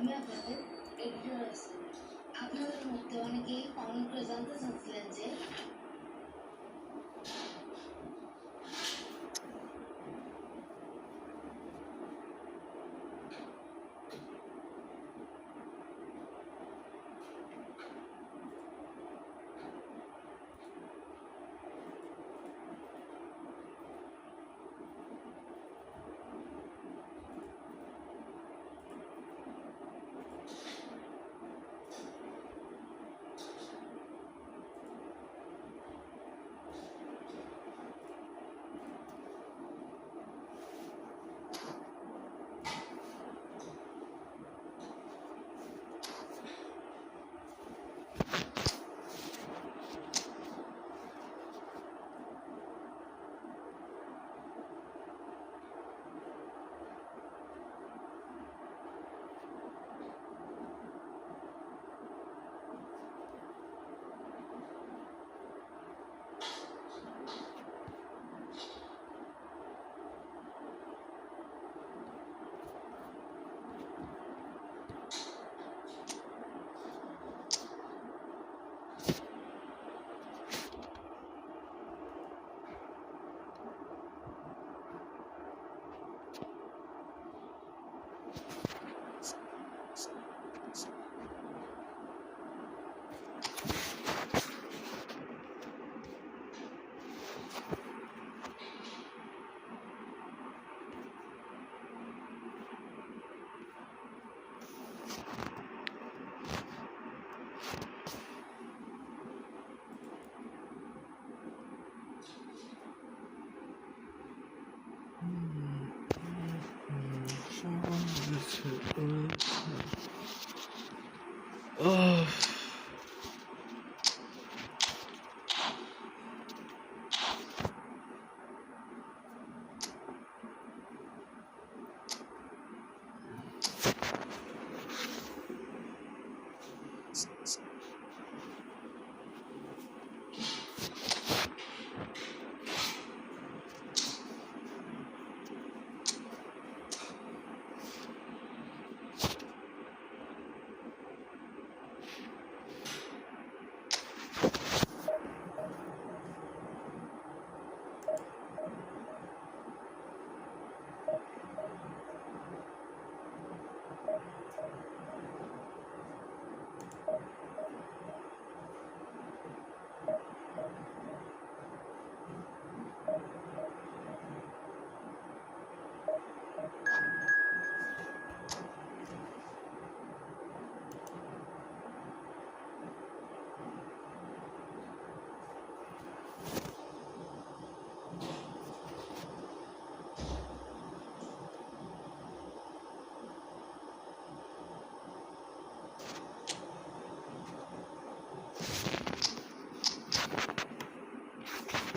আমি আপনাদের এডিটর আছি। আপনাদের মধ্যে অনেকেই কমেন্ট করে জানতে চাচ্ছিলেন যে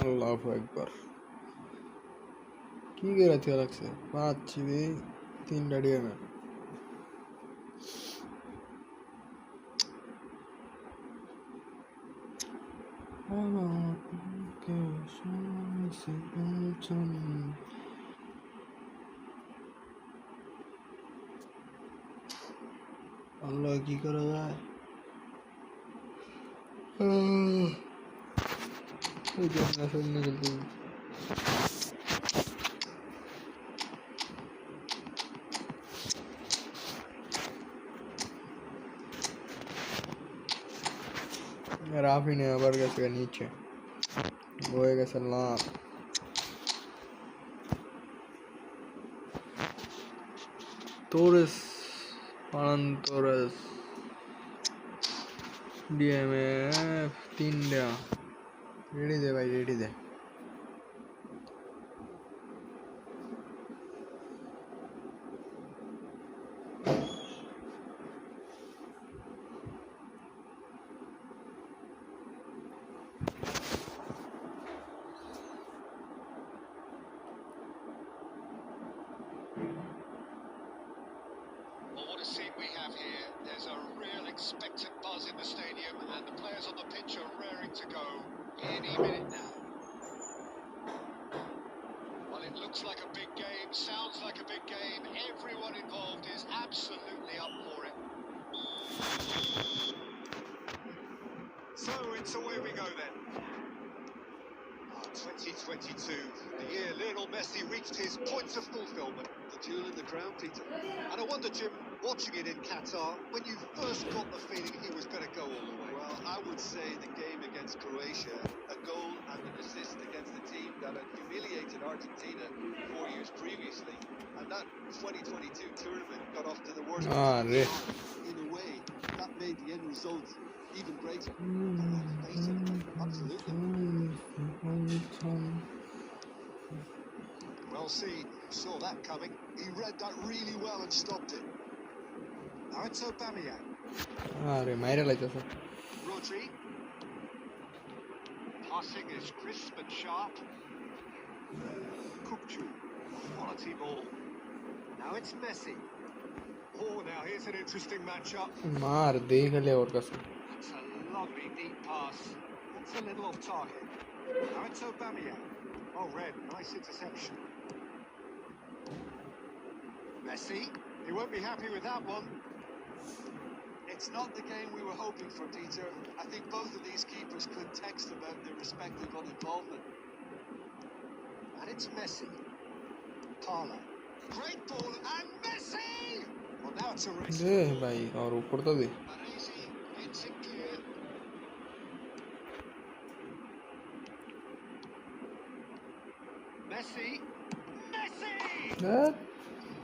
আল্লাহু আকবার কি করে থিয়া লাগছে পাচ্ছি রে 3টা ডিএমএ আল্লাহ কি করা যায় ওই জন্য সৈন্য খেলতে রাফিনে আবার গেছে নিচে হয়ে গেছে লাভ তোরেস পান তোরেস ডিএমএফ 3টা রেডি দে ভাই রেডি দে Well, what a scene we have here. There's a real expectant buzz in the stadium, and the players on the pitch are raring to go any minute now. Well, it looks like a big game, Sounds like a big game. Everyone involved is absolutely up for it. So it's away we go then. 2022, the year Lionel Messi reached his point of fulfilment. The jewel in the crown, Peter. And I wonder, Jim, watching it in Qatar, when you first got the feeling he was going to go all the way. Well, I would say the game against Croatia, a goal and an assist against the team that had humiliated Argentina 4 years previously. And that 2022 tournament got off to the worst. In a way, that made the end result even greater. Absolutely. Well, see, saw that coming. He read that really well and stopped it. Now it's Aubameyang. Rodri. Passing is crisp and sharp. Kupchu. Quality ball. Now it's Messi. Oh, now here's an interesting matchup. That's a lovely deep pass. It's a little off target. Now it's Aubameyang. Oh, red. Nice interception. Messi. He won't be happy with that one. It's not the game we were hoping for, Peter. I think both of these keepers could text about their respective involvement. And it's Messi. Parla. Great ball and Messi! Well, now it's a race. Baresi hits it clear. Messi. Messi!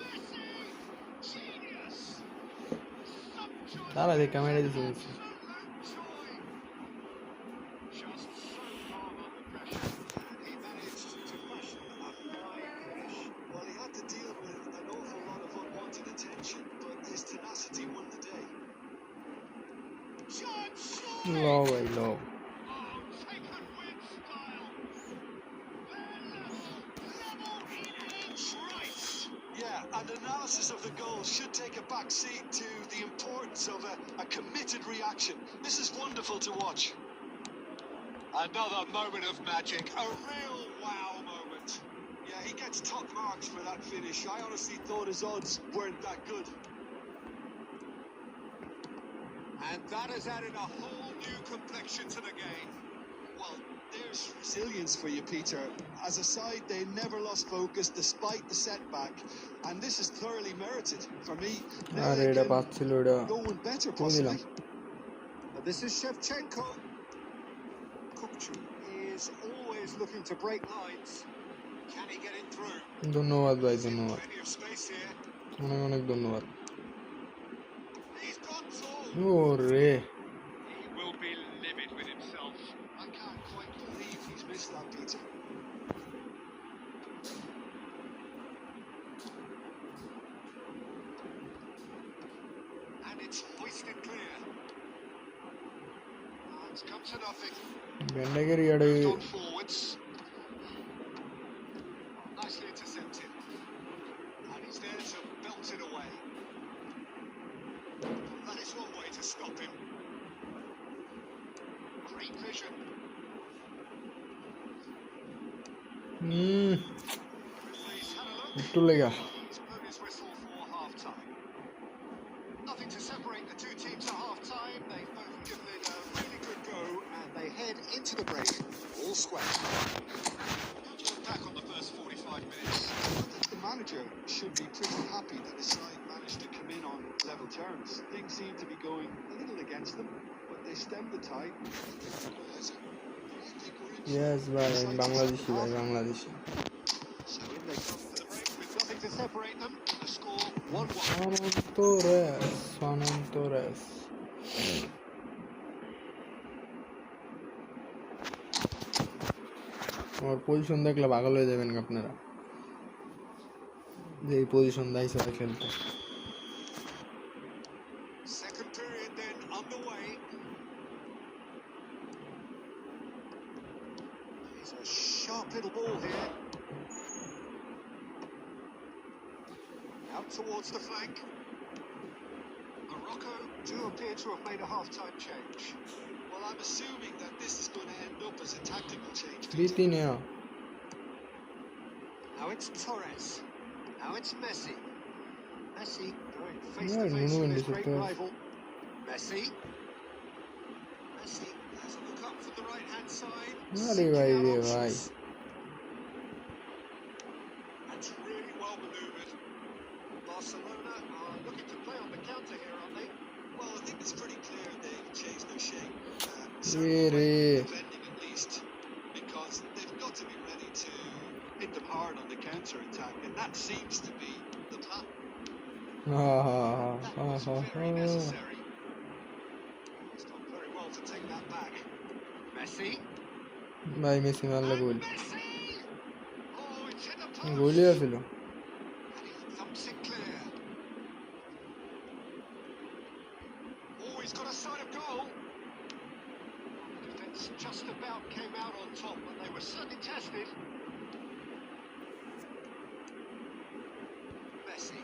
Messi! Genius! Dale de cámara de Absolute joy. Just so calm under pressure. And he managed to fashion a fine finish. Well, he had to deal with an awful lot of unwanted attention, but his tenacity won the day. low, low. Oh, taken with style. Level in each race. Yeah, and analysis of the goal should take a back seat to the importance of a committed reaction. This is wonderful to watch. Another moment of magic, a real wow moment. Yeah, he gets top marks for that finish. I honestly thought his odds weren't that good. And that has added a whole new complexion to the game. Well, there's resilience for you, Peter. As a side, they never lost focus despite the setback, and this is thoroughly merited. For me, now they can go one better, possibly. And this is Shevchenko. Kupchu is always looking to break lines. Can he get it through? ধন্যবাদ ভাই, ধন্যবাদ, Plenty of space here. অনেক অনেক ধন্যবাদ। He's got tall. ওরে He will be livid with himself. I can't quite believe he's missed that, Peter. And it's hoisted clear. It's come to nothing. বেন্ডাগের ইয়ারে Moved on forwards. Nicely intercepted. And he's there to belt it away. That is one way to stop him. Great vision. He's had a look. একটু লেগা He's blown his whistle for half-time. Nothing to separate the two teams at half-time. They've both given it a really good go, and they head into the break all square. How do you look back on the first 45 minutes? I think the manager should be pretty happy that his side managed to come in on level terms. Things seem to be going a little against them, but they stemmed the tide. Yes ভাই, আমি বাংলাদেশি ভাই, Bangladeshi. So in they come for the break with nothing to separate them. The score 1-1. সনন্তরেস আমার position দেখলে পাগল হয়ে যাবেন আপনারা, যে এই পজিশন দাইছে খেলতে। Second period then underway. He's a sharp little ball here. Out towards the flank. Morocco do appear to have made a half-time change. Well, I'm assuming that this is going to end up as a tactical change, Peter. বিতি নেয়া Now it's Torres. Now it's Messi. Messi going face Yeah, to face Nuno with in his this great sector. rival. Messi. Messi has a look up from the right-hand side, Arey seeking bhai out re options. bhai. That's really well manoeuvred. Barcelona are looking to play on the counter here, aren't they? Well, I think it's pretty clear they've changed their shape. Certainly Re. defending at least, because they've got to be ready to hit them hard on the counter attack, and that seems to be the plan. Ha ha That ha was ha very ha. necessary. He's done very well to take that back. Messi. ভাই Messi মারলে And goal Messi! Oh, it's hit the post. গোলই আছিল And he thumps it clear. Oh, he's got a sight of goal. The defence just about came out on top, but they were certainly tested. Messi.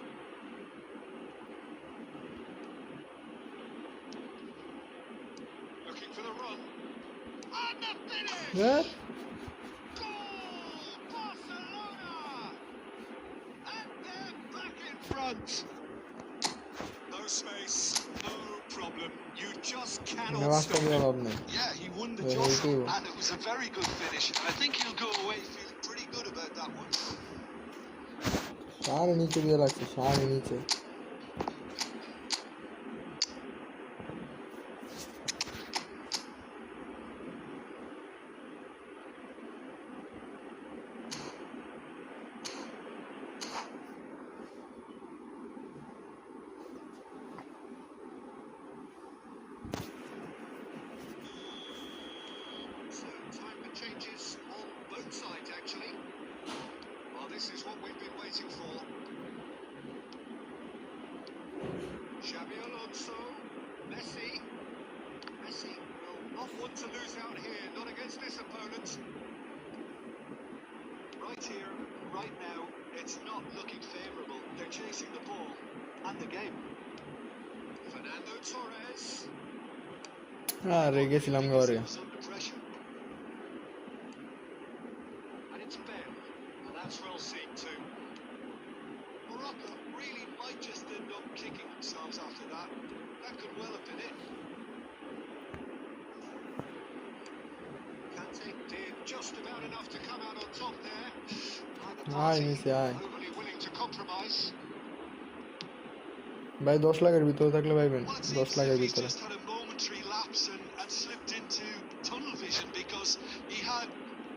Looking for the run. And the finish! হ্যাঁ Goal! Barcelona! And they're back in front. No space, no problem. You just cannot নেওয়াজটা stop দিয়ে him. লাভ নেই Yeah, he won the Yeah, jostle, he did. and it was a very good finish. And I think he'll go away feeling pretty good about that one. সার নিচে দিয়ে লাগছে সার নিচে So time for changes on both sides, actually. Well, this is what we've been waiting for. Xabi Alonso, Messi. Messi will not want to lose out here, not against this opponent. Right here, right now, it's not looking favourable. They're chasing the ball and the game. Fernando Torres. আরে গেছিলাম ঘরে Was under pressure. And it's Ben. And that's well seen too. Morocco really might just end up kicking themselves after that. That could well have been it. Kante did just about enough to come out on top there. Neither আয় party Messi আয় overly willing to compromise. ভাই 10 লাখের ভিতরে থাকলে পাইবেন Well, it 10 seems as if লাখের he's ভিতরে just had a momentary lapse and slipped into tunnel vision because he had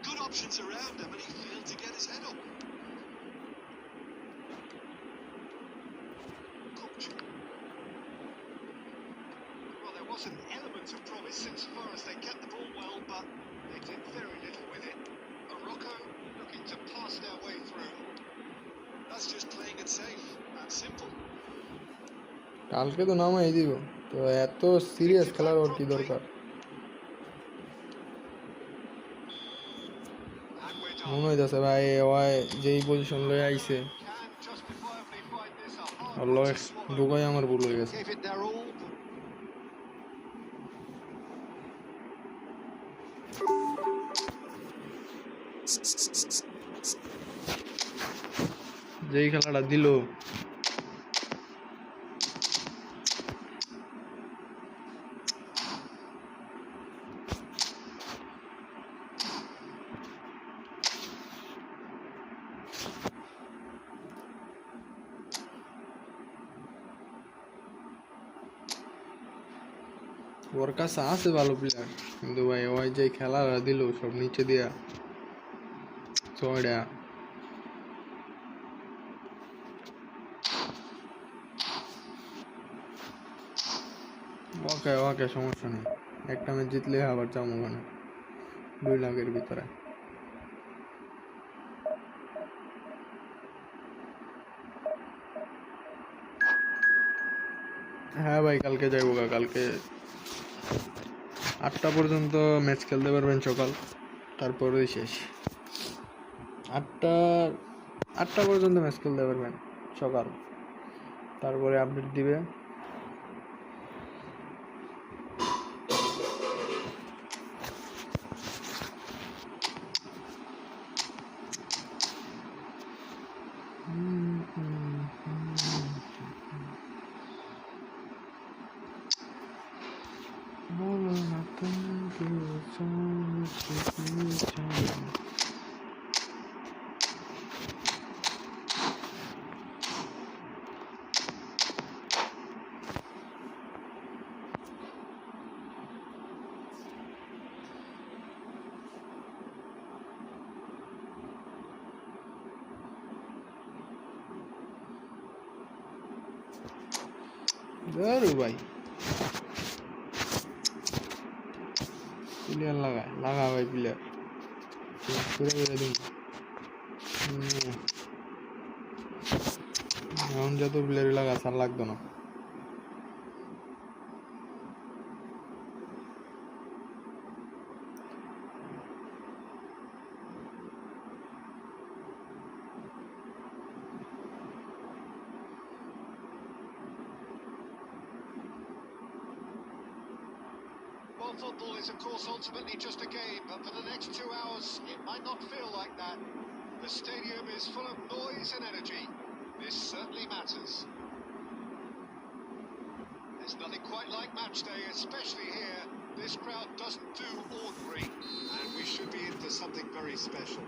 good options around him and he failed to get his head up. Coach. Well, there was an element of promise insofar as they kept the ball well, but they did very little with it. Morocco looking to pass their way through. That's just playing it safe and simple. কালকে তো নামাই দিব তো এত serious খেলার ওর কি দরকার And we're done. মনে হইতাছে ভাই ওই যেই পজিশন লয়ে আইছে Can justifiably find this a hard R one লয় to swallow. ঢুকাই আমার ভুল হয়ে গেছে Gave it their all. যেই খেলাটা দিল ওর কাছে আছে ভালো প্লেয়ার কিন্তু ভাই ওই যে খেলাটা দিল সব নিচে দিয়া ছয়টা ওকে ওকে সমস্যা নেই একটা ম্যাচ জিতলে আবার যাবো ওখানে 2 লাখের ভিতরে হ্যাঁ ভাই কালকে যাইবো কালকে 8টা পর্যন্ত ম্যাচ খেলতে পারবেন সকাল তারপরেই শেষ 8টা পর্যন্ত ম্যাচ খেলতে পারবেন সকাল তারপরে আপডেট দিবে আরে ভাই প্লেয়ার লাগা ভাই প্লেয়ার করে করে দিন এখন যত প্লেয়ার লাগা আর লাগতো না Well, football is, of course, ultimately just a game, but for the next 2 hours, it might not feel like that. The stadium is full of noise and energy. This certainly matters. There's nothing quite like match day, especially here. This crowd doesn't do ordinary, and we should be in for something very special.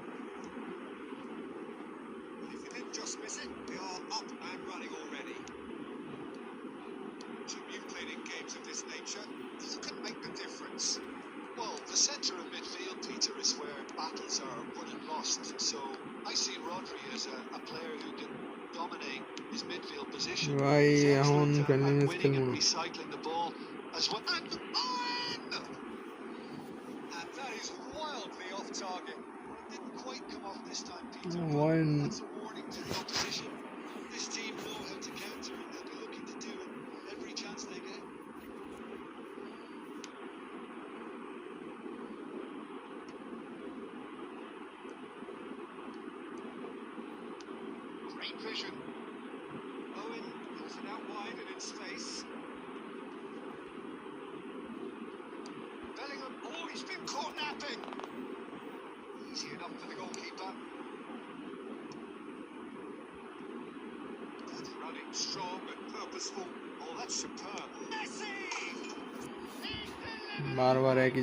If you didn't just miss it, we are up and running already. Jim, you've played in games of this nature. Who can make the difference? Well, the centre of midfield, Peter, is where battles are won and lost. So I see Rodri as a player who can dominate his midfield position. ভাই He's এখন excellent friendly at match winning খেলবো and recycling the ball as well. And that is wildly off target. Well, it didn't quite come off this time, Peter. When That's a warning to the opposition. This team know how to counter, and they'll be looking to do it every chance they get. Great vision. Owen puts it out wide and in space. Bellingham, oh, he's been caught napping. Easy enough for the goalkeeper. Good running, strong and purposeful. Oh, that's superb. Messi! বারবার একই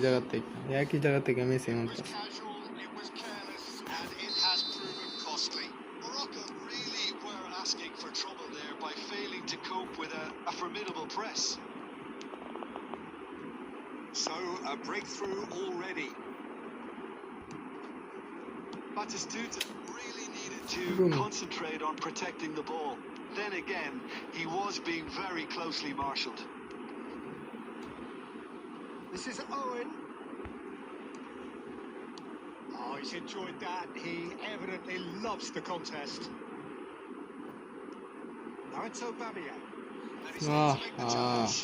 জায়গা থেকে Messi It was মারতেছে casual, it was careless, and it has proven costly. Morocco really were asking for trouble there by failing to cope with a formidable press. So, a breakthrough already. Batistuta really needed to Bruno. concentrate on protecting the ball. Then again, he was being very closely marshalled. This is Owen. Oh, he's enjoyed that. He evidently loves the contest. Now it's Aubameyang. And he's there to make the challenge.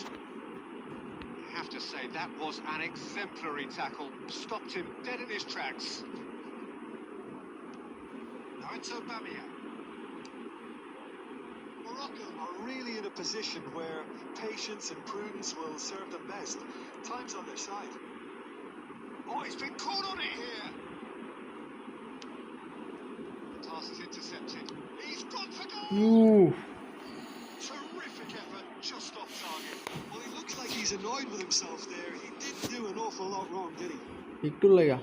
You have to say that was an exemplary tackle. Stopped him dead in his tracks. Now it's Aubameyang. Morocco are really in a position where patience and prudence will serve them best. Time's on their side. Oh, he's been caught on it here. The pass is intercepted. He's gone for goal. Terrific effort, just off target. Well, he looks like he's annoyed with himself there. He didn't do an awful lot wrong, did he? একটু লাগা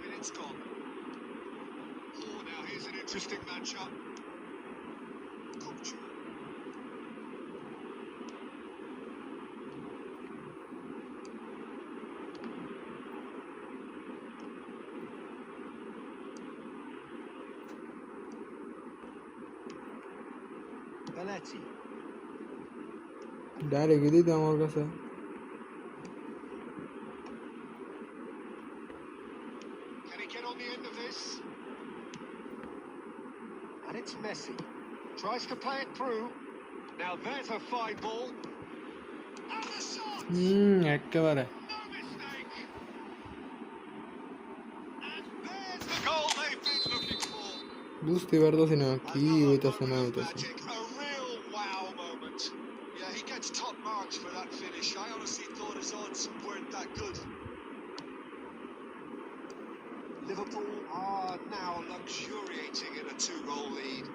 Minutes gone. Oh, now here's an interesting matchup. Culture. Belletti. Direct দিতে আমার কাছে Can he get on the end of this? And it's Messi. Tries to play it through. Now there's a fine ball. And the shot! একেবারে No mistake! And there's the goal they've been looking for. বুঝতে পারতেছি না কি Another হইতাছে না moment of হইতাছে magic, a real wow moment. Yeah, he gets top marks for that finish. I honestly thought his odds weren't that good. Liverpool are now luxuriating in a 2-goal lead.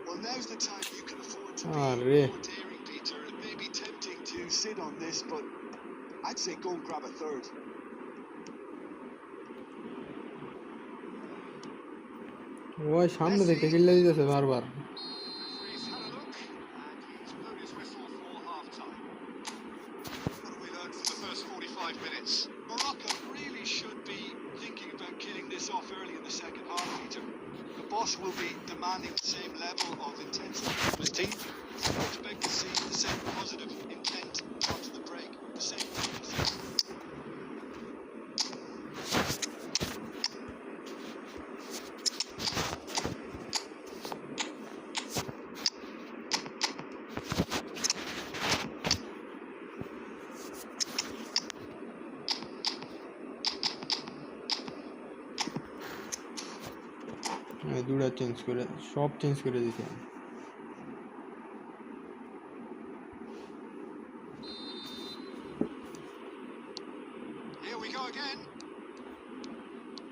Well, now's the time you can afford to Arre. be more daring, Peter. It may be tempting to sit on this, but I'd say go and grab a third. ওই সামনে থেকে খেললে দিতেছে বারবার Referee's had a look, and he's blown his whistle for half-time. What have we learned from the first 45 minutes? demanding the same level of intensity from his team. I expect to see the same positive intent after the break, the same tendency. দুটা change করে সব change করে দিতে Here we go again.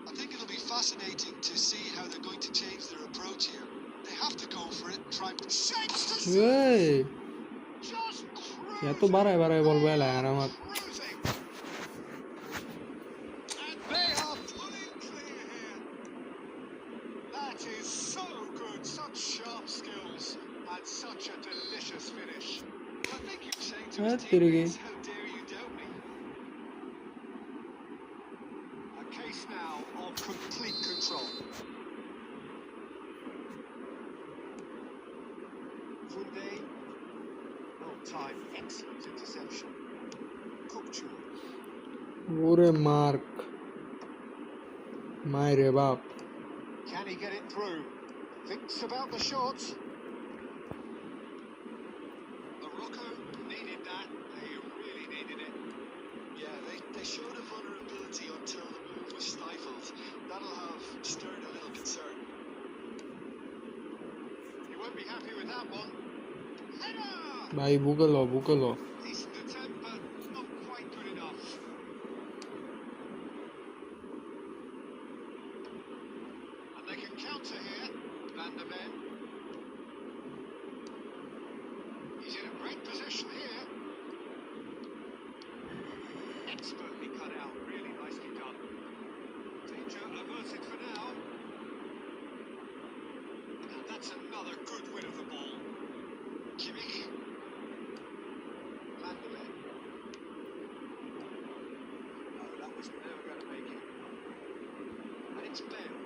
I think it'll be fascinating to see how they're going to change their approach here. They have to go for it, try and এই Just এত বাড়ায় বাড়ায় বলবো এলা আর আমার cruising. And they are pulling clear here. That is so good. Such sharp skills and such a delicious finish. I think you're saying to Ah, his there you teammates, go. how dare you doubt me? A case now of complete control. Funde. Well timed, excellent interception. Kupchu. ওরে mark মাইরে বাপ Can he get it through? Thinks about the shot. Morocco needed that. They really needed it. Yeah, they showed a vulnerability until the move was stifled. That'll have stirred a little concern. You won't be happy with that one. Header! ভাই বুকেলো Decent attempt, but not quite good enough. And they can counter here. Van der Ven. He's in a great position here. Expertly cut out, really nicely done. Danger averted for now. And that's another good win of the ball. Kimmich. Van der Ven. No, that was never going to make it. And it's Bale.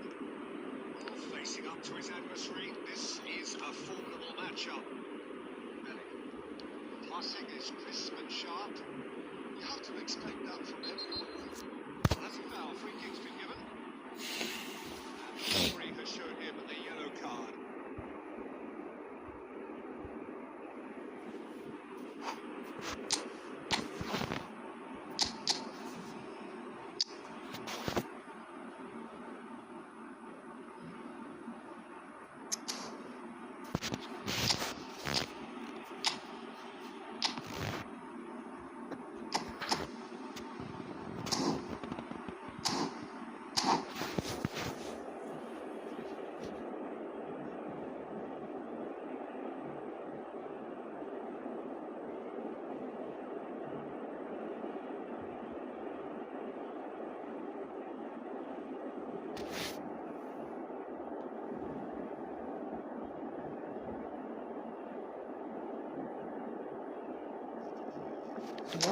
Oh, facing up to his adversary. This is a formidable matchup. Bellingham. Passing is crisp and sharp. You have to expect that from everyone. That's a foul. Free kick's been given. And the referee has shown him a yellow card.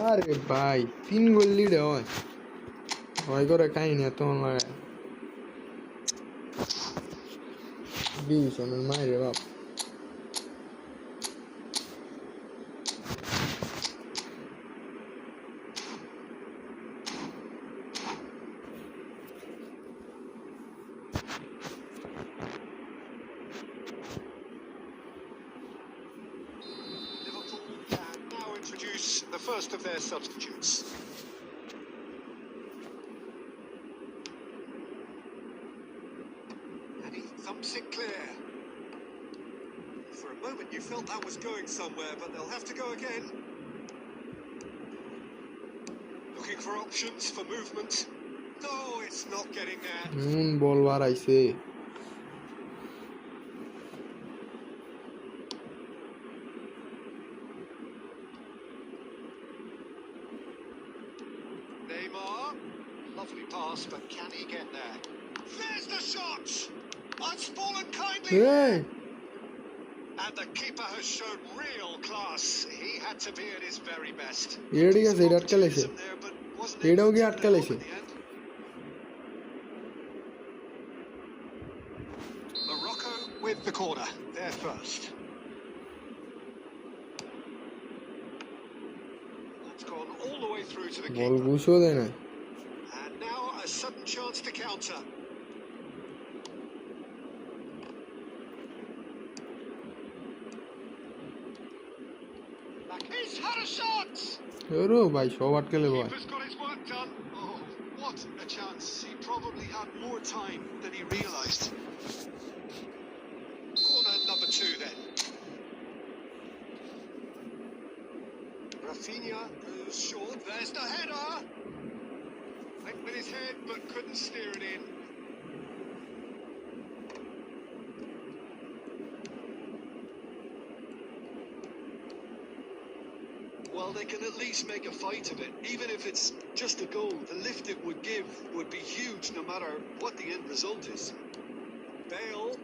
আরে ভাই 3 গোল লিডে হয় ভয় করে কাহিনী এত লাগে ডিভিশনের মাইরে বাপ Liverpool can now introduce the first of their substitutes. And he thumps it clear. For a moment you felt that was going somewhere, but they'll have to go again. Looking for options for movement. No, it's not getting there. বল বাড়াইছে Neymar. Lovely pass, but can he get there? There's the shot! It's fallen kindly. এই And the keeper has shown real class. He had to be at his very best. এড়ি গেছে এটা আটকালাইছে Optimism there, but wasn't এটাও able কি to আটকালাইছে at the end. Morocco with the corner. There first. That's gone all the way through to the ball keeper. ঘুষও দেয় না And now a sudden chance to counter. He's had a shot! ওরো ভাই সব আটকেলে ভাই Keeper's got his work done. Oh, what a chance. He probably had more time than he realised. Corner number 2 then. Rafinha goes short. There's the header. Went with his head but couldn't steer it in. Well, they can at least make a fight of it. Even if it's just a goal, the lift it would give would be huge no matter what the end result is. Bale.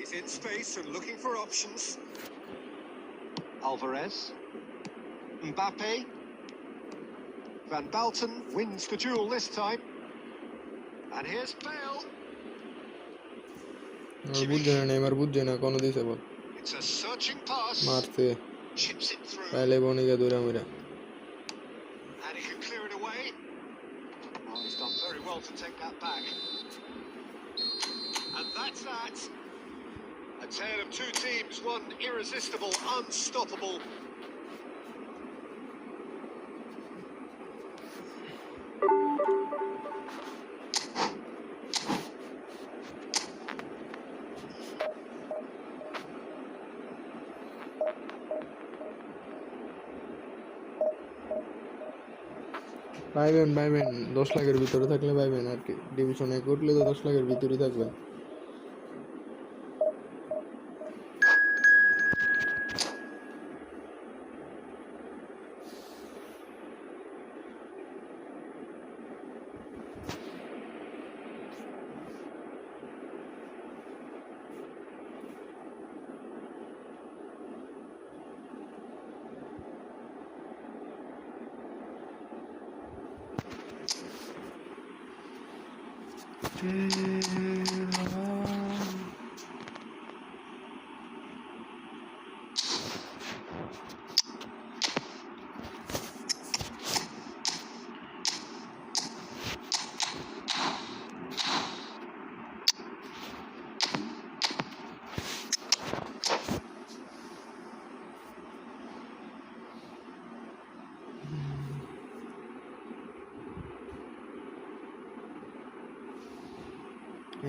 He's in space and looking for options. Alvarez. Mbappe. Van Balten wins the duel this time. And here's Bale. বুঝছে না Neymar বুঝছে না কোন দিছে বল It's a searching pass. মারতে Chips it through. পাইলে বনিকে দৌড়া মেরা And he can clear it away. Oh, he's done very well to take that back. And that's that. A tale of two teams, one irresistible, unstoppable. পাইবেন 10 লাখের ভিতরে থাকলে পাইবেন আর কি ডিভিশনে করলে তো 10 লাখের ভিতরে থাকবে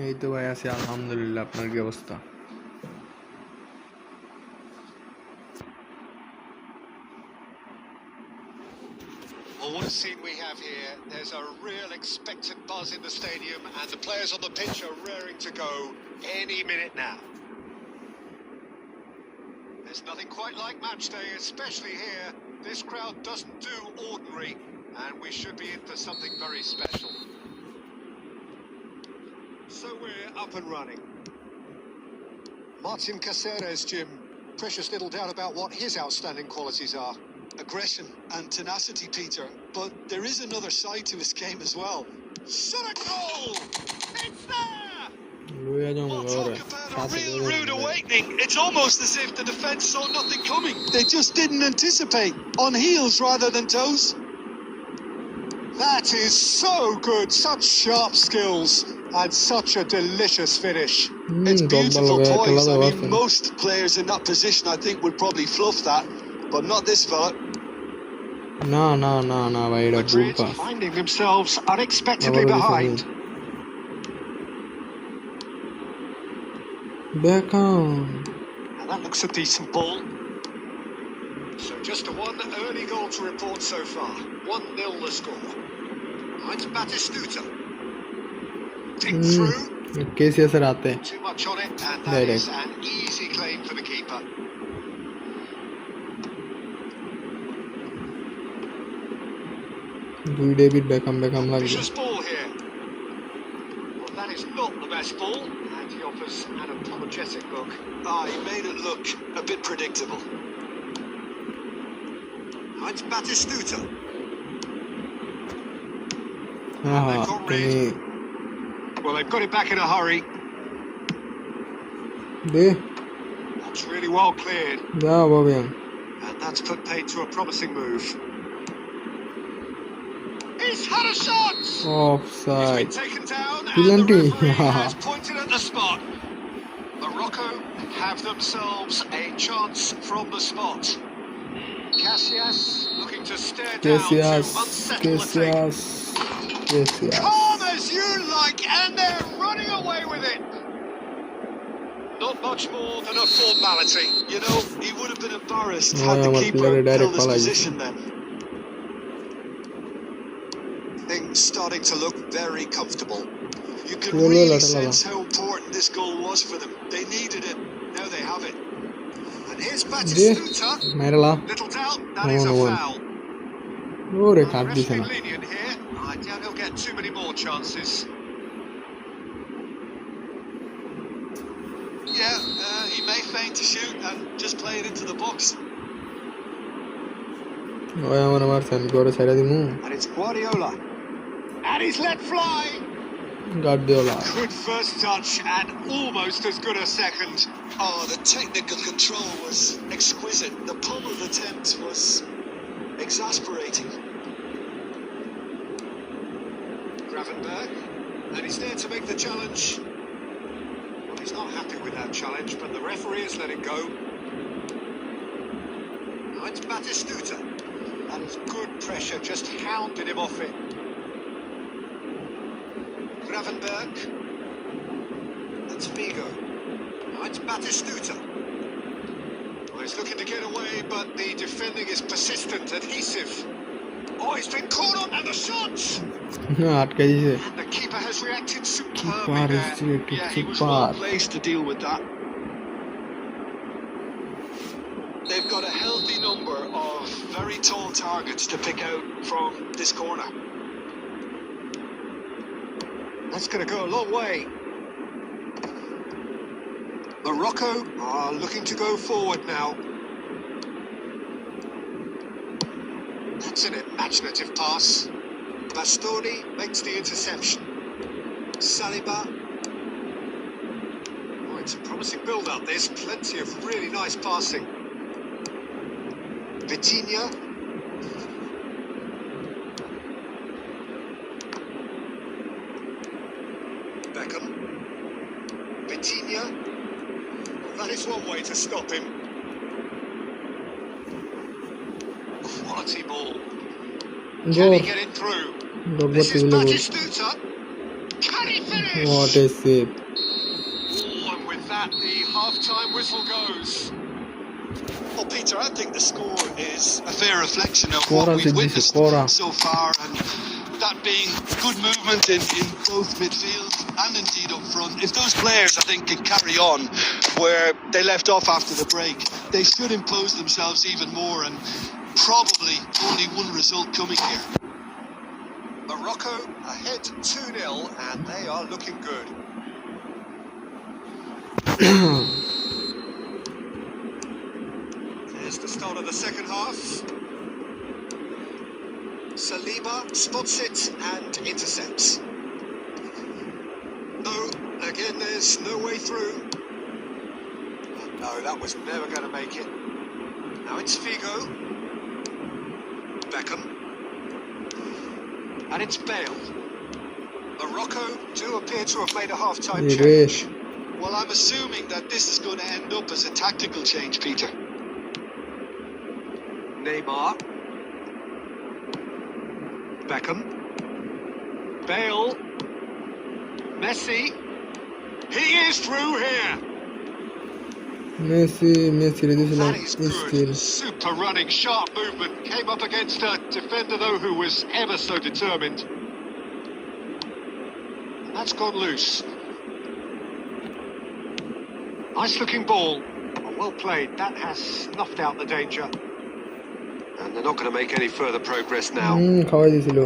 এই তো ভাই আছি আলহামদুলিল্লাহ আপনার কি অবস্থা Well, what a scene we have here. There's a real expectant buzz in the stadium and the players on the pitch are raring to go any minute now. There's nothing quite like match day, especially here. This crowd doesn't do ordinary and we should be in for something very special. So we're up and running. Martin Caceres, Jim. Precious little doubt about what his outstanding qualities are. Aggression and tenacity, Peter. But there is another side to his game as well. Shot a goal! It's there! লইয়া যাও Well, ঘরে talk about a real rude awakening. It's almost as if the defence saw nothing coming. They just didn't anticipate. On heels rather than toes. That is so good. Such sharp skills and such a delicious finish. It's beautiful poise. I mean, most most players in that position, I think, would probably fluff that, but not this fella. না ভাই এটা ভুল Madrid pass finding themselves unexpectedly behind. বেকাম And that looks a decent ball. So just a one early goal to report so far. 1-0 the score. It's Batistuta. Ticked through. KCS এর হাতে Too much on it, and that Direct. is an easy claim for the keeper. দুই David বেকাম লাগবে Vicious ball here. Well, that is not the best ball, and he offers an apologetic look. He made it look a bit predictable. It's Batistuta. তুমি Well, they've got it back in a hurry. They That's really well cleared. যা বাবা And that's put paid to a promising move. He's had a shot! He's offside been taken down and the Penalty. referee has pointed at the spot. Morocco have themselves a chance from the spot. Casillas looking to stare down Casillas to unsettle the thing. Casillas Calm as you like, and they're running away with it. Not much more than a formality. You know, he would have been embarrassed Oh, had the yeah, but keeper player direct held his palai. position then. Things starting to look very comfortable. You can Well, really well, sense how important this goal was for them. They needed it. Now they have it. And here's দে Batistuta. মাইরালা Little doubt, that is a One-on-one. foul. ওরে Well, cut the দিছে referee না lenient here. I doubt he'll get too many more chances. Yeah, he may feign to shoot and just play it into the box. ওই আমার মারছে আমি করে ছেড়ে দিমু And it's Guardiola. And he's let fly. Guardiola Good first touch and almost as good a second. Oh, the technical control was exquisite. The pummeled attempt was exasperating. Gravenberg. And he's there to make the challenge. Well, he's not happy with that challenge, but the referee has let it go. Now it's Batistuta. That is good pressure, just hounded him off it. Gravenberg. That's Figo. Now it's Batistuta. Well, he's looking to get away, but the defending is persistent, adhesive. Oh, he's been caught on, and the shots! আটকে দিছে And the keeper has reacted superbly Keeper there. has reacted Yeah, he was super. well placed to deal with that. They've got a healthy number of very tall targets to pick out from this corner. That's going to go a long way. Morocco are looking to go forward now. That's an imaginative pass. Bastoni makes the interception. Saliba. Oh, it's a promising build-up. There's plenty of really nice passing. Vitinha. Beckham. Vitinha. Well, that is one way to stop him. Quality ball. Can goal he get it through? Goal This করতে is দিল গোল Batistuta. Can he finish? What a save Oh, and with that, the half-time whistle goes. Well, Peter, I think the score is a fair reflection of Score what as we've it is, witnessed score. so far, and that being good movement in both midfield and indeed up front. If those players, I think, can carry on where they left off after the break, they should impose themselves even more, and probably only one result coming here. Morocco ahead 2-0, and they are looking good. There's the start of the second half. Saliba spots it and intercepts. No, again, there's no way through. No, that was never going to make it. Now it's Figo. Beckham. And it's Bale. Morocco do appear to have made a half-time রে change. Well, I'm assuming that this is going to end up as a tactical change, Peter. Neymar. Beckham. Bale. Messi. He is through here. Messi Messi রে দিছিলাম That is still good. Super running, sharp movement. Came up against a defender, though, who was ever so determined. That's gone loose. Nice looking ball. Well played. That has snuffed out the danger. And they're not going to make any further progress now. খাওয়াই দিছিল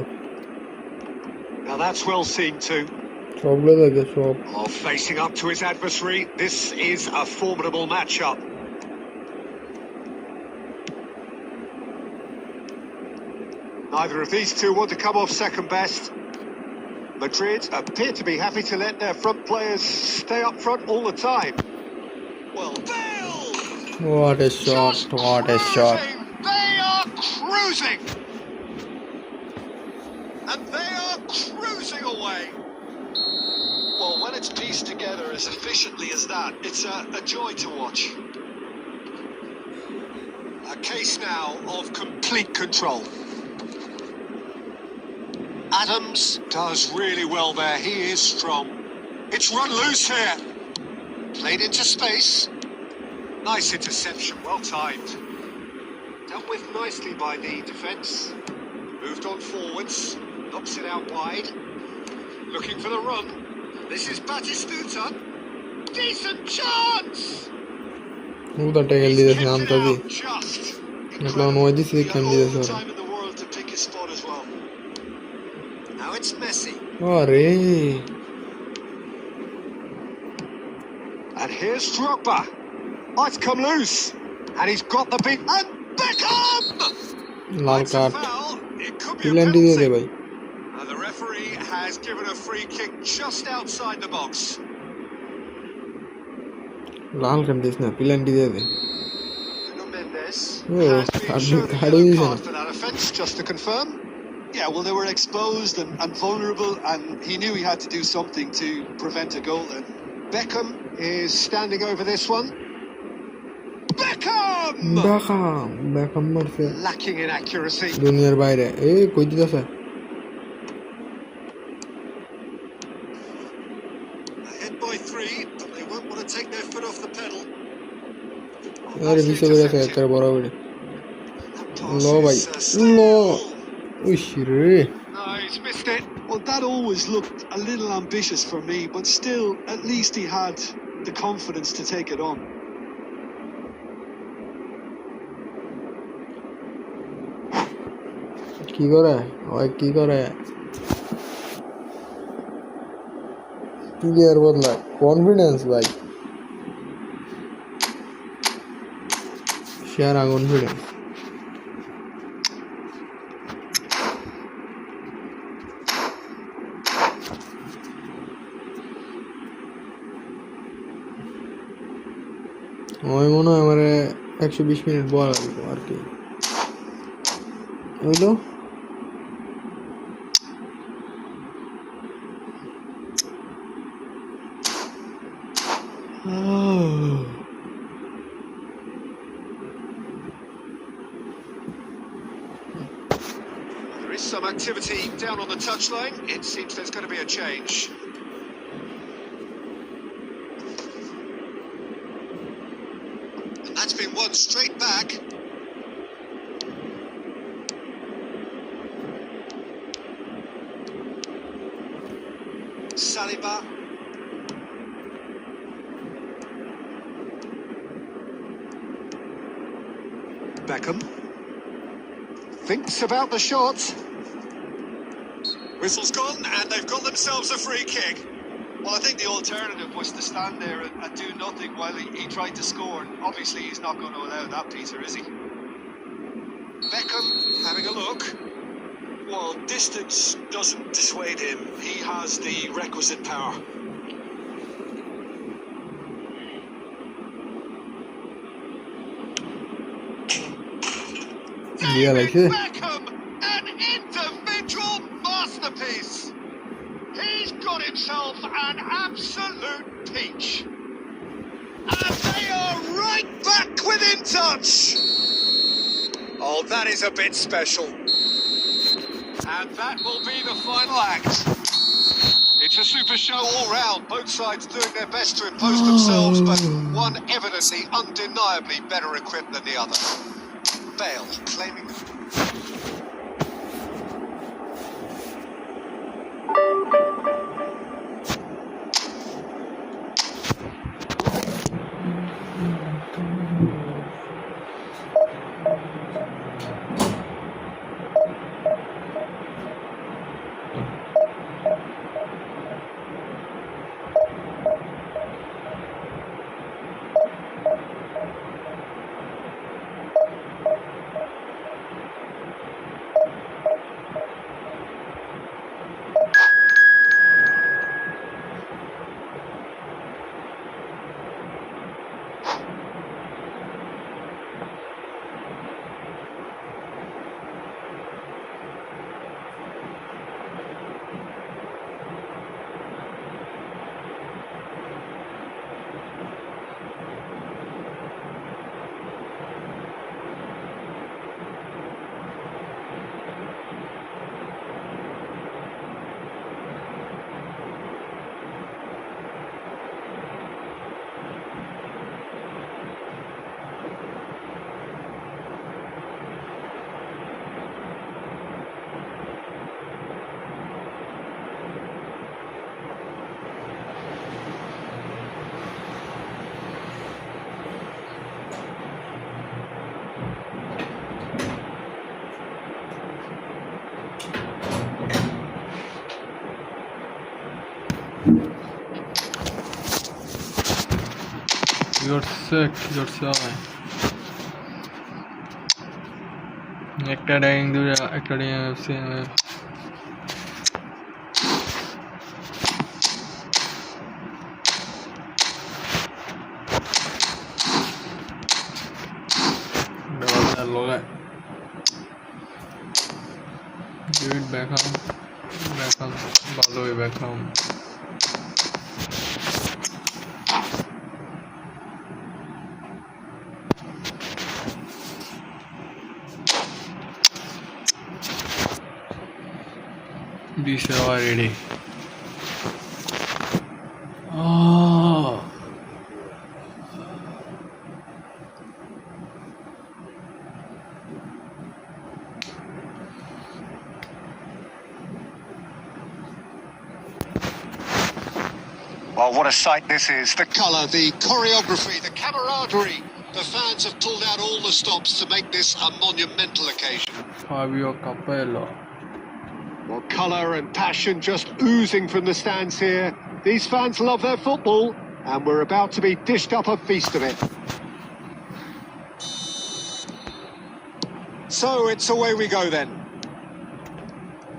Now that's well seen too. সবগুলো দেখে সব Oh, facing up to his adversary, this is a formidable matchup. Neither of these two want to come off second best. Madrid appear to be happy to let their front players stay up front all the time. Well, Bale! What a shot, what a shot. They are cruising! And they are cruising away. Well, when it's pieced together as efficiently as that, it's a joy to watch. A case now of complete control. Adams does really well there. He is strong. It's run loose here. Played into space. Nice interception, well timed. Dealt with nicely by the defence. Moved on forwards. Knocks it out wide. Looking for the run. This is Batistuta. Decent chance! Udate geldi de sen tabii. Just. Lan o edisi He's got kendi all de the sonra. time in the world to pick his spot as well. Now it's Messi. Arey. And here's Drogba. Oh, it's come loose. And he's got the beat. And Beckham! Lal It's a card foul. It could be a penalty দিয়ে দে penalty. ভাই And the referee has given a free kick just outside the box. Lal card this না penalty দিয়ে দে Nuno Mendes Oh, has been I'd shown a be yellow carrying card it. for that offence, just to confirm. Yeah, well, they were exposed and vulnerable, and he knew he had to do something to prevent a goal then. Beckham is standing over this one. Beckham! বেকাম মারছে Lacking in accuracy. দুনিয়ার বাইরে এ কই দিতেছে Ahead by 3, but they won't want to take their foot off the pedal. আরে বিছে করে আছে একটা বড় বড় That লো pass ভাই is, লো still- উইশ রে No, he's missed it. Well, that always looked a little ambitious for me, but still, at least he had the confidence to take it on. কি করে ওই কি করে player বদলা confidence ভাই share confidence ওই মনে হয় আমার 120 মিনিট বল লাগবে আর কি হইলো There is some activity down on the touchline. It seems there's going to be a change. And that's been won straight back. Saliba. Beckham. Thinks about the shot. Whistle's gone, and they've got themselves a free kick. Well, I think the alternative was to stand there and do nothing while he tried to score. And obviously, he's not going to allow that, Peter, is he? Beckham having a look. Well, distance doesn't dissuade him. He has the requisite power. দিয়া লাগছে Beckham, an individual masterpiece. He's got himself an absolute peach. And they are right back within touch. Oh, that is a bit special. And that will be the final act. It's a super show all round. Both sides doing their best to impose themselves, but one evidently, undeniably better equipped than the other. Bale claiming... You're sick. You're so. একটা dyeing দুই একটা dyeing David Beckham ভালোই Beckham These are already. Oh. Well, what a sight this is. The colour, the choreography, the camaraderie. The fans have pulled out all the stops to make this a monumental occasion. Fabio Capello. Well, colour and passion just oozing from the stands here. These fans love their football, and we're about to be dished up a feast of it. So it's away we go then.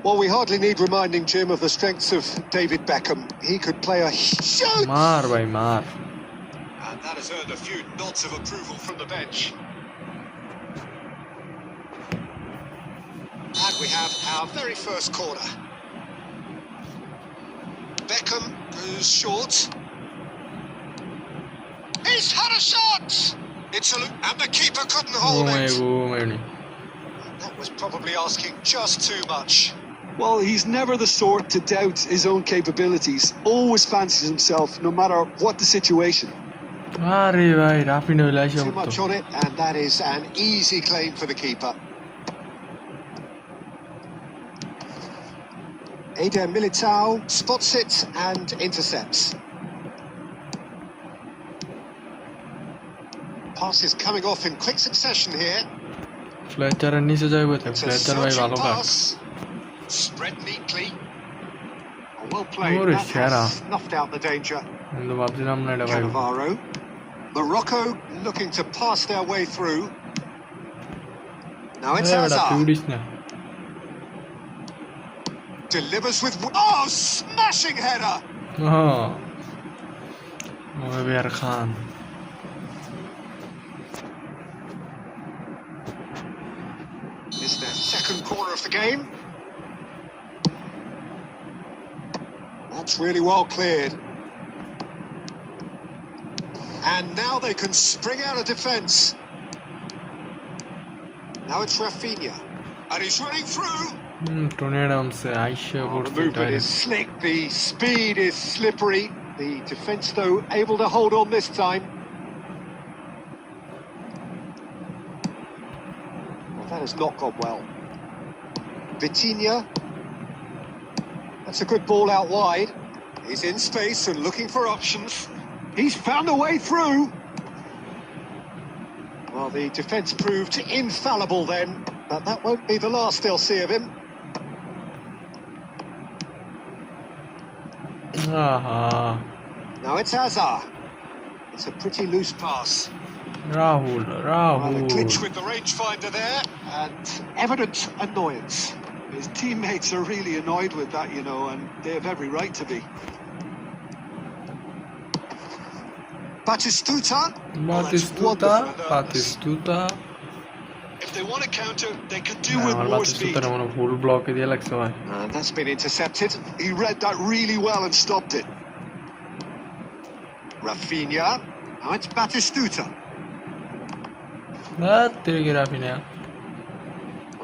Well, we hardly need reminding, Jim, of the strengths of David Beckham. He could play a shoot! Maar by maar. And that has earned a few nods of approval from the bench. And we have our very first corner. Beckham goes short. He's had a shot! It's a and the keeper couldn't hold it. That was probably asking just too much. Well, he's never the sort to doubt his own capabilities. Always fancies himself, no matter what the situation. Too much on it, and that is an easy claim for the keeper. Eder Militao spots it and intercepts. Pass is coming off in quick succession here. Fletcher and niche jai bote. Fletcher bhai bhalo pass. Spread neatly. Well played. Ore That shara. has snuffed out the danger. Endo bhabchilam na eta bhai. Cannavaro. Morocco looking to pass their way through. Now it's Hazard. Delivers with... Oh, smashing header! Oh. Mohamed Khan. It's their second corner of the game. That's really well cleared. And now they can spring out of defence. Now it's Rafinha. And he's running through. The movement is slick, the speed is slippery. The defence, though, able to hold on this time. Well, that has not gone well. Vitinha. That's a good ball out wide. He's in space and looking for options. He's found a way through. Well, the defence proved infallible then, but that won't be the last they'll see of him. Now it's Hazard. It's a pretty loose pass. Rahul. Well, a glitch with the rangefinder there, and evident annoyance. His teammates are really annoyed with that, you know, and they have every right to be. Batistuta. If they want to counter, they can do with more speed. And that's been intercepted. He read that really well and stopped it. Rafinha. Now it's Batistuta. Well,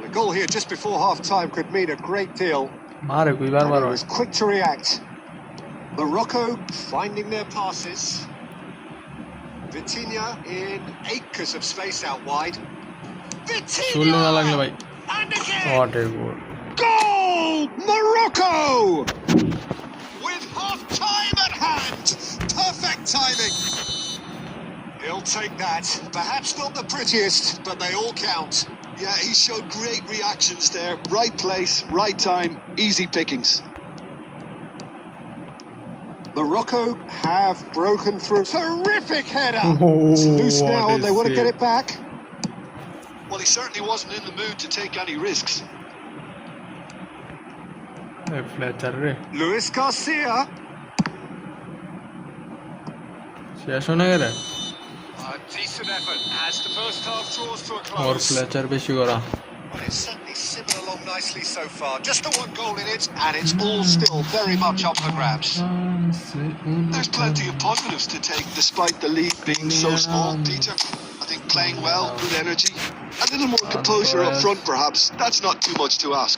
a goal here just before half-time could mean a great deal. And he was quick to react. Morocco finding their passes. Vitinha in acres of space out wide. Vitinha! And again! What a goal. Goal! Morocco! With half-time at hand. Perfect timing. He'll take that. Perhaps not the prettiest, but they all count. Yeah, he showed great reactions there. Right place, right time, easy pickings. Morocco have broken through. Terrific header! Oh, It's loose what now, a and they want to get save. it back. Well, he certainly wasn't in the mood to take any risks. Fletcher রে Luis Garcia. শেষ হয়ে গেলে A decent effort as the first half draws to a or close. Fletcher বেশি করা Well, it's certainly simmered along nicely so far. Just the one goal in it, and it's all still very much up for grabs. There's plenty of positives to take, despite the lead being so small, Peter. I think playing well, good energy. A little more composure up front, perhaps. That's not too much to ask.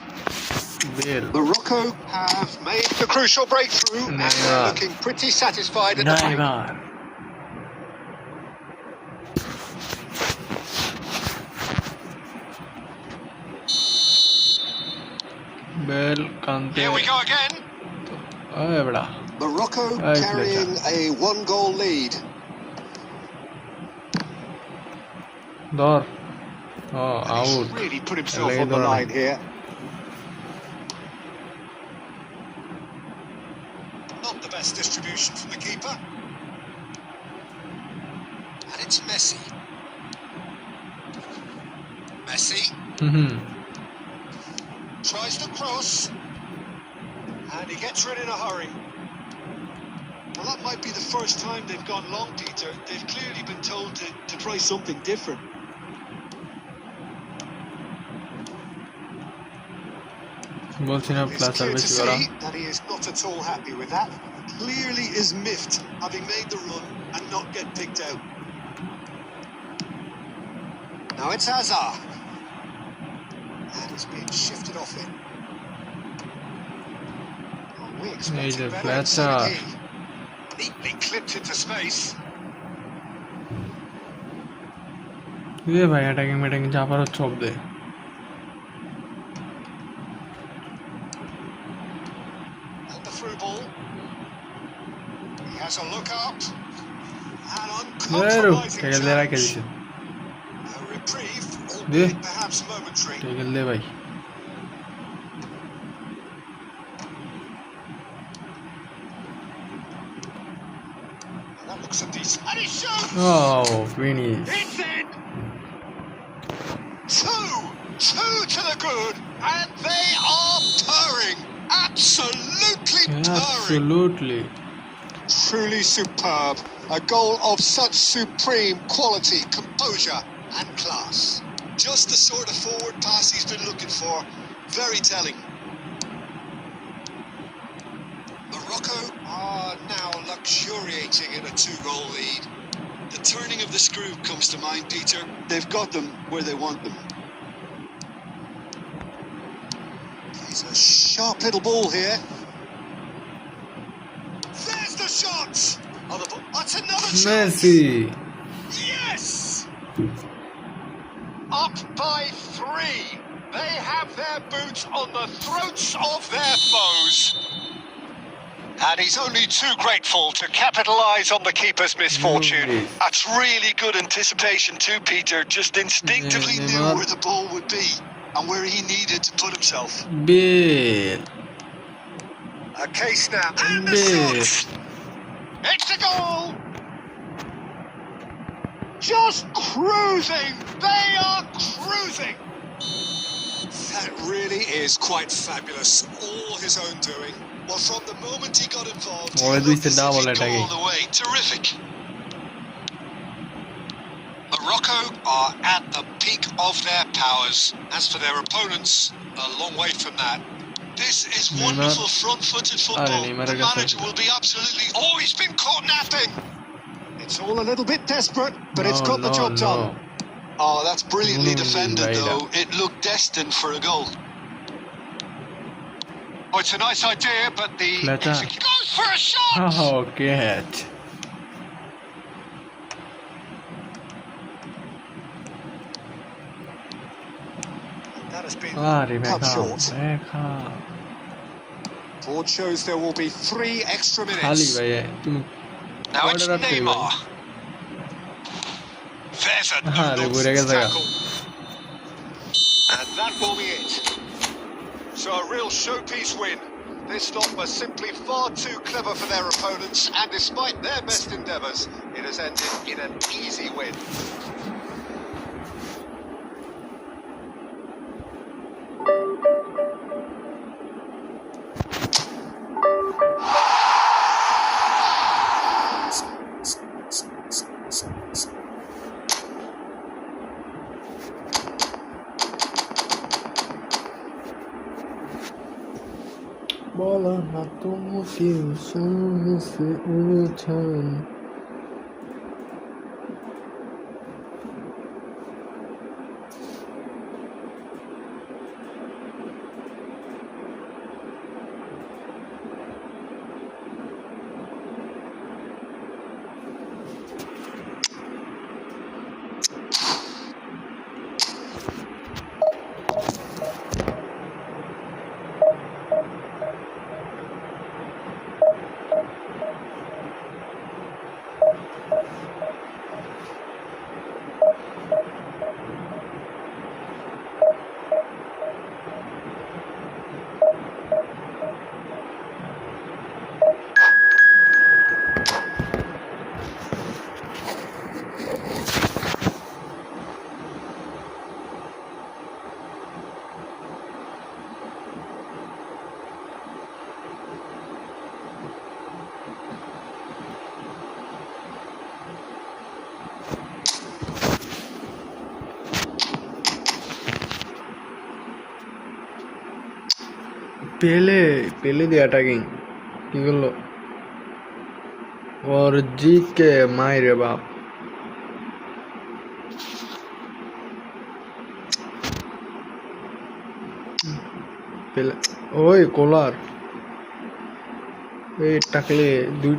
Bale Morocco have made the crucial breakthrough, and they're looking pretty satisfied at the break. Neymar Bale Kante Here we go again. আয় বড়া Morocco Hey, carrying a one-goal lead. ধর ও He's out really put himself Lay on the down. line here. Not the best distribution from the keeper. And it's Messi. Messi hmm tries to cross. And he gets rid in a hurry. Well, that might be the first time they've gone long, Peter. They've clearly been told to try something different. বলছি না It's Fletcher clear to বেশি করা see that he is not at all happy with that. Clearly is miffed, having made the run and not get picked out. Now it's Hazard. And it's being shifted off in. Oh, we expected Major better, flatter. so did he. Neatly clipped into space. এ ভাই attacking ম্যাটাকিং চাপার চপ দে And the through ball. He has a look up. And বেরো uncompromising tackle দিয়ে রাখে challenge. দিছে A reprieve, Yeah. albeit perhaps momentary. Tackle দে ভাই And that looks a decent. And he shoots! ও finish It's in! Two to the good, and they are purring. Absolutely purring. Absolutely Truly superb. A goal of such supreme quality, composure, and class. Just the sort of forward pass he's been looking for. Very telling. Morocco are now luxuriating in a 2-goal lead. The turning of the screw comes to mind, Peter. They've got them where they want them. He's a sharp little ball here. There's the shot! Oh, that's another chance! Messi Yes! Up by 3. They have their boots on the throats of their foes. And he's only too grateful to capitalise on the keeper's misfortune. Yes. That's really good anticipation too, Peter. Just instinctively Yeah, knew Neymar. where the ball would be and where he needed to put himself. Bale A case now. And the Bale shot! It's a goal! Just cruising! They are cruising! That really is quite fabulous. All his own doing. Well, from the moment he got involved, he Already looked as if double he'd go attacking. all the way. Terrific. Morocco are at the peak of their powers. As for their opponents, a long way from that. This is Neymar. wonderful front-footed football. Neymar The against manager will be absolutely... Oh, he's been caught napping! It's all a little bit desperate, but it's got the job done. Oh, that's brilliantly defended, though. It looked destined for a goal. Oh, it's a nice idea, but the Flatter. execution goes for a shot! Oh, catch. That has been আরে cut বেকা short. বেকা Board shows there will be 3 extra খালি minutes. ভাই তুমি Now it's Order up to you, Neymar. There's a আরে ঘুরে no-nonsense গেছে গা। tackle. And that will be it. So a real showpiece win. This stop was simply far too clever for their opponents, and despite their best endeavours, it has ended in an easy win. বলা না তোমাকে শুনেছে উড়েছেন পেলে পেলে দিয়ে attacking কি করলো और जी के मायरे बाप পেলে ওই কোলার এই টাকলে দুই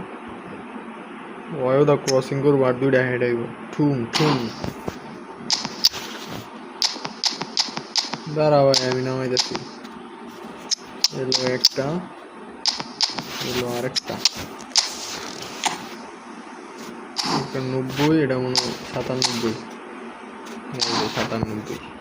ওয়দা ক্রসিং করব আর দুইটা হেড আইব ঠুম ঠুম দাঁড়াও আমি নামাই যাচ্ছি এলো একটা এলো আরেকটা 90 এটা মনে হয় 97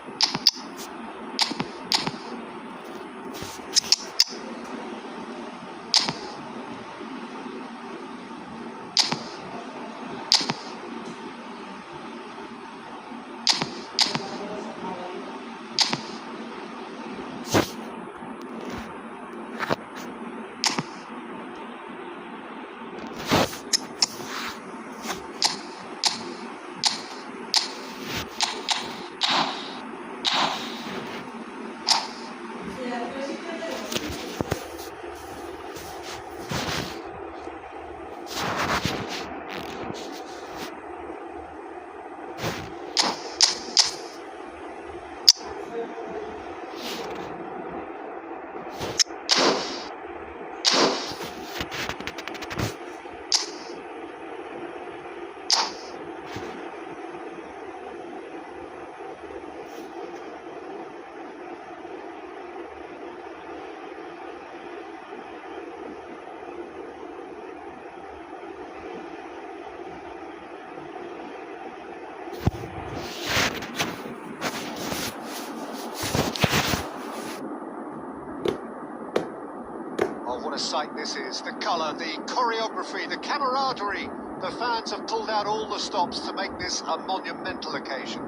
What a sight this is. The colour, the choreography, the camaraderie. The fans have pulled out all the stops to make this a monumental occasion.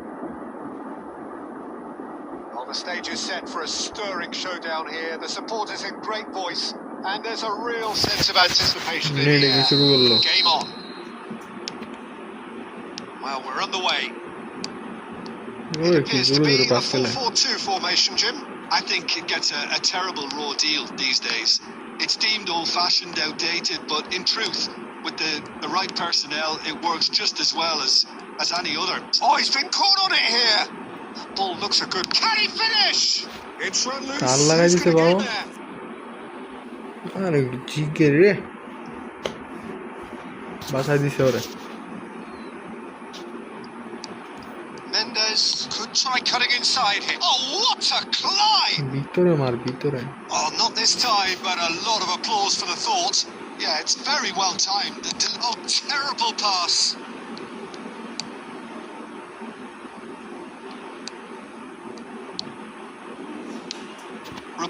Well, the stage is set for a stirring showdown here. The supporters in great voice, and there's a real sense of anticipation in the air. Game on. Well, we're underway. It appears to be a 4-4-2 formation, Jim. I think it gets a terrible raw deal these days. It's deemed old-fashioned, outdated, but in truth, with the right personnel, it works just as well as any other. Oh, he's been caught on it here. That ball looks a good. Can he finish? It's run loose. Who's going to get there? আরে জিগে রে বাসায় দিছে ওরে Mendes could try cutting inside here. Oh, what a climb! ভিতরে মার ভিতরে Oh, not this time, but a lot of applause for the thought. Yeah, it's very well timed. Oh, terrible pass.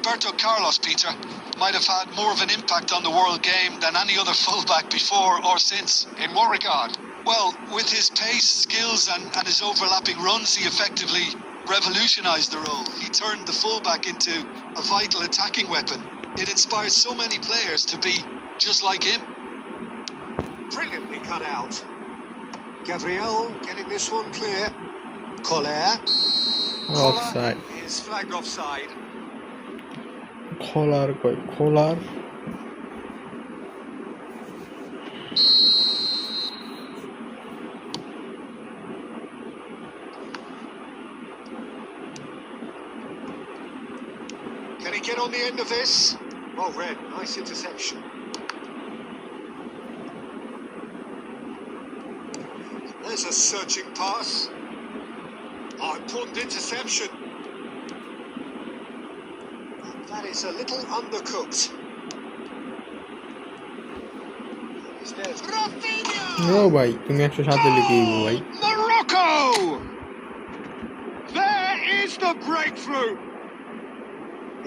Roberto Carlos, Peter, might have had more of an impact on the world game than any other fullback before or since. In what regard? Well, with his pace, skills and his overlapping runs, he effectively revolutionised the role. He turned the fullback into a vital attacking weapon. It inspires so many players to be just like him. Brilliantly cut out. Gabriel getting this one clear. Collier. Offside. Is flagged offside. খোলার কই খোলার Can he get on the end of this? Well read, nice interception. There's a searching pass. Oh, important interception. That is a little undercooked. He's there. Rafinha! ও ভাই তুমি 107 লিখে দিবো ভাই Morocco! There is the breakthrough.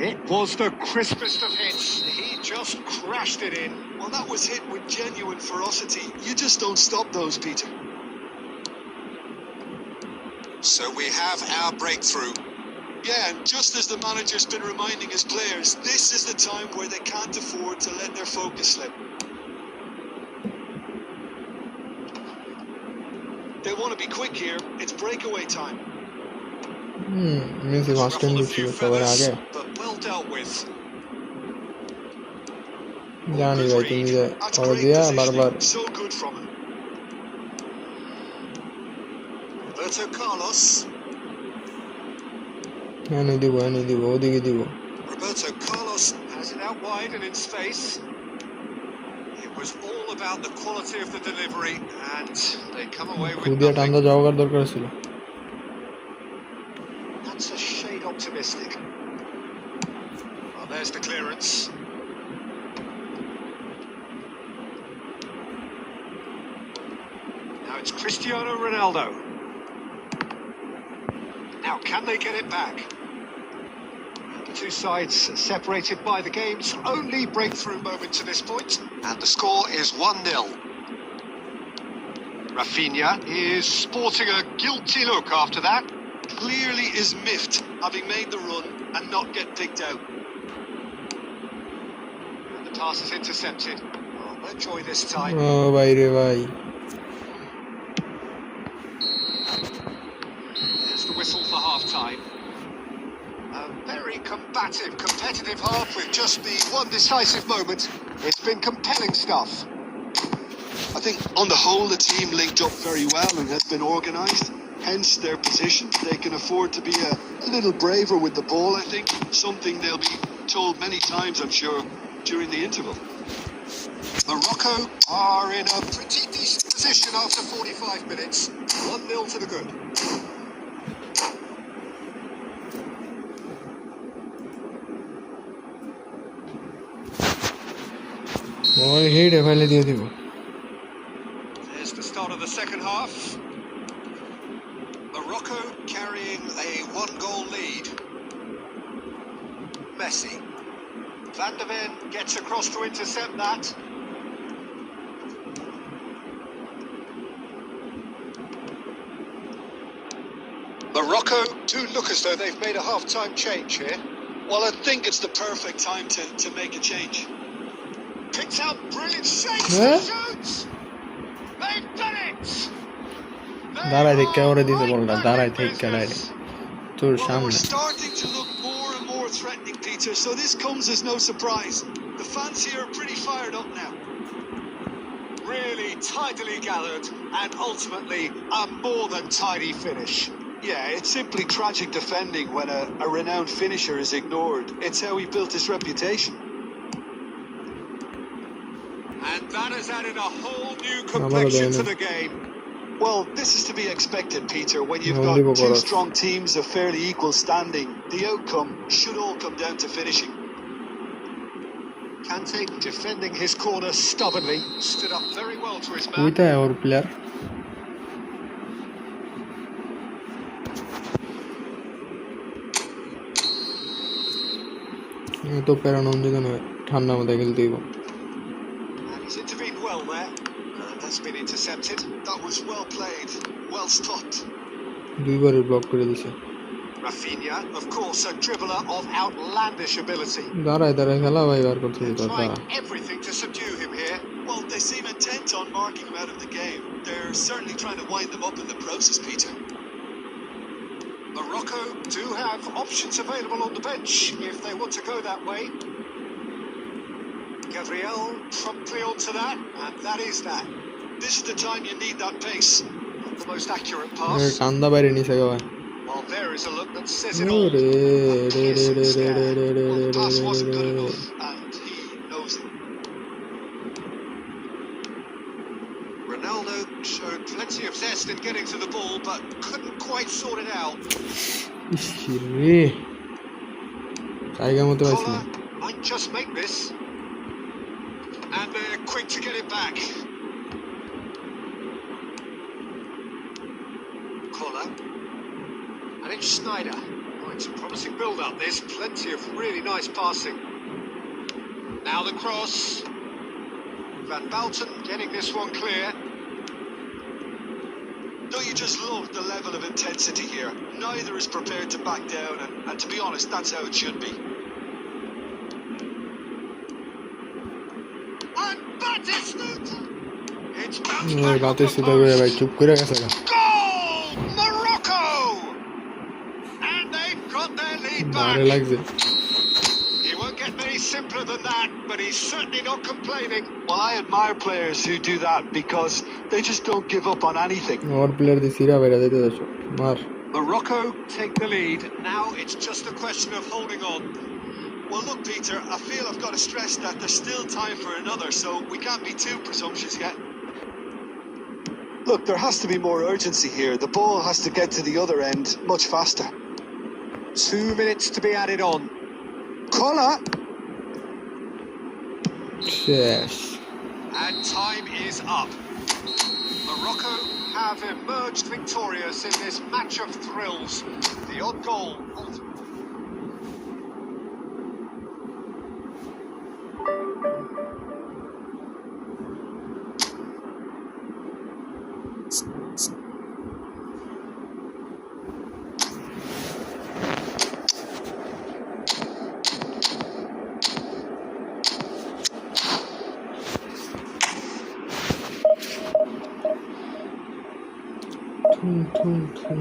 It was the crispest of hits. He just crashed it in. Well, that was hit with genuine ferocity. You just don't stop those, Peter. So we have our breakthrough. Yeah, and just as the manager's been reminding his players, this is the time where they can't afford to let their focus slip. They want to be quick here. It's breakaway time. Music constant ছিল সবার আগে But well dealt with. জানি ভাই তুমি যে That's খবর great দিয়া positioning. বারবার So good from him. Roberto Carlos. এনে দিব ওদিকে দিব Roberto Carlos has it out wide and in space. It was all about the quality of the delivery, and they come away with খুদিয়া টান্দা nothing. যাওয়ার দরকার ছিল That's a shade optimistic. Well, there's the clearance. Now it's Cristiano Ronaldo. Now, can they get it back? The two sides separated by the game's only breakthrough moment to this point. And the score is 1-0. Rafinha is sporting a guilty look after that. Clearly is miffed, having made the run and not get picked out. And the pass is intercepted. Oh, no joy this time. ও ভাই রে ভাই There's the whistle for half-time. A very combative, competitive half with just the one decisive moment. It's been compelling stuff. I think on the whole the team linked up very well and has been organised, hence their position. They can afford to be a little braver with the ball, I think, something they'll be told many times, I'm sure, during the interval. Morocco are in a pretty decent position after 45 minutes. 1-0 to the good. ওই হেডে ফেলে দিয়ে দিব There's the start of the second half. Morocco carrying a one-goal lead. Messi. Van der Ven gets across to intercept that. Morocco do look as though they've made a half-time change here. Well, I think it's the perfect time to make a change. Picks out brilliant shapes Yeah. and shoots. They've done it. দাঁড়ায় থেকে ওরে দিতে বলটা দাঁড়ায় থেকে ডাইরে তোর Well, সামনে we're starting to look more and more threatening, Peter, so this comes as no surprise. The fans here are pretty fired up now. Really tidily gathered and ultimately a more than tidy finish. Yeah, it's simply tragic defending when a renowned finisher is ignored. It's how he built his reputation. And that has added a whole new complexion to the game. Well, this is to be expected, Peter, when you've No, got leave it two for us. strong teams of fairly equal standing. The outcome should all come down to finishing. Kante defending his corner stubbornly, stood up very well to his man. ওইটাই ওর player তো প্যারানন যেন ঠান্ডা মাথায় খেলতে দিব। And he's intervened well there. And that's been intercepted. That was well played, well stopped. দুইবারই block করে দিছে। Rafinha, of course, a dribbler of outlandish ability. দাঁড়ায় দাঁড়ায় খেলা ভাই বার করতে দিত Trying তারা। everything to subdue him here. Well, they seem intent on marking him out of the game. They're certainly trying to wind them up in the process, Peter. Morocco do have options available on the bench if they want to go that way. Gabriel promptly onto that, and that is that. This is the time you need that pace. Not the most accurate A pass. কান্দা বাইরে নিছে ভাই। Well, there is a look that says it O all. রে A রে রে piercing রে রে scan. রে রে রে Well, the pass রে wasn't good রে। enough, and he knows it. Ronaldo showed plenty of zest in getting to the ball, but couldn't quite sort it out. ইস রে জায়গা মতো পাইছি না। Collar might just make this. And they're quick to get it back. Collar. And it's Schneider. Oh, it's a promising build-up. There's plenty of really nice passing. Now the cross. Van Balten getting this one clear. Don't you just love the level of intensity here? Neither is prepared to back down, and to be honest, that's how it should be. And Batistuta! It's bounced ওই back off বাতের the সুতা করে ভাই post. চুপ করে গেছে গা। Goal! Morocco! And they've got their lead ভালো back. লাগছে। He won't get any simpler than that, but he's certainly not complaining. Well, I admire players who do that because they just don't give up on anything. Or player দিয়ে সিরা বাইরে দিতে যাচ্ছ মার। Morocco take the lead. Now it's just a question of holding on. Well, look, Peter, I feel I've got to stress that there's still time for another, so we can't be too presumptuous yet. Look, there has to be more urgency here. The ball has to get to the other end much faster. 2 minutes to be added on. Collar! শেষ। And time is up. Morocco have emerged victorious in this match of thrills. The odd goal. ঠুং ঠুং ঠুং।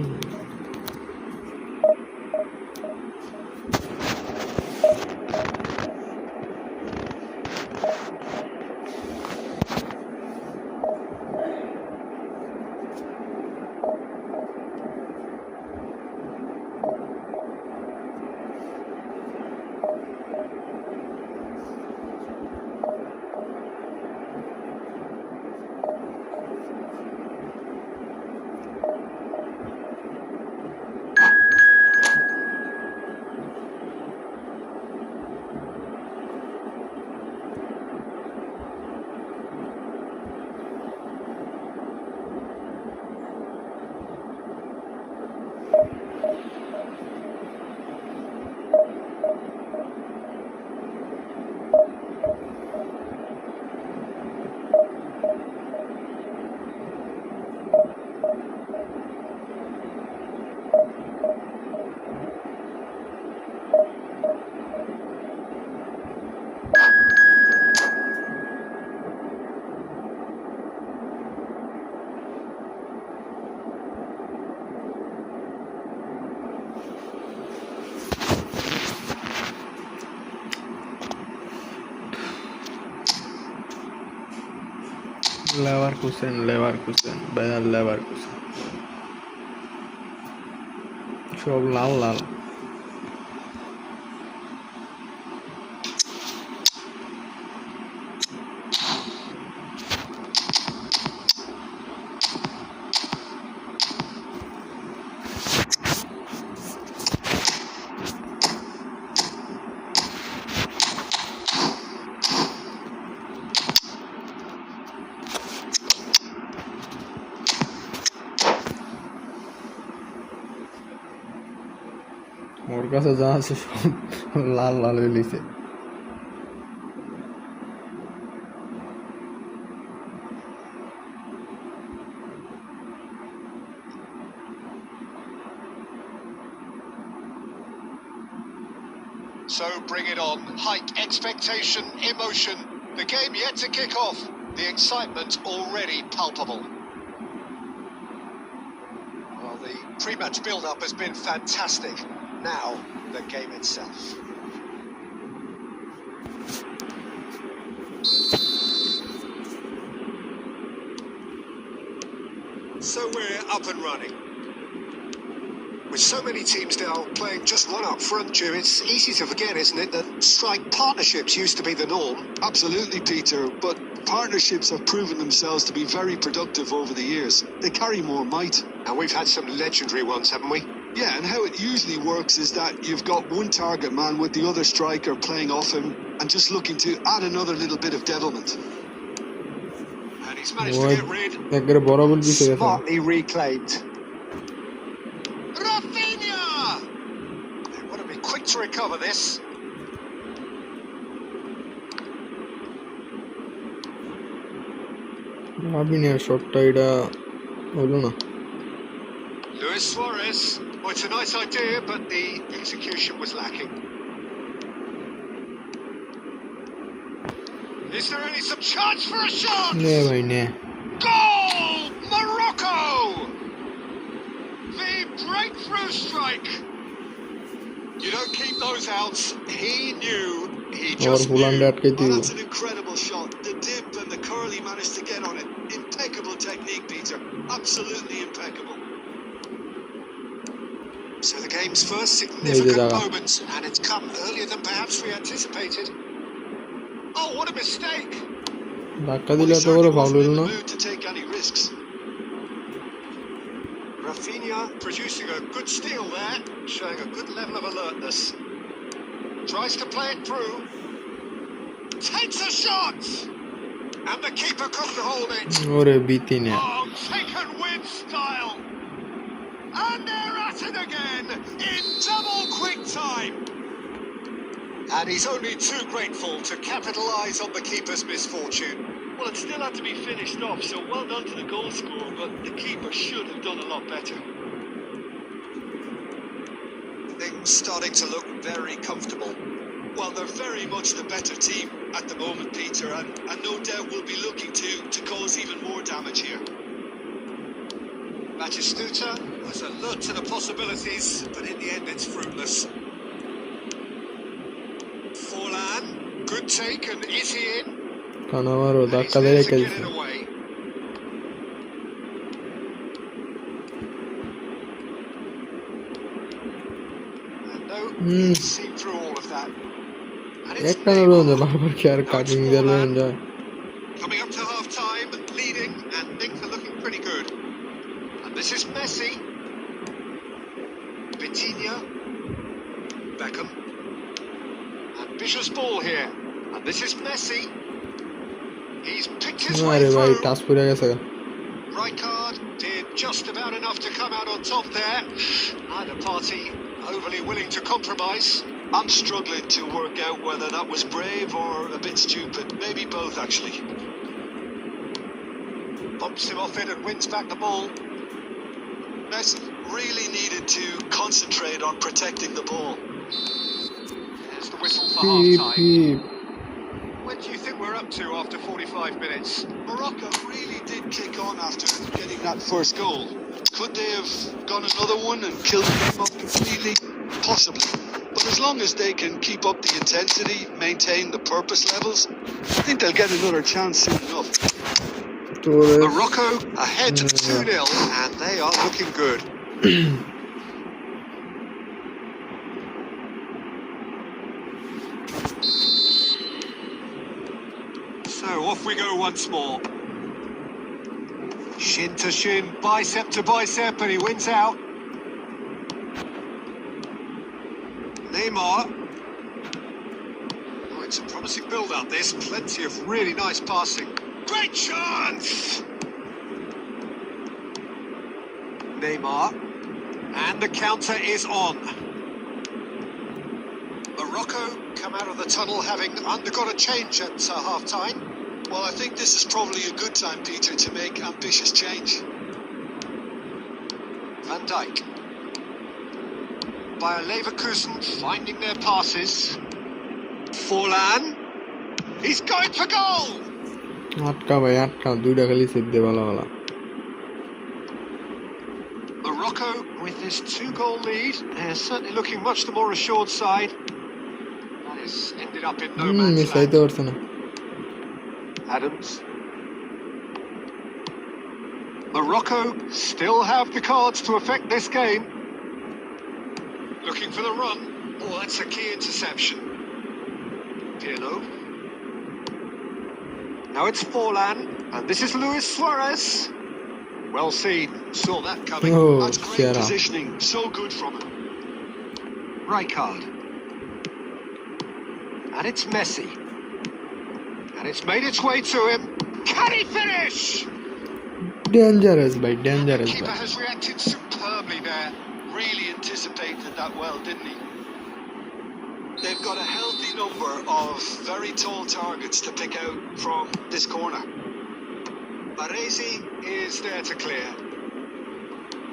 Leverkusen, Bayer Leverkusen. সব লাল লাল। ওর কাছে যা আছে সব লাল লাল হয়ে লিছে। So bring it on. Height, expectation, emotion. The game yet to kick off. The excitement already palpable. Well, the pre-match build-up has been fantastic. Now, the game itself. So we're up and running. With so many teams now playing just one up front, Jim, it's easy to forget, isn't it, that strike partnerships used to be the norm? Absolutely, Peter, but partnerships have proven themselves to be very productive over the years. They carry more might. And we've had some legendary ones, haven't we? Yeah, and how it usually works is that you've got one target man with the other striker playing off him and just looking to add another little bit of devilment. And he's managed to get rid. Smartly reclaimed. Rafinha! They want to be quick to recover this. Luis Suarez. Well, it's a nice idea, but the execution was lacking. Is there some chance for a shot? Goal! Morocco! The breakthrough strike. You don't keep those outs. He knew. He just knew. Oh, that's an incredible shot. The dip and the curl he managed to get on it. Impeccable technique, Peter. Absolutely impeccable. So the game's first significant moment, and it's come earlier than perhaps we anticipated. Oh, what a mistake! To take any risks. Rafinha producing a good steal there, showing a good level of alertness. Tries to play it through. Takes a shot! And the keeper couldn't hold it. Oh, taken with style. And they're at it again in double quick time. And he's only too grateful to capitalise on the keeper's misfortune. Well, it still had to be finished off, so well done to the goal scorer, but the keeper should have done a lot better. Things starting to look very comfortable. Well, they're very much the better team at the moment, Peter, and no doubt will be looking to cause even more damage here. Batistuta was alert to the possibilities, but in the end it's fruitless. Forlan, good take, and is he in? And he's there to get it away. And no, he's seen through all of that. And it's coming up to half-time, leading, and things are looking pretty good. And this is Messi. Vitinha. Beckham. Ambitious ball here. And this is Messi. He's picked his way through. Rijkaard did just about enough to come out on top there. Neither party overly willing to compromise. I'm struggling to work out whether that was brave or a bit stupid. Maybe both, actually. Bumps him off it and wins back the ball. Messi really needed to concentrate on protecting the ball. There's the whistle for half-time. When do you think we're up to after 45 minutes? Morocco really did kick on after getting that first goal. Could they have gone another one and killed the game off completely? Possibly. But as long as they can keep up the intensity, maintain the purpose levels, I think they'll get another chance soon enough. Morocco ahead 2-0, and they are looking good. So off we go once more. Shin to shin, bicep to bicep, and he wins out. Neymar. Oh, it's a promising build-up, this. Plenty of really nice passing. Great chance! Neymar. And the counter is on. Morocco come out of the tunnel having undergone a change at half-time. Well, I think this is probably a good time, Peter, to make ambitious change. Van Dijk. Bayer Leverkusen finding their passes. Forlan. He's going for goal. আটকা ভাই আটকা দুইটা খালি save দে ভালো ভালো Morocco with this 2-goal lead. They're certainly looking much the more assured side. That has ended up in no man's miss land. আইতে পারছে না Adams. Morocco still have the cards to affect this game. Looking for the run. Oh, that's a key interception. Pirlo. Now it's Forlan, and this is Luis Suarez. Well seen. Saw that coming. Oh, That's great Sierra. positioning. So good from him. Rijkaard. And it's Messi. And it's made its way to him. Can he finish? Dangerous ভাই dangerous Keeper ভাই has reacted superbly there. Really anticipated that well, didn't he? They've got a healthy number of very tall targets to pick out from this corner. Baresi is there to clear.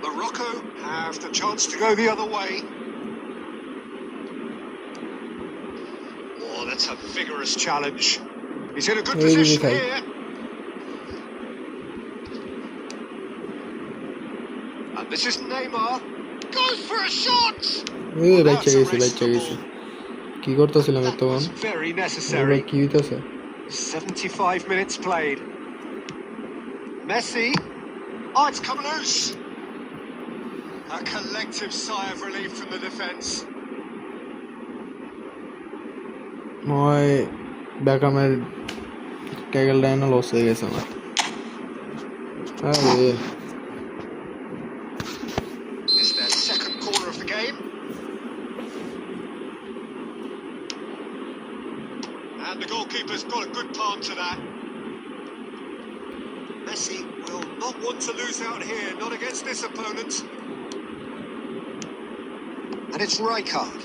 Morocco have the chance to go the other way. Oh, that's a vigorous challenge. He's in a good Really position tight. here. And this is Neymar. Goes for a shot! এ বাচ্চা গেছে কি করতেছিলাম That তখন was very এবার necessary. কি হইতাছে 75 minutes played. Messi. Oh, it's come loose. A collective sigh of relief from the defence. মই বেকামের ট্যাগল Dyna loss হয়ে গেছে আমার আরে It's their second corner of the game. And the goalkeeper's got a good palm to that. Messi will not want to lose out here, not against this opponent. And it's Rijkaard.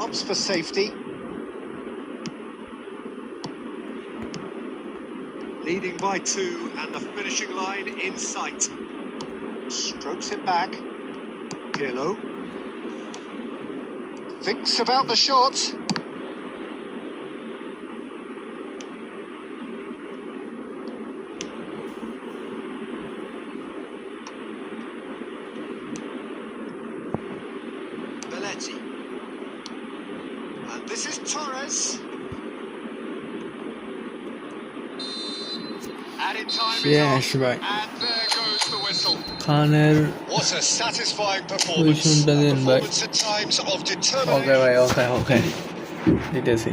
Ups for safety. Leading by 2 and the finishing line in sight. Strokes it back. Pirlo. Thinks about the shot. Belletti. And this is Torres. Added time is Yes, up, right. and there goes the whistle. খানের What a satisfying performance. Position A টা দিন ভাই performance at times of okay determination. ভাই ওকে দিতেছি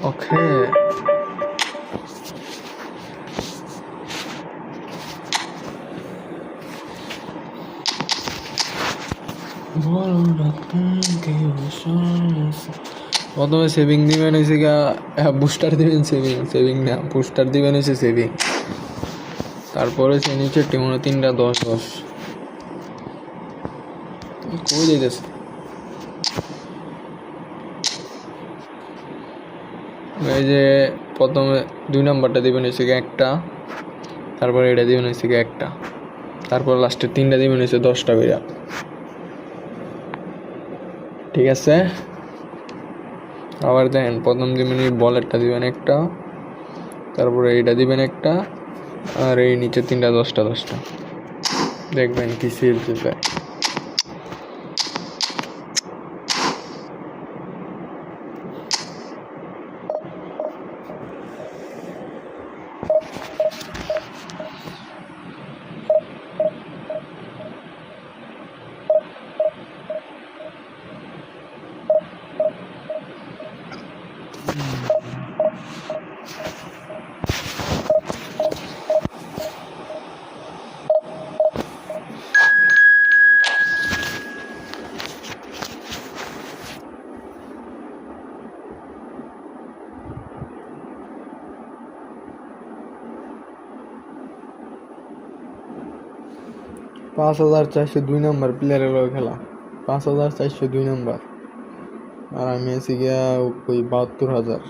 ওকে প্রথমে saving দিবেন হয়েছে গা বুস্টার দিবেন সেভিং না বুস্টার দিবেন হয়েছে সেভিং তারপরে সে নিচে টিমনে 3টা 10 কই যাইতেছে এই যে প্রথমে 2 নাম্বারটা দিবেন হয়েছে একটা তারপরে এটা দিবেন হয়েছে একটা তারপর লাস্টে 3টা দিবেন হয়েছে 10টা করে ঠিক আছে আবার দেখেন প্রথম দিবেন বলেরটা দিবেন একটা তারপরে এইটা দিবেন একটা আর এই নিচে 3টা 10টা দেখবেন কি সেভ দিতে পাঁচ 5402 নম্বর প্লেয়ারের খেলা 5402 নম্বর আর আমি আছি গিয়া ওই 72000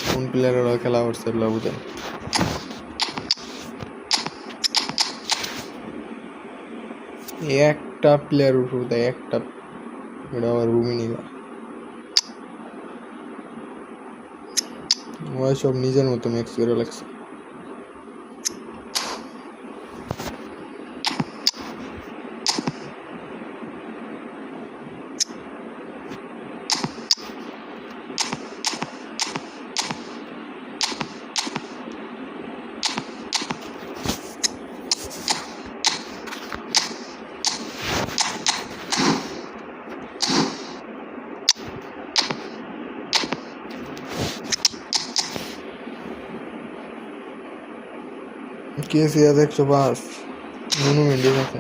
কোন প্লেয়ারের খেলা করছে বুঝেন একটা প্লেয়ার উপর দেয় একটা, এটা আবার রুমিনিগা ওই সব নিজের মতো মিক্স করে লাগছে। কেসি আছে 105 মনুমেন্টের কাছে,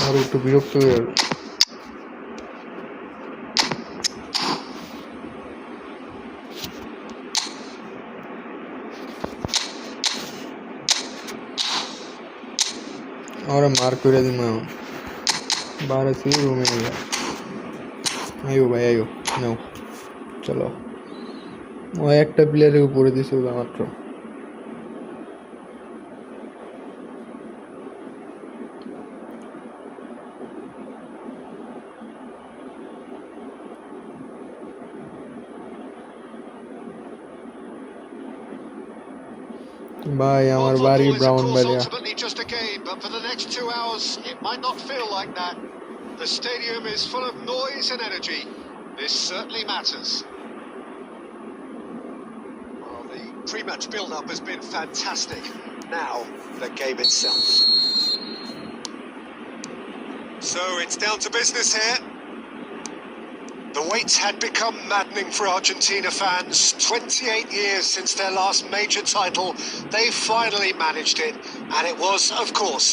আর একটু বিরক্ত হয়ে যাবে। ahora মার্ক করে দিন না বারে সি রুমে নিয়ে আয়ো ভাই আয়ো নাও চলো। ও একটা প্লেয়ারের উপরে দিছে ওটা মাত্র। ভাই আমার Well, বাড়ি football is, of brown course, বাড়িয়া। ultimately just a game, but for the next 2 hours, it might not feel like that. The stadium is full of noise and energy. This certainly matters. Well, the pre-match build-up has been fantastic. Now, the game itself. So it's down to business here. The wait had become maddening for Argentina fans. 28 years since their last major title. They finally managed it, and it was, of course,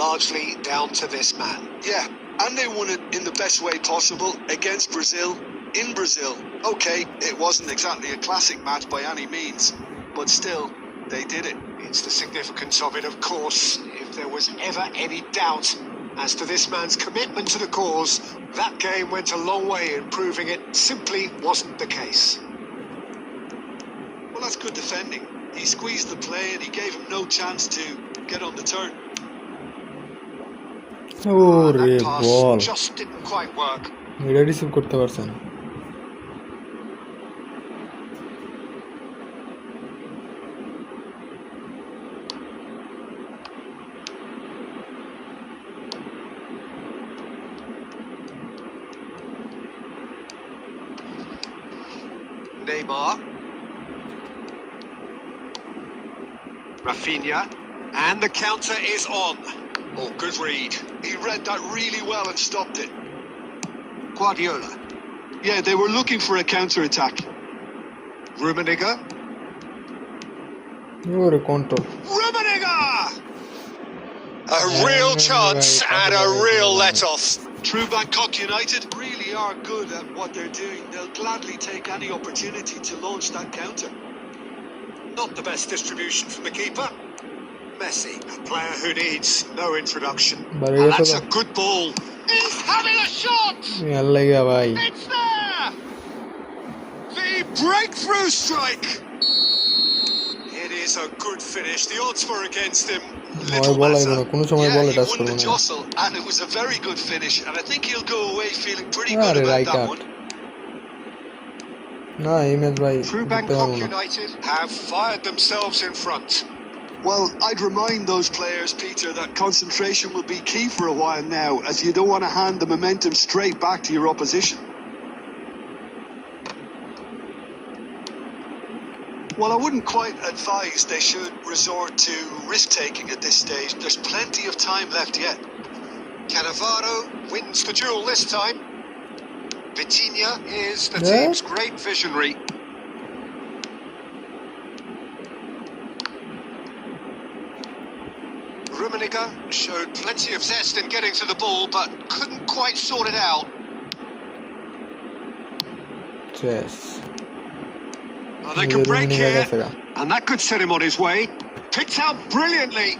largely down to this man. Yeah, and they won it in the best way possible against Brazil, in Brazil. Okay, it wasn't exactly a classic match by any means, but still, they did it. It's the significance of it, of course. If there was ever any doubt as to this man's commitment to the cause, that game went a long way in proving it simply wasn't the case. Well, that's good defending. He squeezed the play and he gave him no chance to get on the turn. ওরে That pass ball, just didn't quite work. এটা receive করতে পারছে না। Neymar. Rafinha. And the counter is on. Oh, good read. He read that really well and stopped it. Guardiola. Yeah, they were looking for a counter-attack. Rummenigge. ওরে control. Rummenigge! A real chance and a real let-off. True Bangkok United really are good at what they're doing. They'll gladly take any opportunity to launch that counter. Not the best distribution from the keeper. Messi, a player who needs no introduction. But And that's a good ball. He's having a shot! আল্লাহ গা ভাই, It's there! The breakthrough strike! It is a good finish. The odds were against him. ভয় Little বল আইব matter. না, কোনো সময় Yeah, বলে he touch won করবো the না। jostle and it was a very good finish, and I think he'll go away feeling pretty Ah, good about right that out. one. না এই ম্যাচ ভাই True জিততে পারবো Bangkok না। United have fired themselves in front. Well, I'd remind those players, Peter, that concentration will be key for a while now, as you don't want to hand the momentum straight back to your opposition. Well, I wouldn't quite advise they should resort to risk-taking at this stage. There's plenty of time left yet. Cannavaro wins the duel this time. Vitinha is the Yeah. team's great visionary. Rummenigge showed plenty of zest in getting to the ball, but couldn't quite sort it out. শেষ। Oh, they can break রুমিনিগা here, গেছে গা। and that could set him on his way. Picked out brilliantly.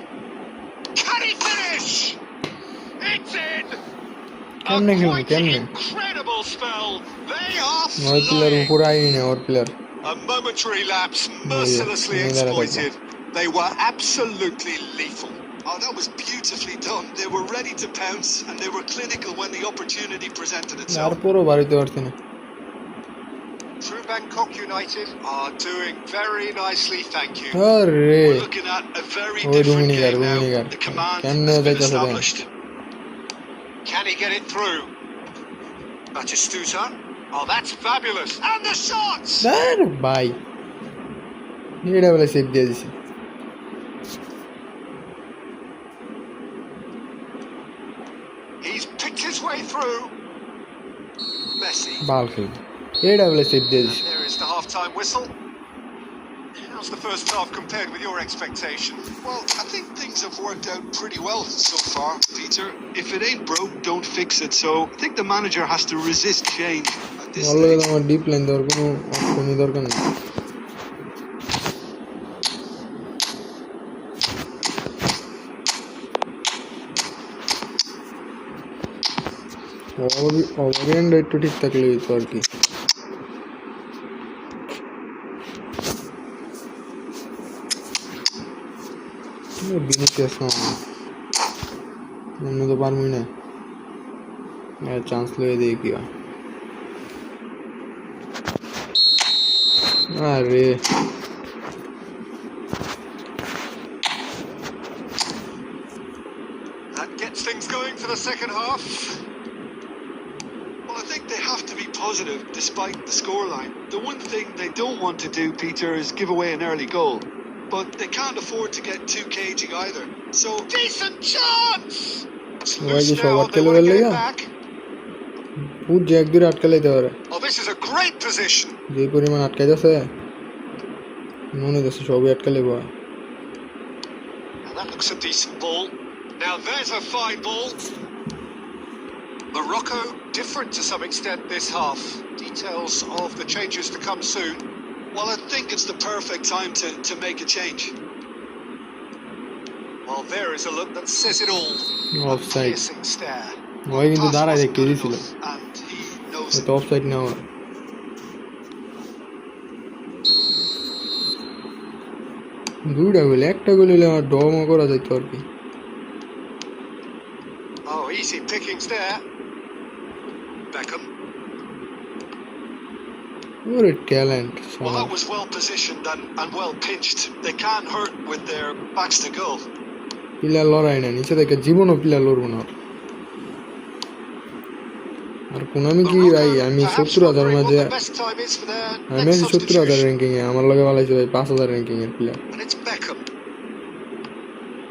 Can he finish? It's in. কেমনে A খেলবে, quite কেমনে? incredible spell. They are or player flying. উপরে আইনি, ওর player A momentary lapse mercilessly Yeah, exploited. They were absolutely lethal. Oh, that was beautifully done. They were ready to pounce and they were clinical when the opportunity presented itself. তারপরও বাড়িতে পারছি না True Bangkok United are doing very nicely, thank you. আরে We're looking at a very ওই different রুমিনিগার game now. রুমিনিগার The command কেমনে has been যাইতাছে দেন established. Can he get it through? Batistuta. Oh, that's fabulous. And the shots! আরে ভাই এটা বলে save দিয়ে দিছি He's picked his way through. Messi. ভাল খেল এটা বলে সেভ দিয়ে দিছি There is the half-time whistle. How's the first half compared with your expectation? Well, I think things have worked out pretty well so far, Peter. If it ain't broke, don't fix it. So I think the manager has to resist change at this ভালো stage. আমার deep line দেওয়ার কোনো অপশনই দরকার নেই ওভারহ্যান্ড একটু ঠিক থাকলে হইতো আর কি বিনিতেস না অন্য তো পারবই না চান্স লয়ে দিয়ে কি হয় আরে That gets things going for the second half. Well, I think they have to be positive despite the scoreline. The one thing they don't want to do, Peter, is give away an early goal. But they can't afford to get too cagey either. So Decent chance! It's Why loose you show now, what they color want to get will it you? back. Put যে একদূরে আটকালে দিতে পারে Oh, this is a great position. যে পরিমাণ আটকাইতেছে মনে হচ্ছে সবই আটকালে বয় Now that looks a decent ball. Now there's a fine ball. Morocco different to some extent this half. Details of the changes to come soon. well, I think it's the perfect time to make a change. Well, there is a look that says it all. Offside Piercing stare. ওই কিন্তু Pass দাঁড়ায় wasn't দেখতে good দিয়েছিল enough, and he knows it. তো offside না হয় দুইটা গোল একটা গোল হলে আমার ডমও করা যাইতো আর কি Oh, easy pickings there. Beckham. ওরে talent Well, that was well positioned and well pitched. They can't hurt with their backs to goal. Player লড়াই না নিচে থেকে জীবনও প্লেয়ার লড়বো না আর কোন আমি কি ভাই আমি 70,000 মাঝে আমি আছি 70,000 র্যাঙ্কিং এ আমার লগে ভালো আছে ভাই 5,000 র্যাঙ্কিং এর player And it's Beckham.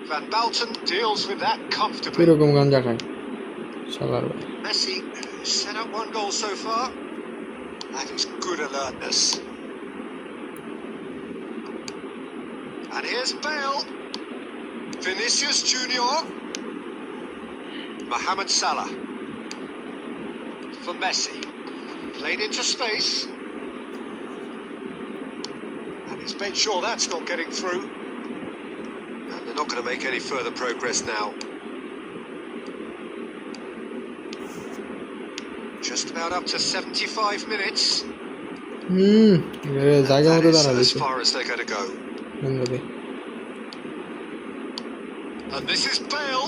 Van Balten deals with that comfortably. এরকম গাঞ্জা খায় শালার ভাই Messi set up one goal so far. That is good alertness. And here's Bale. Vinicius Junior. Mohamed Salah. For Messi. Played into space. And he's made sure that's not getting through. And they're not going to make any further progress now. Just about up to 75 minutes. এবারে জায়গা মতো That is দাঁড়ালে as far as they're going to go. And this is Bale.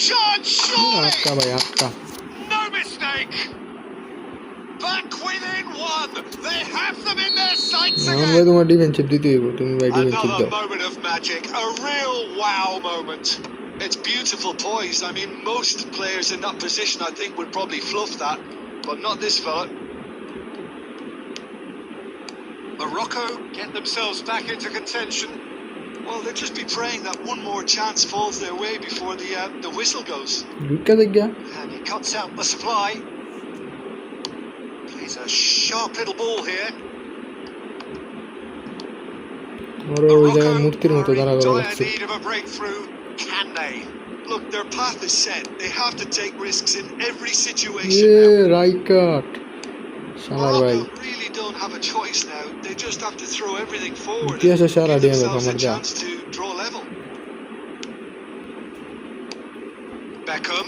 Chance, surely! আটকা ভাই আটকা No mistake! Back within one! They have them in their sights আমার ভাই again! তোমার ডিফেন্সিভ দিতে হইব তুমি ভাই ডিফেন্সিভ Another দাও moment of magic, a real wow moment. It's beautiful poise. I mean, most players in that position, I think, would probably fluff that, but not this fella. Morocco get themselves back into contention. Well, they'll just be praying that one more chance falls their way before the whistle goes. ঢুকা দেখ গিয়া And he cuts out the supply. Plays a sharp little ball here. ওরে ওই জায়গায় মূর্তির মতো are দাঁড়া in করে dire রাখছে need of a breakthrough. Can they? Look, their path is set. They have to take risks in every A situation now. রাইকাট শালার ভাই Morocco really don't have a choice now. They just have to throw everything forward ইতিহাসে and Sara give দিয়ে themselves a আমার যা chance to draw level. Beckham.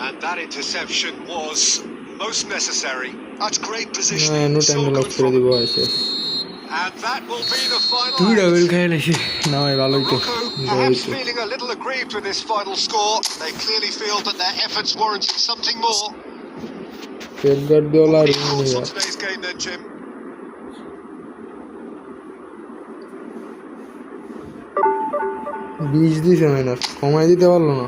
And that interception was most necessary. That's great হ্যাঁ positioning. No So time lock good করে from দিব him. এসে And that will be the final তুই double act. খাই নাকি না ভাই ভালোই তো Morocco perhaps feeling a little aggrieved with this final score. They clearly feel that their efforts warranted something more. Pep Guardiola Any thoughts on today's game then, Jim? বিষ দিছে minus কমাই দিতে পারলো না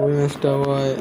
ওই ম্যাচটা হয়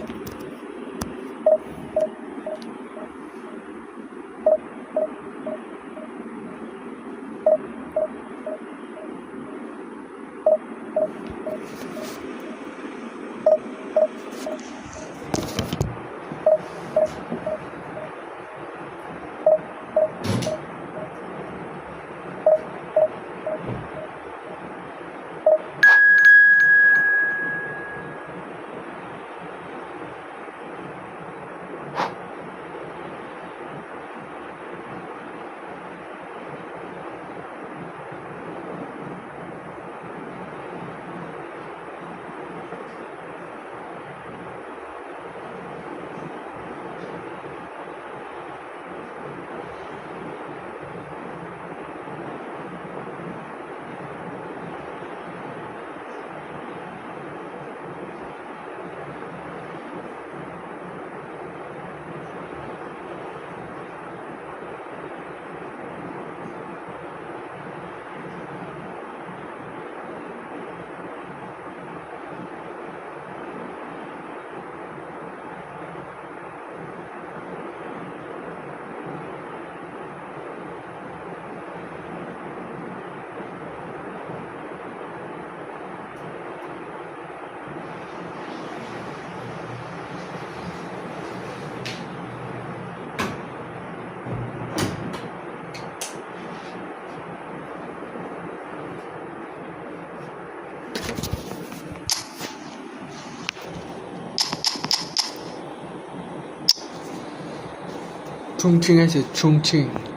총칭 আছে 총칭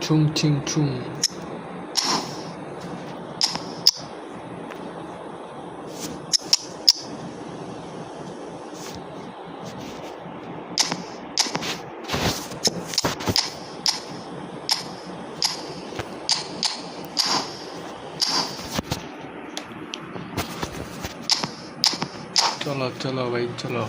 총칭 총 चलो चलो भाई चलो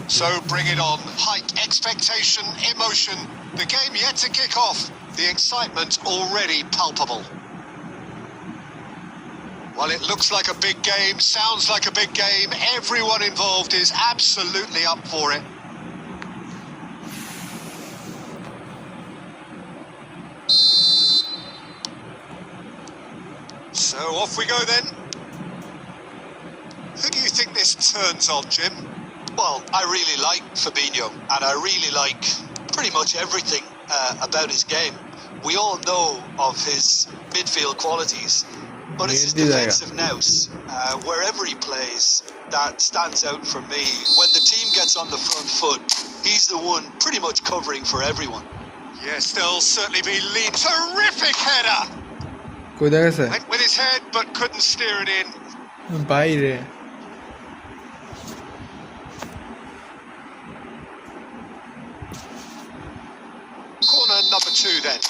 So bring it on. Height, expectation, emotion. The game yet to kick off. The excitement already palpable. Well, it looks like a big game, sounds like a big game. Everyone involved is absolutely up for it. So off we go then. Who do you think this turns on, Jim? Well, I really like Fabinho, and I really like pretty much everything about his game. We all know of his midfield qualities, but it's his defensive nous, wherever he plays, that stands out for me. When the team gets on the front foot, he's the one pretty much covering for everyone. Yes, there'll certainly be lead. Terrific header! Went with his head, but couldn't steer it in. বাইরে Corner number 2 then.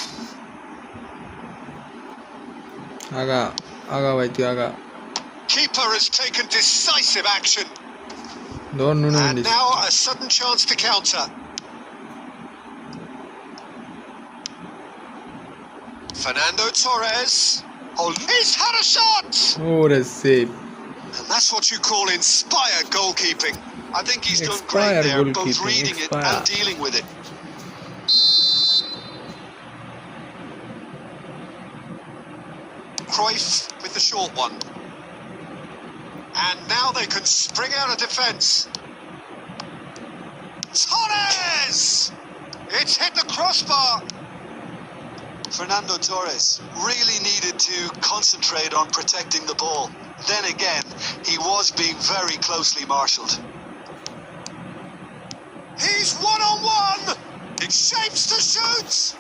আগা আগা ভাই তুই আগা Keeper has taken decisive action. ধর নুনে And Mendis now a sudden chance to counter. Fernando Torres. Oh, he's had a shot! ওরে save And that's what you call inspired goalkeeping. I think he's done Expired great there, both goalkeeping, reading it expired. and dealing with it. Cruyff with the short one. And now they can spring out of defence. Torres! It's hit the crossbar. Fernando Torres really needed to concentrate on protecting the ball. Then again, he was being very closely marshalled. He's one-on-one! It shapes to shoot!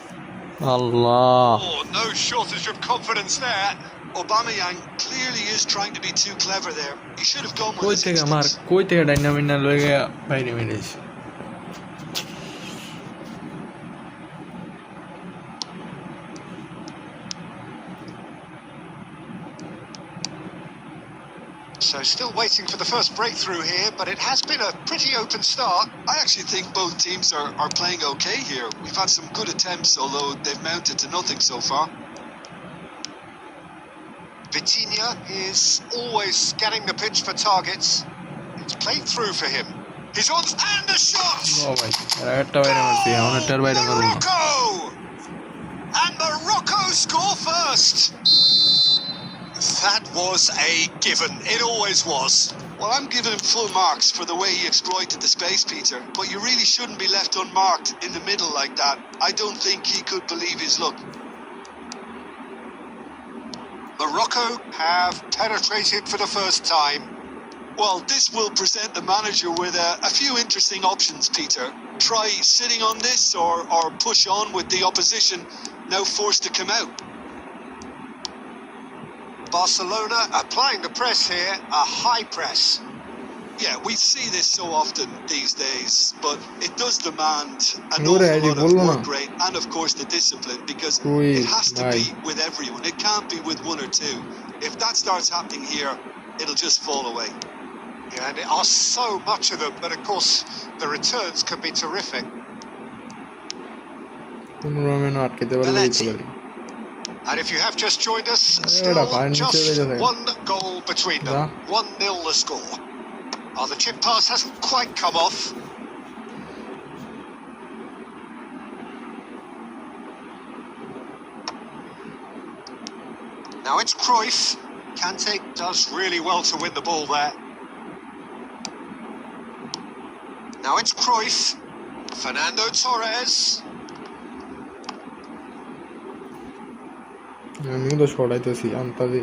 Allah. Oh, no shortage of confidence there. Aubameyang clearly is trying to be too clever there. He should have gone with কই his থেকে আমার instincts. কই থেকে ডাইনামিনা লয়ে বাইরে মেরেছে So still waiting for the first breakthrough here, but it has been a pretty open start. I actually think both teams are playing okay here. We've had some good attempts, although they've mounted to nothing so far. Vitinha is always scanning the pitch for targets. It's played through for him. He's on and a shot! ও ভাই একটা বাইরে মারছি এখন একটার বাইরে মারবো না Morocco! And Morocco score first! That was a given. It always was. Well, I'm giving him full marks for the way he exploited the space, Peter. But you really shouldn't be left unmarked in the middle like that. I don't think he could believe his luck. Morocco have penetrated for the first time. Well, this will present the manager with a few interesting options, Peter. Try sitting on this or push on with the opposition now forced to come out. Barcelona applying the press here, a high press. Yeah, we see this so often these days, but it does demand an Ora, awful lot of bolo na. work rate and, of course, the discipline, because Ui, it has to bhai. be with everyone. It can't be with one or two. If that starts happening here, it'll just fall away. Yeah, and there are so much of them, but of course the returns can be terrific. কোনোভাবে না আটকাতে পারলে Belletti. পারি And if you have just joined us, Era still fine, just niche hole jate. one goal between them. 1-0 the score. Oh, the chip pass hasn't quite come off. Now it's Cruyff. Kante does really well to win the ball there. Now it's Cruyff. Fernando Torres. আমিও তো ছড়াইতেছি আন্তাজি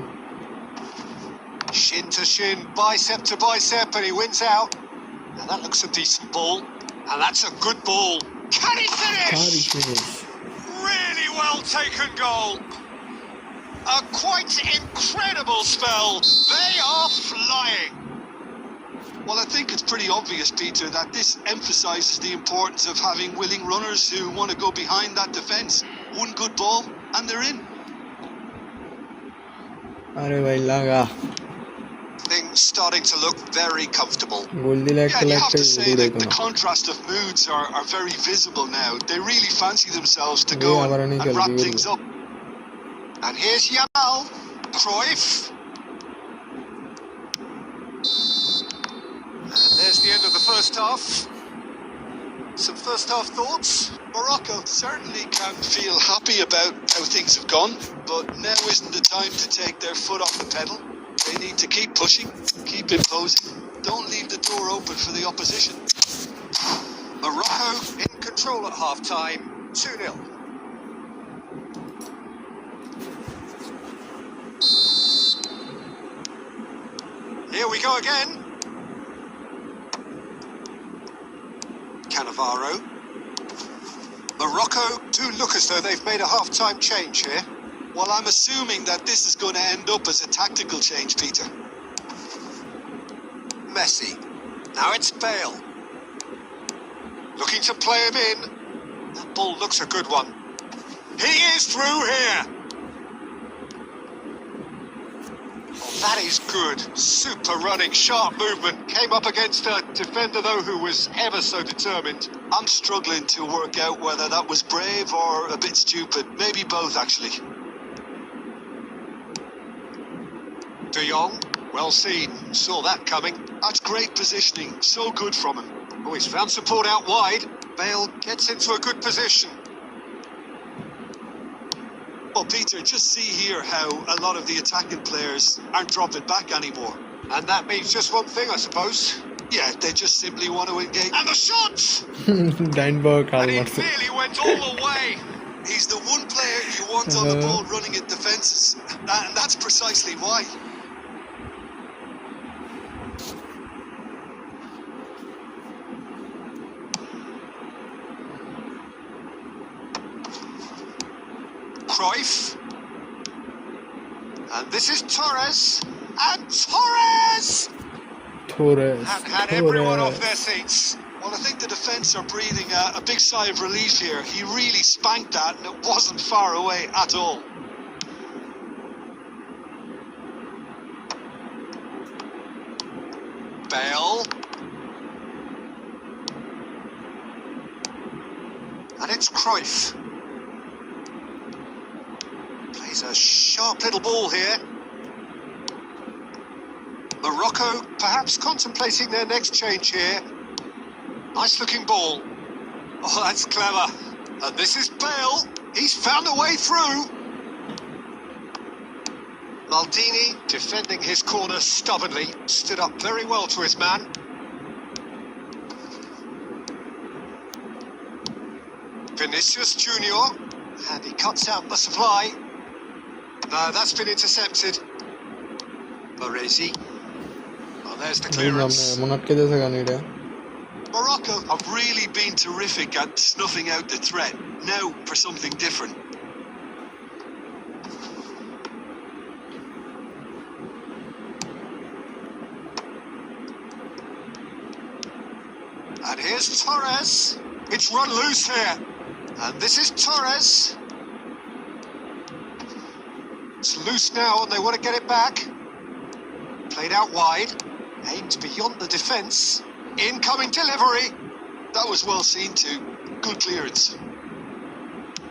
Shin to shin, bicep to bicep, and he wins out. Now that looks a decent ball. And that's a good ball. Can he finish? কারি finish Really well taken goal. A quite incredible spell. They are flying. Well, I think it's pretty obvious, Peter, that this emphasises the importance of having willing runners who want to go behind that defence. One good ball, and they're in. আরে ভাই লাগা Things starting to look very comfortable. গোল দিলে Yeah, একটা and you have লাগতে to say দূরে that তো the না contrast of moods are very visible now. They really fancy themselves to Yeah, go but I and need to wrap leave. things up. And here's Yamal. Cruyff. And there's the end of the first half. Some first half thoughts? Morocco certainly can feel happy about how things have gone, but now isn't the time to take their foot off the pedal. They need to keep pushing, keep imposing. Don't leave the door open for the opposition. Morocco in control at half-time, 2-0. Here we go again. Cannavaro. Morocco do look as though they've made a half-time change here. Well, I'm assuming that this is going to end up as a tactical change, Peter. Messi. Now it's Bale. Looking to play him in. That ball looks a good one. He is through here. Oh, that is good. Super running, sharp movement. Came up against a defender, though, who was ever so determined. I'm struggling to work out whether that was brave or a bit stupid. Maybe both, actually. De Jong, well seen. Saw that coming. That's great positioning. So good from him. Oh, he's found support out wide. Bale gets into a good position. Well, Peter, just see here how a lot of the attacking players aren't dropping back anymore. And that means just one thing, I suppose. Yeah, they just simply want to engage. And the shots! ডাইনবাও কাল And he মারছে nearly went all the way. He's the one player you want on the ball running at defences, and that's precisely why. Cruyff. And this is Torres. And Torres! Torres Had everyone off their seats. Well, I think the defence are breathing a big sigh of relief here. He really spanked that, and it wasn't far away at all. Bale. And it's Cruyff. Plays a sharp little ball here. Morocco perhaps contemplating their next change here. Nice looking ball. Oh, that's clever. And this is Bale. He's found a way through. Maldini defending his corner stubbornly. Stood up very well to his man. Vinicius Junior. And he cuts out the supply. No, that's been intercepted. Baresi. Oh, there's the clearance. মনে আটকে দিয়েছে গান এটা Morocco have really been terrific at snuffing out the threat. Now for something different. And here's Torres. It's run loose here. And this is Torres. It's loose now and they want to get it back. Played out wide. Aimed beyond the defence. Incoming delivery. That was well seen too. Good clearance.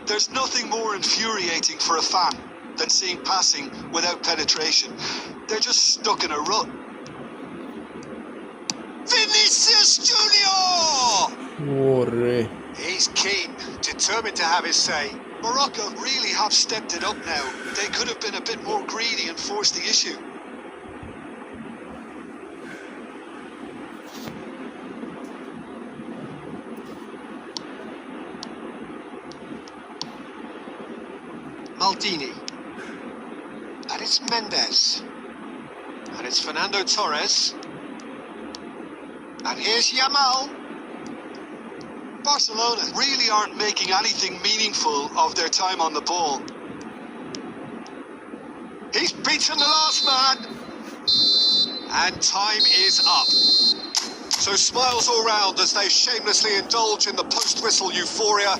There's nothing more infuriating for a fan than seeing passing without penetration. They're just stuck in a rut. Vinicius Junior! ওরে He's keen, determined to have his say. Morocco really have stepped it up now. They could have been a bit more greedy and forced the issue. Maldini. And it's Mendes. And it's Fernando Torres. And here's Yamal. Barcelona really aren't making anything meaningful of their time on the ball. He's beaten the last man. And time is up. So smiles all round as they shamelessly indulge in the post-whistle euphoria.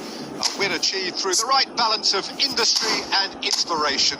A win achieved through the right balance of industry and inspiration.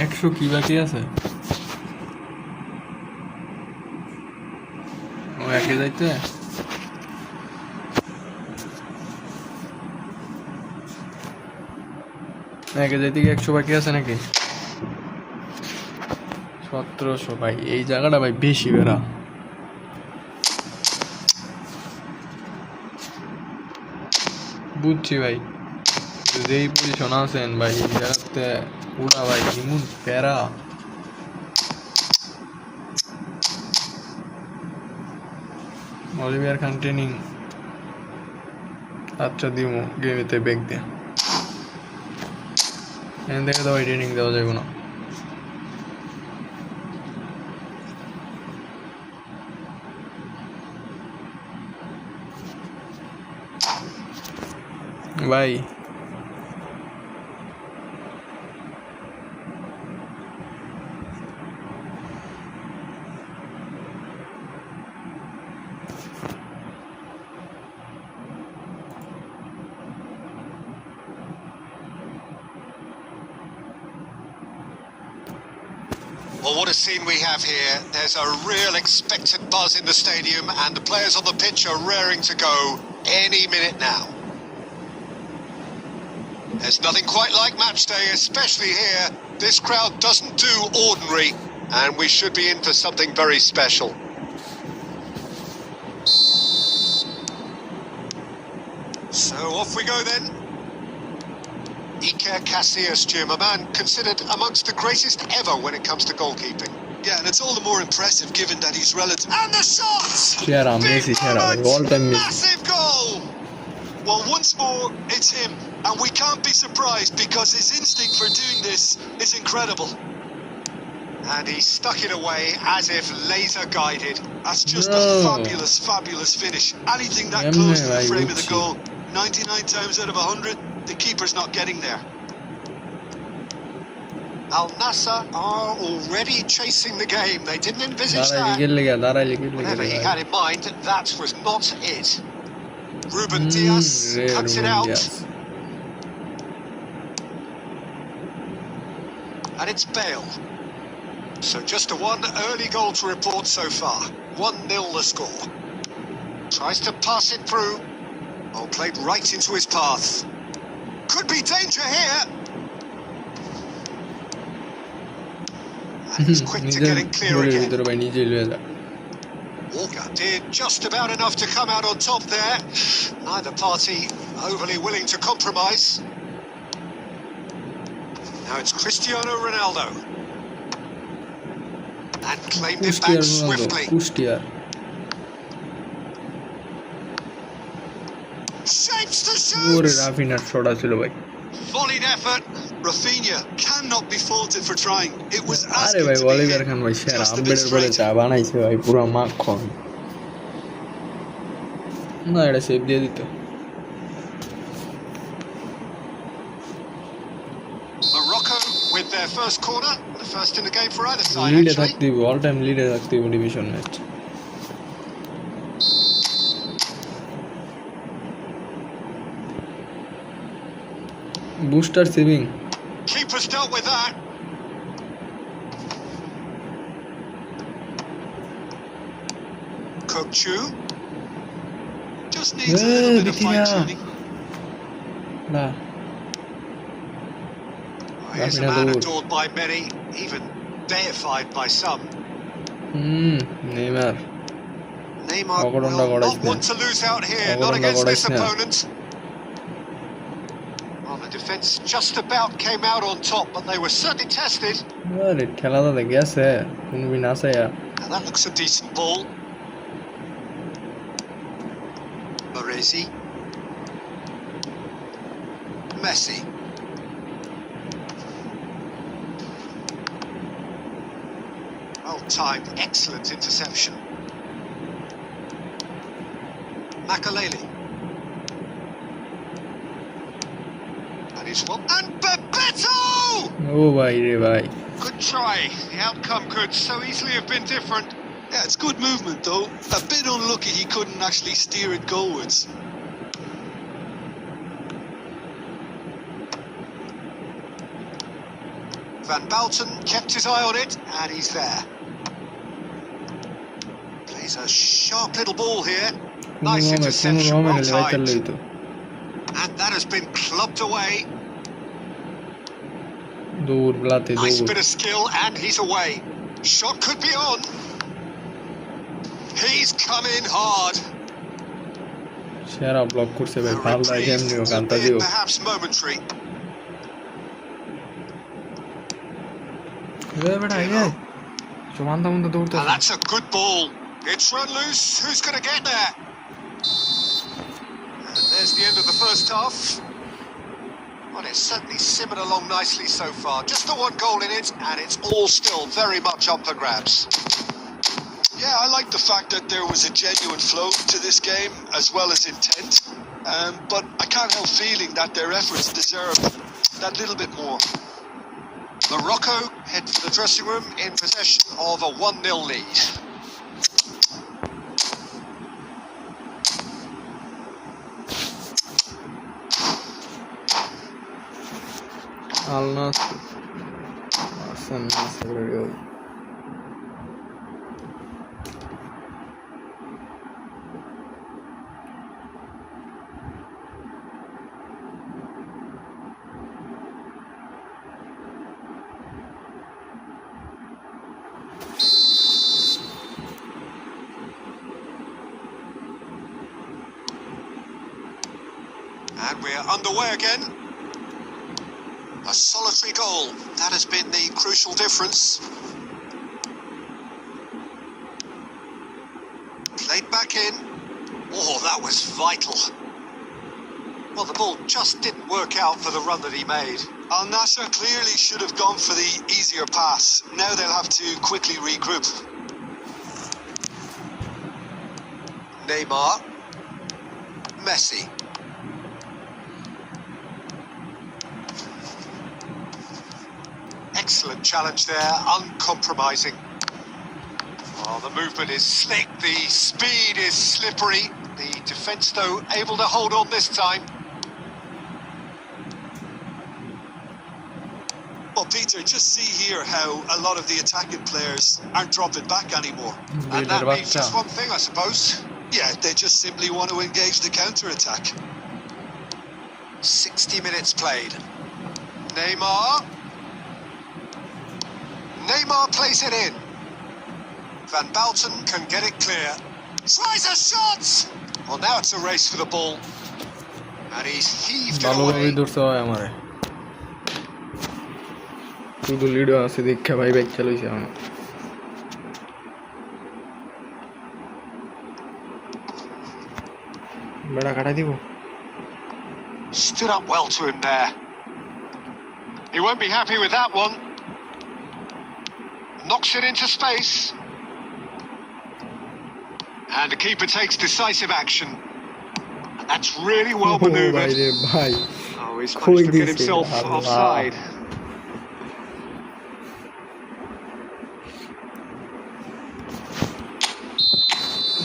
একশো কি বাকি আছে ও একে যাইতে একে যাইতে কি 100 বাকি আছে নাকি 1700 ভাই, এই জায়গাটা ভাই বেশি বেড়া। বুঝছি ভাই, যেই পজিশন আছেন ভাই এই জায়গাতে পুরা ভাই ইমুন প্যারা। অলিভিয়ার খান ট্রেনিং আচ্ছা দিমু গেমেতে ব্যাগ দিয়ে, এখান থেকে তো ভাই ট্রেনিং দেওয়া যাবে না। ভাই Well, what a scene we have here. There's a real expectant buzz in the stadium, and the players on the pitch are raring to go any minute now. There's nothing quite like match day, especially here. This crowd doesn't do ordinary, and we should be in for something very special. So off we go then. Iker Casillas, Jim, a man considered amongst the greatest ever when it comes to goalkeeping. Yeah, and it's all the more impressive given that he's relative. And the shot! Shera, Messi, Shera, all time Massive goal! Well, once more, it's him. And we can't be surprised because his instinct for doing this is incredible. And he stuck it away as if laser guided. That's just a fabulous, fabulous finish. Anything that close to the frame of the goal, 99 times out of 100, the keeper's not getting there. Al Nassr are already chasing the game. They didn't envisage that. Whatever he had in mind, that was not it. Ruben Diaz cuts it out. And it's Bale. So just a one early goal to report so far. 1-0 the score. Tries to pass it through. Oh, played right into his path. Could be danger here. And he's quick to get it clear again. Walker did just about enough to come out on top there. Neither party overly willing to compromise. Now it's Cristiano Ronaldo. And claimed it back swiftly. Shapes to shoot! Volleyed effort. Rafinha cannot be faulted for trying. It was আরে asking ভাই to be Oliver hit. খান ভাই সেরা, Just a bit Amber বলে straight. চা বানাইছে ভাই পুরো মাখন। না এটা সেভ দিয়ে দিত। Morocco with their first corner, the first in the game for either side লিডে actually. থাকতে হবে, অল টাইম লিডে থাকতে হবে division match. Booster saving. Keeper's dealt with that. Kokchu. Just needs a little bit of Vitinha. fine-tuning. না Here's a man adored by many, even deified by some. Neymar Neymar will অগরণটা not গড়াইছ না। want to lose out here, not অগরণটা against this গড়াইছ না। opponent. Well, the defence just about came out on top, but they were certainly tested. আরে খেলাটা তো গেছে কোন বিন আছে। And that looks a decent ball. Baresi. Messi. Well timed, excellent interception. Makaleli. And it's one. And Bebeto! ও ভাই রে ভাই, Good try. The outcome could so easily have been different. Yeah, it's good movement though. A bit unlucky he couldn't actually steer it goalwards. Van Balten kept his eye on it, and he's there. Plays a sharp little ball here. Nice interception, well timed. And that has been clubbed away. দূর ব্লাতে Nice দূর। bit of skill, and he's away. Shot could be on. He's come in hard. সেরা block করছে ভাই, A ভালো লাগে reprieve, এমনিও গানটা albeit দিও। perhaps momentary. বেটা আগে সমান দাম তো And দৌড়তেছে। that's a good ball. It's run loose. Who's going to get there? And there's the end of the first half. Well, it's certainly simmered along nicely so far. Just the one goal in it, and it's all still very much up for grabs. Yeah, I like the fact that there was a genuine flow to this game as well as intent. But I can't help feeling that their efforts deserve that little bit more. Morocco head for the dressing room in possession of a 1-0 lead. Al Nassr. Hasan Nasr arıyor. And we're underway again. A solitary goal. That has been the crucial difference. Played back in. Oh, that was vital. Well, the ball just didn't work out for the run that he made. Al Nassr clearly should have gone for the easier pass. Now they'll have to quickly regroup. Neymar. Messi. Excellent challenge there, uncompromising. Oh, the movement is slick, the speed is slippery. The defence, though, able to hold on this time. Well, Peter, just see here how a lot of the attacking players aren't dropping back anymore. And that means just one thing, I suppose. Yeah, they just simply want to engage the counter-attack. 60 minutes played. Neymar. Neymar plays it in. Van Bouten can get it clear. Tries a shot! Well, now it's a race for the ball. And he's heaved it away. ধরতে হয় আমারে শুধু লিডো আছে দেখে ভাই bike চালাইছে আমার বেড়া কাটা দিব Stood up well to him there. He won't be happy with that one. Knocks it into space. And the keeper takes decisive action. And that's really well manoeuvred. Oh, he's managed to get himself offside.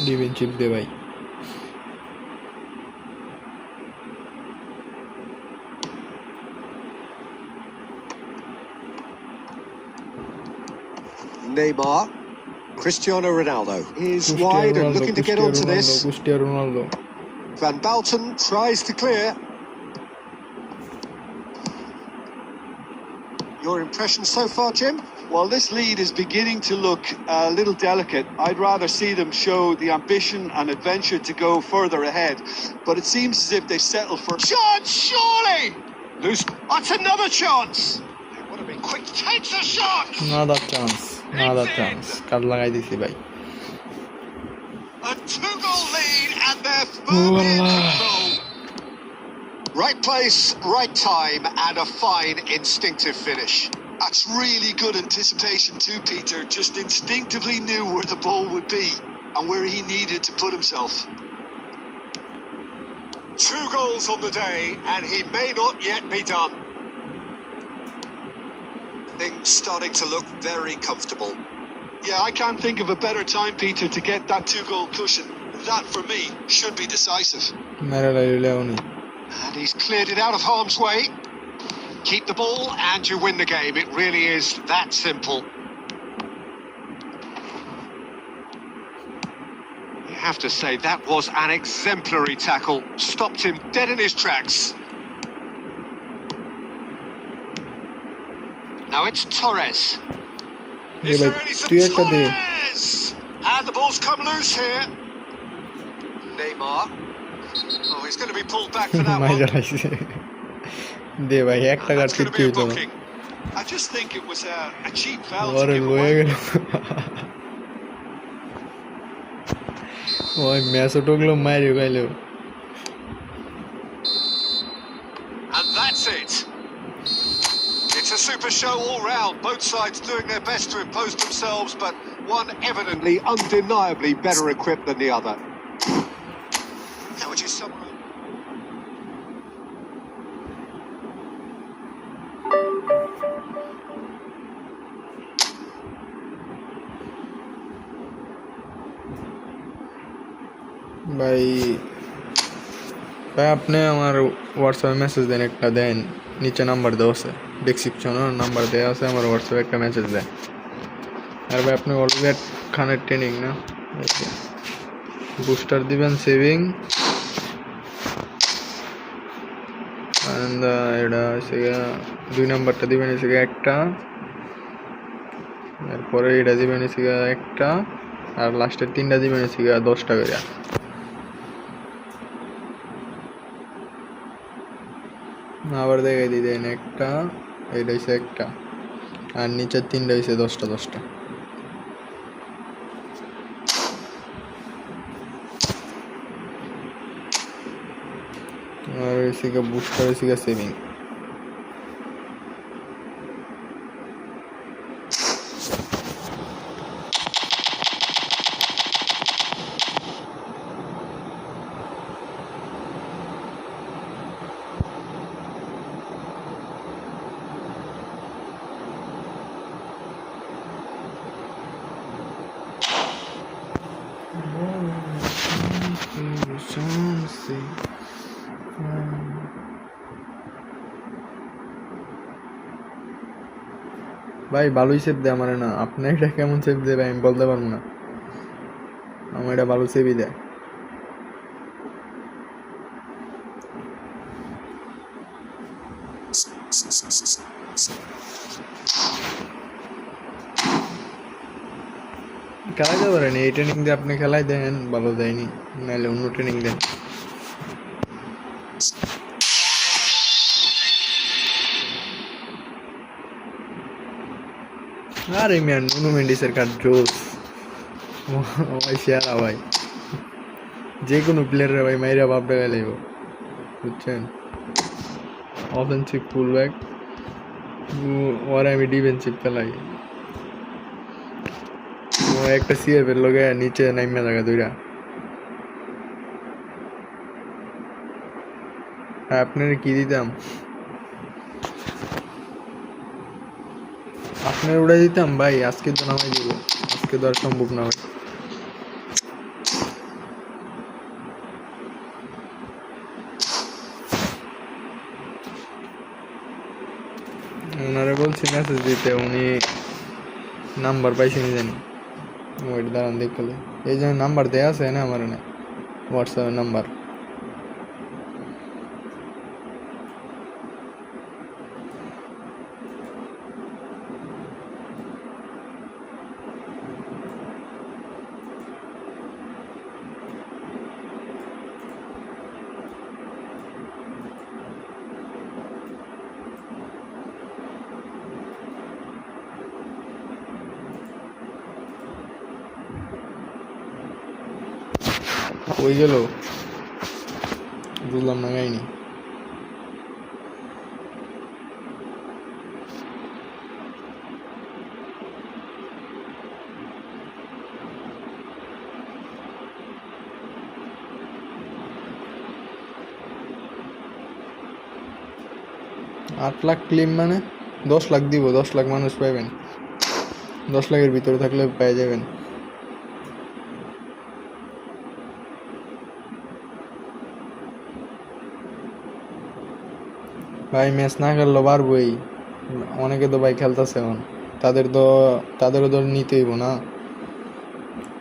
ডিভেন chip দে ভাই Neymar. Cristiano Ronaldo is wide and looking to get onto this. Ronaldo. Van Bouten tries to clear. Your impression so far, Jim? Well, this lead is beginning to look a little delicate. I'd rather see them show the ambition and adventure to go further ahead. But it seems as if they settle for... Chance, surely! Loose. That's another chance. They want to be quick. Takes a shot. Another chance. কাট লাগাই দিছি ভাই A 2-goal lead and they're firmly in control. Right place, right time, and a fine instinctive finish. That's really good anticipation too, Peter. Just instinctively knew where the ball would be and where he needed to put himself. 2 goals on the day, and he may not yet be done. Things starting to look very comfortable. Yeah, I can't think of a better time, Peter, to get that 2-goal cushion. That, for me, should be decisive. And he's cleared it out of harm's way. Keep the ball and you win the game. It really is that simple. You have to say that was an exemplary tackle. Stopped him dead in his tracks. Now it's Torres. এ ভাই তুই একটা দে And the ball's come loose here. Neymar. Oh, he's going to be pulled back for that one. মাইরা লাইছে দে ভাই একটা And cut that's going to ফিরতে be a হইতো না booking. I just think it was a cheap foul to ওরে give লয়ে away. গেল ওই ম্যাচ ঢুকলো মাইরে গাইলো And that's it. It's a super show all round. Both sides doing their best to impose themselves, but one evidently, undeniably better equipped than the other. How would you summarize? ভাই ভাই আপনি আমার হোয়াটসঅ্যাপে message দেন একটা দেন নিচে number দেওয়া আছে ডেসক্রিপশনে নাম্বার দেওয়া আছে আমার হোয়াটসঅ্যাপে একটা মেসেজ দেন আর ভাই আপনি অলরেডি খানের ট্রেনিং না বুস্টার দিবেন সেভিং এটা হচ্ছে 2 নাম্বারটা দিবেন হচ্ছে একটা এরপরে এটা দিবেন হচ্ছে একটা আর লাস্টের 3টা দিবেন হচ্ছে 10 টাকা করে আবার দেখাই দিবেন একটা এটা হচ্ছে একটা আর নিচের 3টা হচ্ছে 10টা 10টা আর হচ্ছে বুস্টার হচ্ছে সেভিং ভাই ভালোই সেভ দেয় আমার না আপনার এটা কেমন সেভ দেবে আমি বলতে পারবো না আমার এটা ভালো সেভই দেয় খেলাইতে পারেন এই ট্রেনিং দিয়ে আপনি খেলাই দেন ভালো দেয়নি নাহলে অন্য ট্রেনিং দেন আরে ম্যান নুনো মেন্ডিসের কার্ড জোস ভাই সেরা ভাই যে কোনো প্লেয়ারের ভাই মাইরা বাপ ডাকা লাগব বুঝছেন অফেন্সিভ ফুল ব্যাক ওর আমি ডিফেন্সিভ খেলাই ও একটা সিএফ এর লগে নিচে নাইমা জায়গা দুইটা আপনার কি দিতাম আপনার উড়াই দিতাম ভাই আজকে তো নামাই দিব আজকে তো আর সম্ভব না ভাই ওনারে বলছি মেসেজ দিতে উনি নাম্বার পাইছেনি জানি ওইটা দাঁড়ান দেখলে এই জন্য নাম্বার দেওয়া আছে না আমার না হোয়াটসঅ্যাপের নাম্বার ওই গেল বুঝলাম না গাইনি 8 লাখ ক্লেম মানে 10 লাখ দিব 10 লাখ মানুষ পাইবেন 10 লাখের ভিতরে থাকলে পেয়ে যাবেন ভাই ম্যাচ না খেললো পারবই অনেকে তো ভাই খেলতেছে এখন তাদেরও তো নিতে হইব না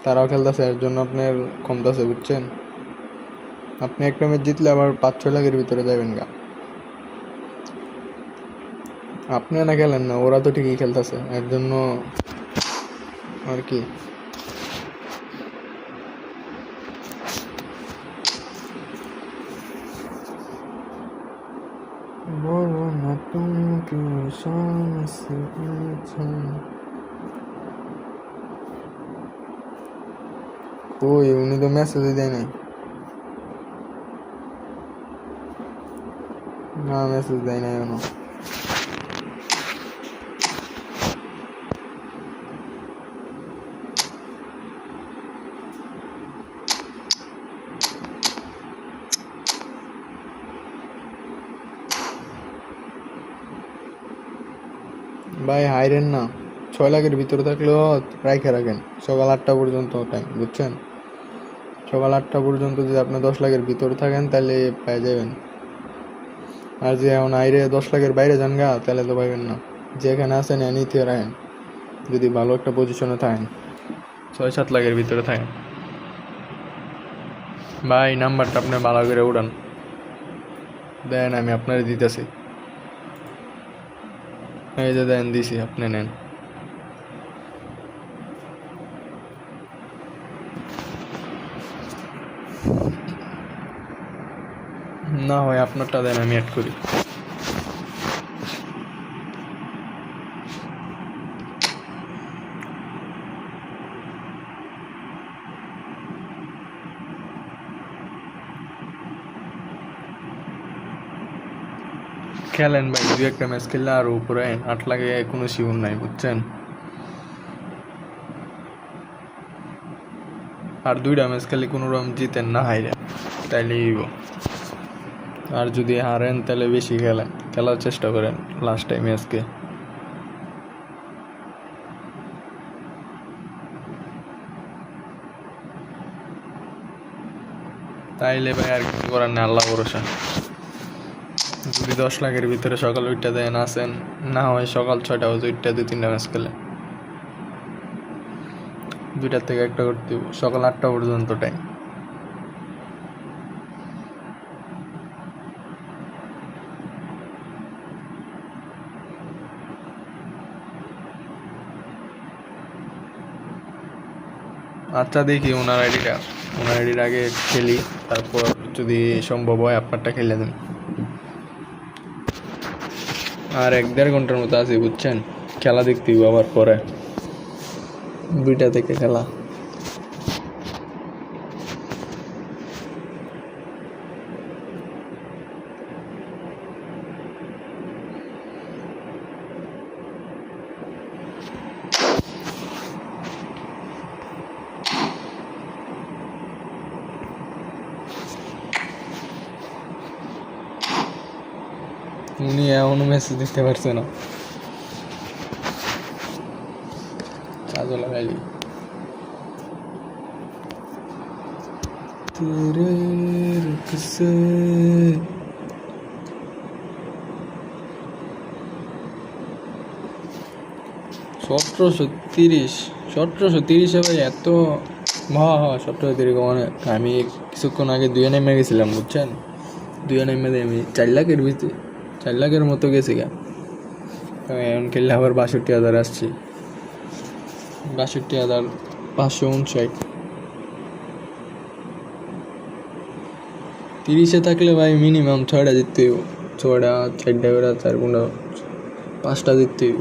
তারাও খেলতেছে এর জন্য আপনার কমতেছে বুঝছেন আপনি একটা ম্যাচ জিতলে আবার 5-6 লাখের ভিতরে যাবেন গা আপনি না খেলেন না ওরা তো ঠিকই খেলতেছে এর জন্য আর কি বলো না তুমি কি সমস্যা কই উনি তো মেসেজ দেয় নাই না মেসেজ দেয় নাই এখনো ভাই হাইরেন না 6 লাখের ভিতরে থাকলেও রাইখে রাখেন সকাল 8টা পর্যন্ত টাইম বুঝছেন সকাল 8টা পর্যন্ত যদি আপনি 10 লাখের ভিতরে থাকেন তাহলে পেয়ে যাবেন আর যে এখন আইরে 10 লাখের বাইরে যান গা তাহলে তো পাইবেন না যেখানে আছেন নিতে রাখেন যদি ভালো একটা পজিশনে থাকেন 6-7 লাখের ভিতরে থাকেন ভাই নাম্বারটা আপনি ভালো করে উড়ান দেন আমি আপনারে দিতেছি এই যে দেন দিছি আপনি নেন না হয় আপনারটা দেন আমি অ্যাড করি খেলেন ভাই 2-1টা ম্যাচ খেললে আর উপরে 8 লাখে কোনো শিউর নাই বুঝছেন আর 2টা ম্যাচ খেলে কোনো রকম জিতেন না হাইরে তাইলেই আর যদি হারেন তাহলে বেশি খেলার চেষ্টা করেন লাস্ট টাইম আজকে তাইলে ভাই আর কিছু করার নেই আল্লাহ ভরসা যদি 10 লাখের ভিতরে সকাল 8টা দেন আসেন না হয় সকাল 6টা বাজে 2-3টা ম্যাচ খেলে 2টার থেকে 1টা করতে সকাল 8টা পর্যন্ত টাইম আচ্ছা দেখি ওনার আইডির আগে খেলি তারপর যদি সম্ভব হয় আপনারটা খেলে দেন আর 1-1.5 ঘন্টার মতো আছে বুঝছেন খেলা দেখতে আবার পরে 2টা থেকে খেলা উনি এমনও মেসেজ দিতে পারছে না কাজও লাগাইলি তেরে রুখ সে 1730 ভাই এত হ্যাঁ 1730 অনেক আমি কিছুক্ষণ আগে 2 নেমে গেছিলাম বুঝছেন 2 নেমে আমি 4 লাখের ভিতরে 4 লাখের মতো গেছি গা এখন খেললে আবার 62,000 আসছি 62,559 30-এ থাকলে ভাই মিনিমাম 6টা জিততে হইব 6টা 4টা করে 4-5টা 5টা জিততে হইব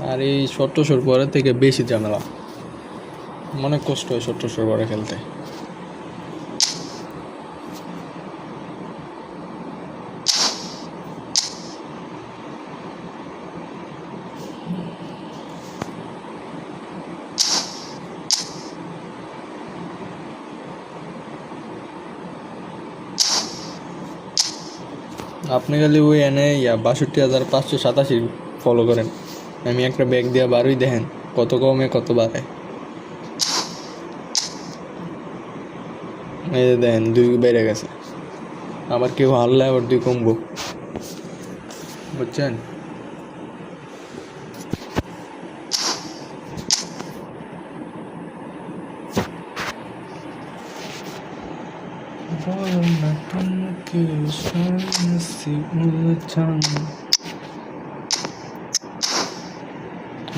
আর এই 1700 পরে থেকে বেশি ঝামেলা অনেক কষ্ট হয় 1700 পরে খেলতে আপনি খালি ওই এনে 62,587 ফলো করেন আমি একটা ব্যাগ দিয়ে বারোই দেখেন কত কমে কত বাড়ে এই দেখেন 2 বেড়ে গেছে আবার কেউ হারলে আবার 2 কমবো বুঝছেন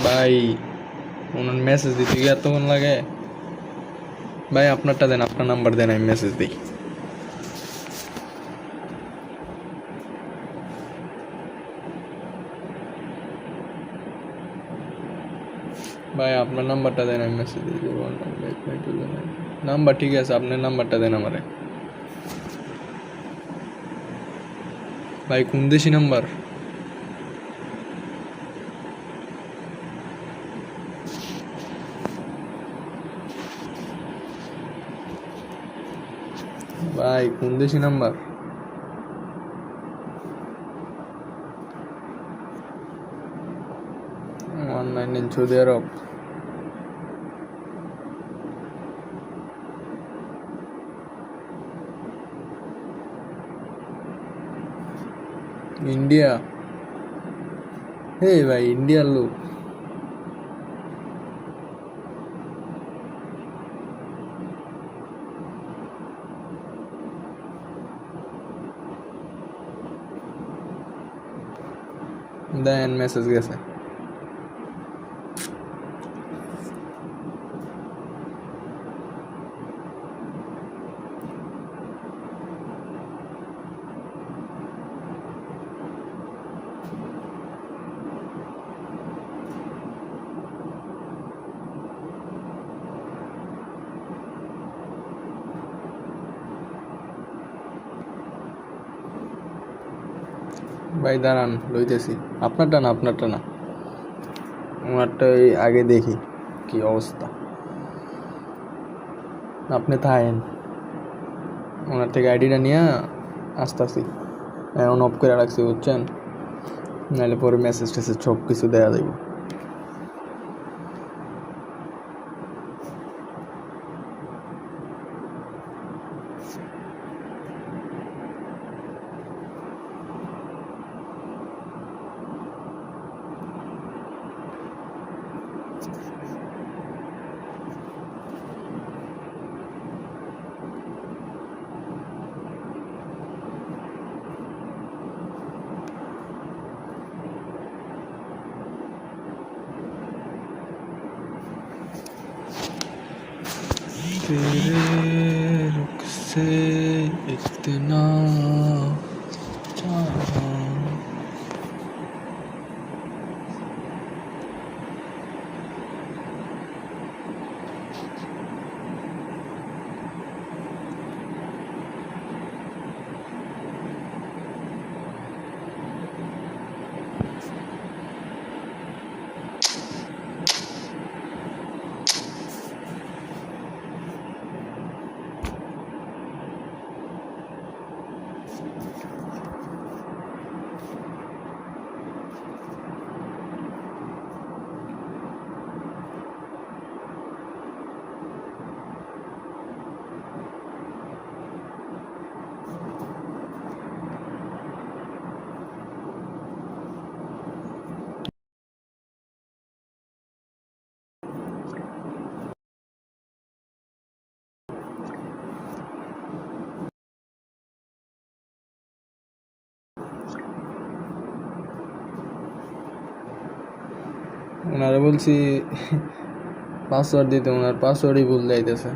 ভাই ওনার মেসেজ দিতে গিয়ে এতক্ষণ লাগে ভাই আপনারটা দেন আপনার নাম্বার দেন আমি মেসেজ দিই ভাই আপনার নাম্বারটা দেন আমি মেসেজ দিই নাম্বার ঠিক আছে আপনার নাম্বারটা দেন আমারে ভাই কোন দেশি নাম্বার ভাই কোন দেশি নাম্বার অনলাইন সৌদি আরব ইন্ডিয়া হে ভাই ইন্ডিয়ার লোক দেন মেসেজ গেছে ভাই দাঁড়ান লইতেছি আপনারটা না আমারটা আগে দেখি কি অবস্থা আপনি থাকেন ওনার থেকে আইডিটা নিয়ে আসতেছি এখন অফ করে রাখছি বুঝছেন নাহলে পরে মেসেজ টেসেজ সব কিছু দেওয়া যাবে तेरे रुख से इतना चाहा ওনারা বলছি পাসওয়ার্ড দিতে ওনার পাসওয়ার্ডই ভুল যাইতেছে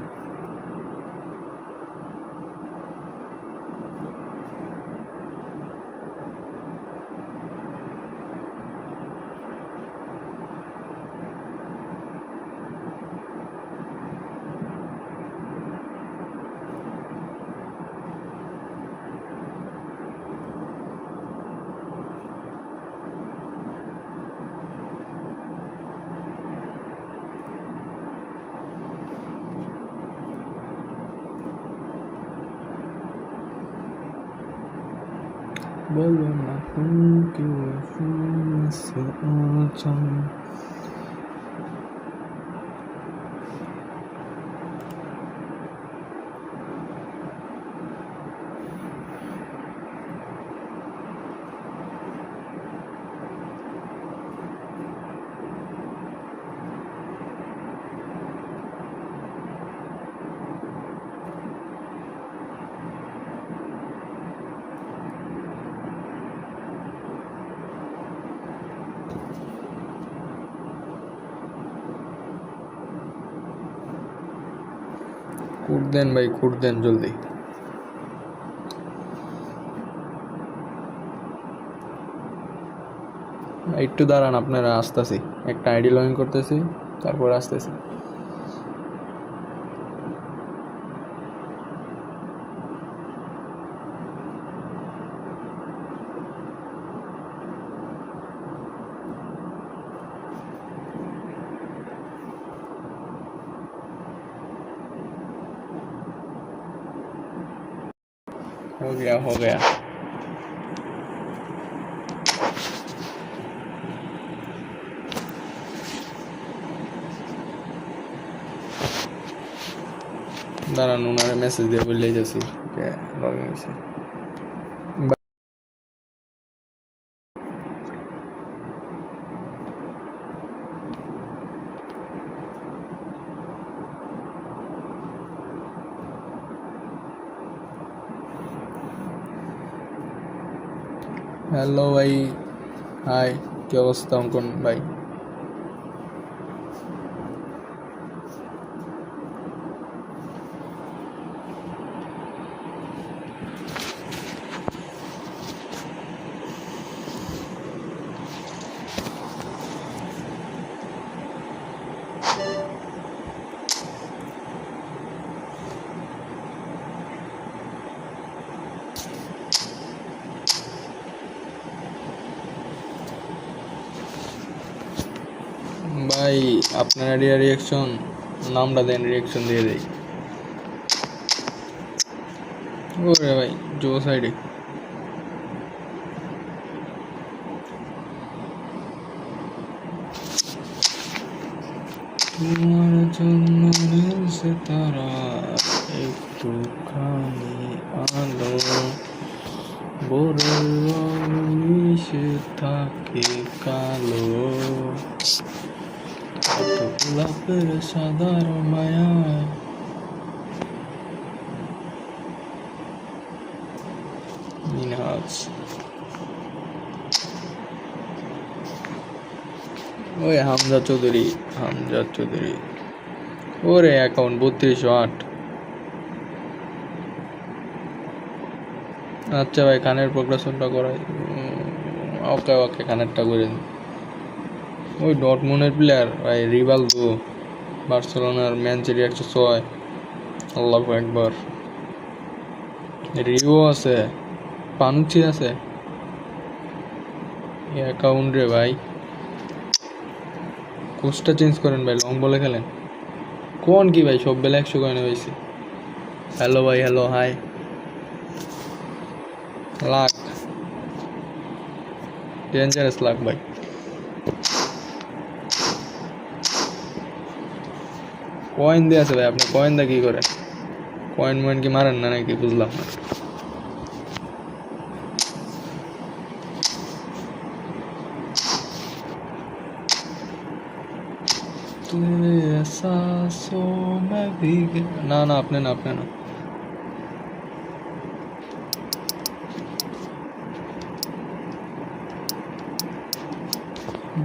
বলো না কি কুট দেন ভাই, কুট দেন জলদি। একটু দাঁড়ান, আপনারা আসতেছি, একটা আইডি লগ ইন করতেছি, তারপর আসতেছি। हो गया हो गया। দাঁড়ান, ওনারে মেসেজ দিয়ে বললেই যাচ্ছি লগ ইন হয়েছে। হ্যালো ভাই, হাই, কি অবস্থা অঙ্কন ভাই? ভাই আপনার আইডিয়া রিয়াকশন, নামটা দেন, রিয়াকশন দিয়ে দেই। ওরে ভাই জো সাইডে তোমার জন্য নীলসে তারা একটুখানি আলো, ভোরের রং মিশে থাকে কালো, গোলাপের সাদার মায়ায় মিনহাজ। ওই হামজা চৌধুরী, হামজা চৌধুরী। ওরে অ্যাকাউন্ট 3208। আচ্ছা ভাই, কানের প্রোগ্রেশনটা করাই। ওকে ওকে, কানেরটা করে দিন। ওই ডটমুনের প্লেয়ার ভাই রিভালদো, বার্সেলোনার ম্যানচেরি 106। আল্লাহু আকবার। রিও আছে, পানুচি আছে অ্যাকাউন্ট রে ভাই। কোচটা চেঞ্জ করেন ভাই, লং বলে খেলেন। কোন কি ভাই, সব বেলা 100 কয়েনে হয়েছে। হ্যালো ভাই, hello hi. Lakh dangerous lakh ভাই। কয়েন দিয়ে আছে ভাই, আপনি কয়েন দা কি করেন? কয়েন ময়েন কি মারেন না নাকি, বুঝলাম না। না না, আপনি না, আপনি না।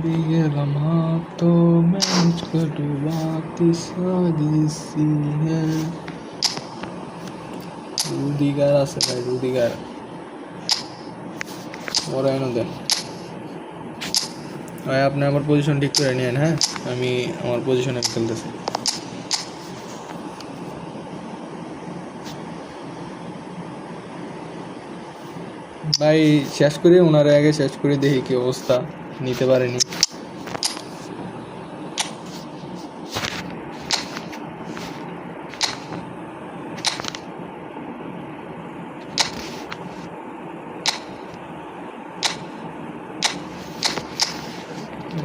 भीगे लम्हातों में मुझको डुबाती साजिशी है। রুদিগার আছে ভাই, রুদিগার ওরা এনে দেন ভাই। আপনি আমার পজিশন ঠিক করে নিয়েন, হ্যাঁ আমি আমার পজিশনে খেলতেছি। ভাই শেষ করে, ওনারে আগে শেষ করে দেখি কি অবস্থা, নিতে পারেনি।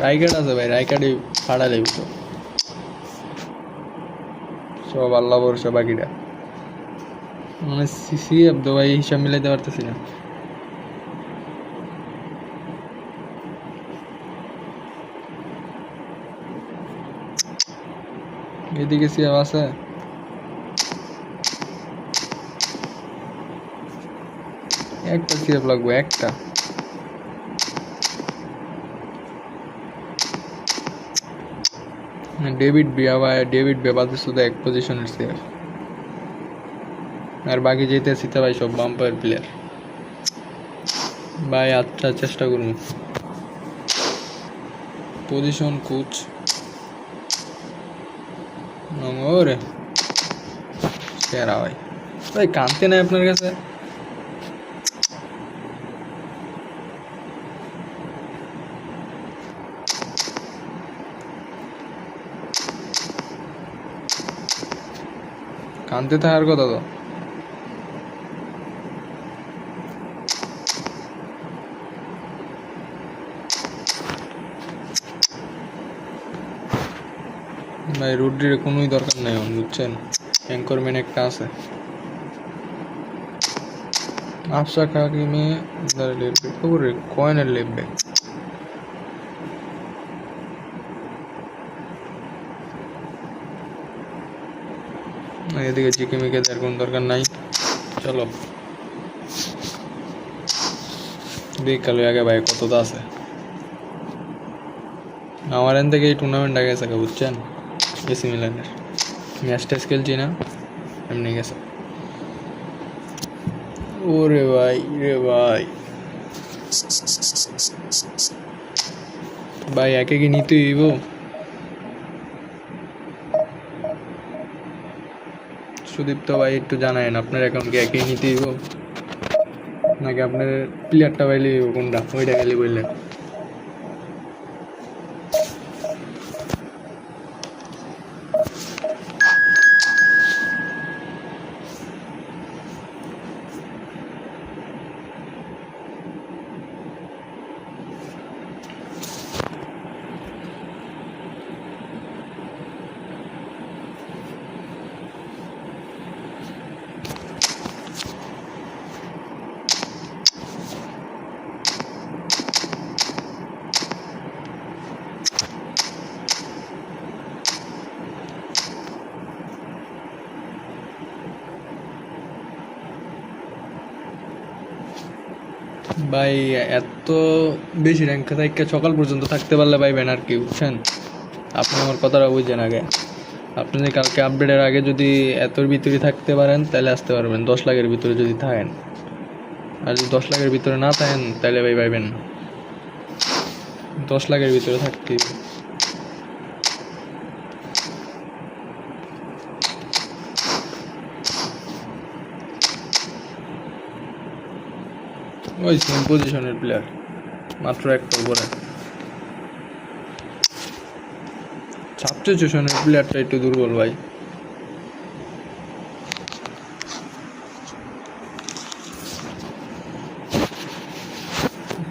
রাইকার্ড আছে ভাই, রাইকার্ডে ফাড়া লাগবে তো, সব আল্লাহ ভরসা বাকিটা। মানে সিসিএফ তো ভাই হিসাব মিলাইতে পারতেছি না। এদিকে সিএফ আছে, একটা সিএফ লাগবে, একটা। ডেভিড বিয়া ভাই, ডেভিড বেবাতে শুধু এক পজিশনের সিএফ। আর বাকি যেতেছি তো ভাই সব বাম্পার প্লেয়ার ভাই। আচ্ছা চেষ্টা করুন। পজিশন কোচ ওরে সেরা ভাই। ভাই কানতে নাই আপনার কাছে? কানতে থাকার কথা তো। ভাই রুড্রির কোনোই দরকার নাই, বুঝছেন? অ্যাঙ্করম্যান একটা আছে। আফসা হাকিমে খবরে কয়েনের লেখবে। এদিকে জিকিমিকে দেওয়ার কোনো দরকার নাই। চলো বিকালে আগে ভাই কতটা আছে আমার এন থেকে। এই টুর্নামেন্ট আগে গেছে বুঝছেন? এসি মিলানের ম্যাচ টেস্ট খেলছি না, এমনি গেছে। ওরে ভাই রে ভাই, ভাই একে কি নিতে হইব? সুদীপ্ত ভাই একটু জানায়েন আপনার অ্যাকাউন্টকে একেই নিতে হইব নাকি আপনার প্লেয়ারটা পাইলে কোনটা ওইটা খালি বললেন? ভাই এত বেশি র্যাঙ্ক থেকে সকাল পর্যন্ত থাকতে পারলে পাইবেন আর কি, বুঝছেন? আপনি আমার কথাটা বুঝছেন আগে। আপনি যদি কালকে আপডেটের আগে যদি এতর ভিতরে থাকতে পারেন তাহলে আসতে পারবেন, 10 লাখের ভিতরে যদি থাকেন। আর যদি 10 লাখের ভিতরে না থাকেন তাহলে ভাই পাইবেন না। 10 লাখের ভিতরে থাকতে ওই সেম পজিশনের প্লেয়ার, মাত্র একটা উপরে। সাবস্টিটিউশনের প্লেয়ারটা একটু দুর্বল ভাই।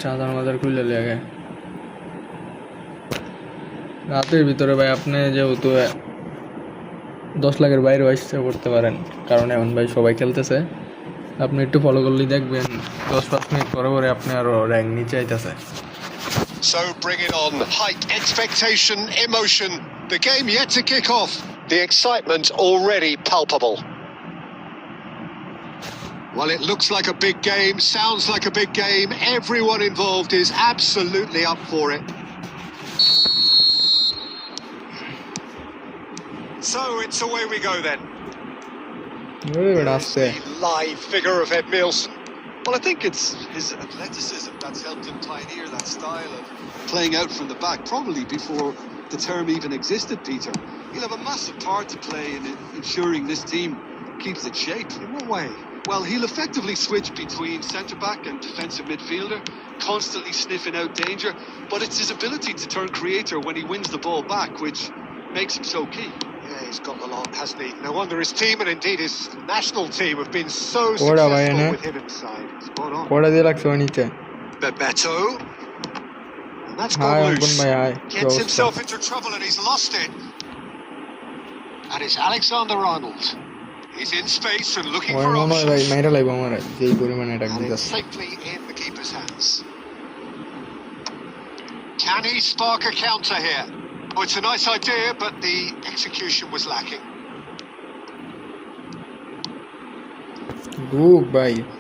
চাঁদার মাদার খুলে লাগে রাতের ভিতরে ভাই। আপনি যেহেতু 10 লাখের বাইরে আসতে করতে পারেন, কারণ এখন ভাই সবাই খেলতেছে। আপনি একটু ফলো করলেই দেখবেন 10-5 মিনিট পরে পরে আপনি আরো র্যাঙ্ক নিচে আইতেছে। So bring it on. Height, expectation, emotion. The game yet to kick off. The excitement already palpable. Well, it looks like a big game, sounds like a big game. Everyone involved is absolutely up for it. So it's away we go then. There's the live figure of Ed Milson. Well, I think it's his athleticism that's helped him pioneer that style of playing out from the back, probably before the term even existed, Peter. He'll have a massive part to play in ensuring this team keeps its shape. In what way? Well, he'll effectively switch between centre-back and defensive midfielder, constantly sniffing out danger, but it's his ability to turn creator when he wins the ball back, which makes him so key. Yeah, he's got the lot, hasn't he? No wonder his team and indeed his national team have been so successful with him inside. Spot on. Bebeto. And that's gone loose. Gets himself into trouble and he's lost it. And it's Alexander-Arnold. He's in space and looking for options. And it's safely in the keeper's hands. Can he spark a counter here? Oh, it's a nice idea, but the execution was lacking.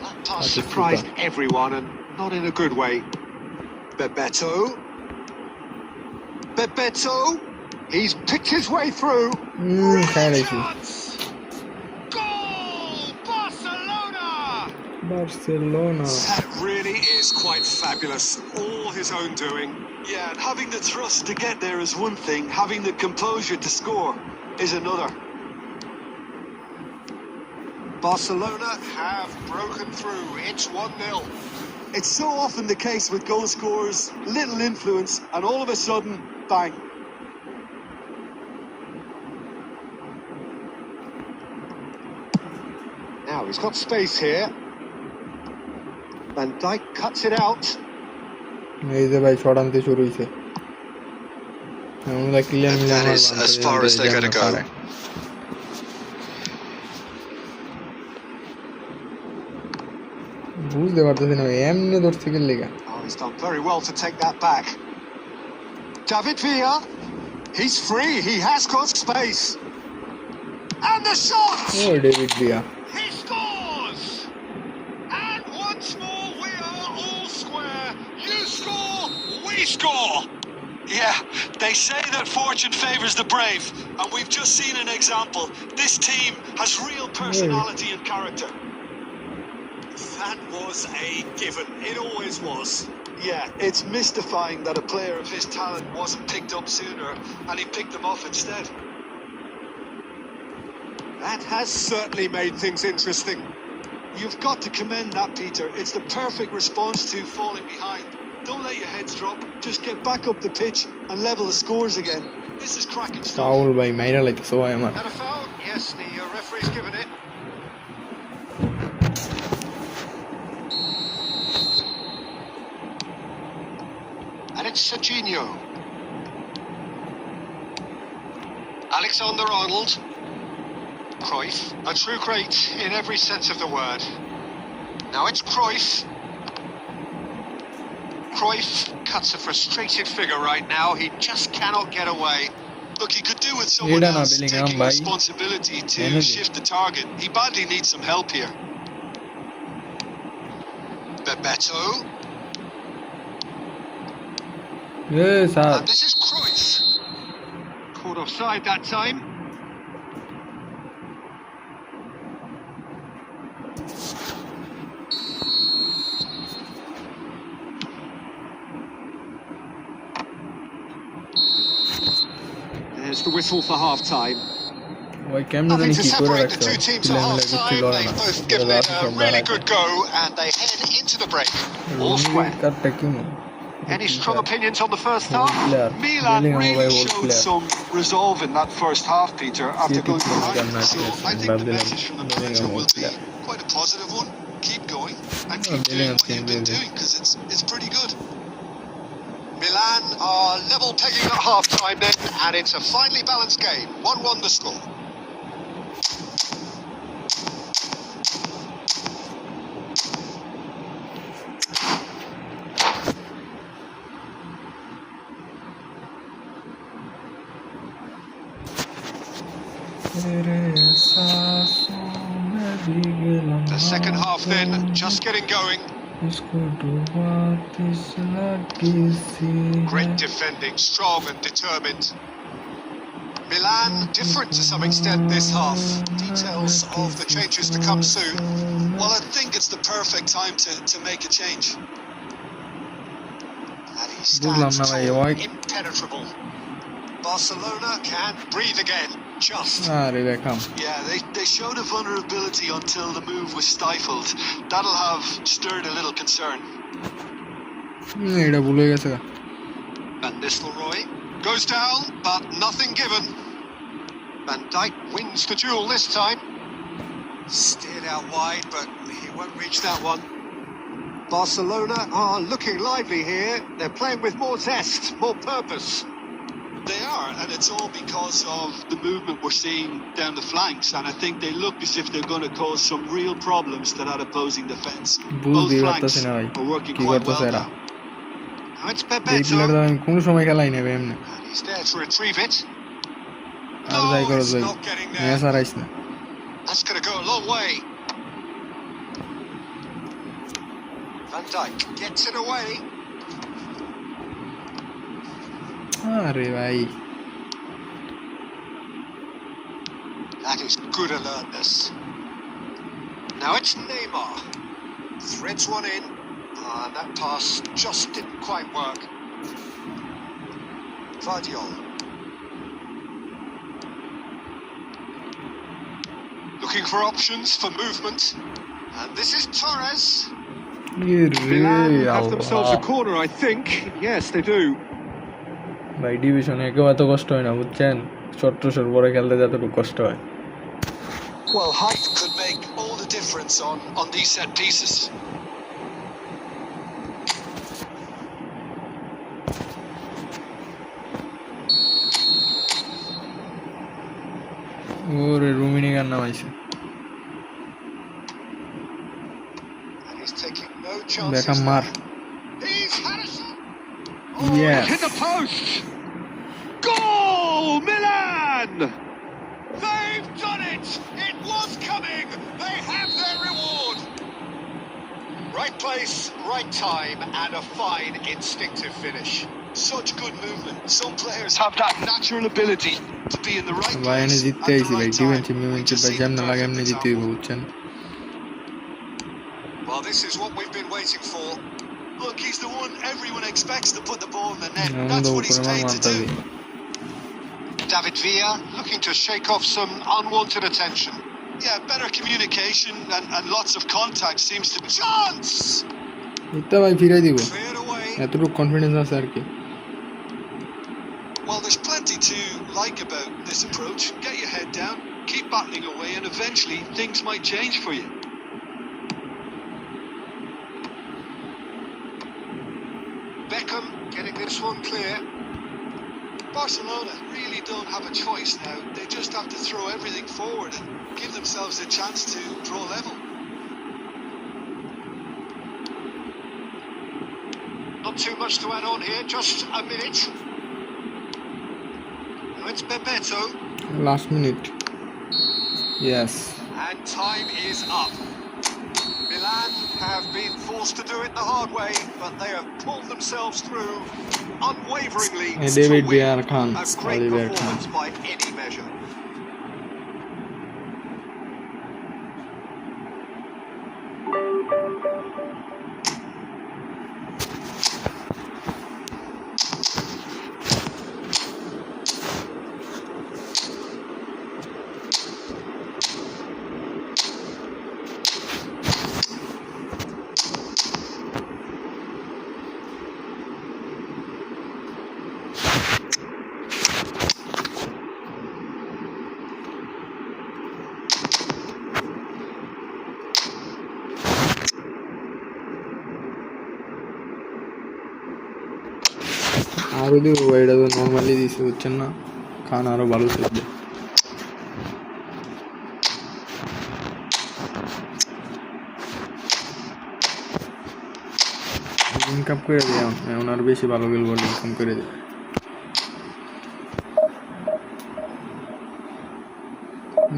That pass surprised everyone, and not in a good way. Bebeto. He's picked his way through. Chance! Goal! Barca Barcelona. That really is quite fabulous. All his own doing. Yeah, and having the thrust to get there is one thing, having the composure to score is another. Barcelona have broken through. It's 1-0. It's so often the case with goal scorers, little influence, and all of a sudden, bang. Now he's got space here. Van Dijk cuts it out. এই যে ভাই shot আনতে শুরু হইছে আমরা clear মিলে That is as far as they're going to go. বুঝতে পারতেছি না এমনি ধরছে কি লেগা Oh, he's done very well to take that back. David Villa, he's free. He has got space. And the shot! ও David Villa He scores! And once more we are all square. You score, we score! Yeah, they say that fortune favours the brave, and we've just seen an example. This team has real personality and character. That was a given. It always was. Yeah, it's mystifying that a player of his talent wasn't picked up sooner and he picked them off instead. That has certainly made things interesting. You've got to commend that, Peter. It's the perfect response to falling behind. Don't let your heads drop. Just get back up the pitch and level the scores again. This is cracking stuff. Foul ভাই মাইরা লাইতেছে ভাই আমার And a foul? Yes, the referee's given it. And it's Serginho. Alexander-Arnold. Cruyff, a true great in every sense of the word. Now it's Cruyff. Cruyff cuts a frustrated figure right now. He just cannot get away. Look, he could do with someone Leader else Bellingham, taking bhai. responsibility to Energy. shift the target. He badly needs some help here. Bebeto. A sir And this is Cruyff. Caught offside that time. There's the whistle for half-time. ওই কেমনে Nothing জানি to কি করে separate the রাখছে two teams player at মিলে কিছু half-time. করে They've না both given it a really good go, and they head into the break. All square. কার্ডটা কি Any strong opinions on the first half? Player Milan Bellingham really ভাই old showed player some resolve in that first half, Peter, after City going team behind. can match So this, I think but the Bellingham- message from the Bellingham manager will won't be play. quite a positive one. Keep going and keep doing Bellingham what you've been can do doing because it's pretty good. Milan are level pegging at half-time then, and it's a finely balanced game. 1-1 the score. The second half then, just getting going. Great defending, strong and determined. Milan different to some extent this half. Details of the changes to come soon. Well, I think it's the perfect time to make a change. And he stands Buldum na bhai, tall, oy. impenetrable. Barcelona can breathe again, just. আরে দেখাম Yeah, they showed a vulnerability until the move was stifled. That'll have stirred a little concern. এটা ভুলে গেছে Van Nistelrooy goes down, but nothing given. Van Dijk wins the duel this time. Steered out wide, but he won't reach that one. Barcelona are looking lively here. They're playing with more zest, more purpose. They are, and it's all because of the movement we're seeing down the flanks. And I think they look as if they're going to cause some real problems to that opposing defence. Both বুঝতেই flanks পারতেছি না ভাই are working কি quite করতেছে well এরা now. Now it's এই Bebeto, প্লেয়ারটা আমি কোন সময় খেলাই নেবে এমনি and he's there to retrieve it. আর যাই করো it's যাই not getting ম্যাচ there. হারাইস না That's going to go a long way. Van Dijk gets it away. আরে ভাই That is good alertness. Now it's Neymar. Threads one in. And that pass just didn't quite work. Vardiol. Looking for options for movement. And this is Torres. Milan have themselves a corner, I think. Yes, they do. ভাই ডিভিশনে কেউ এত কষ্ট হয় না বুঝছেন, চট্টশোর পরে খেলতে যতটুকু কষ্ট হয়। Well, height could make all the difference on these set pieces. ওরে রুমিনি গান নামাইছে, And he's taking no chances. বেকাম মার। He's had a shot. Yes. Hit the post. Goal, Milan! They've done it! It was coming! They have their reward! Right place, right time, and a fine instinctive finish. Such good movement. Some players have that natural ability to be in the right ভাই place এনে at জিততে the আইছি ভাই, right time. Defensive We মুভমেন্টে just ভাই see the যেমন লাগে perfect এমনি জিততে হইব example. বুঝছেন। Well, this is what we've been waiting for. Look, he's the one everyone expects to put the ball in the net. আমরা That's what he's উপরে paid to মারতে do. হবে। David Villa looking to shake off some unwanted attention. Yeah, better communication and lots of contact seems to be... Chance! জিততে ভাই ফিরাই দিব, Cleared away. এতটুকু confidence আছে আর কি। Well, there's plenty to like about this approach. Get your head down, keep battling away, and eventually things might change for you. Beckham getting this one clear. Barcelona really don't have a choice now. They just have to throw everything forward and give themselves a chance to draw level. Not too much to add on here, just a minute. Now it's Bebeto, last minute, yes. and time is up. Milan have been forced to do it the hard way, but they have pulled themselves through unwaveringly to David win. বিয়ার খান, A great Oliver Kahn. performance by any measure. আরও দিব ভাই, এটা তো normally দিছে বুঝছেন না, খান আরও ভালো চলবে। ইনকাম করে দিই এখন আরও বেশি ভালো খেলবো, ইনকাম করে দিই।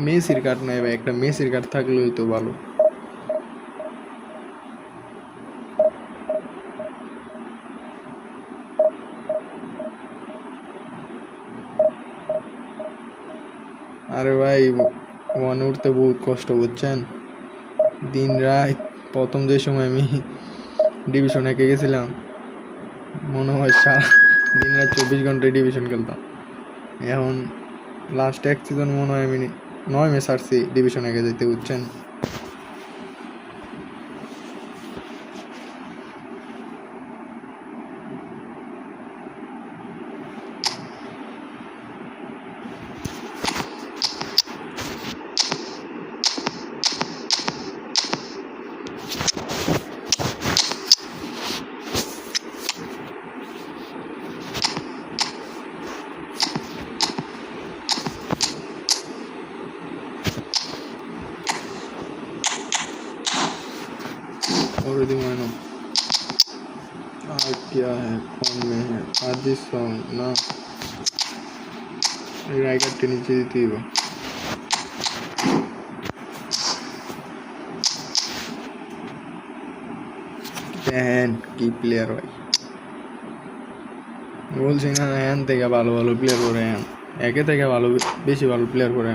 মেসির কার্ড নাই ভাই, একটা মেসির কার্ড থাকলেই তো ভালো। আরে ভাই ওয়ানে উঠতে বহুত কষ্ট বুঝছেন, দিন রাত। প্রথম যে সময় আমি ডিভিশন একে গেছিলাম, মনে হয় সারা দিন রাত 24 ঘন্টায় ডিভিশন খেলতাম। এখন লাস্ট এক সিজন মনে হয় আমি 9 ম্যাচ হারছি ডিভিশন একে যেতে বুঝছেন। Already मानो क्या है, कौन में है आज दिस सॉन्ग ना राइट के नीचे दी वो Dan की प्लेयर भाई বলছি না, এখান থেকে ভালো ভালো প্লেয়ার করে একে থেকে ভালো বেশি ভালো প্লেয়ার করে।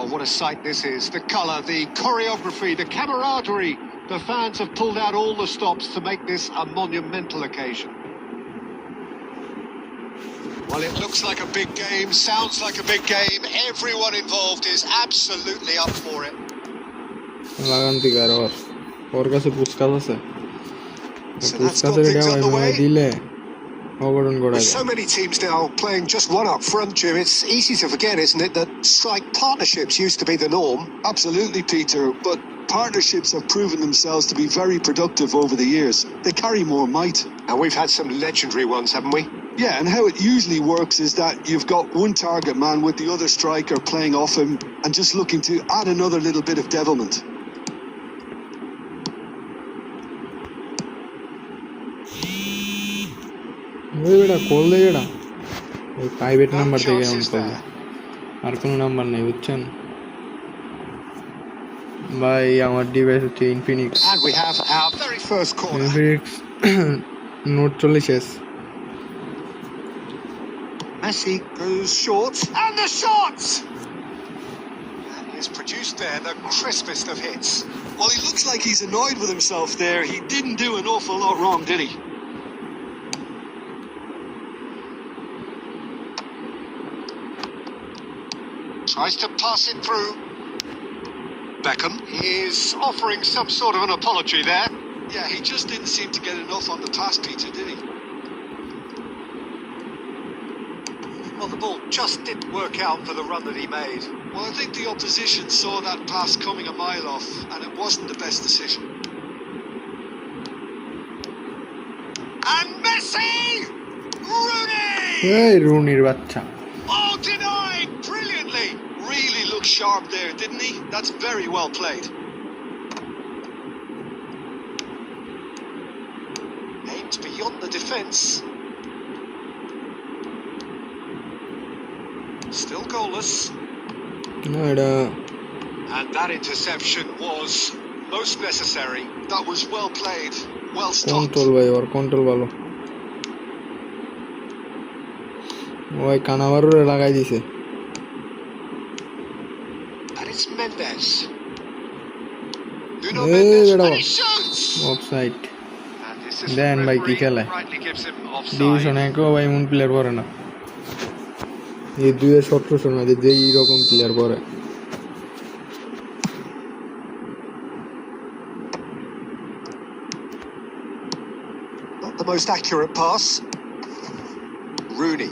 Oh, what a sight this is. The colour, the choreography, the camaraderie. The fans have pulled out all the stops to make this a monumental occasion. Well, it looks like a big game, sounds like a big game. Everyone involved is absolutely up for it. লাগান্তিকার ওর কাছে Puskas আছে So that's got পুস্কাসের এটা things ভাই underway. মনে দিলে অঘটন ঘটা With যায় so many teams now playing just one up front, Jim, it's easy to forget, isn't it, that strike partnerships used to be the norm. Absolutely, Peter, but partnerships have proven themselves to be very productive over the years. They carry more might. And we've had some legendary ones, haven't we? Yeah, and how it usually works is that you've got one target man with the other striker playing off him and just looking to add another little bit of devilment. ওই বেটা call দে বেটা ওই private number থেকে on করবে আর কোনো number নেই বুঝছেন ভাই আমার ডিভাইস হচ্ছে Infinix And we have our very first corner. Infinix note 40s Messi goes short. And the shot! And he's produced there the crispest of hits. Well, he looks like he's annoyed with himself there. He didn't do an awful lot wrong, did he? Tries to pass it through. Beckham is offering some sort of an apology there. Yeah, he just didn't seem to get enough on the pass, Peter, did he? Well, the ball just didn't work out for the run that he made. Well, I think the opposition saw that pass coming a mile off, and it wasn't the best decision. And Messi! Rooney! এই রুনির বাচ্চা Oh, denied brilliantly. Really looked sharp there, didn't he? That's very well played. Aimed beyond the defence. Still goalless. না এটা And that interception was most necessary. That was well played, well stopped. Control ভাই ওর control ভালো ওই কানাভারুরে লাগাই দিছে And it's Mendes. Nuno Hey, Mendes. bravo. And he shoots! Offside And this Then by referee Kikele. rightly gives him division offside. একও ভাই এমন player পড়ে না এই 2017 মধ্যে যে এইরকম প্লেয়ার পড়ে Not the most accurate pass. Rooney.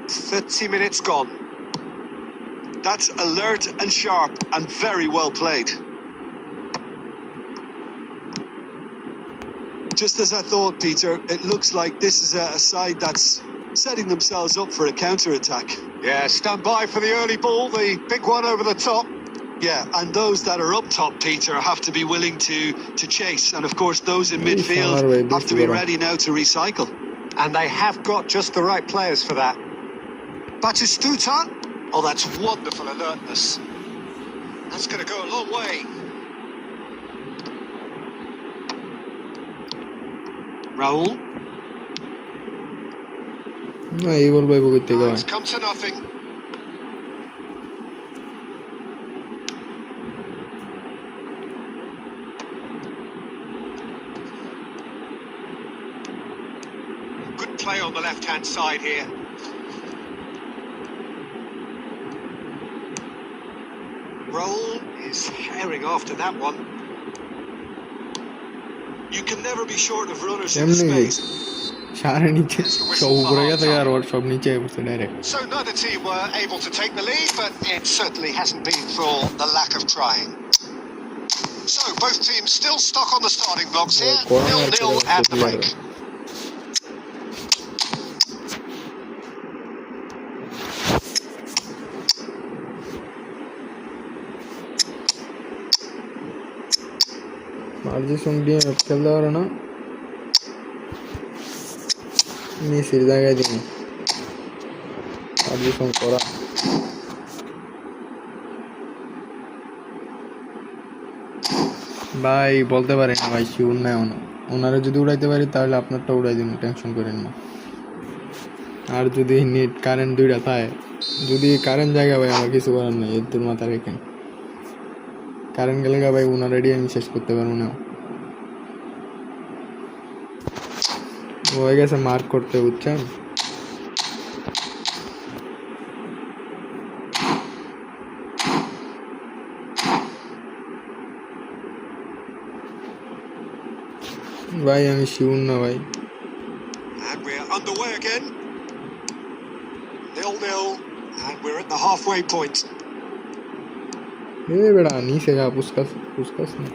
30 minutes gone. That's alert and sharp and very well played. Just as I thought, Peter, it looks like this is a side that's setting themselves up for a counter-attack. Yeah, stand by for the early ball, the big one over the top. Yeah, and those that are up top, Peter, have to be willing to chase. And of course, those in midfield have to be ready now to recycle. And they have got just the right players for that. Batistuta. Oh, that's wonderful alertness. That's going to go a long way. Raul. না এই বল পাইব কই থেকে It's come to nothing. Good play on the left-hand side here. Raul is herring after that one. You can never be short of runners in the এমনি space. সারে নিচে সব উপরে গেছে আর ওর সব নিচে পড়ছে direct So neither team were able to take the lead, but it certainly hasn't been for the lack of trying. So both teams still stuck on the starting blocks here, 0-0 at the break. মার্জিসন দিয়ে খেলতে পারে না মেসির জায়গায় দিন মার্জিসন করা ভাই বলতে পারি না ভাই শিওর না ওনারা যদি উড়াইতে পারি তাহলে আপনারটা উড়াই দিন টেনশন করেন না আর যদি নেট কারেন্ট দুইটা থাকে যদি কারেন্ট জায়গা ভাই আমার কিছু করার নেই, এর দূর মাথা রেখেন। কারেন্ট গেলে ভাই ওনার রেডি আমি শেষ করতে পারবো না। হয়ে গেছে মার্ক করতে, বুঝছেন? ভাই আমি শিউর না ভাই। And we're underway again. 0-0, and we're at the halfway point. এ বেড়া নিচে যা, পুস্কাস পুস্কাস না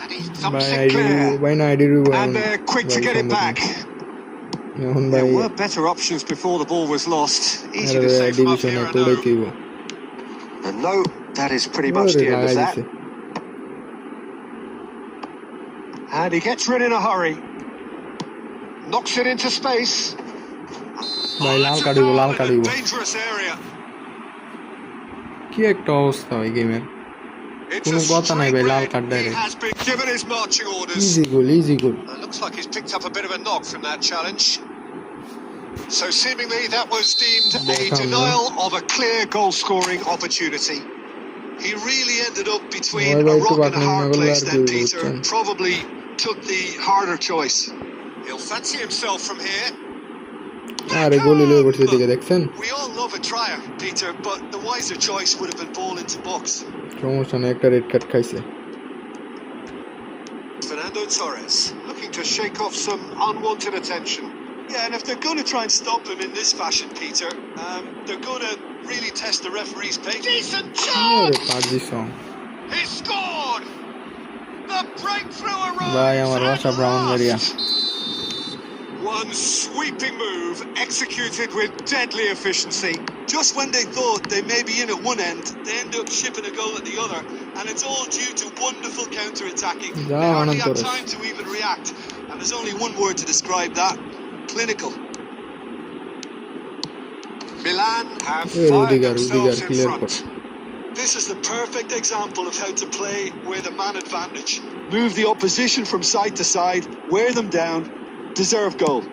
And he ভাই। thumps it ID clear. ভাই না ID রুবো And they're quick to get it back. এখন ভাই There were better options before the ball was lost. Easy to say from up ডিভিশনে here, I তোড়ে know. দিব। And no, that is pretty much the end of লাগাই that. দিছে And he gets rid in a hurry. Knocks it into space. ভাই, লাল That's a card হইবো, goal Lal in card a হইবো। dangerous area. কি একটা অবস্থা ভাই গেমের, It's কোনো a কথা নাই ভাই, লাল straight card red. He direct. has been given his marching orders. Easy goal, easy goal. Looks like he's picked up a bit of a knock from that challenge. So seemingly that was deemed a Welcome, denial of a clear goal-scoring opportunity. He really ended up between Why a wait to rock back and a nine hard goal place back then, to Peter. Luton? Probably took the harder choice. He'll fancy himself from here. আরে গোল লয়ে পড়ছে দিকে, দেখছেন? We all love a trier, Peter, but the wiser choice would have been ball into box. সমস্যা নেই, একটা red card খাইছে। Fernando Torres looking to shake off some unwanted attention. Yeah, and if they're going to try and stop him in this fashion, Peter, they're going to really test the referee's patience. Decent আরে chance! পারজি সং He scored! The breakthrough ভাই, arrives আমার at বাসা Brahmanbaria. last! One sweeping move executed with deadly efficiency. Just when they thought they may be in at one end, they end up shipping a goal at the other, and it's all due to wonderful counter-attacking. Yeah, They hardly have Torres. time to even react, and there's only one word to describe that: clinical. Milan have Hey, fired Rudiger, themselves in clear front. cut. This is the perfect example of how to play with a man advantage. Move the opposition from side to side, wear them down, deserve goal.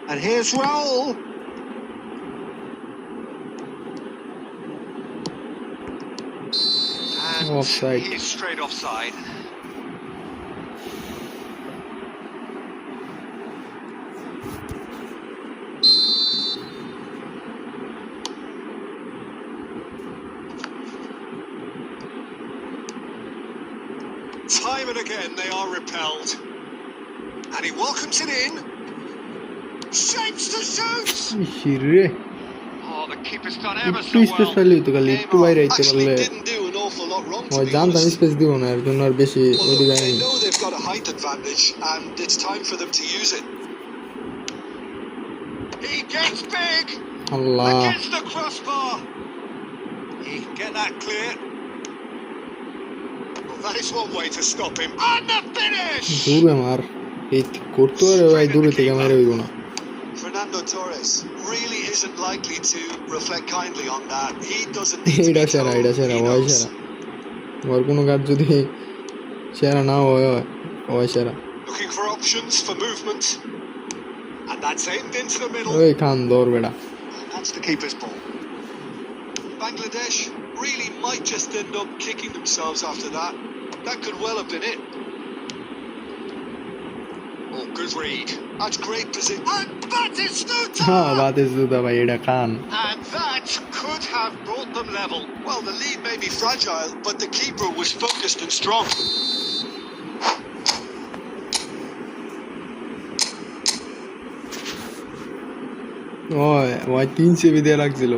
And here's Raul. And Offside. he's straight offside. Time and again they are repelled. And he welcomes it in. Shapes to shoot! ইসিরে Oh, the keeper's done ever একটু so space well. পাইলে তো খালি একটু বাইরে আইতে Actually, পারলে didn't do an awful lot wrong, to ওই be জানতাম honest. স্পেস দিব না, এর জন্য আর বেশি Well, ওইদিকে look, they আইনি। know they've got a height advantage, and it's time for them to use it. He gets big Allah, against the crossbar. He can get that clear. Well, that is one way to stop him. And the finish! দূরে মার, এই করতে পারে ভাই, দূরে থেকে মেরে হইব না। Fernando Torres really isn't likely to reflect kindly on that. He doesn't need to এটা be সেরা, told. এটা সেরা, He ওই knows. সেরা। ওর কোনো কাজ যদি সেরা না হয়, ওই সেরা। Looking for options for movement. And that's aimed into the middle. ওই খান দৌড় বেড়া। And that's the keeper's ball. Bangladesh really might just end up kicking themselves after that. That could well have been it. Oh, good read. That's great position. And that is হ্যাঁ, Stuta! বাতিস Duda ভাই, এটা খান। And that could have brought them level. Well, the lead may be fragile, but the keeper was focused and strong. ওই ওই 3 সেভি দিয়ে রাখছিল।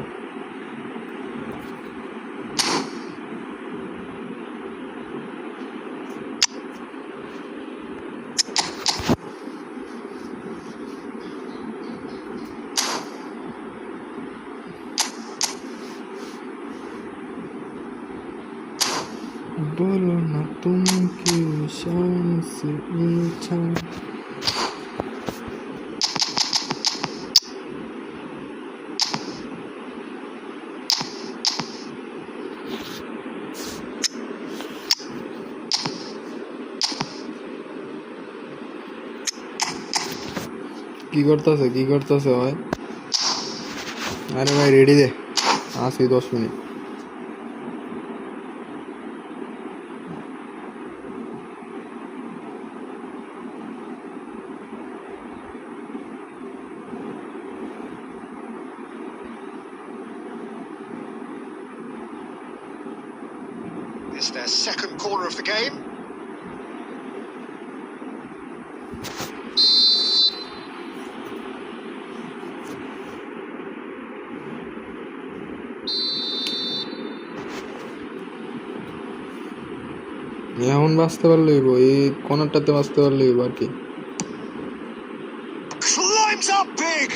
বলো না তুমি কি চান্স ইচ্ছা। কি করতেছে ভাই? আরে ভাই রেডি দে, আসি 10 minute. It's their second corner of the game. এখন বাঁচতে পারলেই এই কর্নারটাতে বাঁচতে পারলেই আর কি। Climbs up big!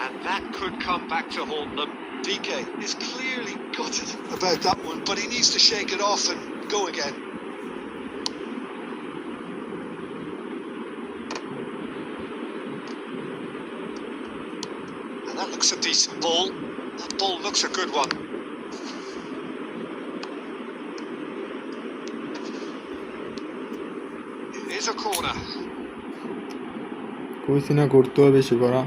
And that could come back to haunt them. DK is clearly gutted about that one, but he needs to shake it off and go again. And that looks a decent ball. That ball looks a good one. It is a corner. কইছি না করতে হবে বেশি করা।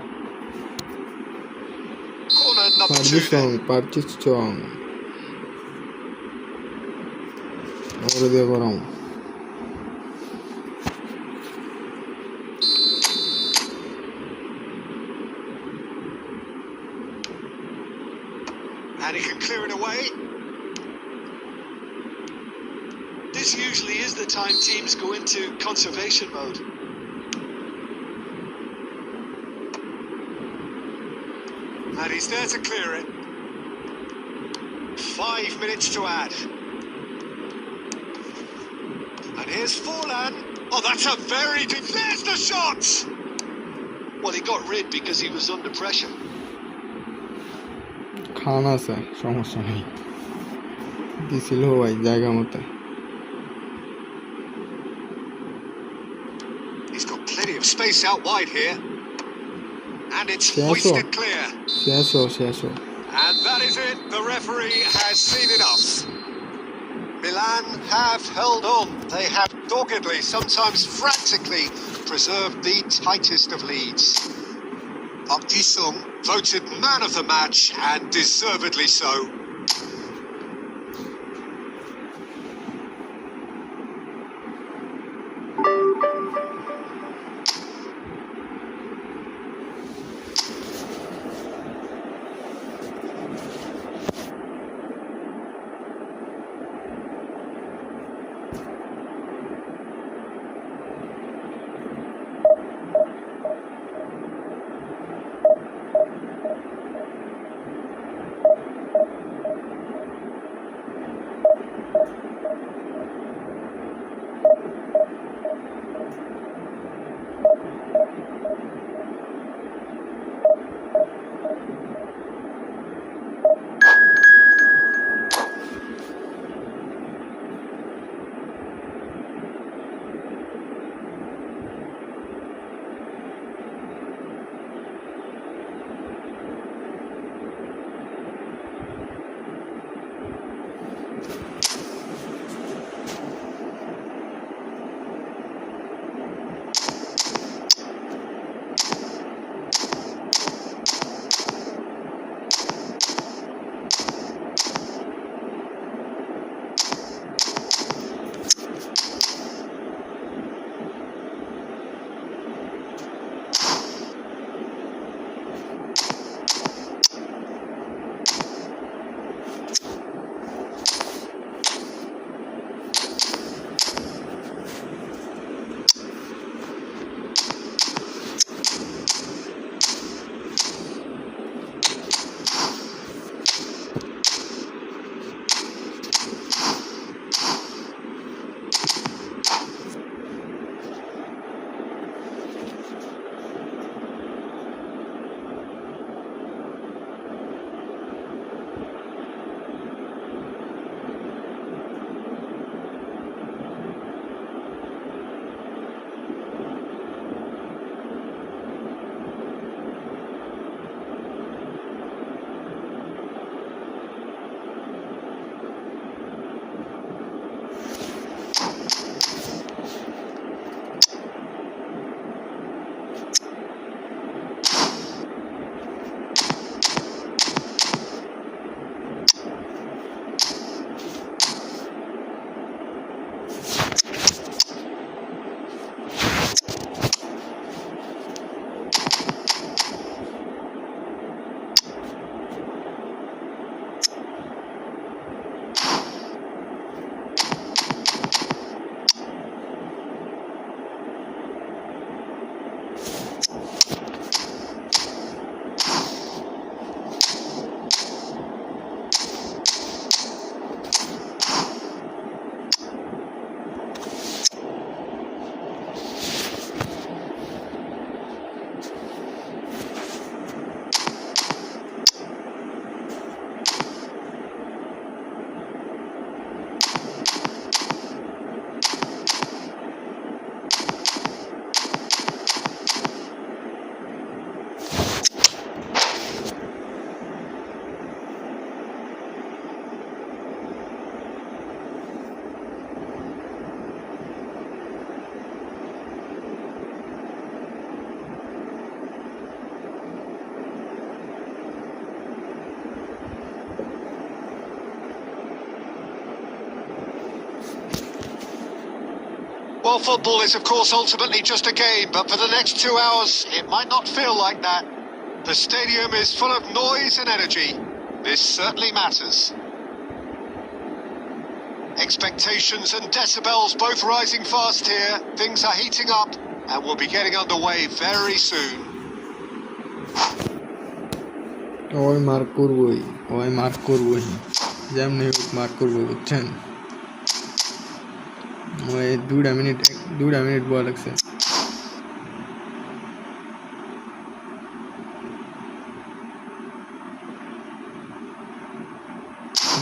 Corner number 2 then. পারছিস চং ওরে দিয়ে করাম। And he can clear it away. This usually is the time teams go into conservation mode. And he's there to clear it. 5 minutes to add. And here's Forlan. Oh, that's a very deep. There's the shot! Well, he got rid because he was under pressure. খান আছে, সমস্যা নেই, দিছিল ভাই জায়গা মতো। He's got plenty of space out wide here. And it's hoisted clear. শেষো। And that is it. The referee has seen enough. Milan have held on. They have doggedly, sometimes frantically, preserved the tightest of leads. Park Ji-sung voted man of the match, and deservedly so. Well, football is, of course, ultimately just a game, but for the next 2 hours, it might not feel like that. The stadium is full of noise and energy. This certainly matters. Expectations and decibels both rising fast here. Things are heating up, and we'll be getting underway very soon. ওই mark করবই যেমনি হোক mark করবো বুঝছেন ওই 2 minute বল লাগছে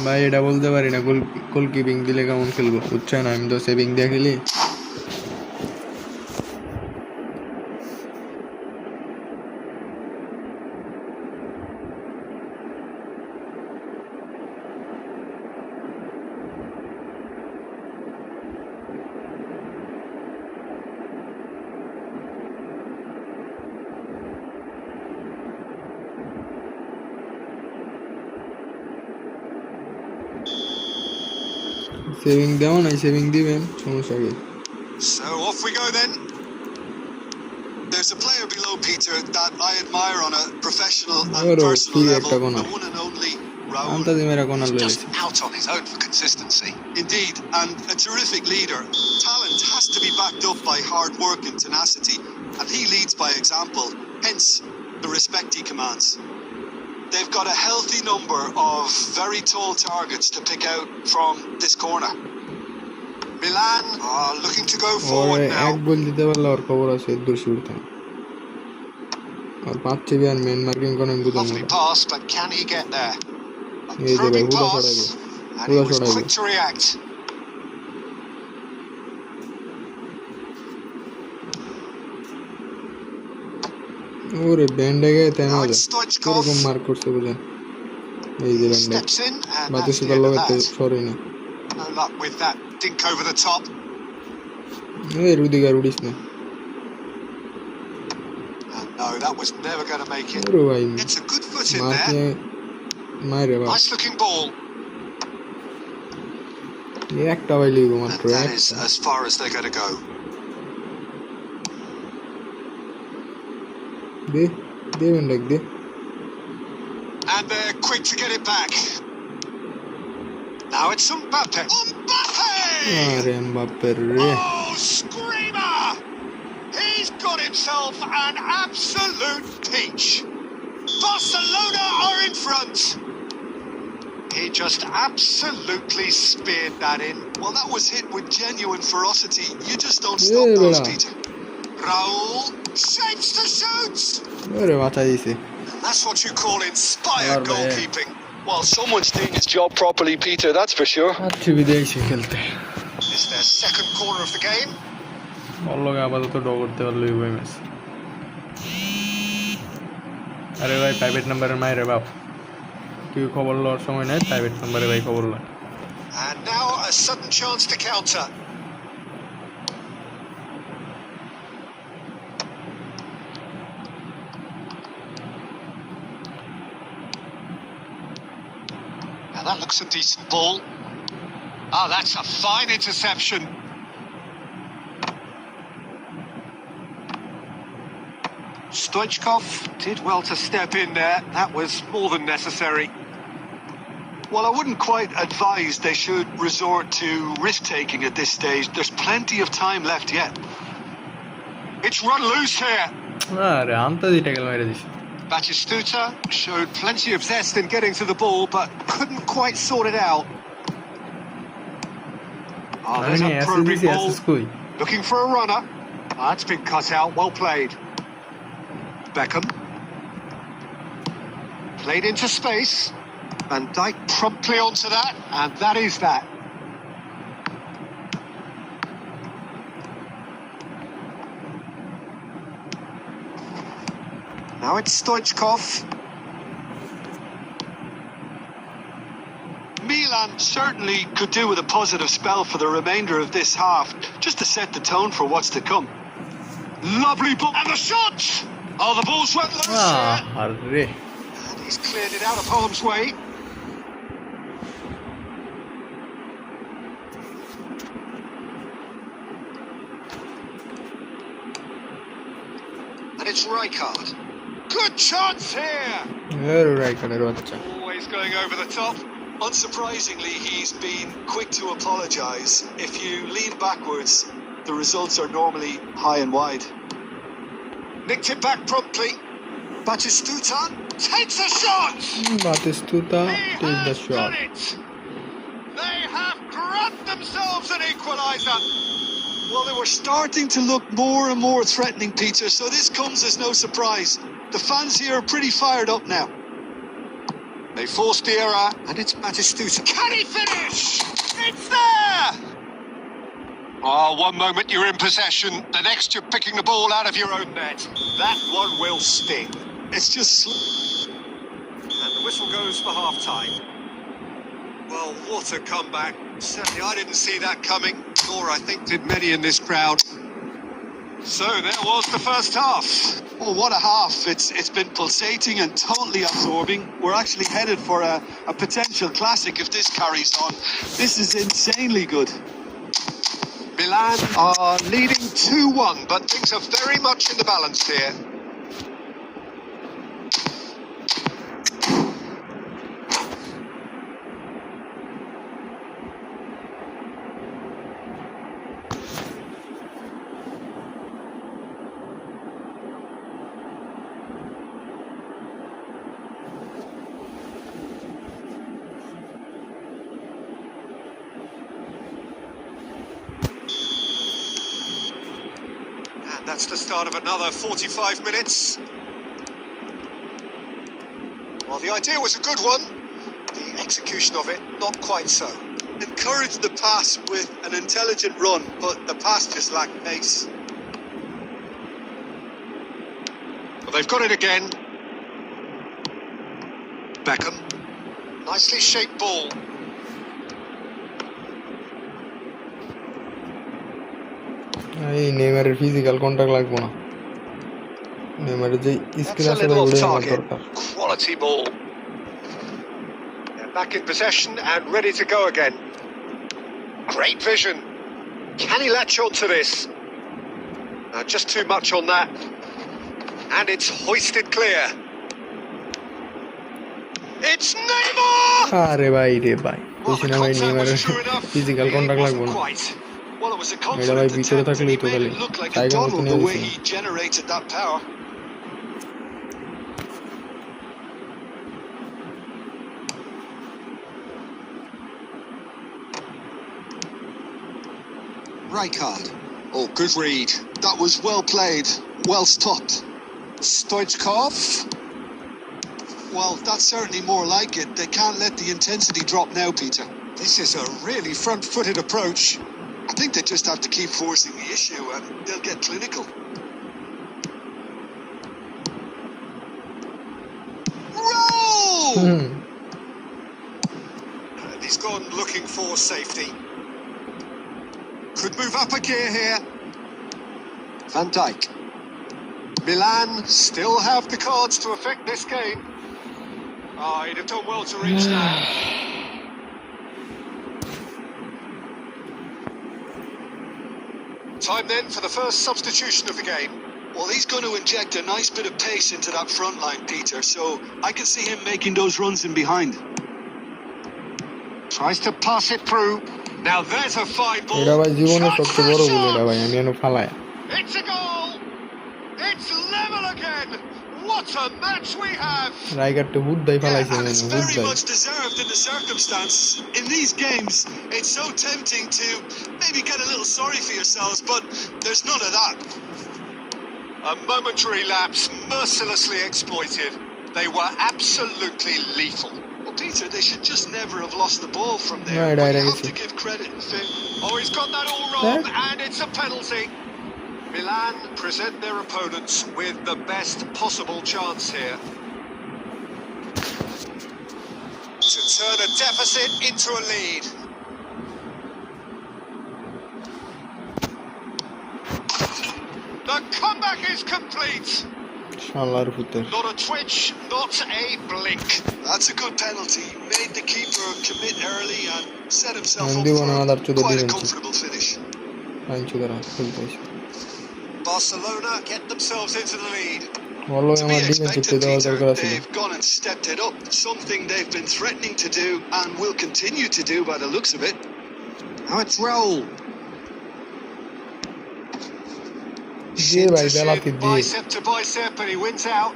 ভাই এটা বলতে পারি না গোলকিপিং দিলে কেমন খেলবো বুঝছেন আমি তো সেভিং দিয়ে খেলি সেভিং দেও না সেভিং দিবেন সমস্যা কি So off we go then. There's a player below Peter that I admire on a professional and Oro, personal sí, level, octagonal. the one and only Raul. Anta di mera con He's just out on his own for consistency. Indeed, and a terrific leader. Talent has to be backed up by hard work and tenacity, and he leads by example, hence the respect he commands. They've got a healthy number of very tall targets to pick out from this corner. Milan are looking to go forward now. এক গোল দিতে পারলে ওর খবর আছে দূর শুরুতে আর পাঁচটি বিয়ার main marking কোন বুঝলাম Lovely pass, but can he get there? A এই যে ভাই probing পুরো pass, ছড়াইবে and he was quick to react. ওরে ব্যান্ডে গিয়ে তাই না Now it's Stoichkov. এরকম মার্ক করছে বুঝেন এই যে ব্যান্ডে Steps in, and বাতি that's the super end of লগেতে that. Sorry না No luck with that dink over the top. এই রুদিগার উড়িস না And no, that was never going to make it. ওরে ভাই It's a good foot in মারকে there. মাইরে বাবা Nice looking ball. এই একটা ভাই লিখবো And মাত্র that is as far as they're going to go. দে ব্যান্ডেক দে And they're quick to get it back. Now it's Mbappe. Mbappe! আরে এমবাপ্পে রে Oh, screamer! He's got himself an absolute peach. Barcelona are in front. He just absolutely speared that in. Well, that was hit with genuine ferocity. You just don't stop Yeah, those, yeah. Peter. Raul shapes to shoot. ওরে মাথা দিছে And that's what you call inspired Bravo, yeah. goalkeeping. Well, someone's doing his job properly, Peter, that's for sure. আচ্ছা বিদেশি খেলতে It's their second corner of the game. অল্লগে আপাতত draw করতে পারলো এই ম্যাচ আরে ভাই প্রাইভেট নাম্বারের মায়ের বাপ তুই খবর লওয়ার সময় নাই প্রাইভেট নাম্বারে ভাই খবর লয় And now a sudden chance to counter. Now that looks a decent ball. Ah, that's a fine interception. Stoichkov did well to step in there. That was more than necessary. Well, I wouldn't quite advise they should resort to risk-taking at this stage. There's plenty of time left yet. It's run loose here. আরে আনতে দিতে গেল মেরে দিছে Batistuta showed plenty of zest in getting to the ball, but couldn't quite sort it out. Oh, there's আমি a এসে probing দিছি ball. SS কই Looking for a runner. That's been cut out. Well played. Beckham. Played into space. Van Dijk promptly onto that, and that is that. Now it's Stoichkov. Milan certainly could do with a positive spell for the remainder of this half, just to set the tone for what's to come. Lovely ball. And the shot! Oh, the ball's went loose here. আরে And he's cleared it out of harm's way. it's Rijkaard. Good chance here. রাইকার্ডের বাচ্চা Always going over the top. Unsurprisingly, he's been quick to apologise. If you lean backwards, the results are normally high and wide. Nicked it back promptly. Batistuta takes a shot. Batistuta He take the has shot done it. They have grabbed themselves an equaliser. Well, they were starting to look more and more threatening, Peter, so this comes as no surprise. The fans here are pretty fired up now. They forced the error, and it's Batistuta. Can he finish? It's there. Oh, one moment you're in possession, the next you're picking the ball out of your own net. That one will sting. It's just... And the whistle goes for half-time. Well, what a comeback. Certainly I didn't see that coming, nor I think did many in this crowd. So there was the first half. Oh, what a half. It's been pulsating and totally absorbing. We're actually headed for a potential classic if this carries on. This is insanely good. Milan are leading 2-1, but things are very much in the balance here. That's the start of another 45 minutes. Well, the idea was a good one. The execution of it, not quite so. Encouraged the pass with an intelligent run, but the pass just lacked pace. Well, they've got it again. Beckham. Nicely shaped ball. এই নেইমারের physical contact লাগবে না নেইমারের যে skill That's a আছে little ওটা off আমার target. দরকার Quality ball. They're back in possession and ready to go again. Great vision. Can he latch on to this? Just too much on that. And it's hoisted clear. It's Neymar! আরে ভাই রে ভাই Well, কইছি the না ভাই contact নেইমারের was true enough. Physical It contact লাগবে wasn't না quite. Well, it was a এটা ভাই confident ভিতরে attempt, and থাকলেই he তো made খালি it look like a tiger মতো Donald, নিয়ে the way গেছে he generated that power. Rijkaard. Oh, good read. That was well played, well stopped. Stoichkov. Well, that's certainly more like it. They can't let the intensity drop now, Peter. This is a really front-footed approach. I think they just have to keep forcing the issue and they'll get clinical. Roll! Hmm And he's gone looking for safety. Could move up a gear here. Van Dijk. Milan still have the cards to affect this game. Oh, he'd have done well to reach that. Time then for the first substitution of the game. Well, he's going to inject a nice bit of pace into that front line, Peter, so I can see him making those runs in behind. Tries to pass it through. Now there's a fine ball. এটা ভাই জীবনের সবচেয়ে বড় ভুল Shot! এটা ভাই আমি এনে ফালায় It's a goal! It's level again! What a match we have! রাইকারটা হুদ্দাই ফালাইছে And মনে it's হুদ্দাই very much deserved in the circumstance. In these games, it's so tempting to maybe get a little sorry for yourselves, but there's none of that. A momentary lapse mercilessly exploited. They were absolutely lethal. Well, Peter, they should just never have lost the ball from there. Right, But right, you I have see. to give credit and faith. Oh, he's got that all wrong, and it's a penalty. Milan present their opponents with the best possible chance here. To turn a deficit into a lead. The comeback is complete. শালার ভূতের Not a twitch, not a blink. That's a good penalty. Made the keeper commit early and set himself আমি up দিব না for other চোদে quite a দিবেন comfortable finish. আইন চোদারা খেলতেছে Barcelona get themselves into the lead. বলো To be আমার defensive expected, দেওয়ার Peter, দরকার আছে they've gone and stepped it up. Something they've been threatening to do and will continue to do by the looks of it. Now it's Raul. দিয়ে Shin ভাই to বেলাতে shin, দিয়ে bicep to bicep, and he wins out.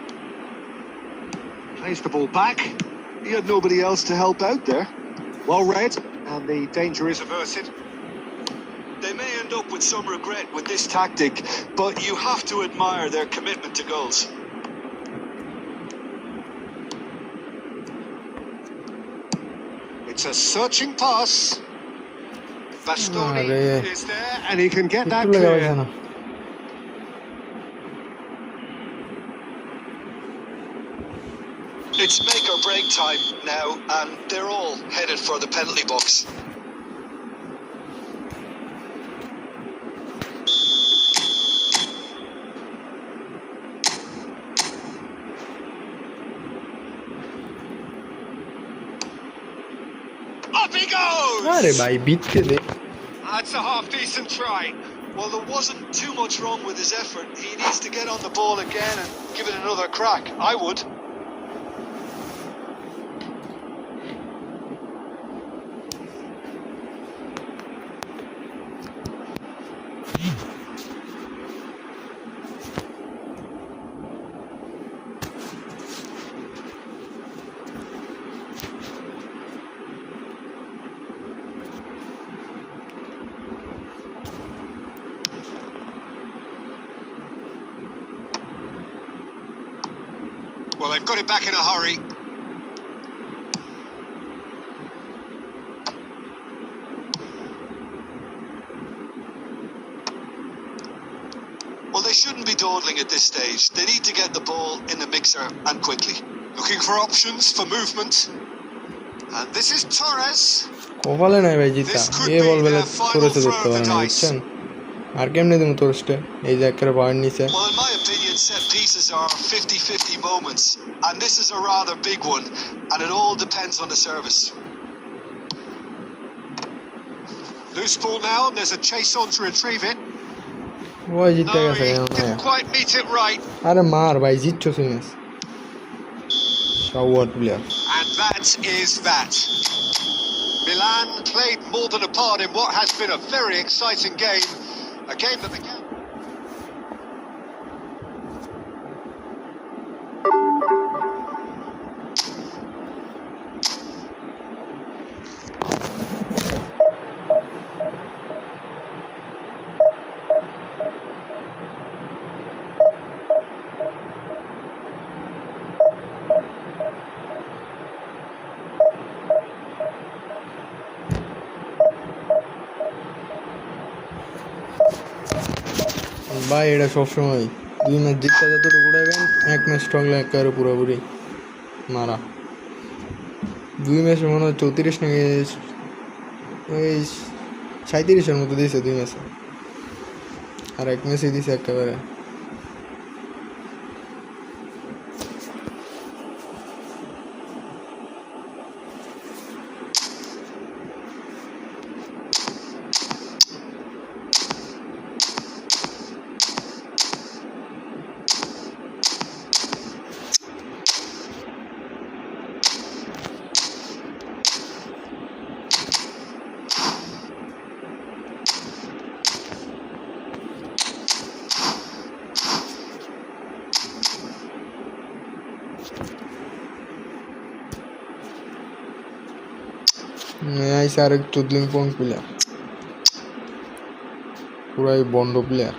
Plays the ball back. He had nobody else to help out there. Well read. And the danger is Averted. They may end up with some regret with this tactic, but you have to admire their commitment to goals. It's a searching pass. Bastoni আরে is there. and he can get that একটু লেগে গেছে clear. না It's make or break time now, and they're all headed for the penalty box. Up he goes. আরে ভাই বিটকে দে That's a half decent try. Well, there wasn't too much wrong with his effort. He needs to get on the ball again and give it another crack. I would. Well, they've got it back in a hurry. Well, they shouldn't be dawdling at this stage. They need to get the ball in the mixer and quickly. Looking for options for movement. And this is Torres. কপালে নাই ভাই জিতা এ বল বেলে তোরেছে ধরতে পারে না বুঝছেন আর কেমনে দিমু তোরস্টে এই যে একেবারে বাড়ি নিচে Well, in my opinion, set pieces are 50-50 moments, and this is a rather big one, and it all depends on the service. Loose ball now, and there's a chase on to retrieve it. ওই জিতে No, গেছে he কেমন didn't quite meet it right. আরে মার ভাই জিতছো সিনেস শাওয়ার player And that is that. Milan played more than a part in what has been a very exciting game. A game that began... ভাই এটা সবসময় 2 ম্যাচ জিততে যতটুকু উড়াইবেন 1 ম্যাচ স্ট্রংলে একেবারে পুরোপুরি মারা 2 ম্যাচে মনে হয় 34 নাকি ওই 37-এর মতো দিয়েছে 2 ম্যাচে আর 1 ম্যাচে দিয়েছে একেবারে আইসে আরেক চুদলিং পং প্লেয়ার পুরাই বন্ড প্লেয়ার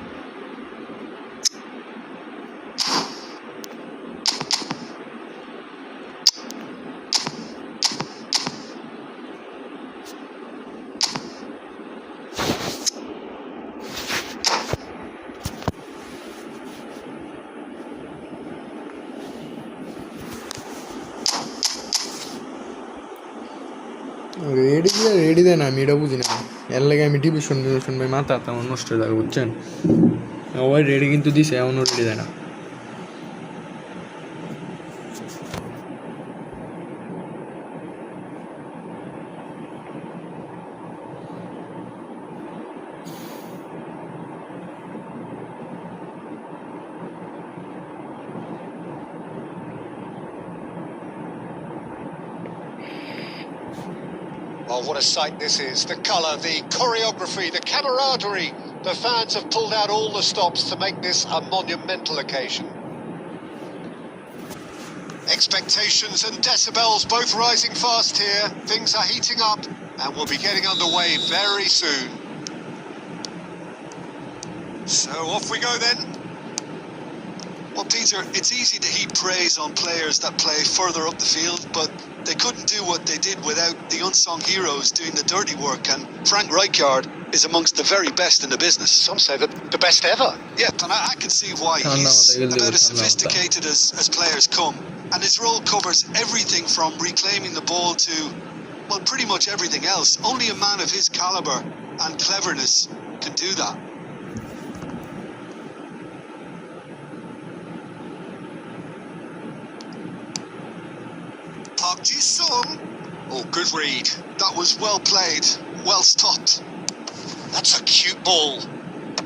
রেডি দেয় না আমি এটা বুঝি না এর লাগে আমি টিভি শুনবে মাথা তেমন নষ্ট হয়ে যাবে বুঝছেন ওই রেডি কিন্তু দিছে এমনও রেডি দেয় না Oh, what a sight this is. The colour, the choreography, the camaraderie. The fans have pulled out all the stops to make this a monumental occasion. Expectations and decibels both rising fast here. Things are heating up and we'll be getting underway very soon. So off we go then. Well, Peter, it's easy to heap praise on players that play further up the field, but they couldn't do what they did without the unsung heroes doing the dirty work, and Frank Rijkaard is amongst the very best in the business. Some say that the best ever. Yeah, and I can see why he's about as sophisticated as players come, and his role covers everything from reclaiming the ball to, well, pretty much everything else. Only a man of his calibre and cleverness can do that. Park Ji-sung. Oh, good read. That was well played, well stopped. That's a cute ball.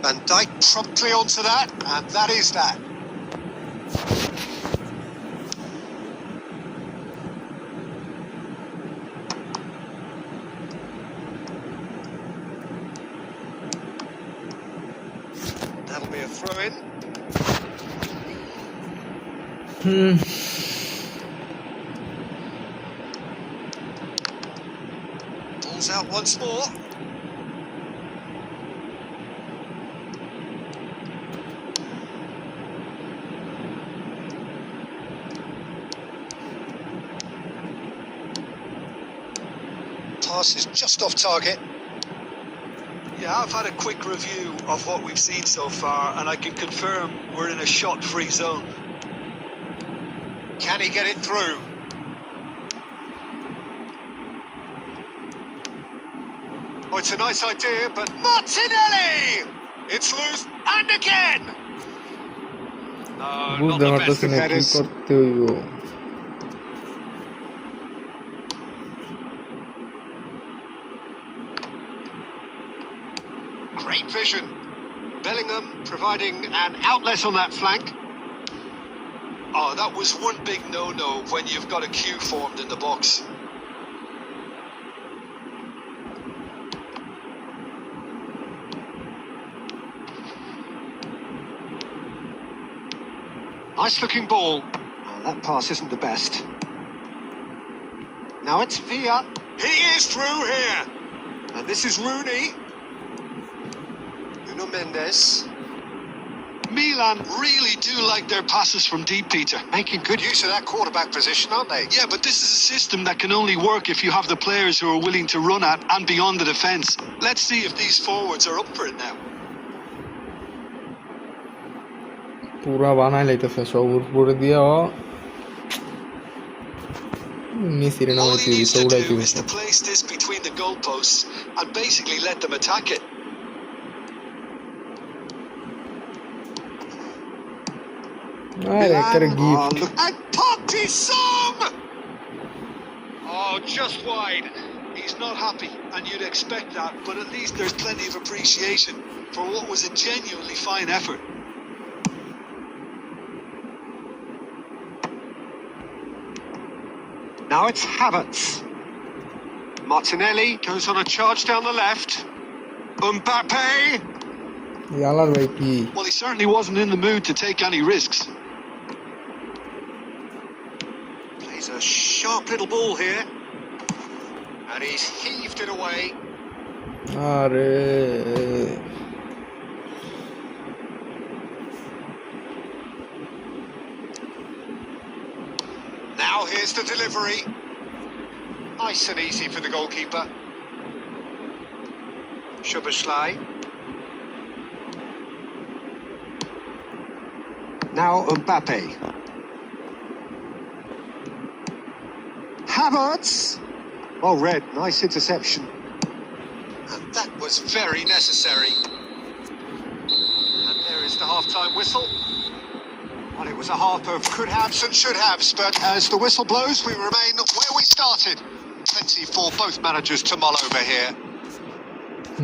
Van Dijk promptly onto that, and that is that. That'll be a throw-in. Ball's out once more. Pass is just off target. Yeah, I've had a quick review of what we've seen so far, and I can confirm we're in a shot-free zone. Can he get it through? Oh, it's a nice idea, but Martinelli! It's loose, and again! No, not বুঝতে the best পারতেছি of না কি headers. করতে হইব। Great vision. Bellingham providing an outlet on that flank. Oh, that was one big no-no when you've got a queue formed in the box. Nice looking ball. Oh, that pass isn't the best. Now it's Villa. He is through here. And this is Rooney. Nuno Mendes. Milan really do like their passes from deep, Peter. Making good use of that quarterback position, aren't they? Yeah, but this is a system that can only work if you have the players who are willing to run at and beyond the defence. Let's see if these forwards are up for it now. পুরা বানাই লাইতেছে সব উপরে দিয়া মেসির All নামাইতে he needs to দৌড়াইতে do is to place this between the goalposts and basically let them attack it. আরে একটা gift And Park Ji-sung! Oh, just wide. He's not happy, and you'd expect that, but at least there's plenty of appreciation for what was a genuinely fine effort. Now it's Havertz. Martinelli goes on a charge down the left. Mbappe. ইয়ালার ভাই কি Well, he certainly wasn't in the mood to take any risks. Plays a sharp little ball here. And he's heaved it away. আরে Now here's the delivery. Nice and easy for the goalkeeper. Szoboszlai. Now Mbappe. Havertz. Oh, red. Nice interception. And that was very necessary. And there is the half-time whistle. Well, it was a half of could haves and should haves, but as the whistle blows, we remain where we started. Plenty for both managers to mull over here.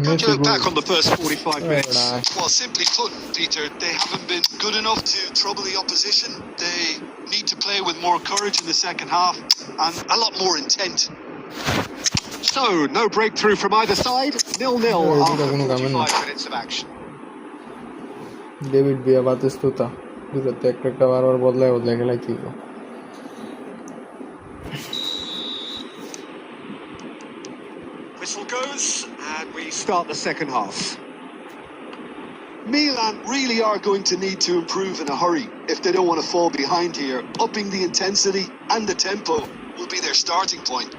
How do you look back on the first 45 minutes? Well, simply put, Peter, they haven't been good enough to trouble the opposition. They need to play with more courage in the second half and a lot more intent. So, no breakthrough from either side. 0-0 after 45 minutes of action. David বিয়া বাতিস্তুতা দুটোতে একটা বারবার বদলায় খেলাই কি Whistle goes, and we start the second half. Milan really are going to need to improve in a hurry if they don't want to fall behind here. Upping the intensity and the tempo will be their starting point.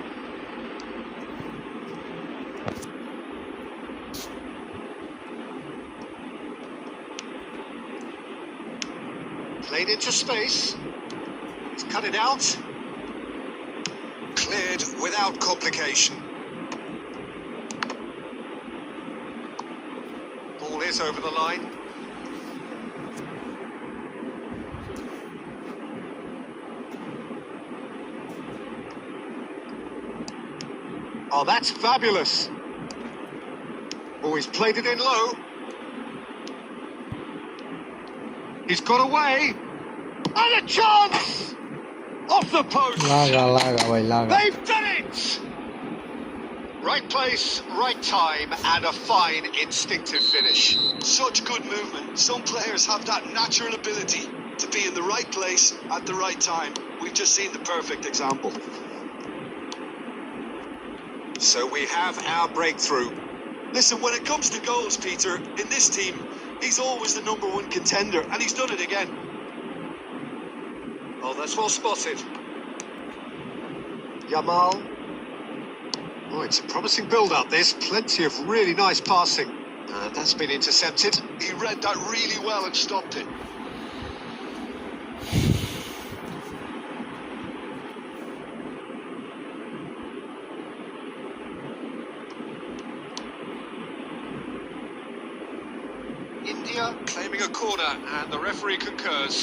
Played into space. He's cut it out. Cleared without complication. Ball is over the line. Oh, that's fabulous. Oh, he's played it in low. He's got away. And a chance! Off the post. They've done it! Right place, right time, and a fine instinctive finish. Such good movement. Some players have that natural ability to be in the right place at the right time. We've just seen the perfect example. So we have our breakthrough. Listen, when it comes to goals, Peter, in this team, he's always the #1 contender, and he's done it again. Oh, that's well spotted. Yamal. Oh, it's a promising build-up, this. Plenty of really nice passing. That's been intercepted. He read that really well and stopped it. India claiming a corner, and the referee concurs.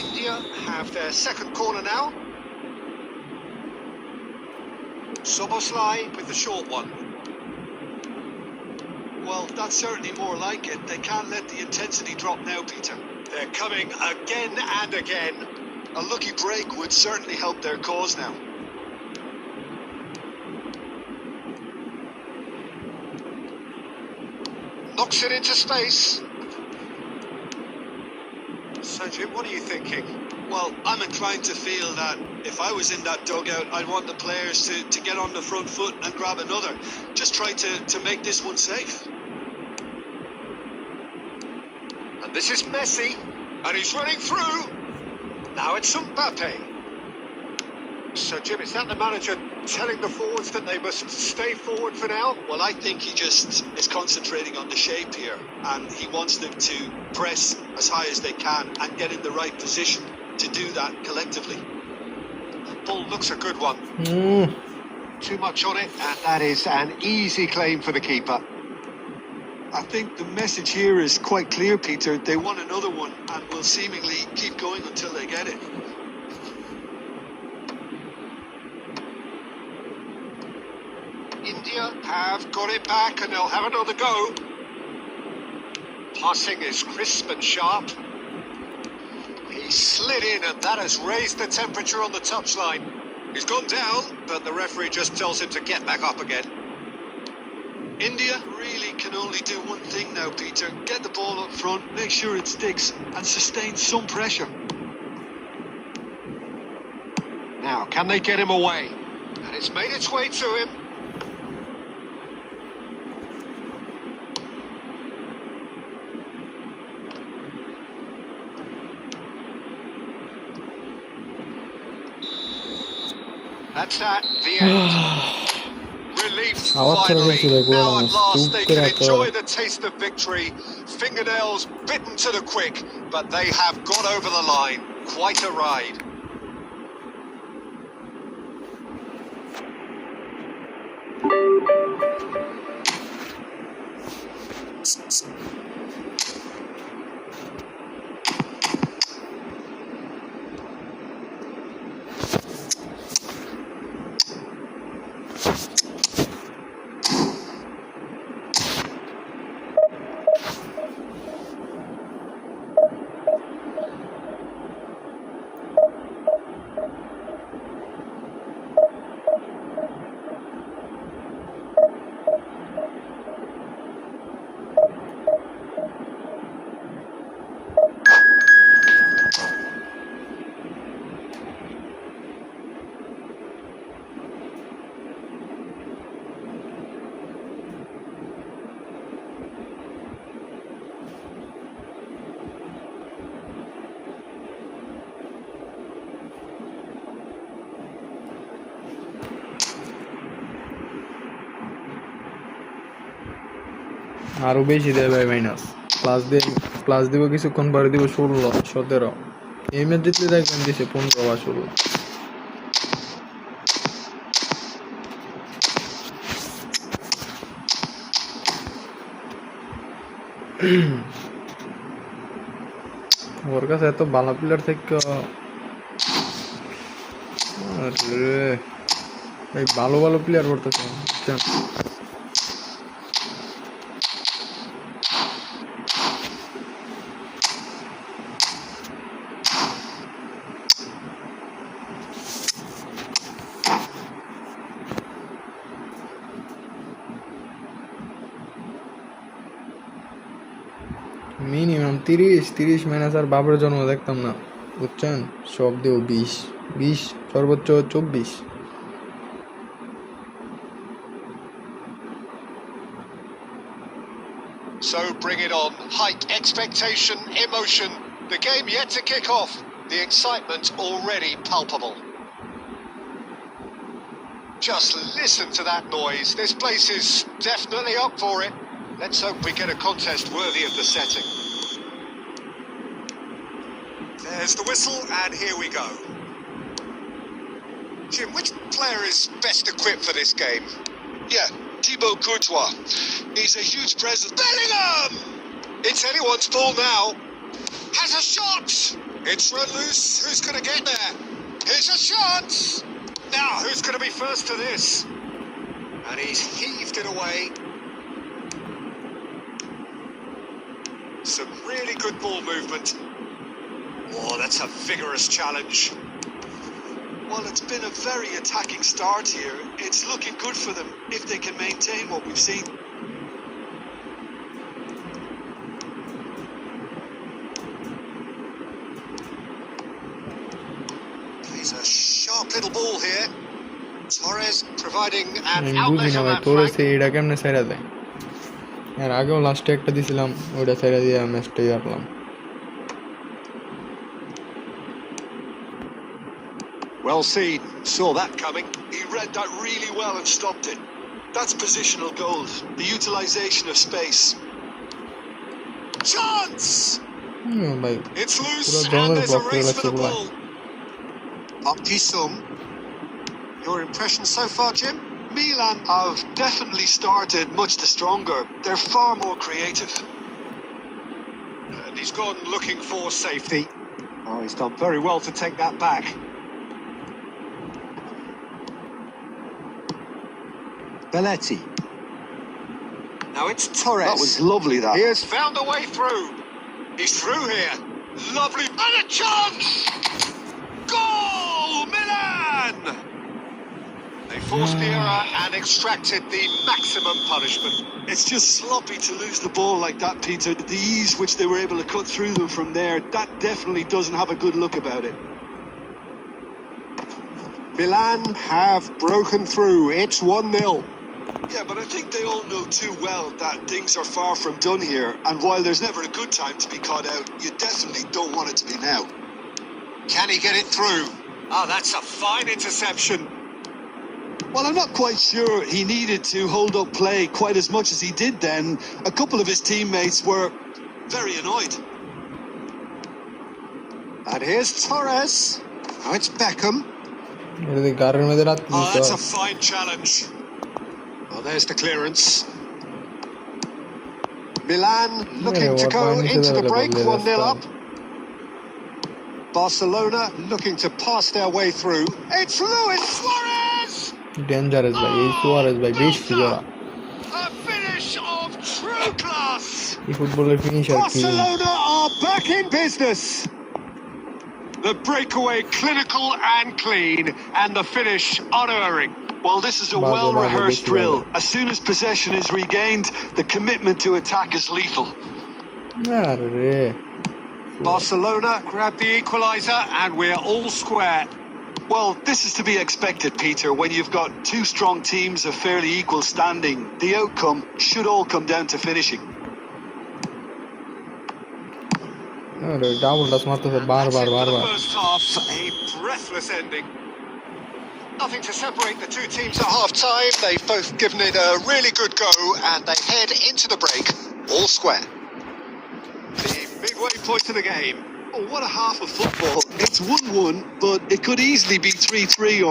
India have their second corner now. Soboslai with the short one. Well, that's certainly more like it. They can't let the intensity drop now, Peter. They're coming again and again. A lucky break would certainly help their cause now. Knocks it into space. So, Jim, what are you thinking? Well, I'm inclined to feel that if I was in that dugout, I'd want the players to get on the front foot and grab another. Just try to make this one safe. And this is Messi, and he's running through. Now it's Mbappe. So, Jim, is that the manager telling the forwards that they must stay forward for now? Well, I think he just is concentrating on the shape here, and he wants them to press as high as they can and get in the right position to do that collectively. The ball looks a good one. Too much on it, and that is an easy claim for the keeper. I think the message here is quite clear, Peter. They want another one and will seemingly keep going until they get it. India have got it back, and they'll have another go. Passing is crisp and sharp. He slid in, and that has raised the temperature on the touchline. He's gone down, but the referee just tells him to get back up again. India really can only do one thing now, Peter. Get the ball up front, make sure it sticks, and sustain some pressure. Now, can they get him away? And it's made its way to him. That's that, the end. Relief finally. Now at last they can enjoy the taste of victory. Fingernails bitten to the quick, but they have got over the line. Quite a ride. আরো বেশি দেয় ভাই minus plus দিব কিছুক্ষণ পরে দিব 16 17 এই match জিতলে দেখবেন দিছে 15 বা 16 ওর কাছে এত ভালো প্লেয়ার থেকে ভাই ভালো ভালো প্লেয়ার পড়তেছে মিনিমাম 30 মাইনাস আর বাবরের জন্ম দেখতাম না বুঝছেন সব দেও 20 সর্বোচ্চ 24 So bring it on. Height, expectation, emotion. The game yet to kick off. The excitement already palpable. Just listen to that noise. This place is definitely up for it. Let's hope we get a contest worthy of the setting. There's the whistle, and here we go. Jim, which player is best equipped for this game? Yeah, Thibaut Courtois. He's a huge presence. Bellingham! It's anyone's ball now. Has a shot! It's run loose. Who's going to get there? Here's a shot! Now, who's going to be first to this? And he's heaved it away. Some really good ball movement. Oh, that's a vigorous challenge. Well, it's been a very attacking start here. It's looking good for them if they can maintain what we've seen. Plays a sharp little ball here. Torres providing an আমি outlet বুঝি না on ভাই that তোরে flank. এটা কেমনে ছাইরা দেয় এর আগেও লাস্টে একটা দিছিলাম ওইটা ছাইরা দিয়ে ম্যাচটাই হারলাম Well seen. Saw that coming. He read that really well and stopped it. That's positional gold, the utilisation of space. Chance! ভাই It's loose পুরো and জঙ্গল there's a ব্লক করে race for রাখছে the পুরো ball. Up to some. Your impression so far, Jim? Milan have definitely started much the stronger. They're far more creative. And he's gone looking for safety. Oh, he's done very well to take that back. Belletti. Now it's Torres. That was lovely, that. He has found a way through. He's through here. Lovely. And a chance! Goal! Milan! They forced the error and extracted the maximum punishment. It's just sloppy to lose the ball like that, Peter. The ease which they were able to cut through them from there, that definitely doesn't have a good look about it. Milan have broken through. It's 1-0. Yeah, but I think they all know too well that things are far from done here. And while there's never a good time to be caught out, you definitely don't want it to be now. Can he get it through? Oh, that's a fine interception. Well, I'm not quite sure he needed to hold up play quite as much as he did then. A couple of his teammates were very annoyed. And here's Torres. Now it's Beckham. এটা দিয়ে গারের মধ্যে রাত Oh, that's a fine challenge. Oh, there's the clearance. Milan looking to go into the break, 1-0 up. Barcelona looking to pass their way through. It's Luis Suarez! Dangerous ভাই এই Suarez ভাই বেশ জোড়া A finish of true class. এই ফুটবলের finisher কি Barcelona are back in business. The breakaway clinical and clean, and the finish unerring. Well, this is a well-rehearsed drill. As soon as possession is regained, the commitment to attack is lethal. আরে Barcelona grab the equaliser, and we're all square. Well, this is to be expected, Peter. When you've got two strong teams of fairly equal standing, the outcome should all come down to finishing. আরে double touch মারতেছে বারবার First half, a breathless ending. Nothing to separate the two teams at half-time. They've both given it a really good go, and they head into the break all square. The midway point of the game. Oh, what a half of football. It's 1-1, but it could easily be 3-3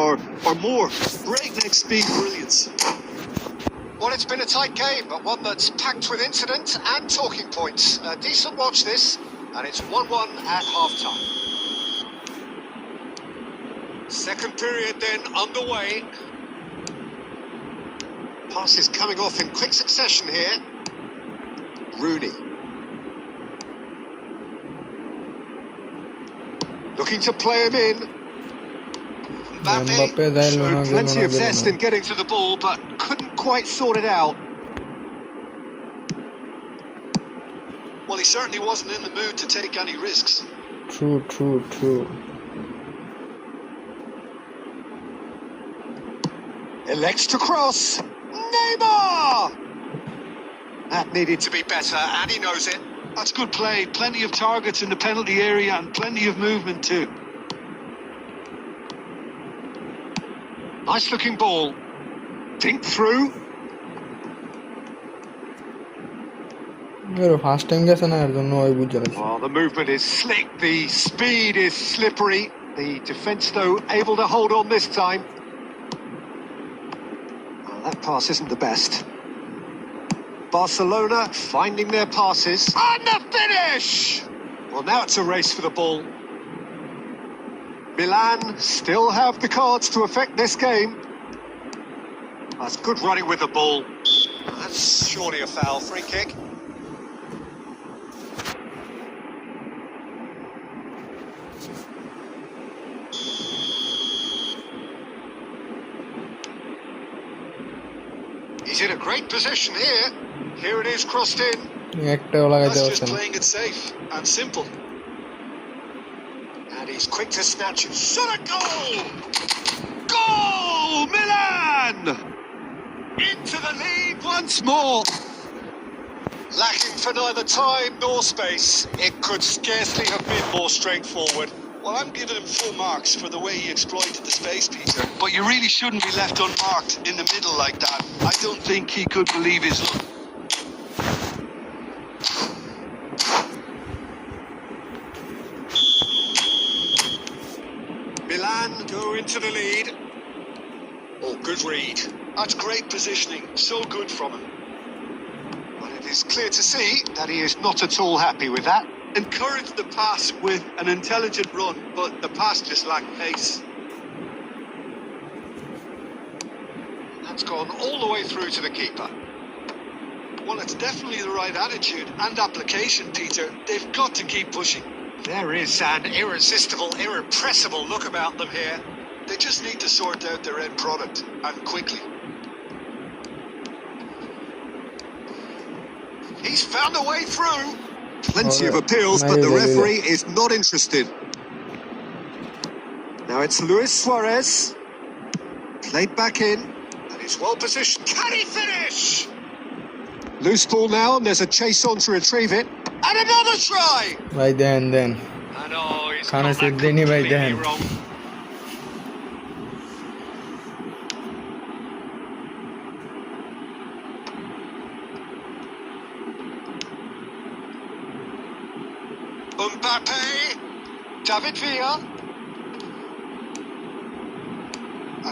or more. Breakneck speed brilliance. Well, it's been a tight game, but one that's packed with incident and talking points. A decent watch this, and it's 1-1 at half-time. Second period then underway. Passes coming off in quick succession here. Rooney. Looking to play him in. Mbappe Showed plenty of zest in getting to the ball, but couldn't quite sort it out. Well, he certainly wasn't in the mood to take any risks. True. Elects to cross. Neymar! That needed to be better, and he knows it. That's good play. Plenty of targets in the penalty area and plenty of movement too. Nice looking ball. Dink through. First time গেছে না এর জন্য ওই বুঝে গেছে Oh, the movement is slick. The speed is slippery. The defence, though, able to hold on this time. Well, that pass isn't the best. Barcelona finding their passes. And the finish! Well, now it's a race for the ball. Milan still have the cards to affect this game. That's good running with the ball. That's surely a foul. Free kick. He's in a great position here. Here it is, crossed in. একটাও লাগাইতে That's পারছে just না playing it safe and simple. And he's quick to snatch it. Shot a goal! Goal! Milan! Into the lead once more. Lacking for neither time nor space. It could scarcely have been more straightforward. Well, I'm giving him full marks for the way he exploited the space, Peter. But you really shouldn't be left unmarked in the middle like that. I don't think he could believe his luck. Milan go into the lead. Oh, good read. That's great positioning. So good from him. But it is clear to see that he is not at all happy with that. Encouraged the pass with an intelligent run, but the pass just lacked pace. That's gone all the way through to the keeper. Well, it's definitely the right attitude and application, Peter. They've got to keep pushing. There is an irresistible, irrepressible look about them here. They just need to sort out their end product, and quickly. He's found a way through. Plenty of appeals, but the referee is not interested. Now it's Luis Suarez. Played back in, and he's well positioned. Can he finish? Loose ball now, and there's a chase on to retrieve it. And another try! ভাই দেন And oh, he's খানা got set that দেনি ভাই completely then wrong. Mbappe, David Villa.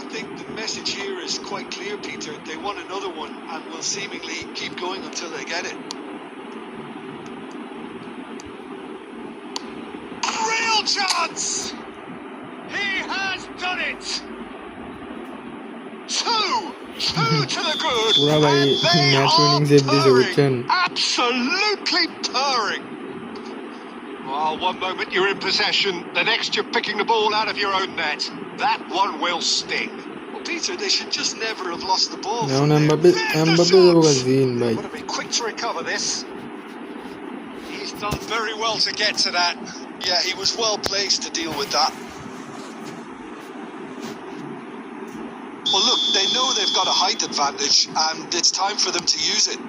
I think the message here is quite clear, Peter. They want another one and will seemingly keep going until they get it. Real chance! He has done it! Two to the good. পুরা ভাই And they match are winning save দিয়েছে বুঝছেন purring. Absolutely purring. Well, one moment you're in possession, the next you're picking the ball out of your own net. That one will sting. Well, Peter, they should just never have lost the ball. এখন from there. Mbappe দেবো জিন ভাই Would have been quick to recover this. He's done very well to get to that. Yeah, he was well placed to deal with that. Well, look, they know they've got a height advantage, and it's time for them to use it.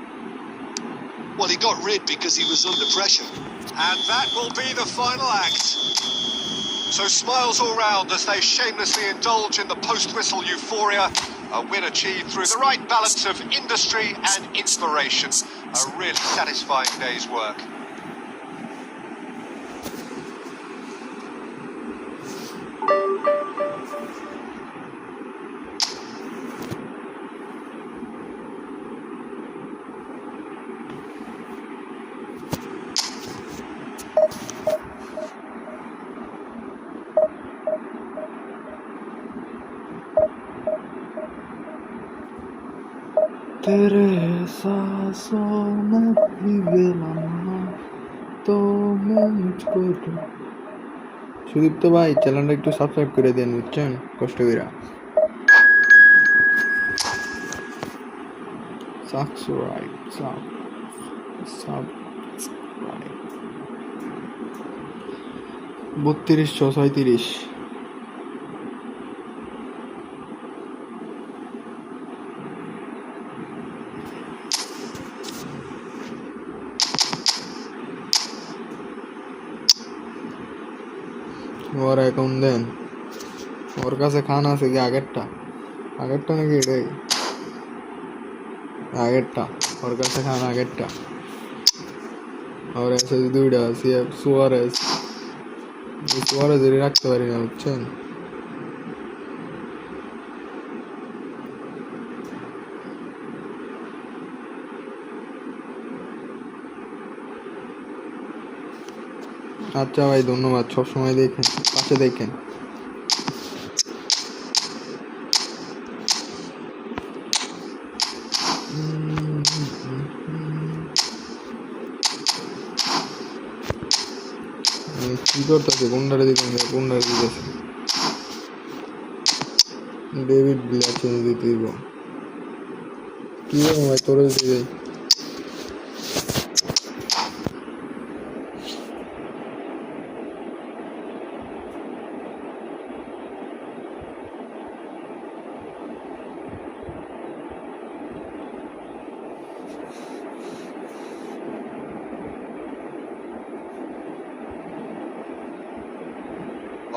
Well, he got rid because he was under pressure. And that will be the final act. So smiles all round as they shamelessly indulge in the post-whistle euphoria. A win achieved through the right balance of industry and inspiration. A really satisfying day's work. तेरे सांसों में भी बेलना तो मैं मुझको সুদীপ্ত ভাই চ্যানেলটা একটু সাবস্ক্রাইব করে দেন বুঝছেন কষ্ট করে সাবস্ক্রাইব 3236 ওর অ্যাকাউন্ট দেন ওর কাছে খান আছে কি আগেরটা নাকি এটাই আগেরটা ওর কাছে খান আগেরটা আর আছে দুইটা সিএফ সুয়ারেজ রাখতে পারি না বুঝছেন আচ্ছা ভাই ধন্যবাদ সবসময় দেখেন পাশে দেখেন কি করতেছে কোনটারে দিতেছে ডেভিড বিলা চেঞ্জ দিতে দিব কি ভাই তোর দিতে যাই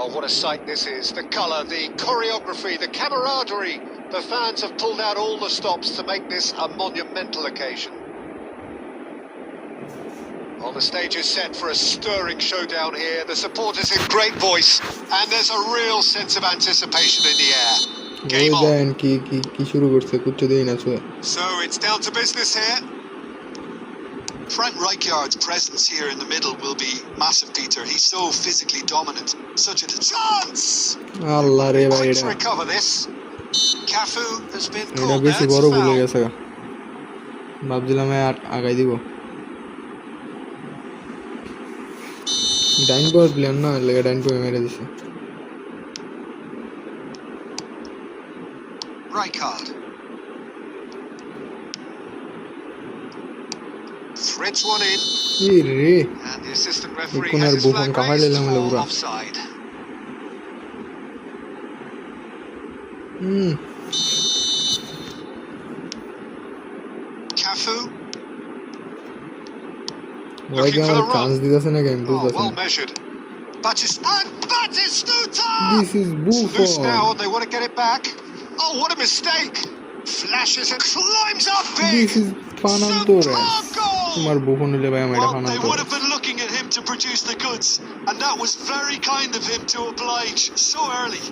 Oh, what a sight this is. The colour, the choreography, the camaraderie. The fans have pulled out all the stops to make this a monumental occasion. Well, the stage is set for a stirring showdown here. The supporters in great voice, and there's a real sense of anticipation in the air. Game on. So it's down to business here. Frank Rijkaard's presence here in the middle will be massive, Peter. He's so physically dominant. Such a chance! Quick to recover this. Cafu has been called there. It's foul. ভাবছিলাম আগাই দিব ডাইন পাওয়ার player না লেগে ডাইন পাওয়ার মেরে দিছে Rijkaard threads one in, and the assistant referee has his flag raised for offside. Cafu looking for the run. Well measured. Batistuta! This is Buffon. Loose now, and they want to get it back. Oh, what a mistake! Flashes and climbs up big. This is Fanantore. Well, they would have been looking at him to produce the goods, and that was very kind of him to oblige so early.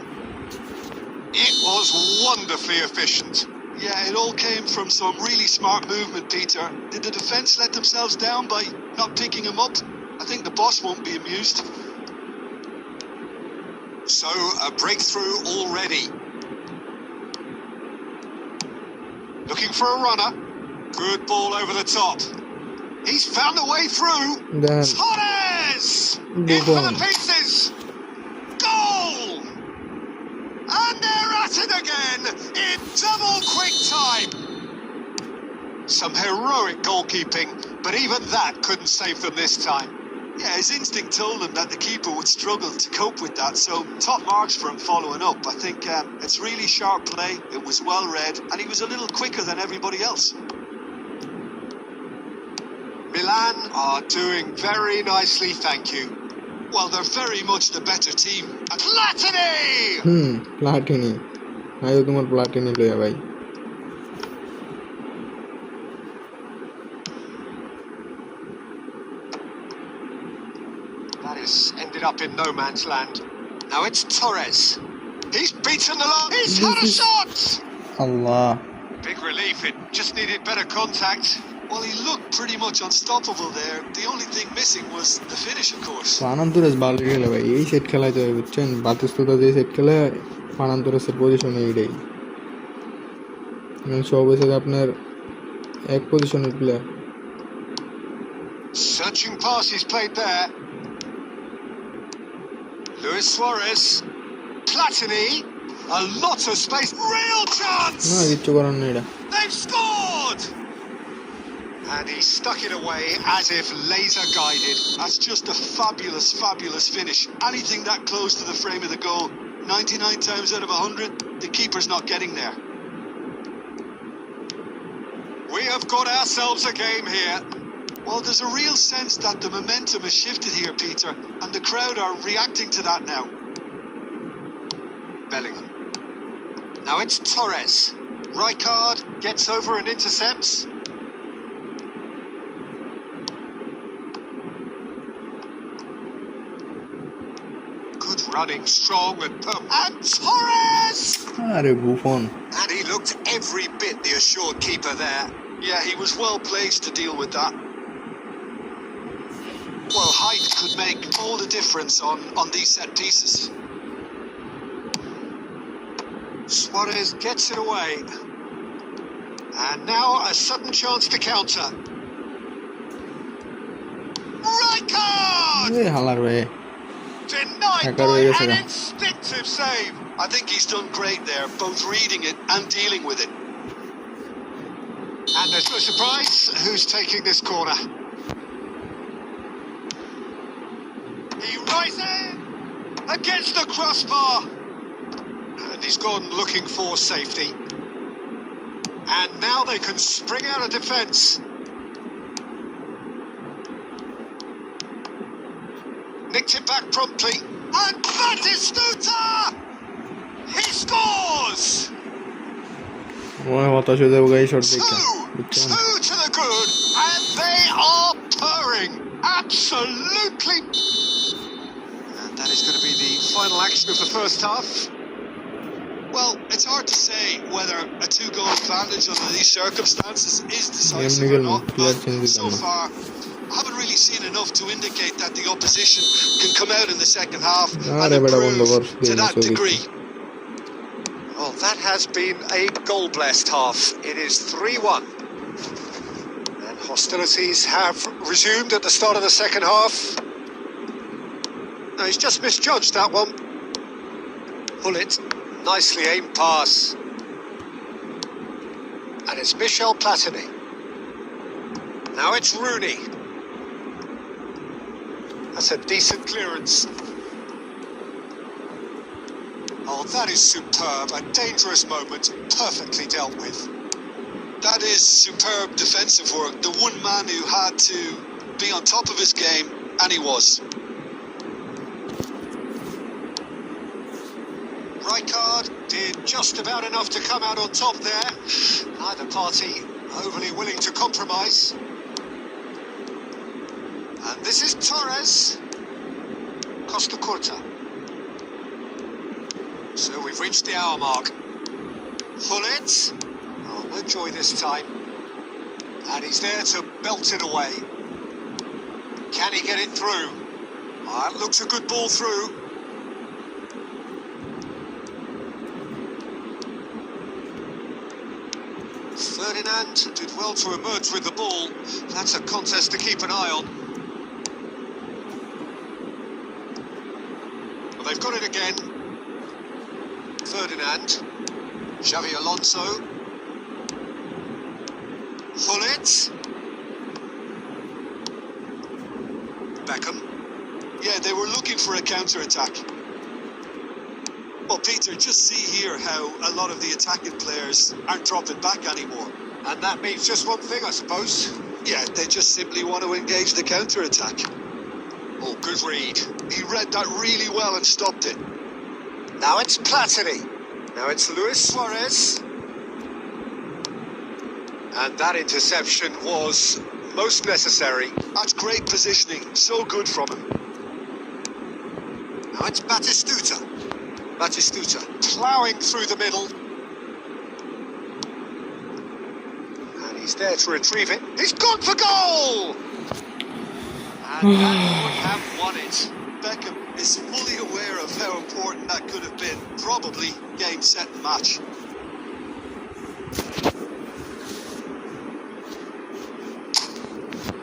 It was wonderfully efficient. Yeah, it all came from some really smart movement, Peter. Did the defence let themselves down by not picking him up? I think the boss won't be amused. So, a breakthrough already. Looking for a runner. Good ball over the top. He's found a way through. Torres! In for the pieces! Goal! And they're at it again in double quick time. Some heroic goalkeeping, but even that couldn't save them this time. Yeah, his instinct told him that the keeper would struggle to cope with that, so top marks for him following up. I think it's really sharp play, it was well read, and he was a little quicker than everybody else. Milan are doing very nicely, thank you. Well, they're very much the better team. And Platini! Platini আয়ো তোমার Platini লইয়া ভাই That has ended up in no man's land. Now it's Torres. He's beaten the line. He's had a shot! Allah Big relief, it just needed better contact. well, he looked pretty much unstoppable there. The only thing missing was the finish, of course. ফানান্তরেস ভালো খেলে ভাই এই set খেলাইতে হয় বুঝছেন বাতিস্তুতা যে set খেলে ফানান্তরেসের position এইটাই সব হয়েছে আপনার এক পজিশনের player Searching pass is played there. Luis Suarez. Platini. A lot of space. Real না chance! কিচ্ছু করার নেই এটা They've scored! And he stuck it away as if laser guided. That's just a fabulous, fabulous finish. Anything that close to the frame of the goal, 99 times out of 100, the keeper's not getting there. We have got ourselves a game here. Well, there's a real sense that the momentum has shifted here, Peter, and the crowd are reacting to that now. Bellingham. Now it's Torres. Rijkaard gets over and intercepts. Good running, strong and and Torres! আরে Buffon And he looked every bit the assured keeper there. Yeah, he was well placed to deal with that. Well, height could make all the difference on these set pieces. Suarez gets it away. And now a sudden chance to counter. Rijkaard! এই হালার ভাই Denied Hacker by হয়ে গেছে an গা। instinctive save. I think he's done great there, both reading it and dealing with it. And there's no surprise who's taking this corner. He rises against the crossbar. And he's gone looking for safety. And now they can spring out of defence. Nicked it back promptly. And Batistuta! He scores! মনে হতাশ হয়ে যাবো এই shot দেখে বুঝছেন Two to the good, and they are purring. Absolutely. And that is going to be the final action of the first half. Well, it's hard to say whether a two-goal advantage under these circumstances is decisive or Miguel, not, player but changes so them. far I haven't really seen enough to indicate that the opposition can come out in the second half and Aare bada improve bondor to that sorry. degree. Well, that has been a goal-blessed half. It is 3-1. And hostilities have resumed at the start of the second half. No, he's just misjudged that one. Hullet, nicely aimed pass. And it's Michel Platini. Now it's Rooney. That's a decent clearance. Oh, that is superb. A dangerous moment, perfectly dealt with. That is superb defensive work. The one man who had to be on top of his game, and he was. Rijkaard did just about enough to come out on top there. Neither party overly willing to compromise. And this is Torres. Costa Curta. So we've reached the hour mark. Hullet. Oh, no joy this time. And he's there to belt it away. Can he get it through? Oh, that looks a good ball through. Ferdinand did well to emerge with the ball. That's a contest to keep an eye on. Well, they've got it again. Ferdinand. Xavi Alonso. Hullet. Beckham. Yeah, they were looking for a counter-attack. Well, Peter, just see here how a lot of the attacking players aren't dropping back anymore. And that means just one thing, I suppose. Yeah, they just simply want to engage the counter-attack. Oh, good read. He read that really well and stopped it. Now it's Platini. Now it's Luis Suarez. And that interception was most necessary. That's great positioning. So good from him. Now it's Batistuta. Batistuta ploughing through the middle. And he's there to retrieve it. He's gone for goal! And that would have won it. Beckham is fully aware of how important that could have been. Probably game, set and match.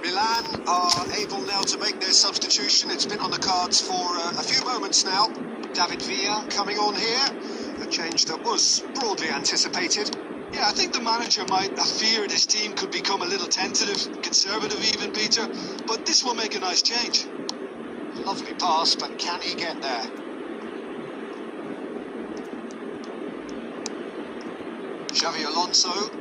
Milan are able now to make their substitution. It's been on the cards for a few moments now. David Villa coming on here. A change that was broadly anticipated. Yeah, I think the manager might have feared his team could become a little tentative, conservative even, Peter. But this will make a nice change. Lovely pass, but can he get there? Xavi Alonso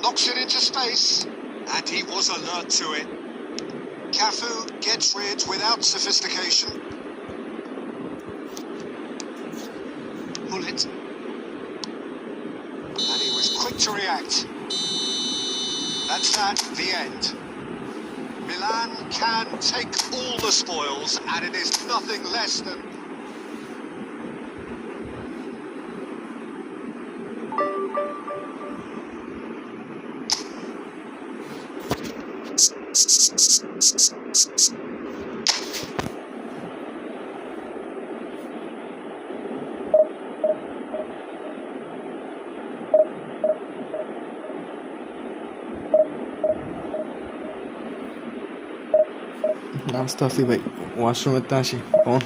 knocks it into space, and he was alert to it. Cafu gets rid without sophistication. Mullet, and he was quick to react. That's that, the end. Milan can take all the spoils, and it is nothing less than... নাস্তা আসি ভাই, ওয়াশরুমের তো আসি কোন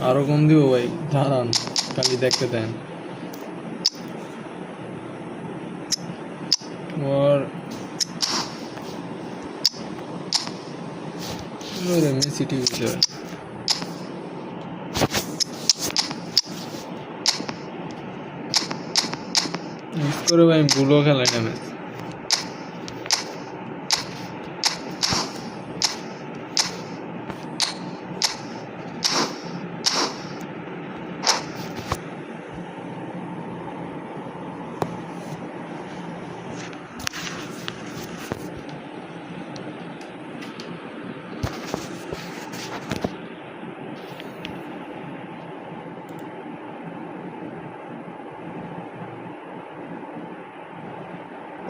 আরো কম দিব ভাই, দাঁড়ান খালি দেখতে দেন। और মেসি টিভি মিস করে ভাই, ভুলও খেলায় না match.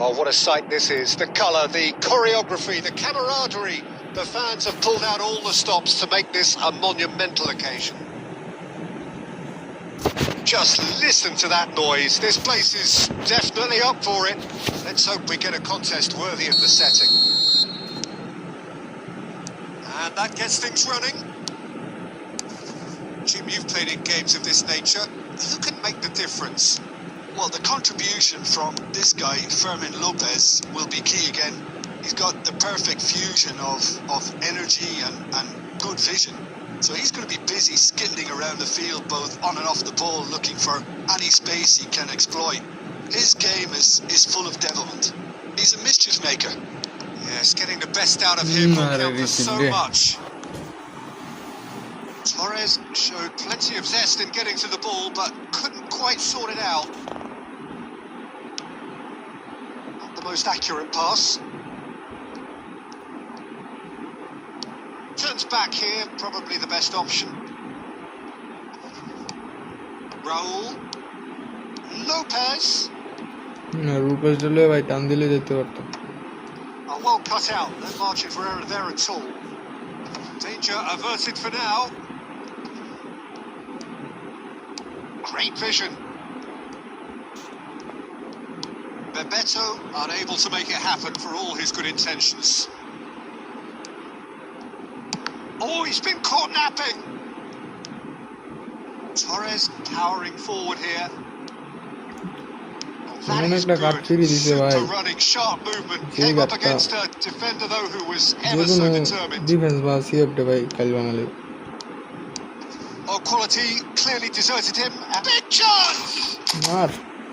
Oh, what a sight this is. The colour, the choreography, the camaraderie. The fans have pulled out all the stops to make this a monumental occasion. Just listen to that noise. This place is definitely up for it. Let's hope we get a contest worthy of the setting. And that gets things running. Jim, you've played in games of this nature. Who can make the difference? Well, the contribution from this guy, Fermin Lopez, will be key again. He's got the perfect fusion of energy and good vision. So he's going to be busy skidding around the field, both on and off the ball, looking for any space he can exploit. His game is full of devilment. He's a mischief maker. Yes, getting the best out of him will count for so much. Torres showed plenty of zest in getting to the ball, but couldn't quite sort it out. Not the most accurate pass. Turns back here, probably the best option. Raul. Lopez. Rupesh দিলে ভাই টান দিলে যেতে পারতো Oh, well cut out. No margin for error there at all. Danger averted for now. Great vision. Bebeto unable to make it happen for all his good intentions. Oh, he's been caught napping. Torres towering forward here. That is good. Super running, sharp movement. Came up against a defender though who was ever so determined. Defence বা সিএফটে ভাই কাল বাঙালি Oh, quality clearly deserted him. A big chance. মার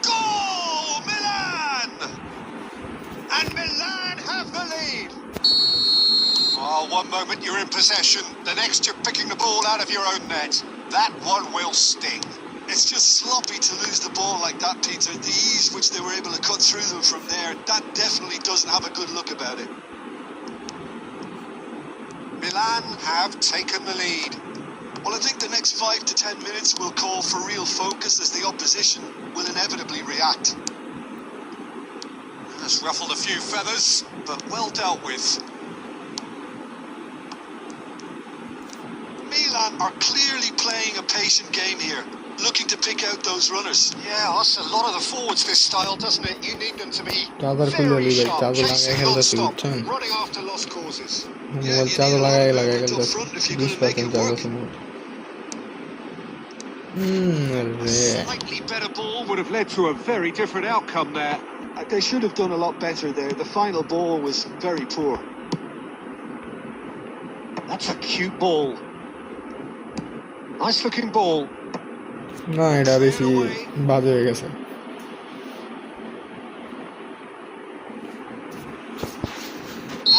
Goal, Milan! And Milan have the lead. Oh, one moment you're in possession, the next you're picking the ball out of your own net. That one will sting. It's just sloppy to lose the ball like that, Peter. The ease which they were able to cut through them from there, that definitely doesn't have a good look about it. Milan have taken the lead. Well, I think the next 5 to 10 minutes will call for real focus as the opposition will inevitably react. That's ruffled a few feathers, but well dealt with. Milan are clearly playing a patient game here, looking to pick out those runners. Yeah, that's a lot of the forwards this style, doesn't it? You need them to be চাদর খুলে very দিবে sharp, চাদর লাগাই chasing খেলতেছে non-stop, বুঝছেন running after lost causes. Mobile চাদর লাগাই খেলতেছে 20% চাদর সময় Slightly better ball would have led to a very different outcome there. They should have done a lot better there. The final ball was very poor. That's a cute ball. Nice looking ball. না এটা বেশি বাজে হয়ে গেছে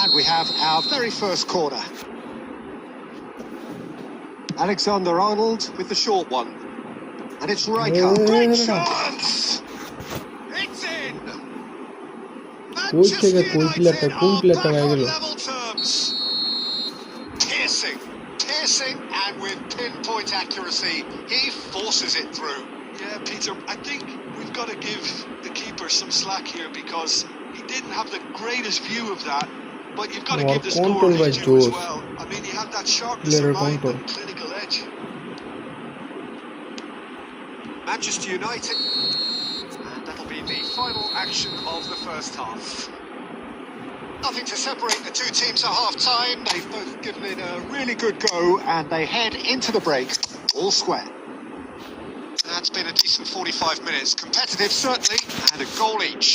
And we have our very first corner. Alexander-Arnold with the short one. And it's Rijkaard. Great chance! It's in! Manchester United are back on level terms. Piercing and with pinpoint accuracy, he forces it through. Yeah, Peter, I think we've got to give the keeper some slack here because he didn't have the greatest view of that. But you've got to give the scorer his due as well. I mean, he had that sharpness of mind and clinical edge. Manchester United, and that'll be the final action of the first half. Nothing to separate the two teams at half-time. They've both given it a really good go, and they head into the break all square. That's been a decent 45 minutes. Competitive, certainly, and a goal each.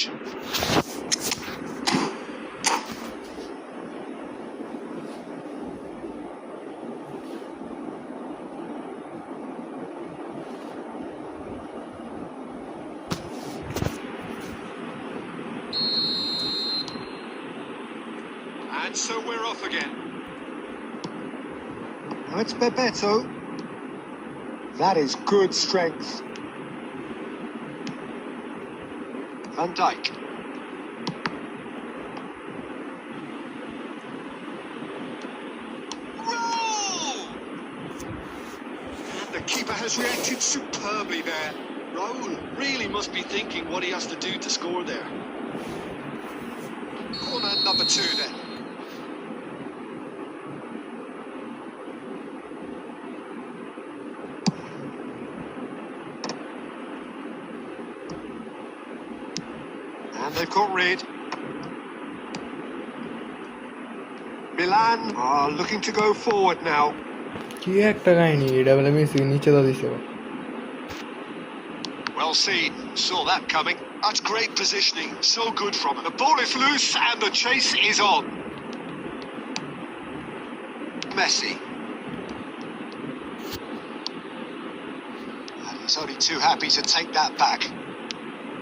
And so we're off again. Now it's Bebeto. That is good strength. Van Dijk. Roll! And the keeper has reacted superbly there. Raul really must be thinking what he has to do to score there. Corner number 2 then. And they've got rid. Milan are looking to go forward now. কি একটা কাহিনী এটা বলে Messi নিচে দাও দিছে Well seen. Saw that coming. That's great positioning. So good from him. The ball is loose and the chase is on. Messi. He's only too happy to take that back.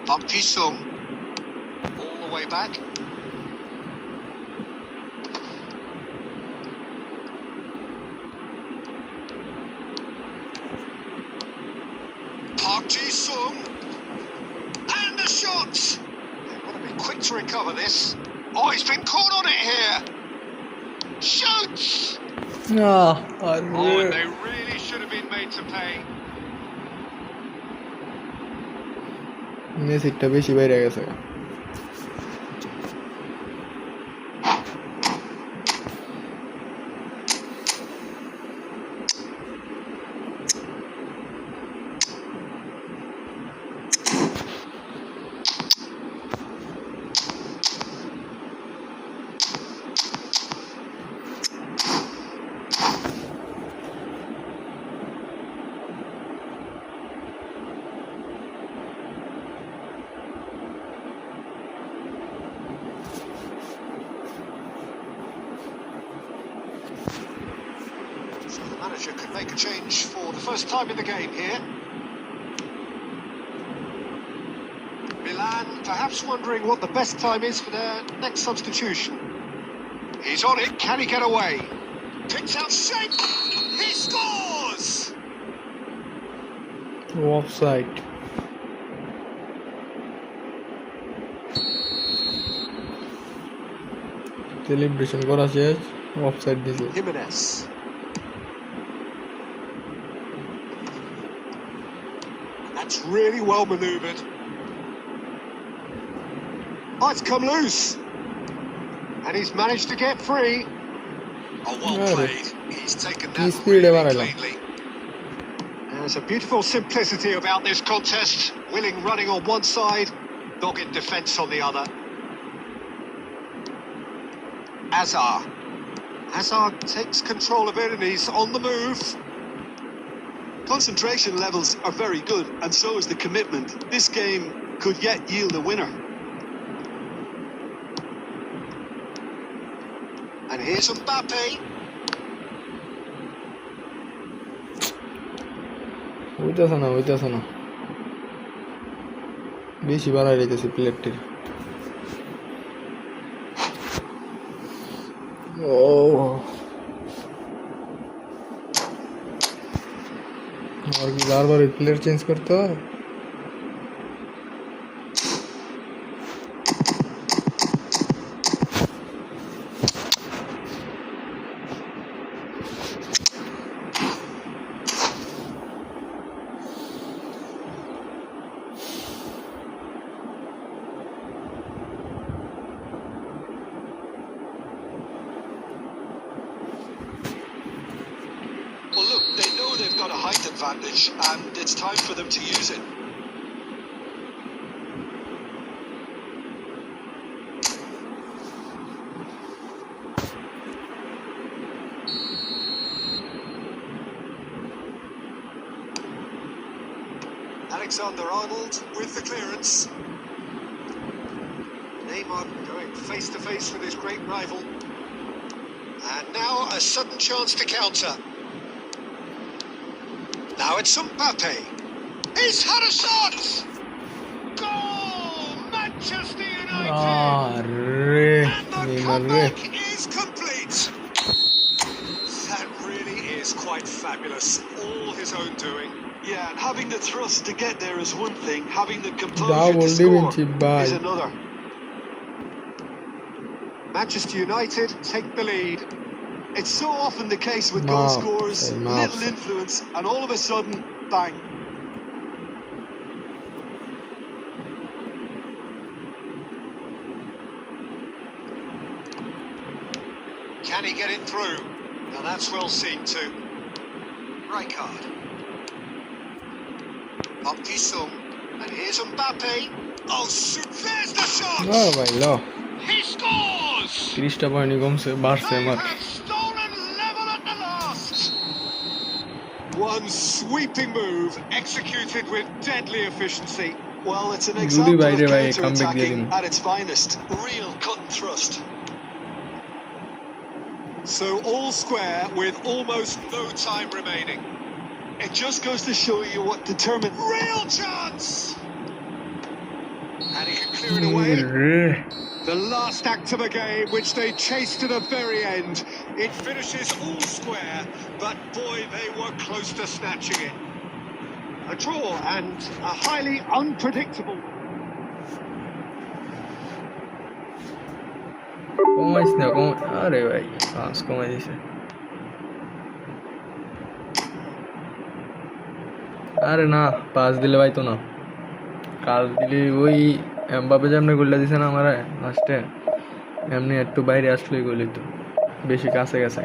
Park Ji-sung, all the way back. Park Ji-sung, and the shot! They've got to be quick to recover this. Oh, he's been caught on it here. Shoots! Ah, Oh, and they really should have been made to pay. মেসিটা বেশি বাইরে গেছে। So the manager could make a change for the first time in the game here. Milan perhaps wondering what the best time is for their next substitution. He's on it, can he get away? Picks out shape, he scores! Offside. Celebration করা শেষ, offside দিছে। Jimenez. That's really well manoeuvred. Oh, it's come loose. And he's managed to get free. Oh, well played. He's taken that really cleanly. There's a beautiful simplicity about this contest. Willing running on one side, dogged defence on the other. Hazard takes control of it and he's on the move. Concentration levels are very good, and so is the commitment. This game could yet yield a winner. And here's Mbappe. হইতাছে না বেশি বাড়াই রেখেছে প্লেটটির। ও আর কি বারবার player change করতে হয়? Well, look, they know they've got a height advantage, and it's time for them to use it. Alexander-Arnold with the clearance. Neymar going face to face with his great rival. And now a sudden chance to counter. Now it's Mbappe. He's had a shot! Goal! Manchester United! And the comeback is complete. That really is quite fabulous. All his own doing. Yeah, and having the thrust to get there is one thing, having the composure to score is another. Manchester United take the lead. It's so often the case with goal scorers, little influence, and all of a sudden, bang. Can he get it through? Now that's well seen too. Right card. Park Ji-sung, and here's Mbappe. Oh, there's the shot! He scores! 30টা point কমছে বাড়ছে আমার। They have stolen level at the last. One sweeping move executed with deadly efficiency. Well, it's an example of counter-attacking at its finest. Real cut and thrust. So all square with almost no time remaining. It just goes to show you what determined. Real chance! And he can clear it away. The last act of the game, which they chased to the very end. It finishes all square, but boy, they were close to snatching it. A draw and a highly unpredictable. কমাইস না আরে ভাই pass কমাই দিছে আরে না pass দিলে ভাই তো না কাজ দিলে ওই এমবাপে যেমনি গোলটা দিছে না আমার লাস্টে এমনি একটু বাইরে আসলেই গোল হইতো বেশি কাছে গেছে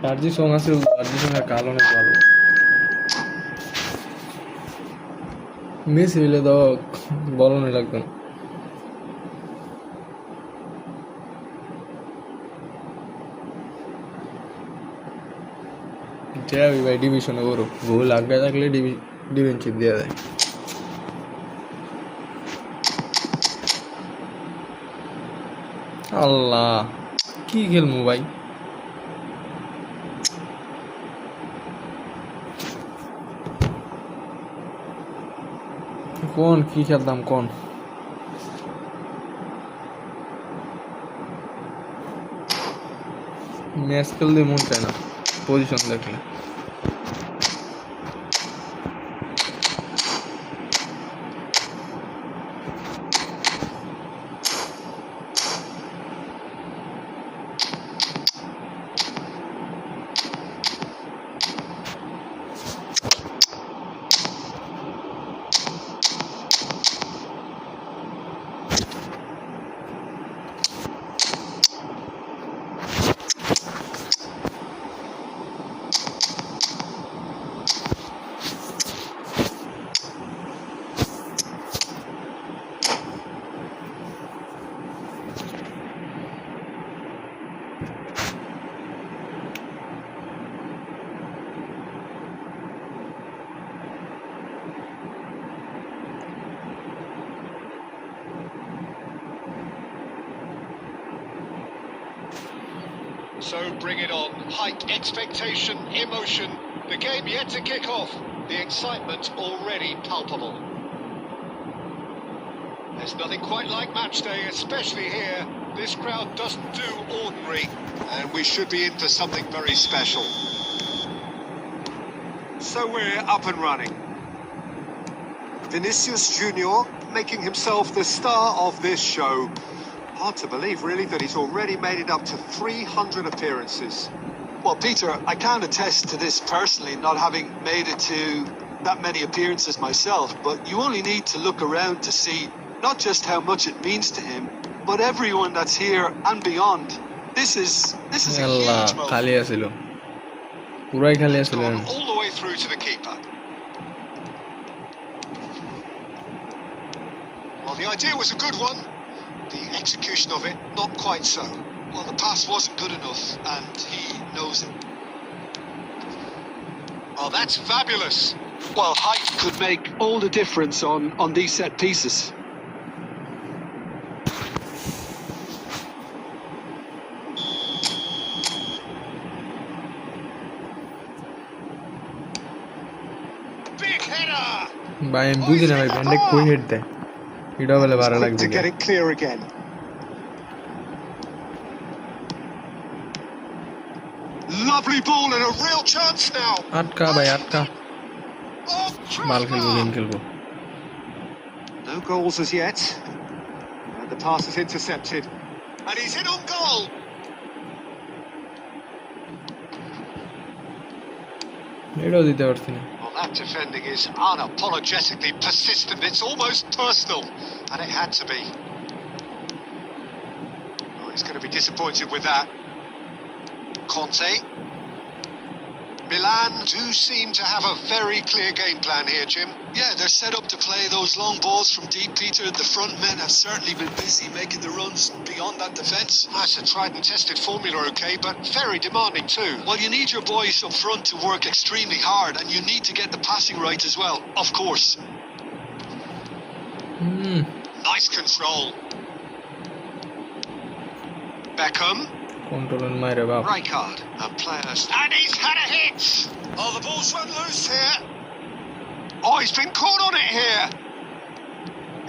আরজি সং আছে আরজি সঙ্গে কাল অনেক ভালো মিস হইলে তো বলনে লাগতো না যাবি ভাই ডিভিশনে করো গোল আগে থাকলে ডিভিশনশিপ দেওয়া যায় আল্লাহ কি খেলবো ভাই কোন কি খেলতাম কোন ম্যাচ খেলতে মন চায় না পজিশন দেখলে So bring it on. Height, expectation, emotion. The game yet to kick off. The excitement already palpable. There's nothing quite like match day, especially here. This crowd doesn't do ordinary. And we should be in for something very special. So we're up and running. Vinicius Junior making himself the star of this show. Hard to believe, really, that he's already made it up to 300 appearances. Well, Peter, I can't attest to this personally, not having made it to that many appearances myself, but you only need to look around to see not just how much it means to him, but everyone that's here and beyond. This is a huge moment. খালি আছিল পুরাই খালি আছিল All the way through to the keeper. Well, the idea was a good one. The execution of it, not quite so. Well, the pass wasn't good enough, and he knows it. Oh, that's fabulous. Well, height could make all the difference on these set pieces. Big header. ভাই আমি বুঝি না ভাই ব্যান্ডে কই head দেয় এটা বলে ভালো লাগবে To get it clear again. Lovely ball and a real chance now. আটকা ভাই আটকা মাল খেলবো গেম খেলবো No goals as yet. And the pass is intercepted. And he's in on goal. এটাও দিতে পারছি না Well, that defending is unapologetically persistent. It's almost personal. And it had to be. Oh, he's going to be disappointed with that. Conte. Milan do seem to have a very clear game plan here, Jim. Yeah, they're set up to play those long balls from deep, Peter. The front men have certainly been busy making the runs beyond that defence. That's a tried and tested formula, okay, but very demanding too. Well, you need your boys up front to work extremely hard, and you need to get the passing right as well, of course. Nice control. Beckham. Control and my rebab. Rijkaard and players. And he's had a hit! Oh, the ball's run loose here. Oh, he's been caught on it here.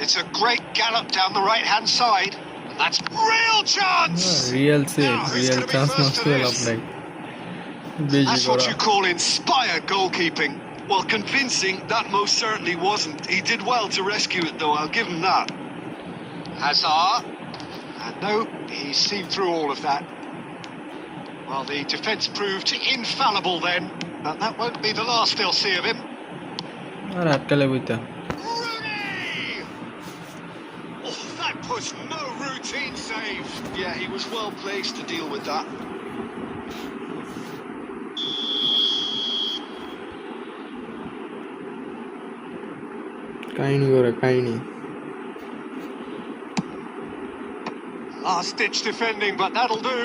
It's a great gallop down the right-hand side. And that's real chance! Real save, Now, who's real gonna be chance first not to to this? apply. That's what you call inspired goalkeeping. Well, convincing, that most certainly wasn't. He did well to rescue it, though, I'll give him that. Hazard. And no, he's seen through all of that. Well, the defence proved infallible then. But that won't be the last they'll see of him. R আটকালে বইতা Rooney! Oh, that was no routine save. Yeah, he was well placed to deal with that. কাহিনী করে কাহিনী Last-ditch defending, but that'll do.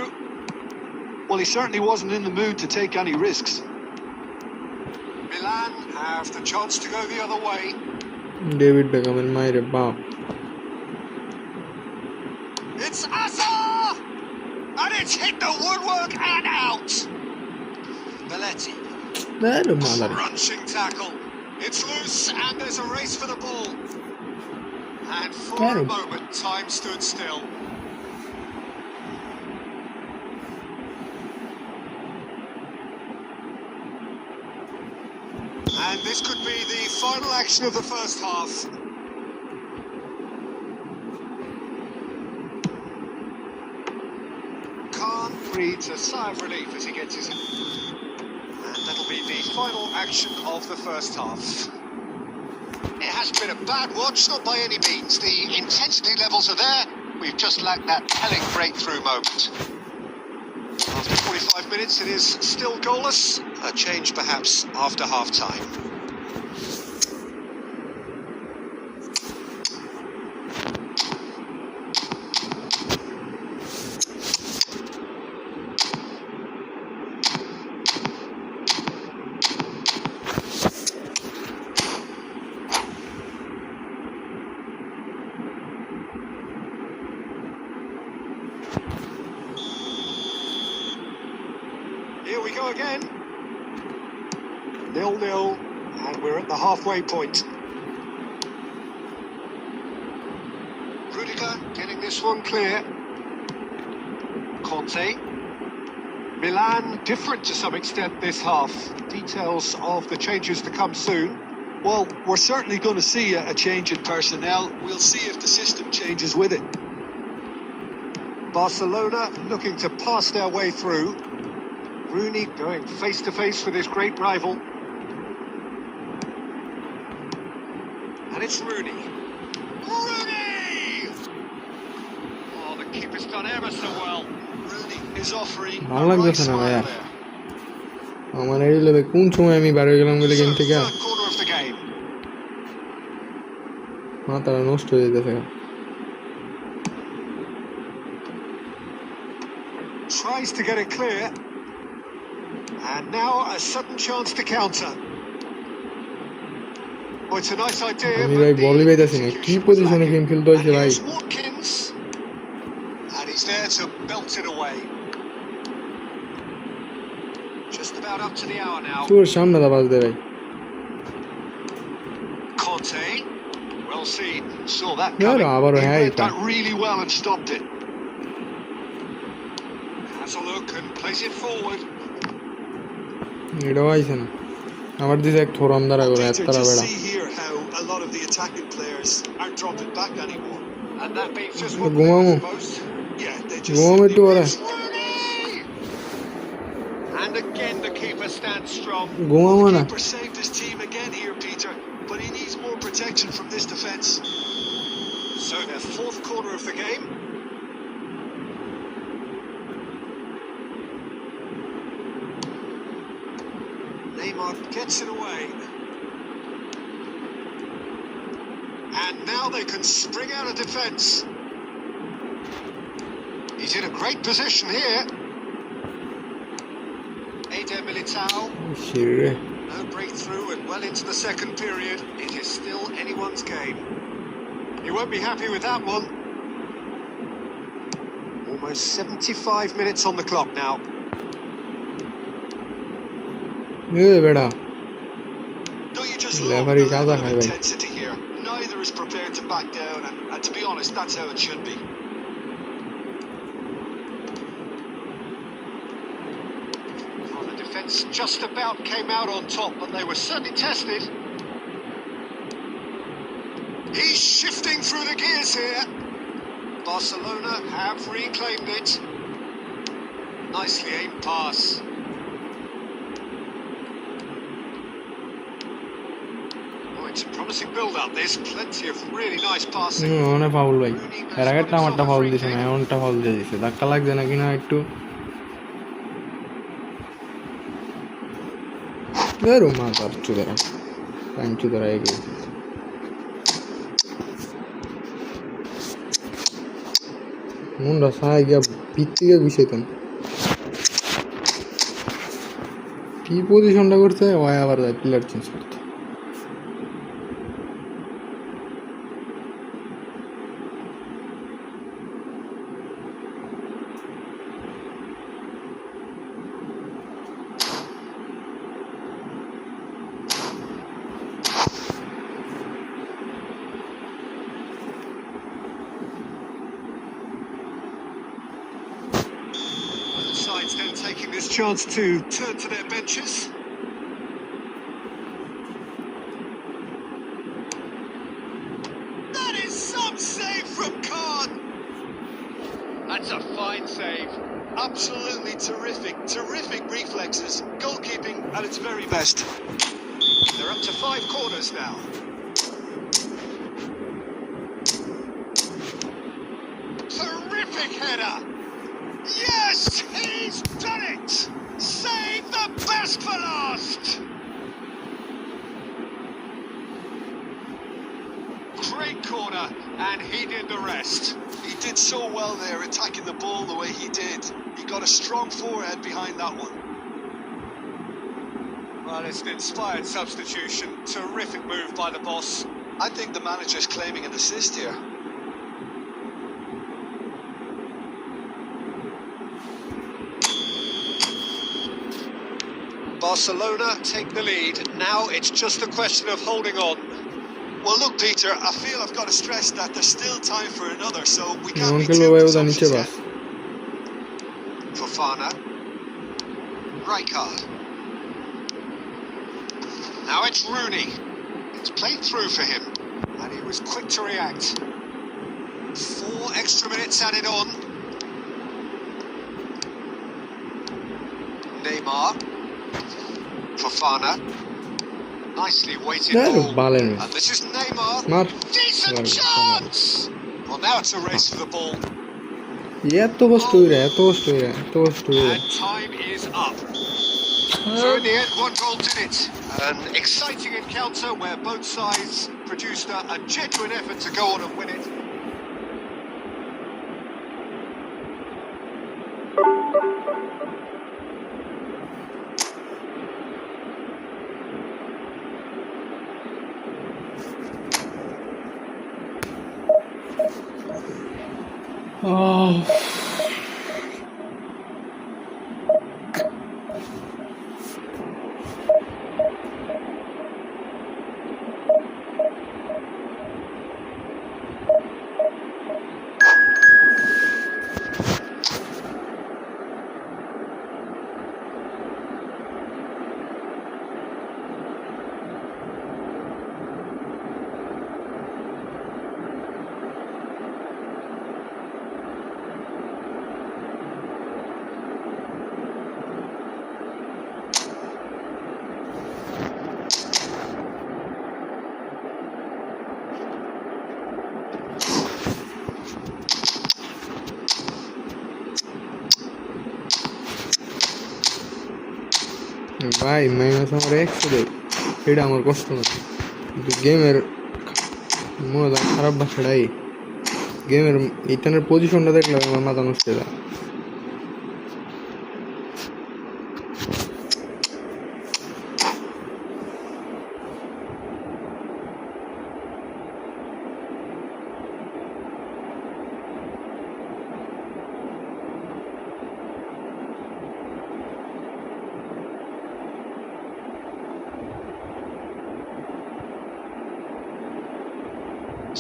Well, he certainly wasn't in the mood to take any risks. Milan have the chance to go the other way. David বেকহামের মাইরে বাপ It's Hazard! And it's hit the woodwork and out. Belletti. আরে মালার Crunching tackle. It's loose and there's a race for the ball. And for a moment, time stood still. And this could be the final action of the first half. Khan breathes a sigh of relief as he gets his... And that'll be the final action of the first half. It hasn't been a bad watch, not by any means. The intensity levels are there. We've just lacked that telling breakthrough moment. After 45 minutes, it is still goalless. A change perhaps after half-time. Here we go again. 0-0, and we're at the halfway point. Rudiger getting this one clear. Conte. Milan different to some extent this half. Details of the changes to come soon. Well, we're certainly going to see a change in personnel. We'll see if the system changes with it. Barcelona looking to pass their way through. Rooney going face-to-face with his great rival. And it's Rooney. Rooney! Oh, the keeper's done ever so well. Rooney is offering ভালো a right লাগতেছে না smile ভাইয়া there. আমার এই level কোন সময় আমি বার হয়ে গেলাম বলে গেম So, থেকে third corner of the game. মাথাটা নষ্ট হয়ে যেতেছে Tries to get it clear. And now a sudden chance to counter. Oh, it's a nice idea. আমি but ভাই the বলই পাইতাছি না কি execution was পজিশনে lacking. গেম খেলতে হয়েছে And ভাই here's Watkins. And he's there to belt it away. Just about up to the hour now. তোর সামনে দা বাজ দে ভাই Conte. Well seen. Saw that Yeah, coming. আবারও He হ্যাঁ read এটা that really well and stopped it. Has a look and plays it forward. এটাও আইছে না আমার দিছে এক থোরাম দ্বারা করে Peter, এতটা just বেড়া see here how a lot of the attacking players aren't dropping back anymore. And that beats just Go one on, thing, I Mo. suppose. Yeah, they just ঘুমাম simply একটু ওরা Rooney! And again the keeper stands strong. ঘুমাবো The না keeper saved his team again here, Peter, but he needs more protection from this defence. So the fourth quarter of the game. Neymar gets it away. And now they can spring out of defence. He's in a great position here. Eder Militao. শিরে No breakthrough and well into the second period. It is still anyone's game. You won't be happy with that one. Almost 75 minutes on the clock now. বেড়া Don't you just Referee love the kaza level khai of bhai. intensity here? Neither is prepared to back down, and to be honest, that's how it should be. Well, the defence just about came out on top, but they were certainly tested. He's shifting through the gears here. Barcelona have reclaimed it. Nicely aimed pass. Oh, it's a promising build-up. There's plenty of really nice passing. অনেক foul ভাই এর আগেরটা আমারটা foul দিছে না এমনটা foul দিয়ে দিছে ধাক্কা লাগছে নাকি না একটু বেরো মা তার চুদারা টাইম চুদারা এগিয়ে মুন্ডা সাহায় গিয়া ভিত্তিকে গুছাইতাম কি পজিশনটা করছে ওই আবার যায় প্লেয়ার চেঞ্জ করতে Sides then taking this chance to turn to their benches. That is some save from Khan. That's a fine save. Absolutely terrific reflexes. Goalkeeping at its very best. They're up to 5 corners now. Terrific header. Yes, he's done it. Save the best for last. Great corner, and he did the rest. He did so well there, attacking the ball the way he did. He got a strong forehead behind that one. Well, it's an inspired substitution. Terrific move by the boss. I think the manager's claiming an assist here. Barcelona take the lead. Now it's just a question of holding on. Well, look, Peter, I feel I've got to stress that there's still time for another, so we can't be অঙ্কেল too বাবা ওটা নিচে presumptuous bus yet. Fofana. Rijkaard. Now it's Rooney. It's played through for him, and he was quick to react. 4 extra minutes added on. Neymar. Fofana. Nicely weighted Claro, ball. vale. And this is Neymar. মার Decent Vale, chance! Well, now it's a race for the ball. এত কষ্ট হইরা And time is up. So in the end, 1 goal did it. An exciting encounter where both sides produced a genuine effort to go on and win it. ভাই minus আমার 100 দেয় এটা আমার কষ্ট না কিন্তু গেমের মনে খারাপ বাসাটাই গেমের এইখানের পজিশনটা দেখলে আমার মাথা নষ্ট হয়ে যায়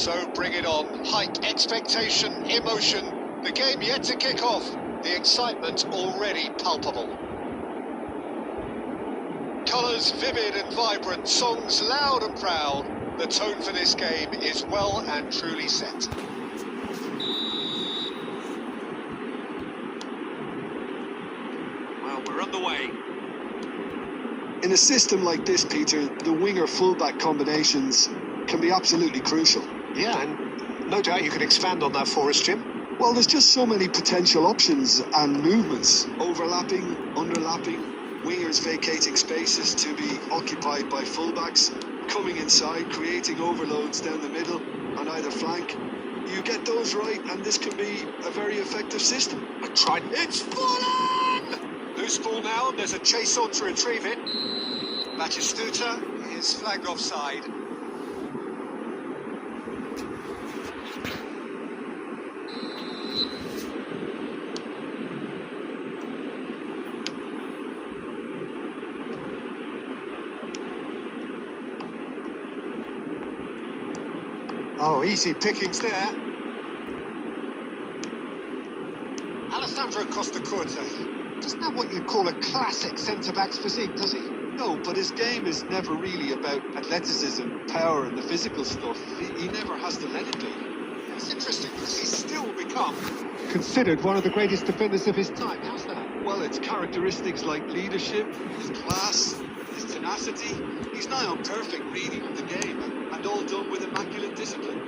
So bring it on. Hype, expectation, emotion. The game yet to kick off. The excitement already palpable. Colours vivid and vibrant, songs loud and proud. The tone for this game is well and truly set. Well, we're underway. In a system like this, Peter, the winger-fullback combinations can be absolutely crucial. Yeah, and no doubt you can expand on that for us, Jim. Well, there's just so many potential options and movements. Overlapping, underlapping, wingers vacating spaces to be occupied by fullbacks, coming inside, creating overloads down the middle on either flank. You get those right, and this can be a very effective system. I tried. It's Fulham! Loose ball now, there's a chase on to retrieve it. Batistuta is flagged offside. Oh, easy pickings there. Alessandro Costa Corte doesn't have what you'd call a classic centre-back's physique, does he? No, but his game is never really about athleticism, power, and the physical stuff. He never has to let it be. It's interesting because he's still become considered one of the greatest defenders of his time. How's that? Well, it's characteristics like leadership, his class, his tenacity. He's nigh on perfect reading of the game, and all done with immaculate discipline.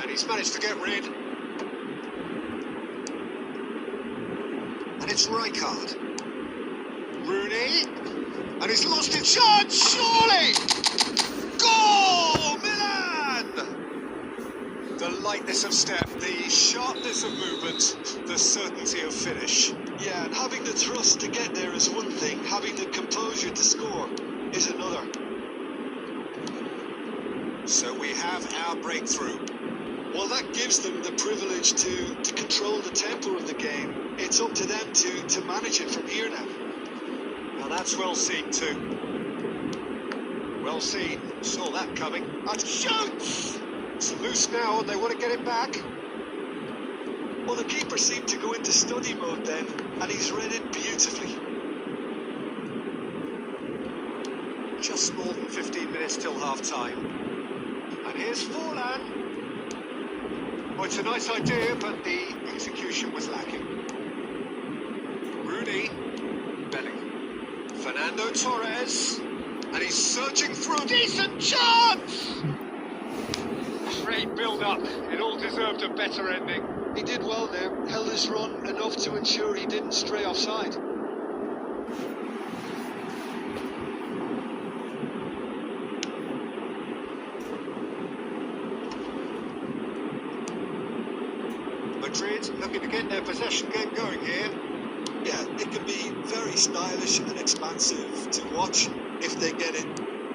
And he's managed to get rid. And it's Rijkaard. Rooney. And he's lost his chance, surely! Goal! Milan! The lightness of step, the sharpness of movement, the certainty of finish. Yeah, and having the thrust to get there is one thing, having the composure to score is another. So we have our breakthrough. Well, that gives them the privilege to control the tempo of the game. It's up to them to manage it from here now. Now that's well seen too. Well seen, saw that coming. And shoots! It's loose now and they want to get it back. Well, the keeper seemed to go into study mode then, and he's read it beautifully. Just more than 15 minutes till half-time. And here's Forlan. Well, it's a nice idea, but the execution was lacking. Rooney. Bellingham. Fernando Torres. And he's surging through. Decent chance! Great build-up. It all deserved a better ending. He did well there, held his run enough to ensure he didn't stray offside. Madrid looking to get their possession game going here. Yeah, it can be very stylish and expansive to watch if they get it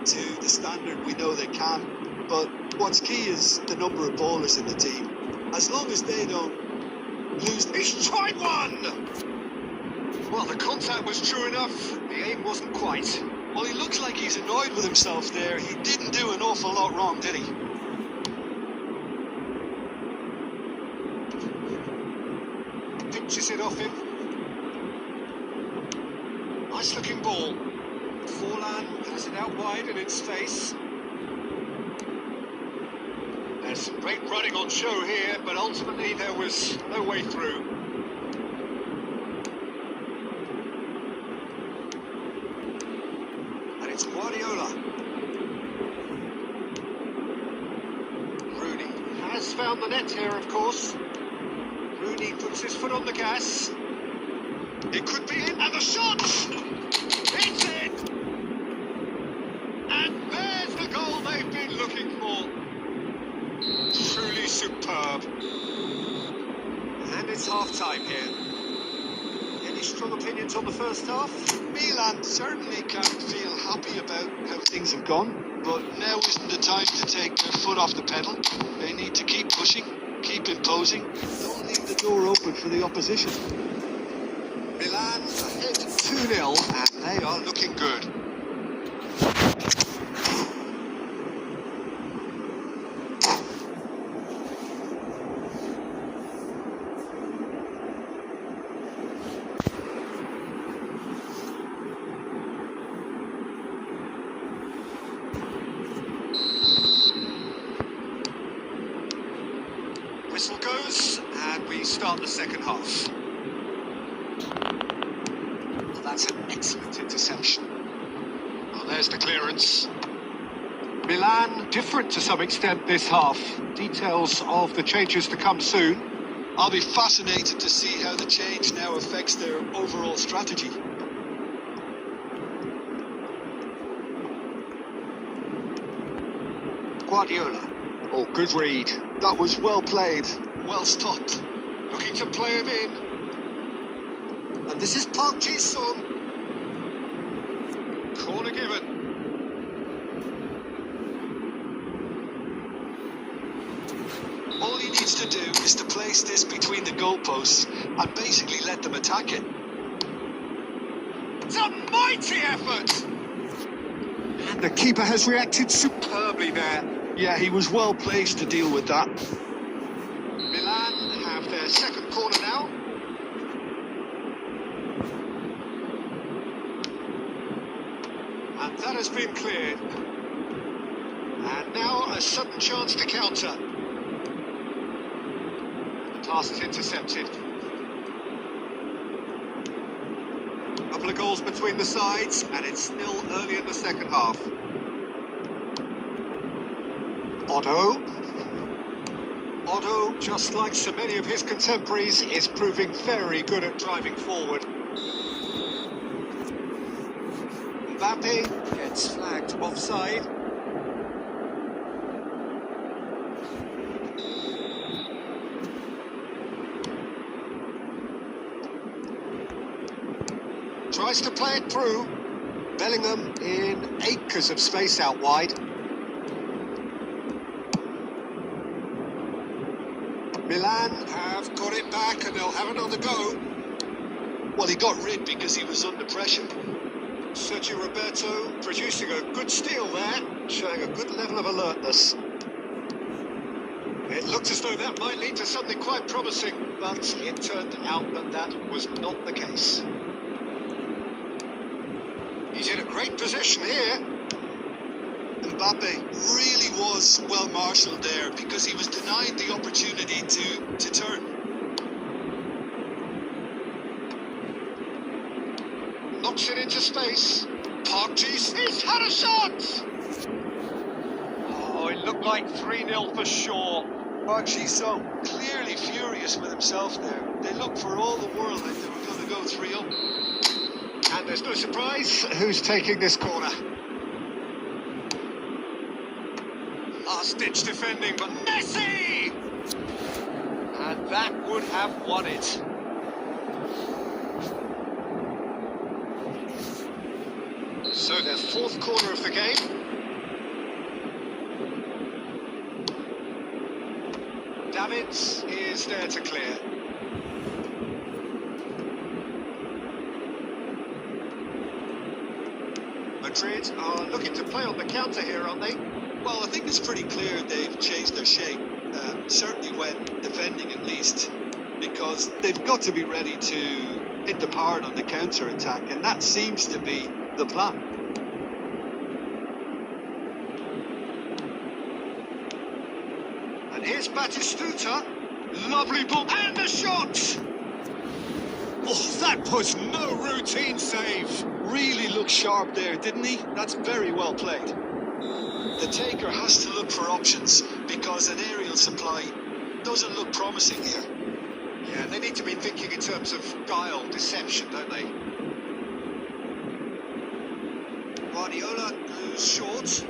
to the standard we know they can. But what's key is the number of ballers in the team. As long as they don't lose... He's tried one! Well, the contact was true enough. The aim wasn't quite. Well, he looks like he's annoyed with himself there. He didn't do an awful lot wrong, did he? Pinches it off him. Nice looking ball. Forlan has it out wide in its face. There's some great running on show here, but ultimately there was no way through. And it's Guardiola. Rooney has found the net here, of course. Rooney puts his foot on the gas. It could be in, and the shot! It's in! And there's the goal they've been looking for. Truly superb. And it's half-time here. Any strong opinions on the first half? Milan certainly can't feel happy about how things have gone, but now isn't the time to take their foot off the pedal. They need to keep pushing, keep imposing. Don't leave the door open for the opposition. Milan ahead 2-0, and they are looking good. Whistle goes, and we start the second half. Well, that's an excellent interception. Well, there's the clearance. Milan different to some extent this half. Details of the changes to come soon. I'll be fascinated to see how the change now affects their overall strategy. Guardiola. Oh, good read. That was well played, well stopped. Looking to play him in. And this is Park Ji-sung. Corner given. All he needs to do is to place this between the goalposts and basically let them attack it. It's a mighty effort. And the keeper has reacted superbly there. Yeah, he was well placed to deal with that. Milan have their second corner now. And that has been cleared. And now a sudden chance to counter. The pass is intercepted. A couple of goals between the sides, and it's still early in the second half. Otto, just like so many of his contemporaries, is proving very good at driving forward. Mbappe gets flagged offside. Tries to play it through. Bellingham in acres of space out wide. Milan have got it back and they'll have it on the go. Well, he got rid because he was under pressure. Sergio Roberto producing a good steal there, showing a good level of alertness. It looked as though that might lead to something quite promising, but it turned out that that was not the case. He's in a great position here. Mbappe really was well marshalled there because he was denied the opportunity to turn. Knocks it into space. Park Ji-sung, he's had a shot! Oh, it looked like 3-0 for sure. Park Ji-sung clearly furious with himself there. They looked for all the world like they were going to go 3-0. And there's no surprise who's taking this corner. Last-ditch defending, but Messi! And that would have won it. So their fourth corner of the game. Davids is there to clear. Madrid are looking to play on the counter here, aren't they? Well, I think it's pretty clear they've changed their shape, certainly when defending at least, because they've got to be ready to hit them hard on the counter-attack, and that seems to be the plan. And here's Batistuta. Lovely ball, and the shot! Oh, that was no routine save. Really looked sharp there, didn't he? That's very well played. The taker has to look for options because an aerial supply doesn't look promising here. Yeah, they need to be thinking in terms of guile, deception, don't they? Guardiola goes short.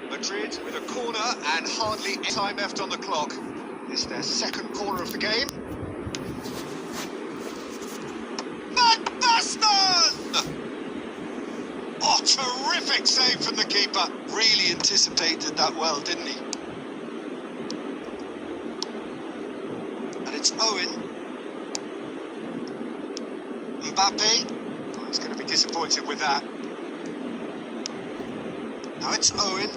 Madrid with a corner and hardly any time left on the clock. It's their second corner of the game. Van Basten! Oh, terrific save from the keeper. Really anticipated that well, didn't he? And it's Owen. Mbappe. Oh, he's going to be disappointed with that. Now it's Owen.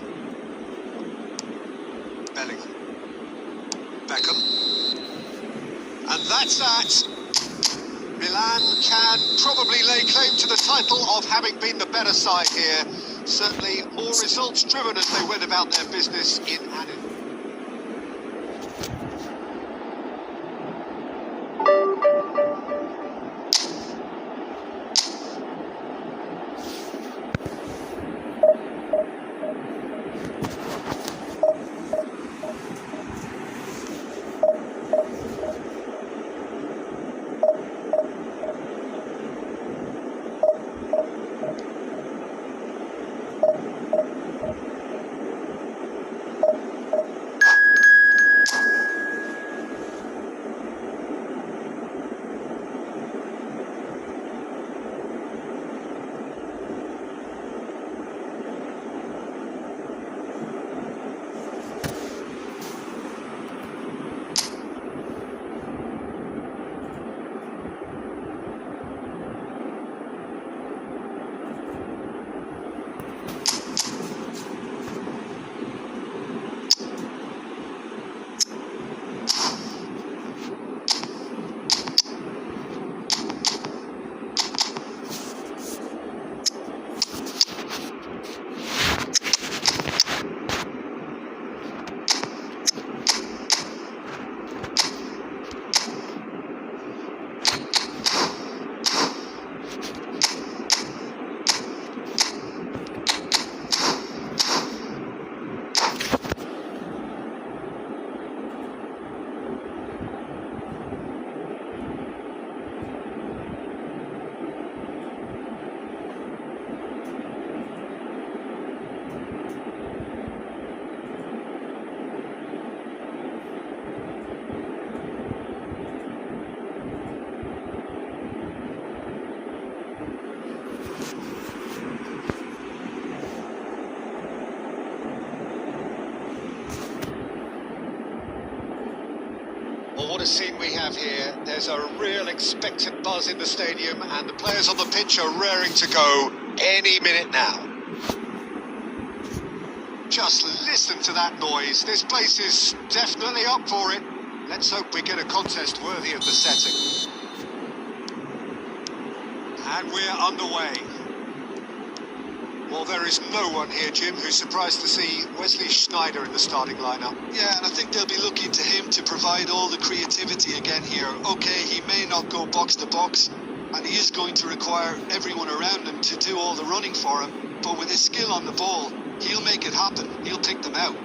Bellingham. Beckham. And that's that. Milan can probably lay claim to the title of having been the better side here. Certainly more results driven as they went about their business in Aden. the scene we have here. There's a real expectant buzz in the stadium, and the players on the pitch are raring to go any minute now. Just listen to that noise. This place is definitely up for it. Let's hope we get a contest worthy of the setting. And we're underway. Well, there is no one here, Jim, who's surprised to see Wesley Sneijder in the starting lineup. Yeah, and I think they'll be looking to him to provide all the creativity again here. Okay, he may not go box to box, and he is going to require everyone around him to do all the running for him, but with his skill on the ball, he'll make it happen. He'll pick them out.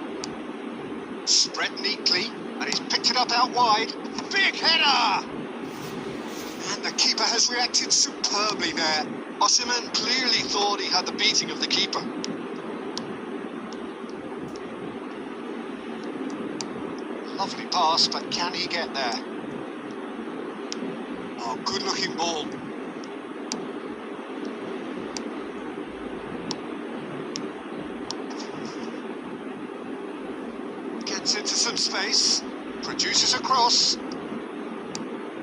Spread neatly, and he's picked it up out wide. Big header! And the keeper has reacted superbly there. Osimhen clearly thought he had the beating of the keeper. Lovely pass, but can he get there? Oh, good-looking ball. Gets into some space, produces a cross.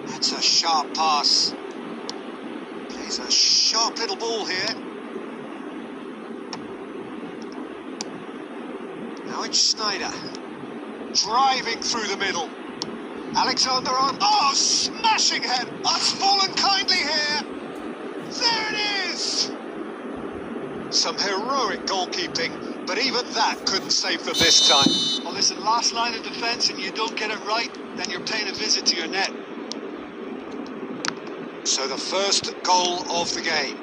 That's a sharp pass. Plays a sharp little ball here. Now it's Sneijder. Driving through the middle. Alexander on. Oh, smashing head. Unspoilen kindly here. There it is. Some heroic goalkeeping, but even that couldn't save them this time. Well, listen, last line of defence and you don't get it right, then you're paying a visit to your net. So the first goal of the game.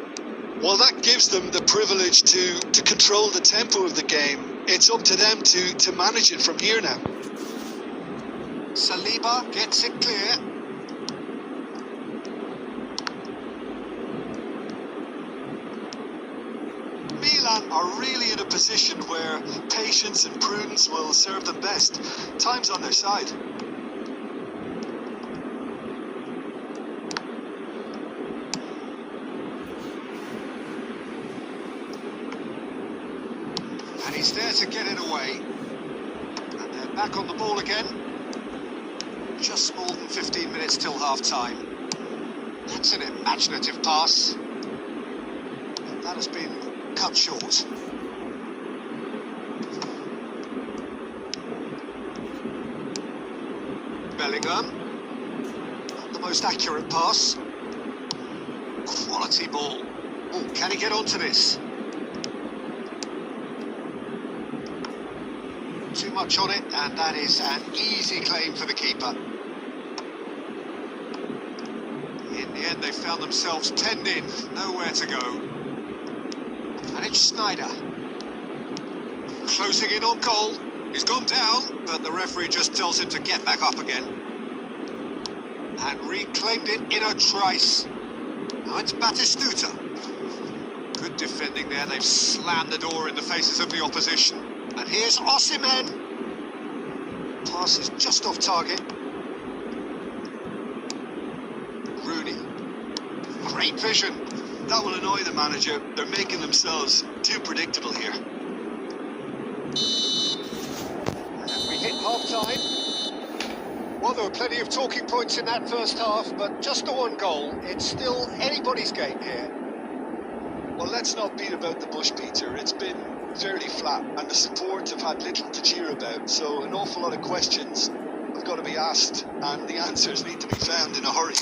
Well, that gives them the privilege to control the tempo of the game. It's up to them to manage it from here now. Saliba gets it clear. Milan are really in a position where patience and prudence will serve them best. Time's on their side. And he's there to get it away. And they're back on the ball again. Just more than 15 minutes till half-time. That's an imaginative pass. And that has been cut short. Bellingham. Not the most accurate pass. Quality ball. Oh, can he get onto this? Too much on it, and that is an easy claim for the keeper. In the end, they found themselves penned in, nowhere to go. And it's Sneijder. Closing in on goal. He's gone down, but the referee just tells him to get back up again. And reclaimed it in a trice. Now it's Batistuta. Good defending there. They've slammed the door in the faces of the opposition. And here's Osimhen. Pass is just off target. Rooney. Great vision. That will annoy the manager. They're making themselves too predictable here. And we hit half-time. Well, there were plenty of talking points in that first half, but just the one goal. It's still anybody's game here. Well, let's not beat about the bush, Peter. It's been fairly flat, and the support have had little to cheer about, so an awful lot of questions have got to be asked, and the answers need to be found in a hurry.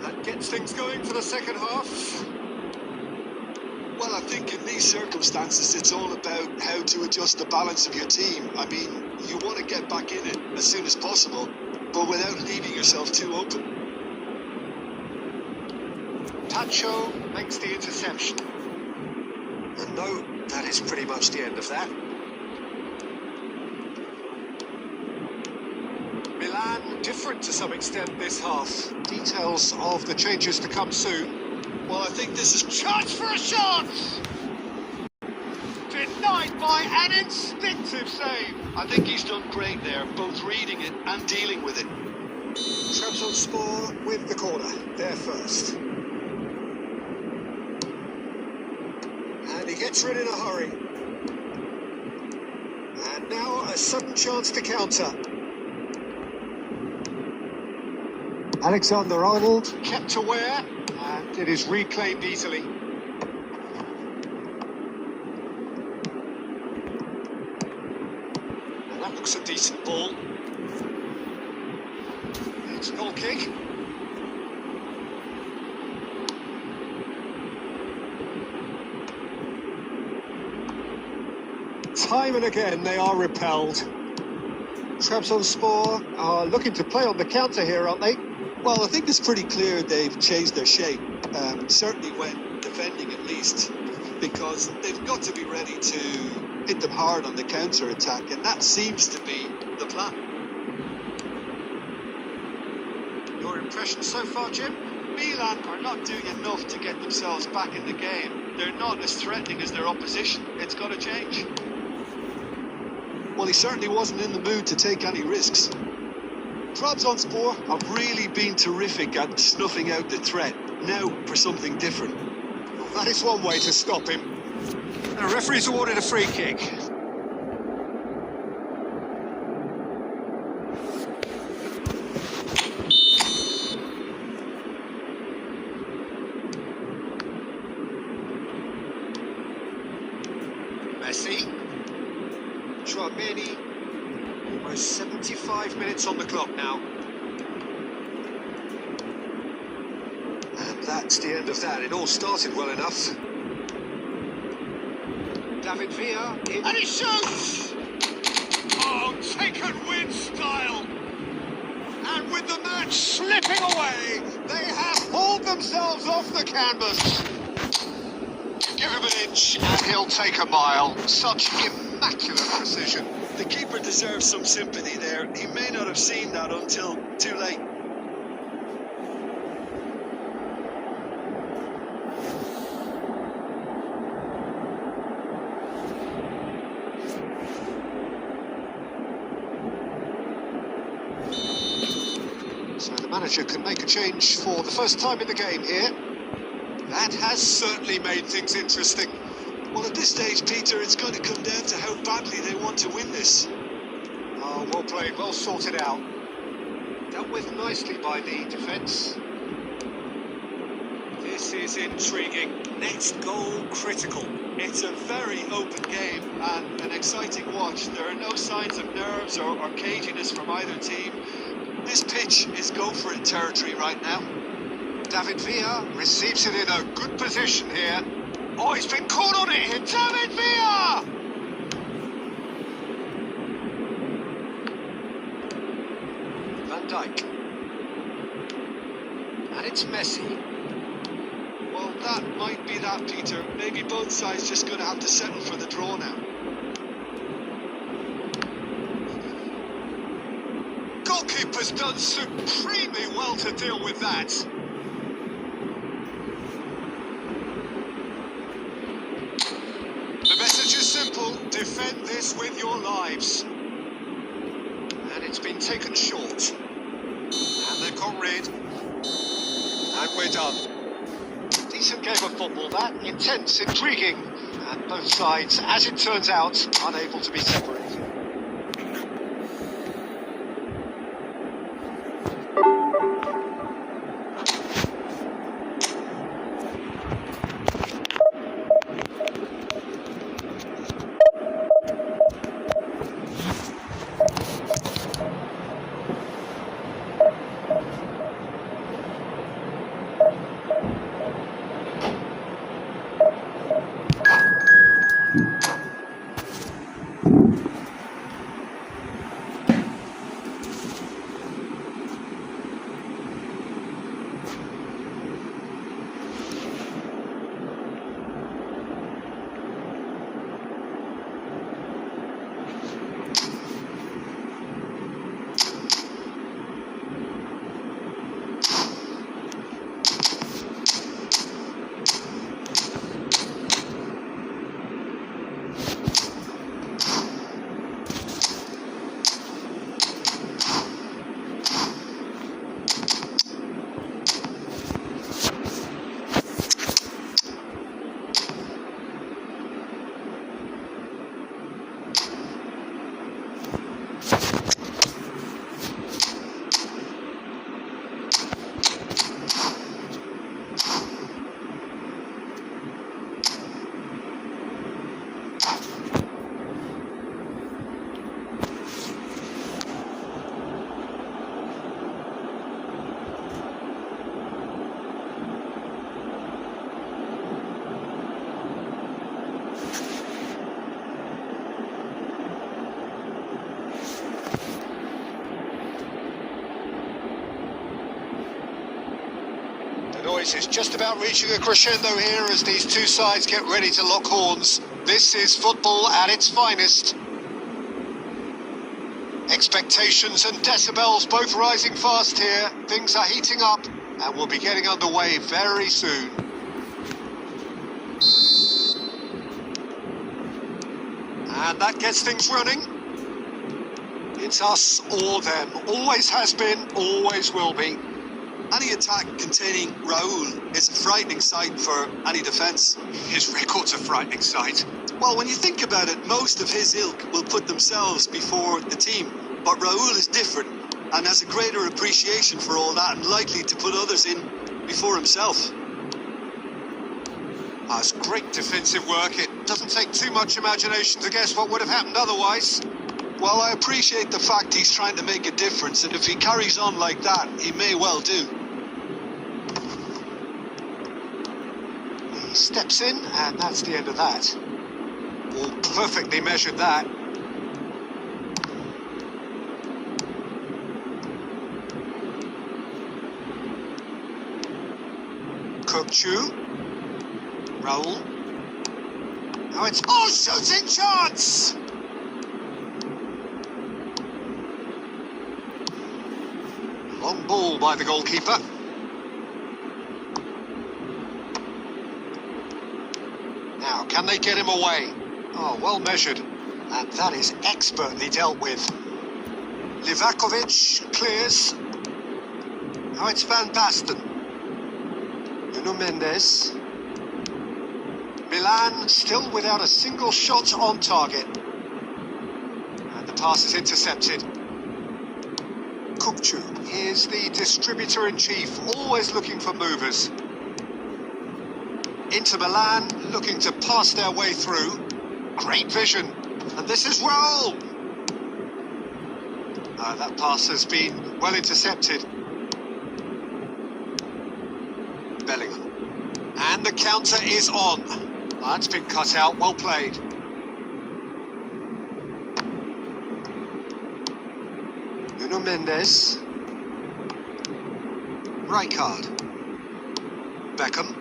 That gets things going for the second half. Well, I think think in these circumstances it's all about how to adjust the balance of your team. I mean, you want to get back in it as soon as possible, but without leaving yourself too open. Tacho makes the interception. And no, that is pretty much the end of that. Milan different to some extent this half. Details of the changes to come soon. Well, I think this is... Chance for a shot! Denied by an instinctive save. I think he's done great there, both reading it and dealing with it. Trabzonspor with the corner, there first. And he gets rid in a hurry. And now a sudden chance to counter. Alexander-Arnold kept aware, and it is reclaimed easily. And that looks a decent ball. It's a goal kick. Time and again they are repelled. Trabzonspor are looking to play on the counter here, aren't they? Well, I think it's pretty clear they've changed their shape, certainly when defending at least, because they've got to be ready to hit them hard on the counter-attack, and that seems to be the plan. Your impression so far, Jim? Milan are not doing enough to get themselves back in the game. They're not as threatening as their opposition. It's got to change. Well, he certainly wasn't in the mood to take any risks. Trabzonspor have really been terrific at snuffing out the threat. Now for something different. Well, that is one way to stop him. The referee's awarded a free kick. Messi. Tchouameni. Almost 75 minutes on the clock now. And that's the end of that. It all started well enough. David Villa, and he shoots! Oh, taken win style! And with the match slipping away, they have hauled themselves off the canvas. Give him an inch and he'll take a mile. Such immaculate precision. The keeper deserves some sympathy there. He may not have seen that until too late. So the manager can make a change for the first time in the game here. That has certainly made things interesting. Well, at this stage, Peter, it's going to come down to how badly they want to win this. Oh, well played, well sorted out. Dealt with nicely by the defence. This is intriguing. Next goal critical. It's a very open game and an exciting watch. There are no signs of nerves or caginess from either team. This pitch is go-for-it territory right now. David Villa receives it in a good position here. Oh, he's been caught on it here. David Villa! Van Dijk. And it's Messi. Well, that might be that, Peter. Maybe both sides just going to have to settle for the draw now. Goalkeeper's done supremely well to deal with that. The message is simple, defend this with your lives. And it's been taken short. And they've got rid. And we're done. Decent game of football that, intense, intriguing. And both sides, as it turns out, unable to be separated. The noise is just about reaching a crescendo here as these two sides get ready to lock horns. This is football at its finest. Expectations and decibels both rising fast here. Things are heating up and we'll be getting underway very soon. And that gets things running. It's us or them. Always has been, always will be. Any attack containing Raul is a frightening sight for any defence. His record's a frightening sight. Well, when you think about it, most of his ilk will put themselves before the team. But Raul is different and has a greater appreciation for all that and likely to put others in before himself. That's great defensive work. It doesn't take too much imagination to guess what would have happened otherwise. Well, I appreciate the fact he's trying to make a difference, and if he carries on like that, he may well do. He steps in, and that's the end of that. All perfectly measured, that. Kokchu. Raul. Now it's... Oh, shooting chance! Long ball by the goalkeeper. Now, can they get him away? Oh, well measured. And that is expertly dealt with. Livakovic clears. Now it's Van Basten. Nuno Mendes. Milan still without a single shot on target. And the pass is intercepted. Kokchu is the distributor-in-chief, always looking for movers. Inter Milan looking to pass their way through. Great vision. And this is Raul. That pass has been well intercepted. Bellingham. And the counter is on. That's been cut out, well played. Nuno Mendes. Rijkaard. Beckham.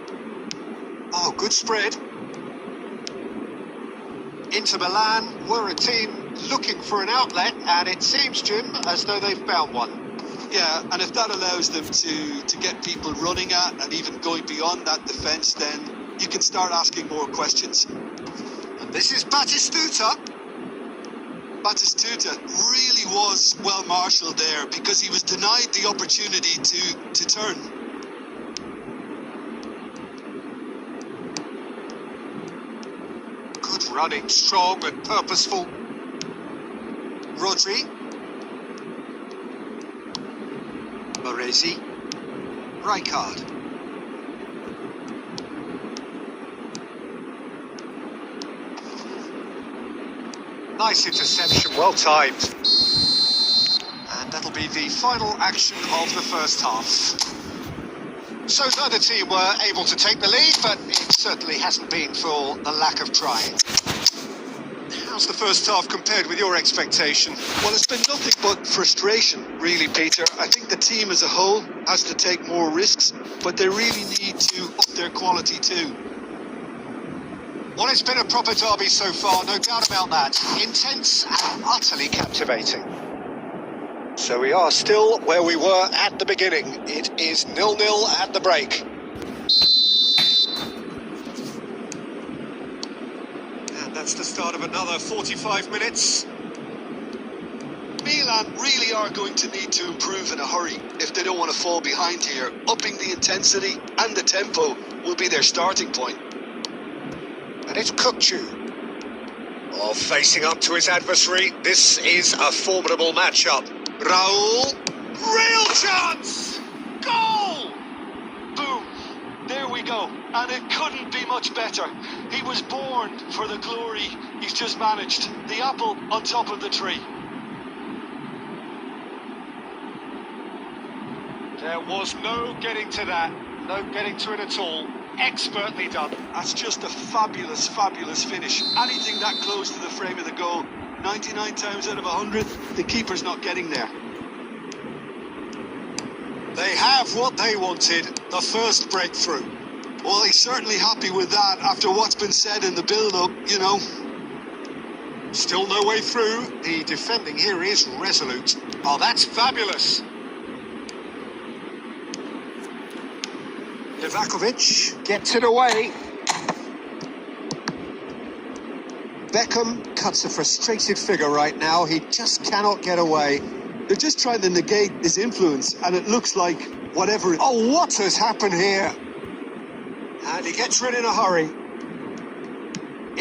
Oh, good spread. Inter Milan were a team looking for an outlet, and it seems, Jim, as though they've found one. Yeah, and if that allows them to get people running at and even going beyond that defence, then you can start asking more questions. And this is Batistuta. Batistuta really was well marshalled there because he was denied the opportunity to turn. Good running, strong and purposeful. Rodri. Baresi. Rijkaard. Nice interception, well timed. And that'll be the final action of the first half. So neither team were able to take the lead, but it certainly hasn't been for the lack of trying. How's the first half compared with your expectation? Well, it's been nothing but frustration, really, Peter. I think the team as a whole has to take more risks, but they really need to up their quality too. Well, it's been a proper derby so far, no doubt about that. Intense and utterly captivating. So we are still where we were at the beginning. It is 0-0 at the break. And that's the start of another 45 minutes. Milan really are going to need to improve in a hurry if they don't want to fall behind here. Upping the intensity and the tempo will be their starting point. And it's Kokchu. Oh, facing up to his adversary. This is a formidable matchup. Raul. Real chance! Goal! Boom! There we go. And it couldn't be much better. He was born for the glory he's just managed. The apple on top of the tree. There was no getting to that. No getting to it at all. expertly done. That's just a fabulous, fabulous finish. Anything that close to the frame of the goal, 99 times out of 100, the keeper's not getting there. They have what they wanted, the first breakthrough. Well, he's certainly happy with that after what's been said in the build-up, you know. Still no way through. The defending here is resolute. Oh, that's fabulous. Livakovic gets it away. Beckham cuts a frustrated figure right now. He just cannot get away. They're just trying to negate his influence, and it looks like whatever... Oh, what has happened here? And he gets rid in a hurry.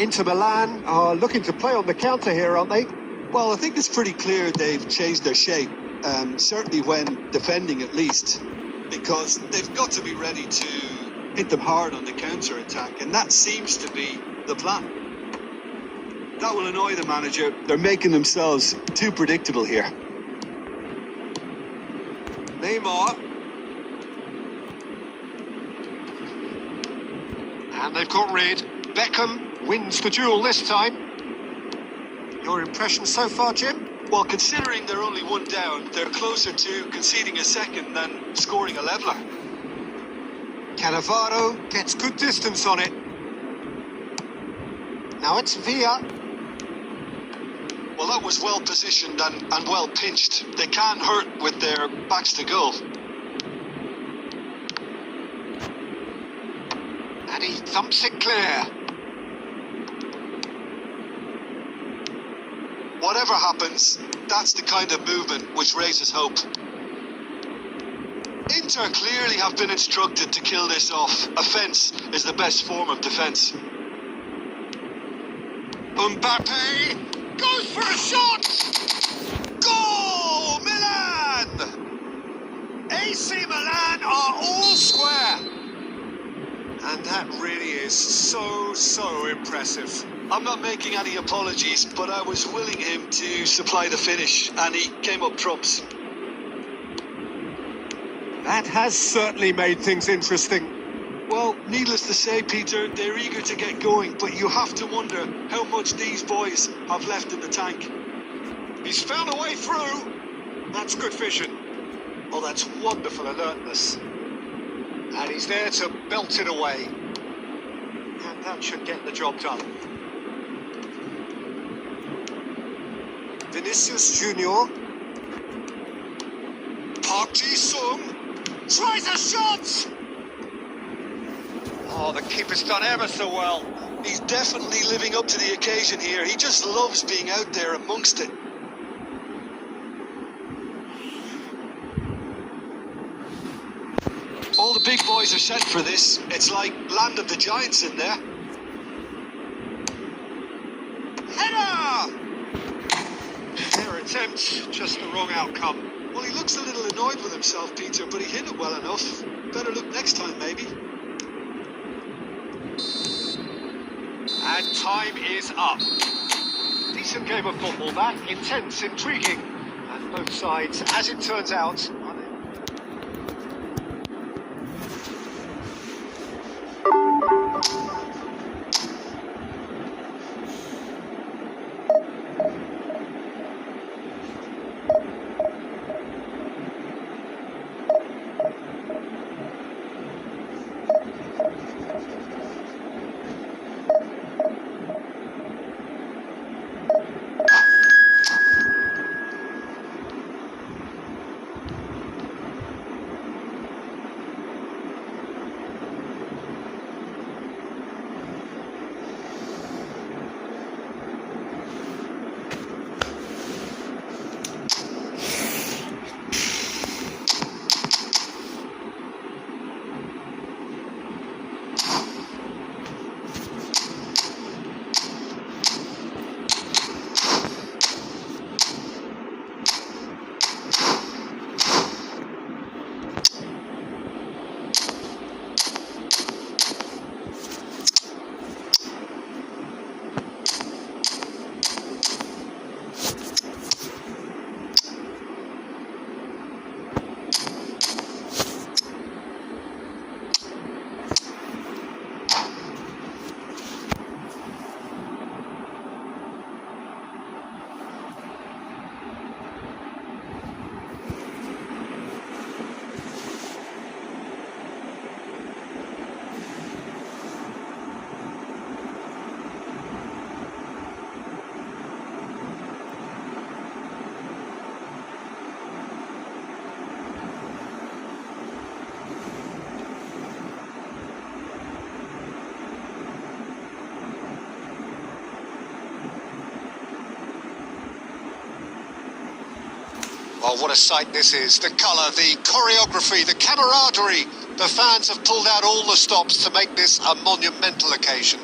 Inter Milan are looking to play on the counter here, aren't they? Well, I think it's pretty clear they've changed their shape, certainly when defending at least, because they've got to be ready to hit them hard on the counter-attack, and that seems to be the plan. That will annoy the manager. They're making themselves too predictable here. Neymar. And they've got rid. Beckham wins the duel this time. Your impression so far, Jim? Well, considering they're only one down, they're closer to conceding a second than scoring a leveller. Cannavaro gets good distance on it. Now it's Villa. Well, that was well positioned and well pinched. They can hurt with their backs to goal. And he thumps it clear. Whatever happens, that's the kind of movement which raises hope. Inter clearly have been instructed to kill this off. Offence is the best form of defence. Mbappe goes for a shot! Goal! Milan! AC Milan are all square. And that really is so impressive. I'm not making any apologies, but I was willing him to supply the finish, and he came up trumps. That has certainly made things interesting. Well, needless to say, Peter, they're eager to get going, but you have to wonder how much these boys have left in the tank. He's found a way through. That's good vision. Oh, that's wonderful alertness. And he's there to belt it away. And that should get the job done. Vinicius Junior. Park Ji-sung tries a shot! Oh, the keeper's done ever so well. He's definitely living up to the occasion here. He just loves being out there amongst it. All the big boys are set for this. It's like Land of the Giants in there. Header! Their attempt, just the wrong outcome. Well, he looks a little annoyed with himself, Peter, but he hit it well enough. Better look next time, maybe. And time is up. Decent game of football, that. Intense, intriguing. And both sides, as it turns out, Oh, what a sight this is. The colour, the choreography, the camaraderie. The fans have pulled out all the stops to make this a monumental occasion.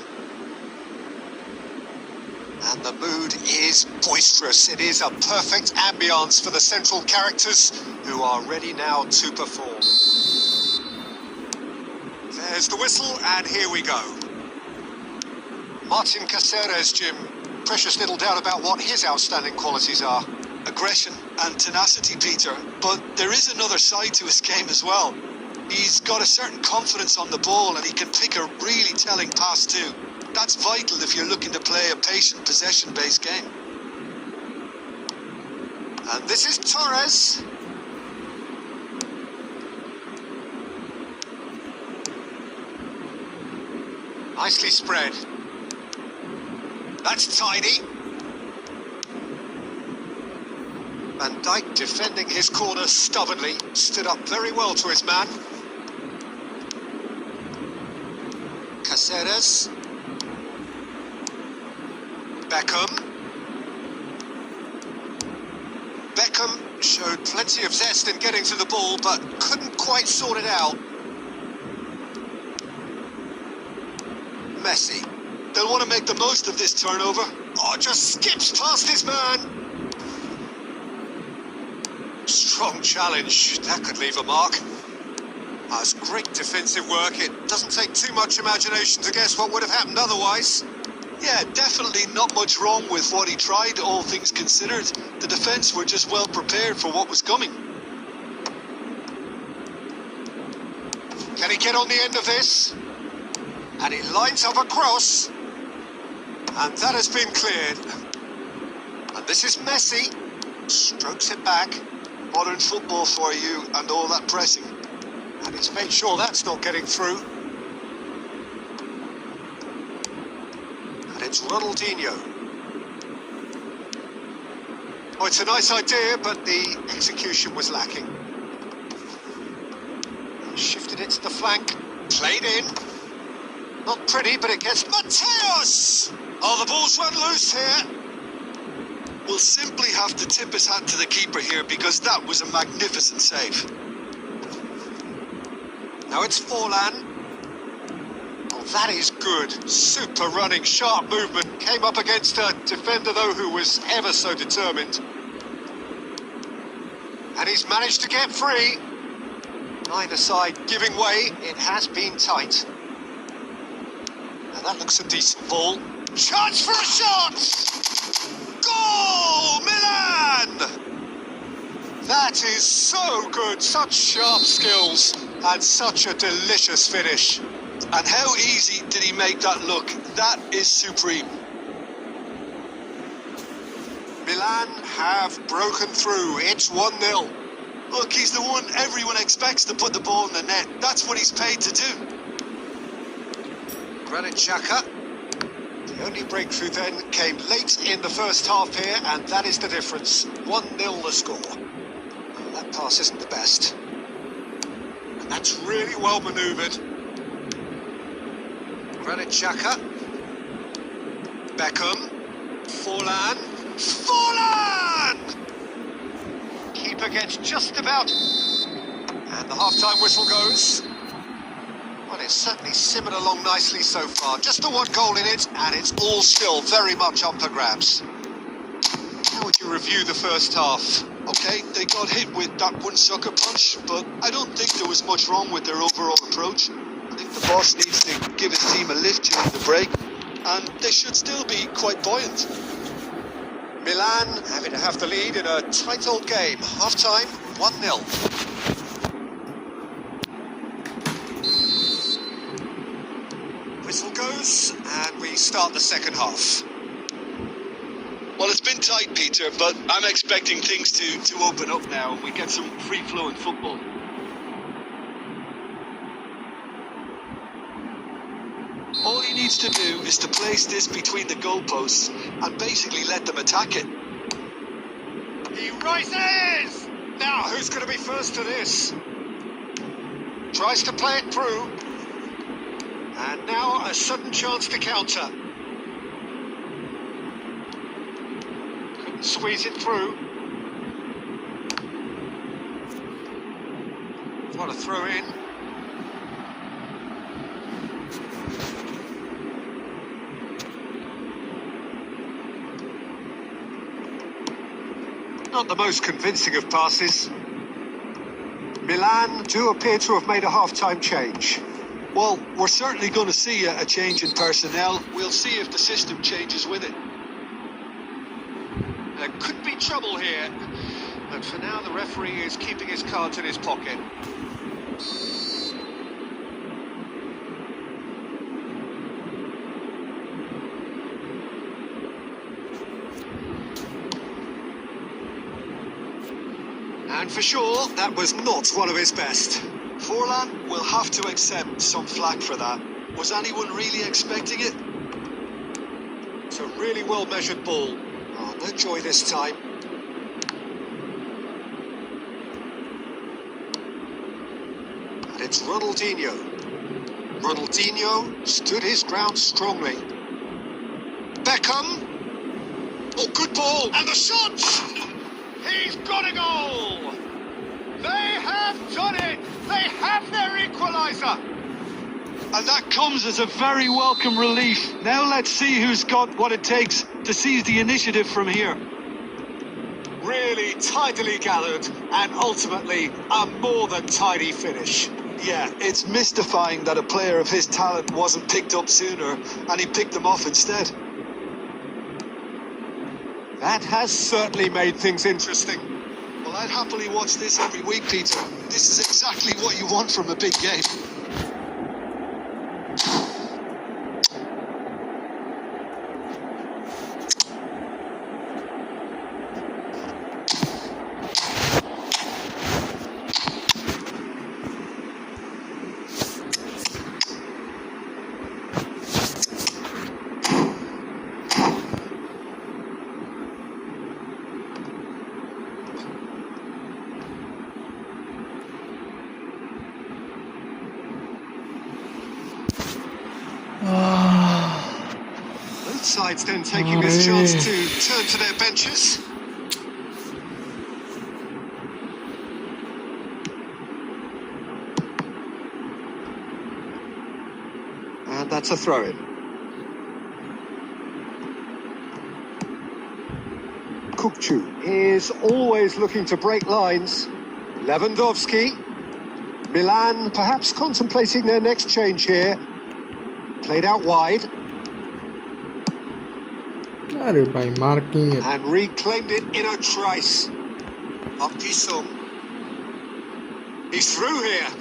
And the mood is boisterous. It is a perfect ambience for the central characters who are ready now to perform. There's the whistle, and here we go. Martin Caceres, Jim. Precious little doubt about what his outstanding qualities are. Aggression and tenacity, Peter, but there is another side to his game as well. He's got a certain confidence on the ball and he can pick a really telling pass too. That's vital if you're looking to play a patient possession-based game. And this is Torres. Nicely spread. That's tidy. Van Dijk defending his corner stubbornly, stood up very well to his man. Caceres. Beckham. Beckham showed plenty of zest in getting to the ball, but couldn't quite sort it out. Messi. They'll want to make the most of this turnover. Oh, just skips past his man. Strong challenge. That could leave a mark. That's great defensive work. It doesn't take too much imagination to guess what would have happened otherwise. Yeah, definitely not much wrong with what he tried, all things considered. The defence were just well prepared for what was coming. Can he get on the end of this? And he lines up a cross. And that has been cleared. And this is Messi. Strokes it back. Modern football for you and all that pressing. And he's made sure that's not getting through. And it's Ronaldinho. Oh, it's a nice idea, but the execution was lacking. He shifted it to the flank. Played in. Not pretty, but it gets Mateus! Oh, the ball's run loose here. We'll simply have to tip his hat to the keeper here because that was a magnificent save. Now it's Forlan. Oh, that is good. Super running, sharp movement. Came up against a defender, though, who was ever so determined. And he's managed to get free. Neither side giving way. It has been tight. And that looks a decent ball. Chance for a shot! Goal! Milan! That is so good. Such sharp skills and such a delicious finish. And how easy did he make that look? That is supreme. Milan have broken through. It's 1-0. Look, he's the one everyone expects to put the ball in the net. That's what he's paid to do. Granit Xhaka. The only breakthrough then came late in the first half here, and that is the difference. 1-0 the score. Oh, that pass isn't the best. And that's really well manoeuvred. Granit Xhaka. Beckham. Forlan. Forlan! Keeper gets just about. And the half-time whistle goes. Well, it's certainly simmered along nicely so far. Just the one goal in it, and it's all still very much up for grabs. How would you review the first half? Okay, they got hit with that one sucker punch, but I don't think there was much wrong with their overall approach. I think the boss needs to give his team a lift during the break, and they should still be quite buoyant. Milan having to have the lead in a tight old game. Half-time, 1-0. Whistle goes, and we start the second half. Well, it's been tight, Peter, but I'm expecting things to open up now and we get some free-flowing football. All he needs to do is to place this between the goalposts and basically let them attack it. He rises! Now, who's going to be first to this? Tries to play it through. And now a sudden chance to counter. Couldn't squeeze it through. throw in. Not the most convincing of passes. Milan do appear to have made a half-time change. Well, we're certainly going to see a change in personnel. We'll see if the system changes with it. There could be trouble here, but for now the referee is keeping his cards in his pocket. And for sure, that was not one of his best. Forlan will have to accept some flack for that. Was anyone really expecting it? It's a really well-measured ball. Oh, no joy this time. And it's Ronaldinho. Ronaldinho stood his ground strongly. Beckham. Oh, good ball. And the shot! He's got a goal! They have done it! They have their equaliser! And that comes as a very welcome relief. Now let's see who's got what it takes to seize the initiative from here. Really tidily gathered and ultimately a more than tidy finish. Yeah, it's mystifying that a player of his talent wasn't picked up sooner and he picked them off instead. That has certainly made things interesting. Well, I'd happily watch this every week, Peter. This is exactly what you want from a big game. Both sides then taking this chance to turn to their benches. And that's a throw-in. Kukçu is always looking to break lines. Lewandowski. Milan perhaps contemplating their next change here. Played out wide. By marking it. And reclaimed it in a trice. Akisum. He's through here.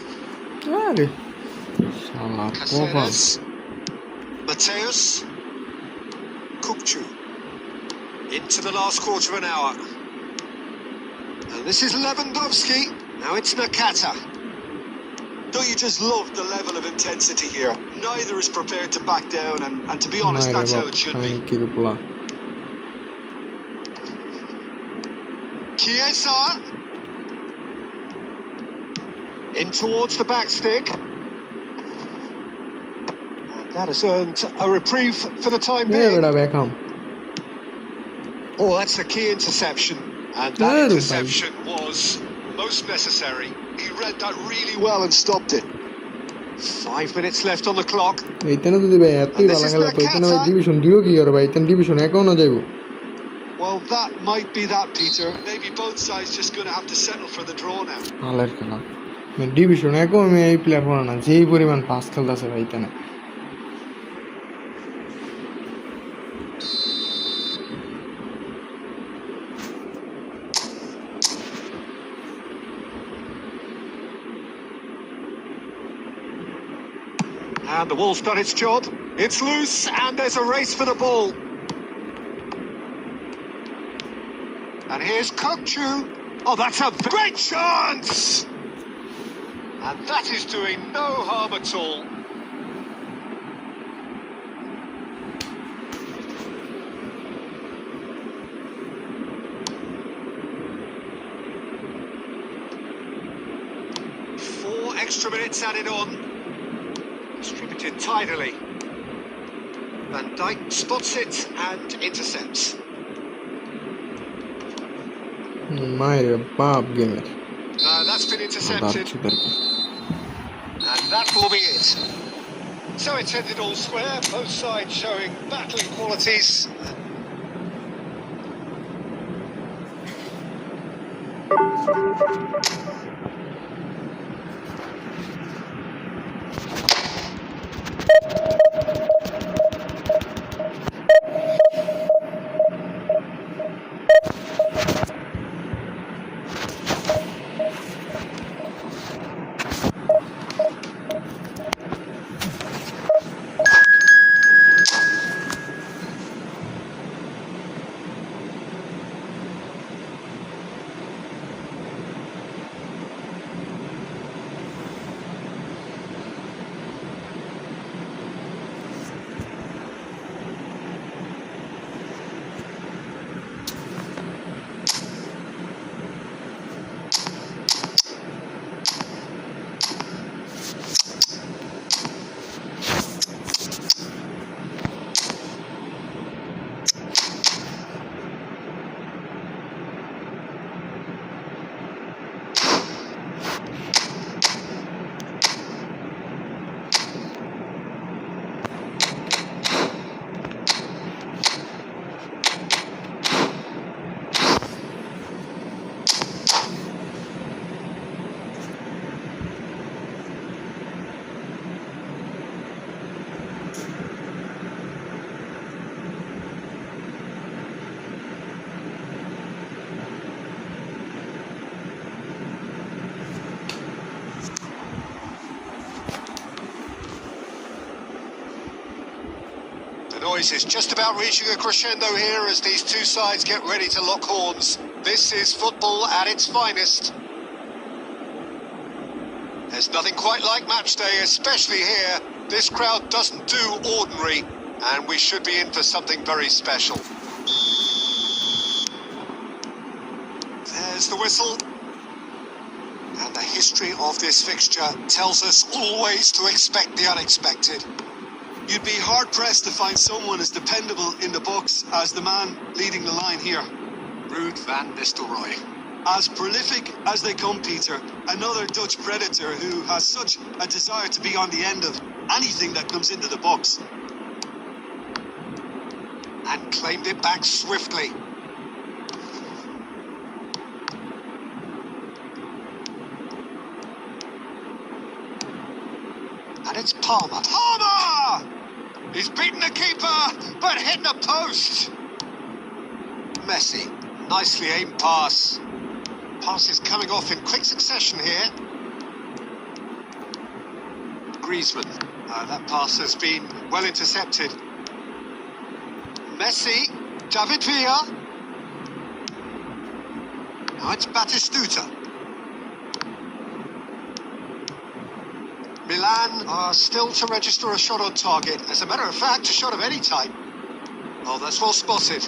Caceres. Mateus. Kukçu. Into the last quarter of an hour. And this is Lewandowski. Now it's Nakata. Don't you just love the level of intensity here? Neither is prepared to back down, and to be honest, that's how it should be. Chiesa. In towards the back stick. And that has earned a reprieve for the time being. Oh, that's a key interception. And that interception was most necessary. He read that really well and stopped it. 5 minutes left on the clock. Well, that might be that, Peter. Maybe both sides just going to have to settle for the draw now. Division এখন আমি এই player পড়া না যেই পরিমাণ pass খেলতেছে ভাই কেন And the ball's done its job. It's loose, and there's a race for the ball. And here's Kukçu. Oh, that's a great chance! And that is doing no harm at all. Four extra minutes added on. Distributed tidily. Van Dijk spots it and intercepts. Майре баб геймер. That's been intercepted. that will be it. So it's ended all square, both sides showing battling qualities. The noise is just about reaching a crescendo here as these two sides get ready to lock horns. This is football at its finest. There's nothing quite like match day, especially here. This crowd doesn't do ordinary, and we should be in for something very special. There's the whistle. And the history of this fixture tells us always to expect the unexpected. You'd be hard-pressed to find someone as dependable in the books as the man leading the line here. Ruud van Nistelrooy. As prolific as they come, Peter, another Dutch predator who has such a desire to be on the end of anything that comes into the box. And claimed it back swiftly. And it's Palmer. Palmer! He's beaten the keeper, but hit the post. Messi, nicely aimed pass. Pass is coming off in quick succession here. Griezmann. That pass has been well intercepted. Messi, David Villa. Now it's Batistuta. Milan are still to register a shot on target. As a matter of fact, a shot of any type. Oh, that's well spotted.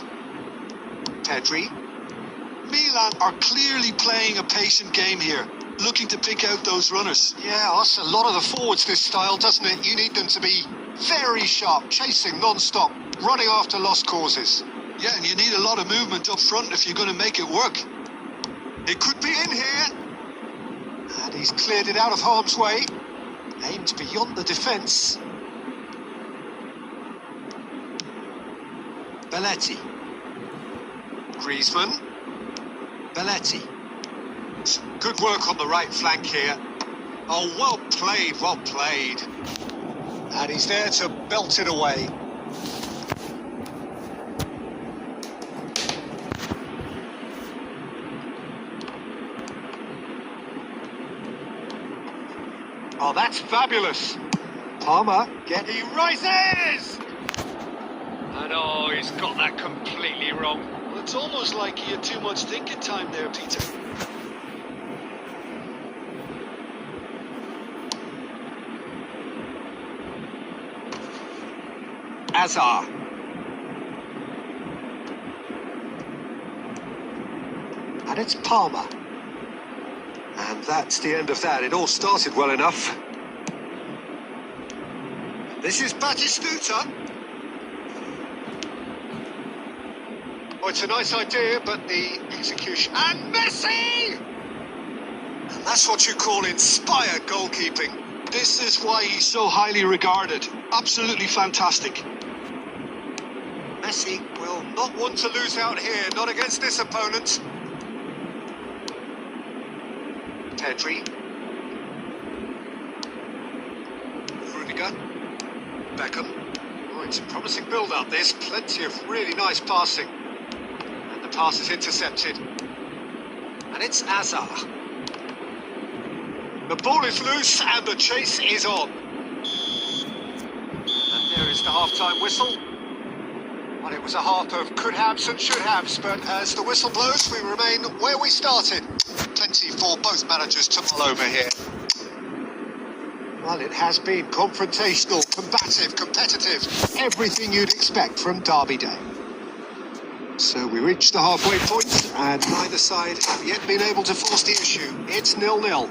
Pedri. Milan are clearly playing a patient game here, looking to pick out those runners. Yeah, that's a lot of the forwards this style, doesn't it? You need them to be very sharp, chasing non-stop, running after lost causes. Yeah, and you need a lot of movement up front if you're going to make it work. It could be in here. And he's cleared it out of harm's way. Aimed beyond the defence. Belletti. Griezmann. Belletti. Good work on the right flank here. Oh, well played, well played. And he's there to belt it away. Oh, that's fabulous. Palmer, he rises! And oh, he's got that completely wrong. Well, it's almost like he had too much thinking time there, Peter. Azar. And it's Palmer. And that's the end of that. It all started well enough. This is Batistuta. Oh, it's a nice idea, but the execution... And Messi! And that's what you call inspired goalkeeping. This is why he's so highly regarded. Absolutely fantastic. Messi will not want to lose out here, not against this opponent. Pedri. Rudiger. Beckham. Oh, it's a promising build-up. There's plenty of really nice passing. And the pass is intercepted. And it's Azar. The ball is loose and the chase is on. And there is the half-time whistle. Well, it was a half of could-haves and should-haves, but as the whistle blows, we remain where we started. Plenty for both managers to mull over here. Well, it has been confrontational, combative, competitive, everything you'd expect from Derby Day. So we reached the halfway point, and neither side have yet been able to force the issue. It's 0-0.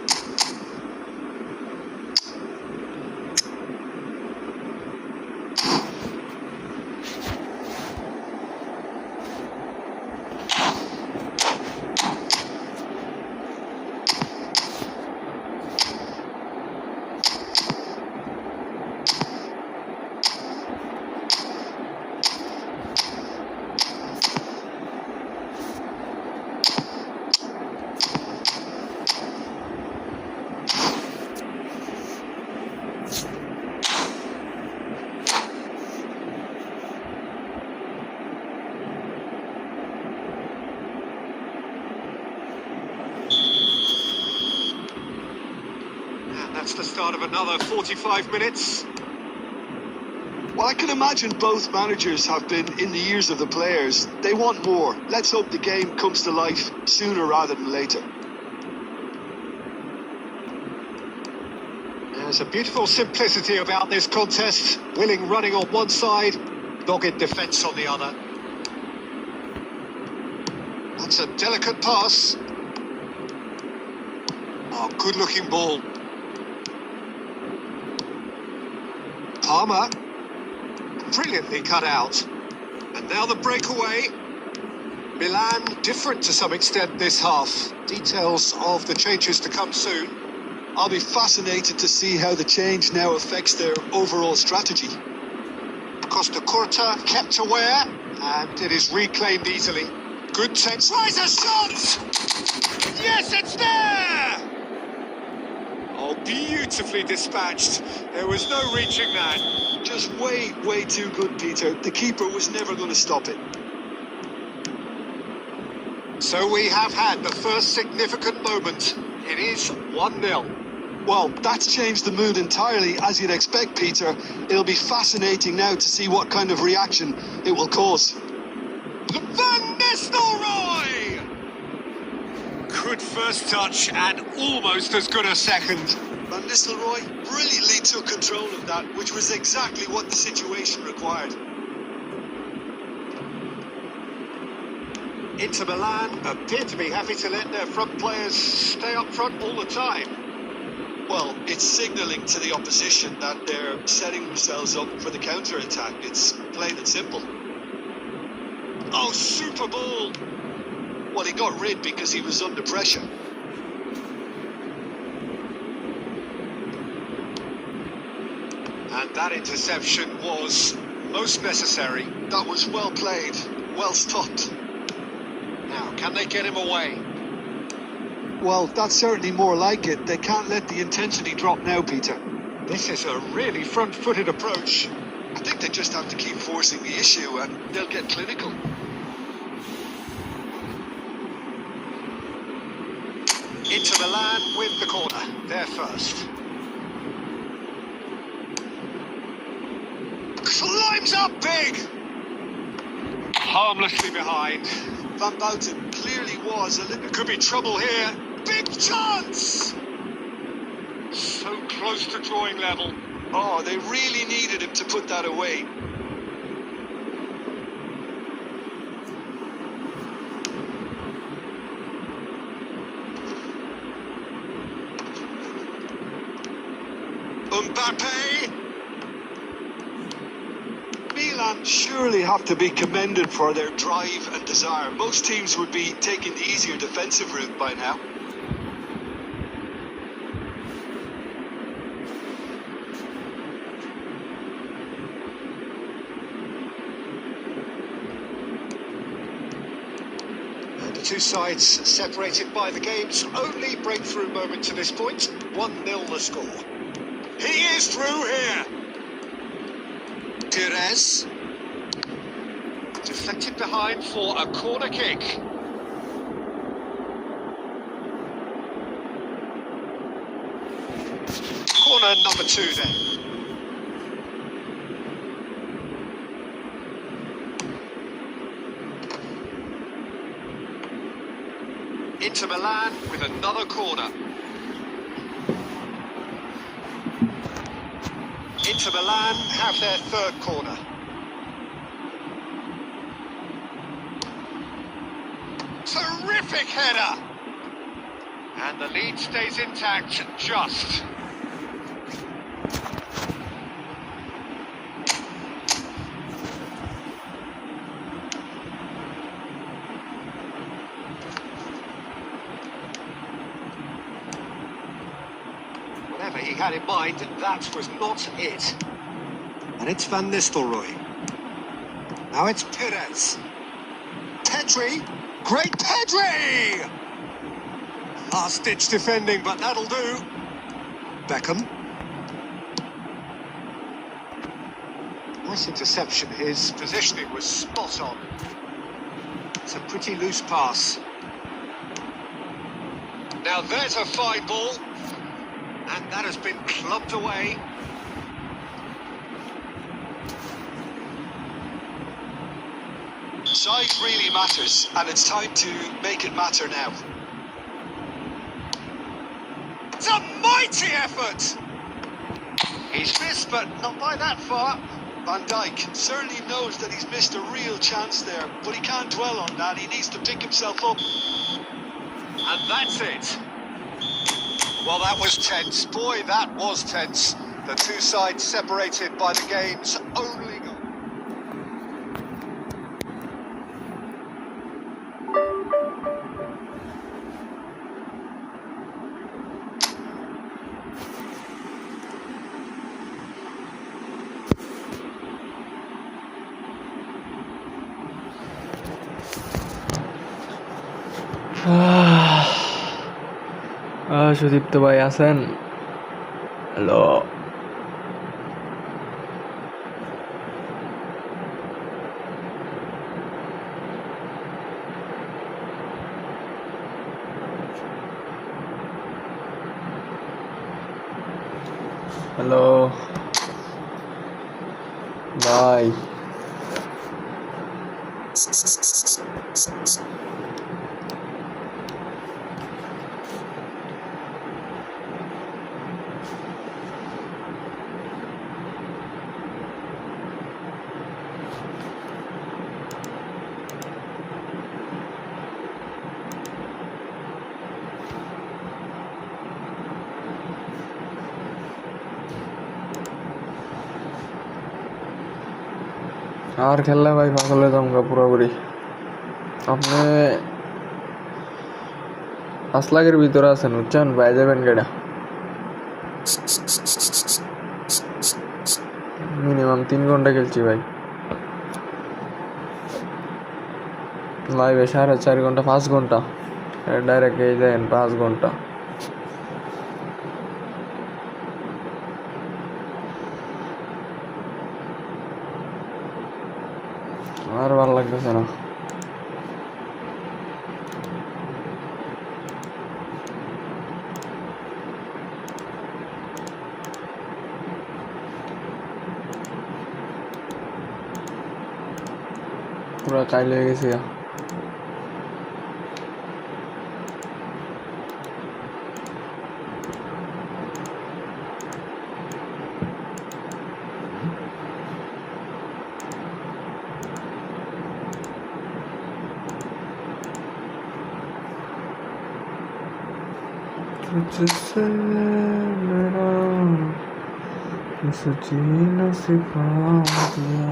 That's the start of another 45 minutes. Well, I can imagine both managers have been in the ears of the players. They want more. Let's hope the game comes to life sooner rather than later. There's a beautiful simplicity about this contest. Willing running on one side, dogged defence on the other. That's a delicate pass. Oh, good-looking ball. Palmer. Brilliantly cut out. And now the breakaway. Milan different to some extent this half. Details of the changes to come soon. I'll be fascinated to see how the change now affects their overall strategy. Costa Curta kept aware, and it is reclaimed easily. Good sense. Rise a shot! Yes, it's there! Oh, beautifully dispatched. There was no reaching that. Just way too good, Peter. The keeper was never going to stop it. So we have had the first significant moment. It is 1-0. Well, that's changed the mood entirely, as you'd expect, Peter. It'll be fascinating now to see what kind of reaction it will cause. Van Nistelrooy! Good first touch and almost as good a second. Van Nistelrooy brilliantly took control of that, which was exactly what the situation required. Inter Milan appear to be happy to let their front players stay up front all the time. Well, it's signalling to the opposition that they're setting themselves up for the counter-attack. It's plain and simple. Oh, super ball! Well, he got rid because he was under pressure. And that interception was most necessary. That was well played, well stopped. Now, can they get him away? Well, that's certainly more like it. They can't let the intensity drop now, Peter. This is a really front-footed approach. I think they just have to keep forcing the issue and they'll get clinical. Inter Milan with the corner. They're first. Climbs up big! Harmlessly behind. Van Bouten clearly was a little... There could be trouble here. Big chance! So close to drawing level. Oh, they really needed him to put that away. Mbappe! Milan surely have to be commended for their drive and desire. Most teams would be taking the easier defensive route by now. The two sides separated by the game's only breakthrough moment to this point. 1-0 the score. He is through here. Perez. Deflected behind for a corner kick. Corner number 2 then. Inter Milan with another corner. Inter Milan have their third corner. Terrific header! And the lead stays intact, just. Whatever he had in mind, that was not it. And it's Van Nistelrooy. Now it's Perez. Pedri. Great Pedri! Last-ditch defending, but that'll do. Beckham. Nice interception. His positioning was spot on. It's a pretty loose pass. Now there's a fine ball. And that has been clubbed away. Size really matters, and it's time to make it matter now. It's a mighty effort! He's missed, but not by that far. Van Dijk certainly knows that he's missed a real chance there, but he can't dwell on that. He needs to pick himself up. And that's it. Well, that was tense. Boy, that was tense. The two sides separated by the game's only goal. Sudipta ভাই আছেন? Hello, hello ভাই। আর খেললে ভাই পাগলে জমগা পুরোপুরি। আপনি আসলাগের ভিতরে আছেন, বুঝছেন? পাই যাবেন গাড়া মিনিমাম 3 ঘন্টা খেলছি ভাই লাইভে, 4.5 ঘন্টা 5 ঘন্টা ডাইরেক্ট এই দেন 5 ঘন্টা। আর ভালো লাগতেছে না। পুরা কাইল হয়ে গেছে। तुझसे मेरा जीना सिखा दिया।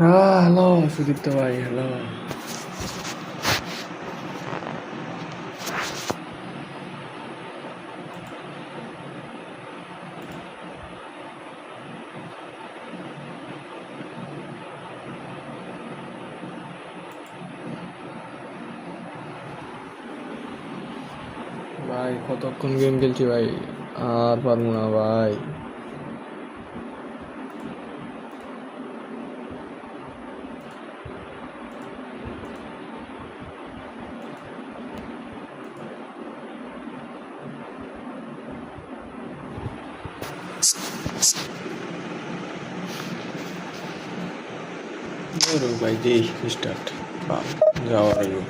হ্যালো সুদীপ্ত ভাই, হ্যালো। ভাই কতক্ষণ গেম খেলছি ভাই, আর পারবো না ভাই। ভাই দেই স্টার্ট যাওয়ার আগে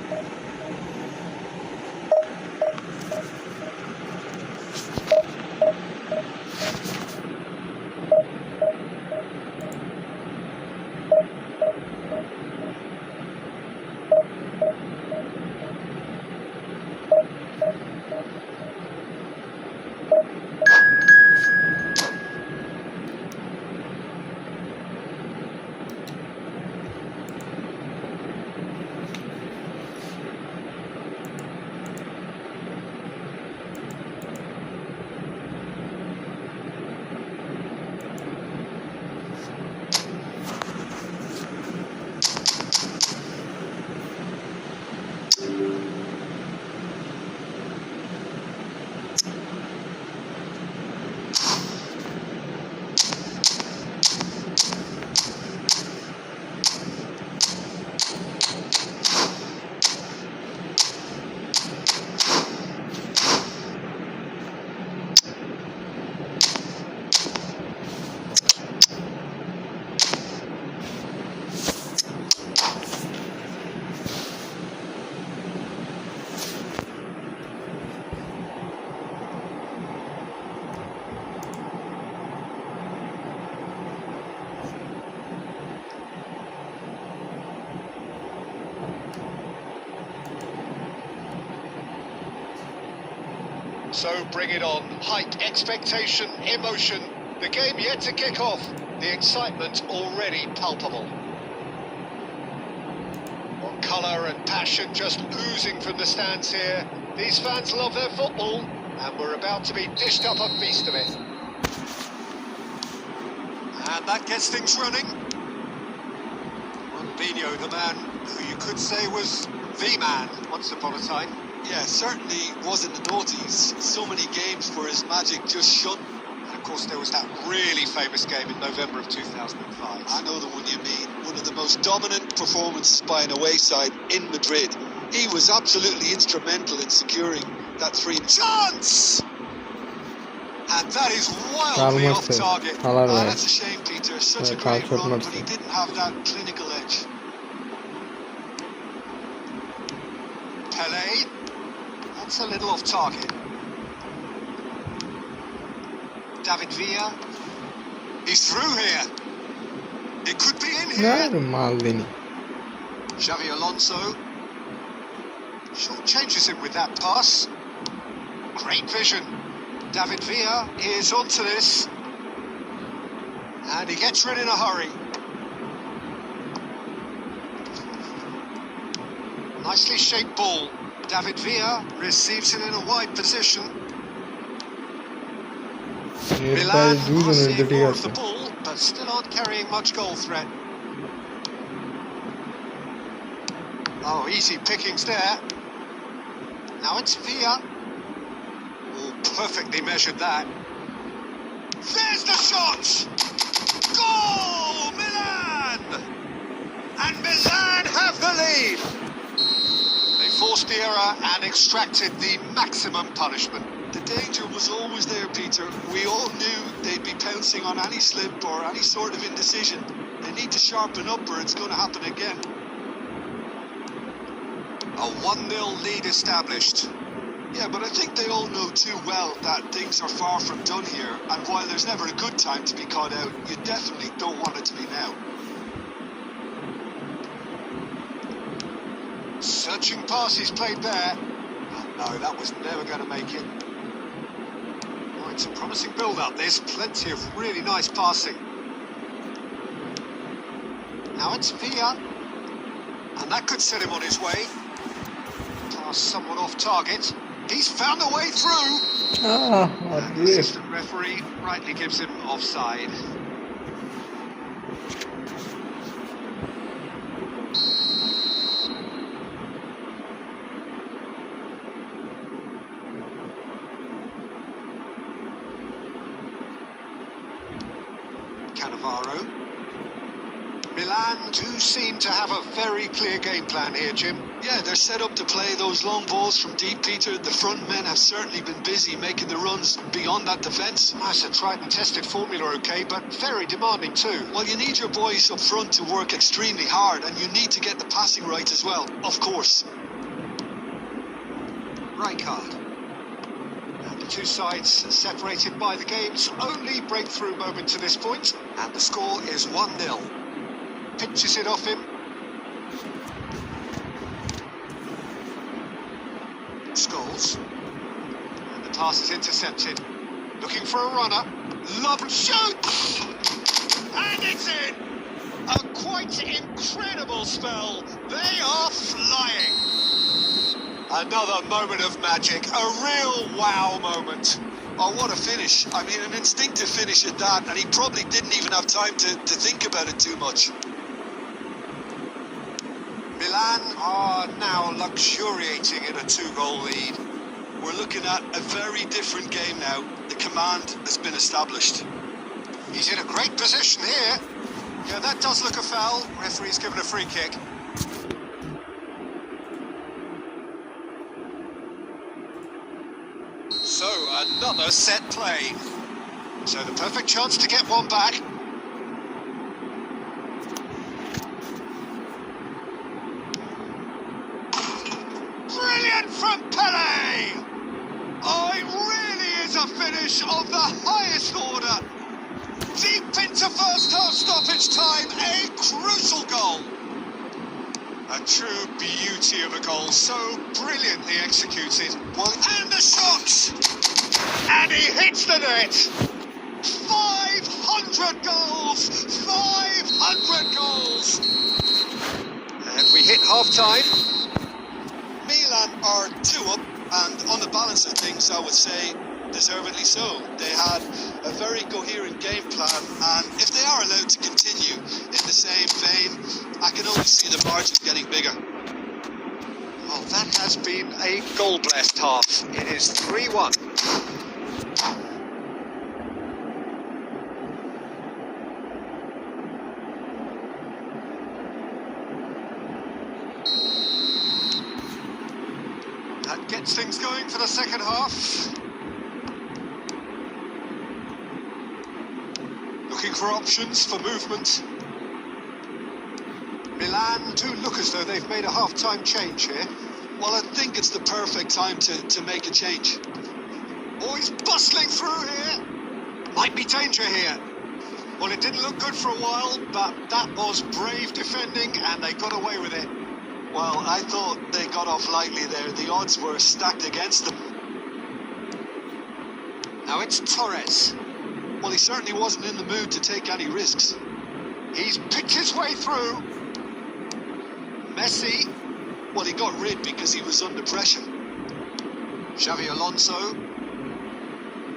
So bring it on. Hype, expectation, emotion. The game yet to kick off. The excitement already palpable. Well, colour and passion just oozing from the stands here. These fans love their football, and we're about to be dished up a feast of it. And that gets things running. Vino, the man who you could say was the man once upon a time. Yeah, certainly was in the noughties. So many games where his magic just shone. And of course there was that really famous game in November of 2005. I know the one you mean. One of the most dominant performances by an away side in Madrid. He was absolutely instrumental in securing that 3 chance! And that is wildly off target. That's a shame, Peter. Such a great run, but he didn't have that clinical edge. Pele. That's a little off target. David Villa. He's through here. It could be in here. Xavi Alonso. Short changes him with that pass. Great vision. David Villa is onto this. And he gets rid in a hurry. Nicely shaped ball. David Villa receives it in a wide position. Milan receive more of the ball, but still aren't carrying much goal threat. Oh, easy pickings there. Now it's Villa. Oh, perfectly measured that. There's the shot! Goal! Milan! And Milan have the lead! They forced the error and extracted the maximum punishment. The danger was always there, Peter. We all knew they'd be pouncing on any slip or any sort of indecision. They need to sharpen up or it's going to happen again. A 1-0 lead established. Yeah, but I think they all know too well that things are far from done here. And while there's never a good time to be caught out, you definitely don't want it to be now. Searching pass is played there. Oh, no, that was never going to make it. Oh, it's a promising build-up. There's plenty of really nice passing. Now Now it's Villa. And that could set him on his way. Pass somewhat off target. He's found a way through. And the assistant referee rightly gives him offside. Cannavaro. Milan do seem to have a very clear game plan here, Jim. Yeah, they're set up to play those long balls from deep, Peter. The front men have certainly been busy making the runs beyond that defence. That's a tried and tested formula, okay, but very demanding too. Well, you need your boys up front to work extremely hard, and you need to get the passing right as well, of course. Rijkaard. And the two sides separated by the game's only breakthrough moment to this point, and the score is 1-0. Pitches it off him. Scholes. And the pass is intercepted. Looking for a runner. Lob shoots! And it's in! A quite incredible spell. They are flying. Another moment of magic. A real wow moment. Oh, what a finish. I mean, an instinctive finish at that, and he probably didn't even have time to think about it too much. Milan are now luxuriating in a 2-goal lead. We're looking at a very different game now. The command has been established. He's in a great position here. Yeah, that does look a foul. Referee's given a free kick. So, another set play. So the perfect chance to get one back. Brilliant from Pele! Oh, it really is a finish of the highest order. Deep into first half stoppage time, a crucial goal. A true beauty of a goal, so brilliantly executed. Well, and the shot! And he hits the net! 500 goals! 500 goals! And we hit half-time. Milan are 2 up, and on the balance of things, I would say deservedly so. They had a very coherent game plan, and if they are allowed to continue in the same vein, I can only see the margin getting bigger. Well, that has been a goal-blessed half. It is 3-1. That gets things going for the second half. Looking for options for movement. Milan do look as though they've made a half-time change here. Well, I think it's the perfect time to make a change. Oh, he's bustling through here. Might be danger here. Well, it didn't look good for a while, but that was brave defending, and they got away with it. Well, I thought they got off lightly there. The odds were stacked against them. Now it's Torres. Well, he certainly wasn't in the mood to take any risks. He's picked his way through. Messi. Well, he got rid because he was under pressure. Xavi Alonso.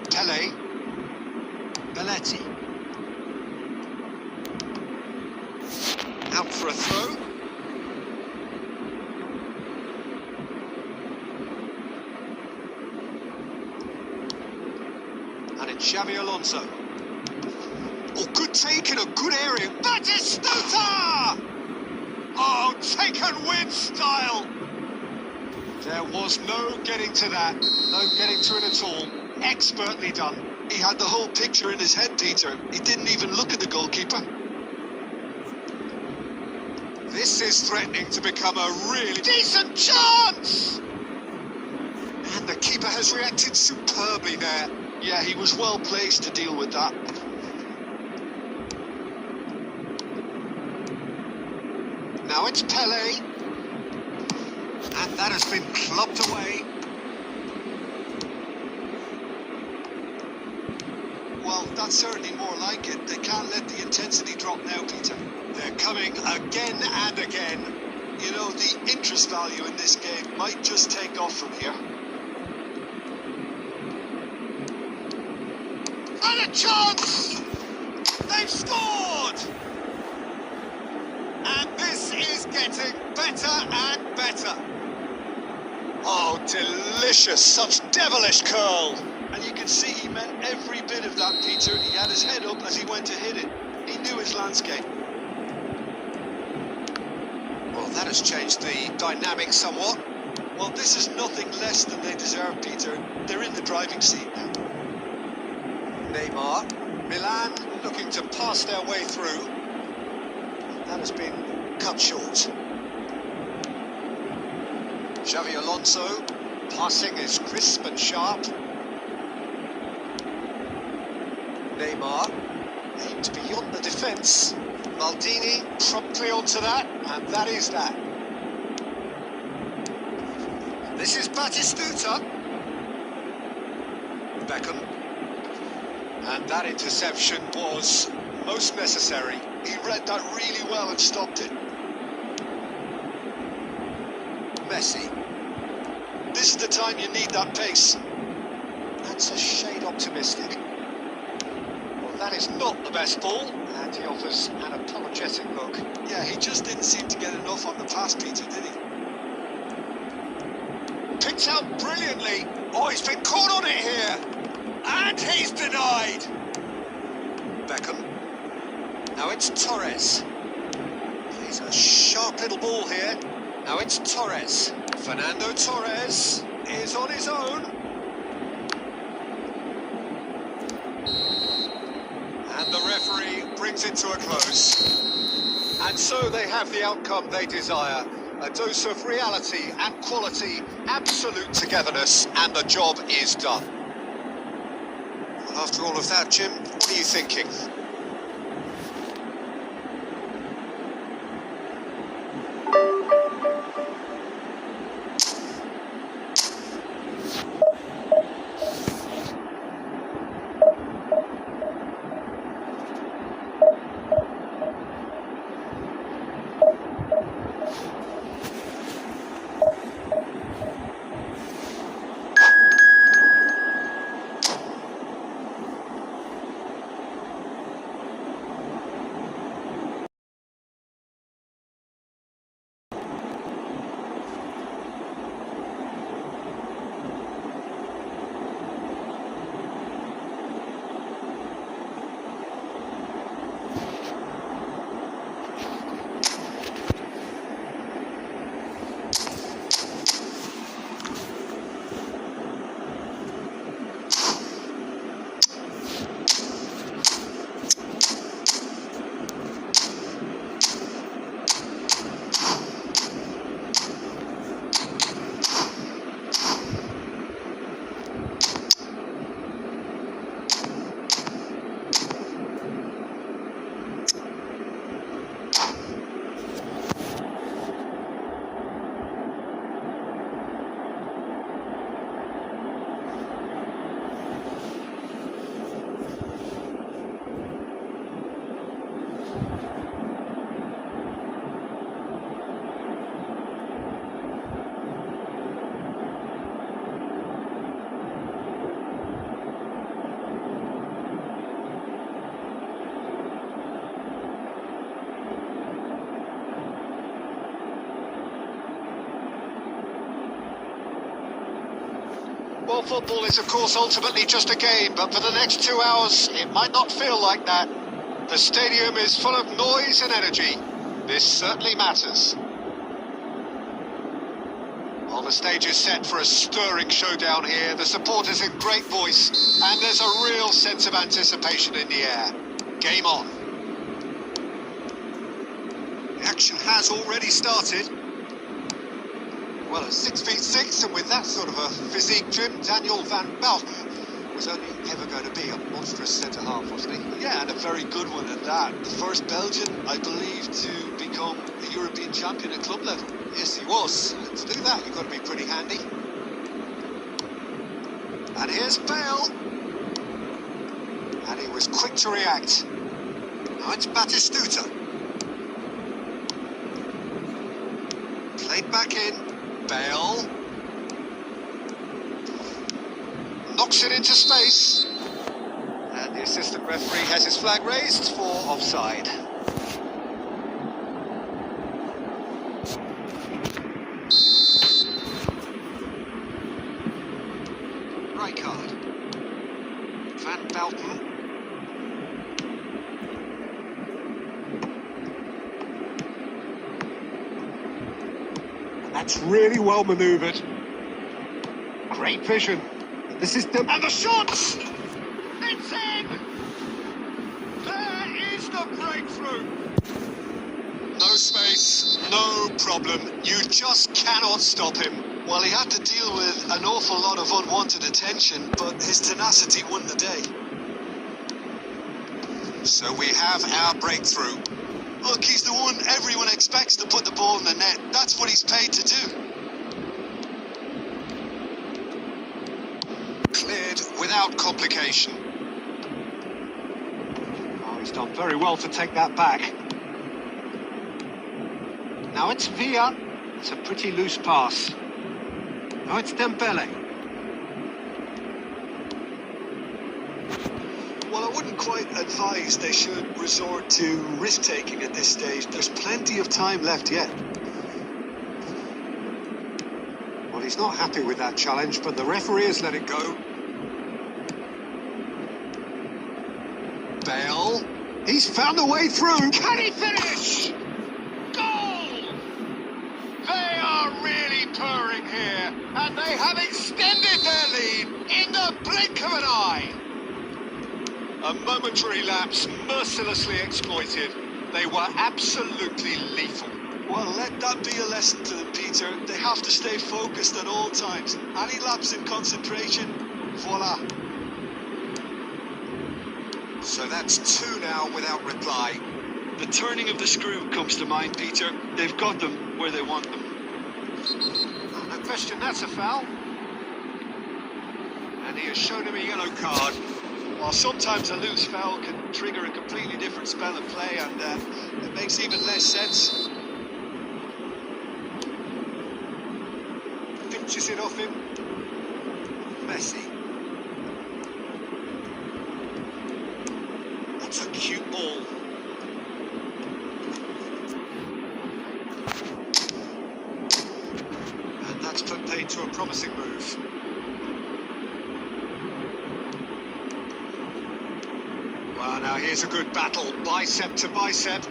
Pele. Belletti. Out for a throw. And it's Xavi Alonso. Oh, good take in a good area. Batistuta! Oh, taken with style. There was no getting to that. No getting to it at all. Expertly done. He had the whole picture in his head, Peter. He didn't even look at the goalkeeper. This is threatening to become a really decent chance! And the keeper has reacted superbly there. Yeah, he was well placed to deal with that. Now it's Pele. And that has been clubbed away. Well, that's certainly more like it. They can't let the intensity drop now, Peter. They're coming again and again. You know, the interest value in this game might just take off from here. And a chance! They've scored! And this is getting better and better. Oh, delicious, such devilish curl. And you can see he meant every bit of that, Peter. He had his head up as he went to hit it. He knew his landscape. Well, that has changed the dynamic somewhat. Well, this is nothing less than they deserve, Peter. They're in the driving seat now. Neymar, Milan looking to pass their way through. That has been cut short. Xavi Alonso, passing is crisp and sharp. Neymar, aimed beyond the defence. Maldini promptly onto that, and that is that. This is Batistuta. Beckham. And that interception was most necessary. He read that really well and stopped it. Messi. This is the time you need that pace. That's a shade optimistic. Well, that is not the best ball, and he offers an apologetic look. Yeah, he just didn't seem to get enough on the pass, Peter, did he? Picked out brilliantly. Oh, he's been caught on it here. And he's denied. Beckham. Now it's Torres. He's a sharp little ball here. Now it's Torres. Fernando Torres is on his own. And the referee brings it to a close. And so they have the outcome they desire. A dose of reality and quality, absolute togetherness, and the job is done. Well, after all of that, Jim, what are you thinking? Well, football is, of course, ultimately just a game, but for the next 2 hours, it might not feel like that. The stadium is full of noise and energy. This certainly matters. Well, the stage is set for a stirring showdown here. The supporters in great voice, and there's a real sense of anticipation in the air. Game on. The action has already started. Well, at 6'6", and with that sort of a physique trim, Daniel van Bouten was only ever going to be a monstrous centre-half, wasn't he? Yeah, and a very good one at that. The first Belgian, I believe, to become a European champion at club level. Yes, he was. And to do that, you've got to be pretty handy. And here's Bale. And he was quick to react. Now it's Batistuta. back in. Bale. Knocks it into space. And the assistant referee has his flag raised for offside. Right card. Van Belten. That's really well manoeuvred. Great vision. This is the... And the shot! It's in! There is the breakthrough. No space, no problem. You just cannot stop him. Well, he had to deal with an awful lot of unwanted attention, but his tenacity won the day. So we have our breakthrough. Look, he's the one everyone expects to put the ball in the net. That's what he's paid to do. Cleared without complication. Oh, he's done very well to take that back. Now it's Villa. It's a pretty loose pass. Now it's Dembele. Well, I wouldn't quite advise they should resort to risk-taking at this stage. There's plenty of time left yet. Well, he's not happy with that challenge, but the referee has let it go. Bale. He's found a way through. Can he finish? Goal! They are really purring here, and they have extended their lead in the blink of an eye. A momentary lapse mercilessly exploited. They were absolutely lethal. Well, let that be a lesson to them, Peter. They have to stay focused at all times. Any lapse in concentration, voila. So that's two now without reply. The turning of the screw comes to mind, Peter. They've got them where they want them. Oh, no question, that's a foul. And he has shown him a yellow card. Well, sometimes a loose foul can trigger a completely different spell of play, and it makes even less sense. Pinches it off him. Messi. That's a cute ball. And that's put paid to a promising move. Well, now here's a good battle, bicep to bicep.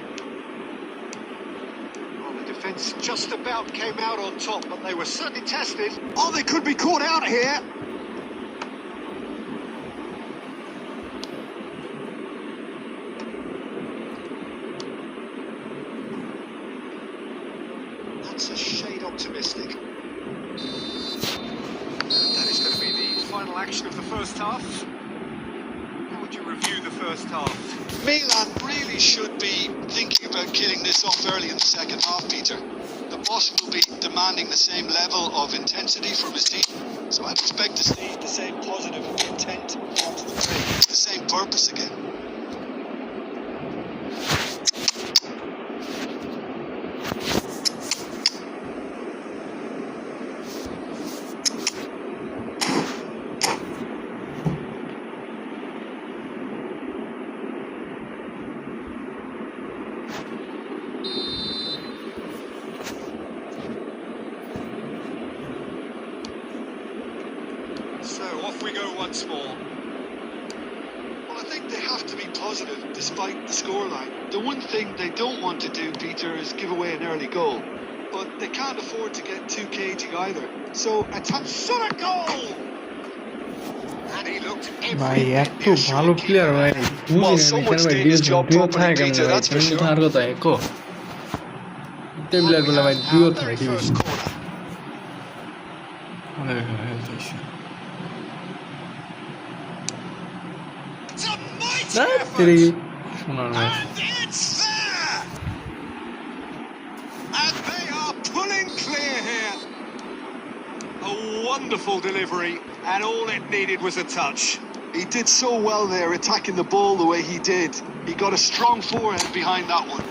Well, the defence just about came out on top, but they were certainly tested. Oh, they could be caught out here. That's a shade optimistic. And that is going to be the final action of the first half. How would you review the first half? Milan really should be thinking about killing this off early in the second half, Peter. The boss will be demanding the same level of intensity from his team, so I'd expect to see the same positive intent onto the pitch, the same purpose again. So off we go once more. Well, I think they have to be positive despite the scoreline. The one thing they don't want to do, Peter, is give away an early goal. But they can't afford to get too cagey either. So a touch shot, a goal! And he looked ভাই every এত ভালো player ভাই বুঝি না কেন ভাই deo থাকে কেন ভাই তুমি তার কথা একো প্লেয়ার গুলো ভাই ডিও থাকে first corner. It's a mighty Teri effort. শোনার ভাই And it's there! And they are pulling clear here. A wonderful delivery, and all it needed was a touch. He did so well there, attacking the ball the way he did. He got a strong forehand behind that one.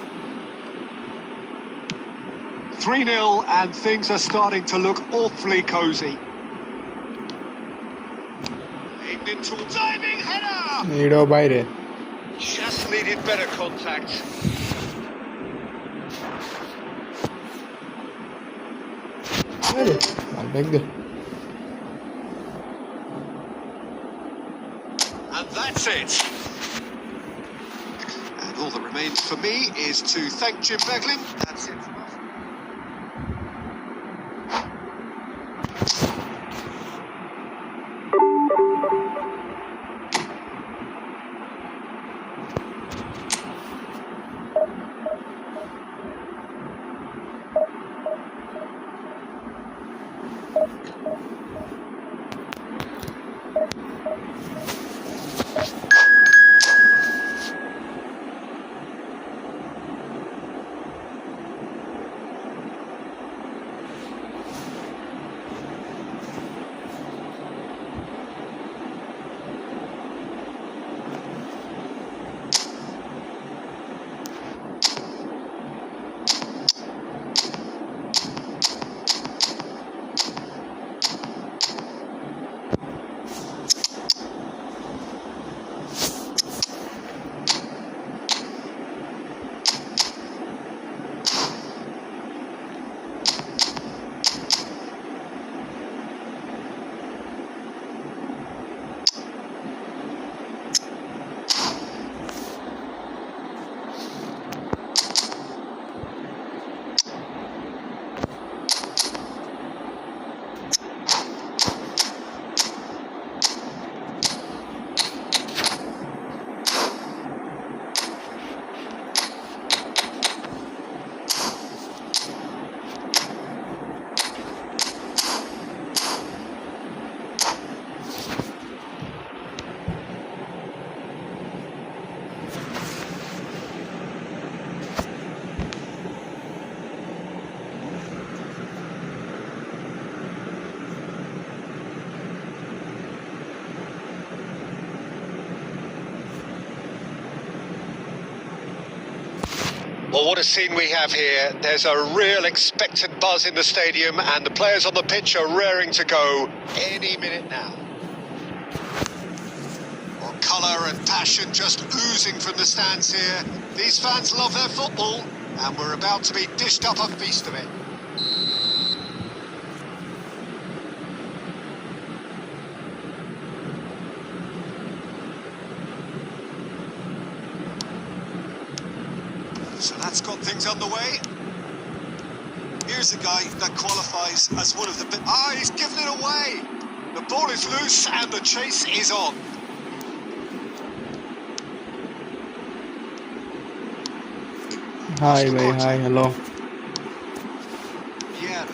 3-0 and things are starting to look awfully cosy. Aimed into a diving header. এটাও বাইরে Just needed better contact. আরে আর ব্যাগ দে And that's it. And all that remains for me is to thank Jim Beglin. That's it from us. Well, what a scene we have here. There's a real expectant buzz in the stadium and the players on the pitch are raring to go any minute now. Well, colour and passion just oozing from the stands here. These fans love their football and we're about to be dished up a feast of it. So that's got things underway. Here's a guy that qualifies as one of the... He's given it away. The ball is loose and the chase is on. Hi ভাই hi hello Yeah.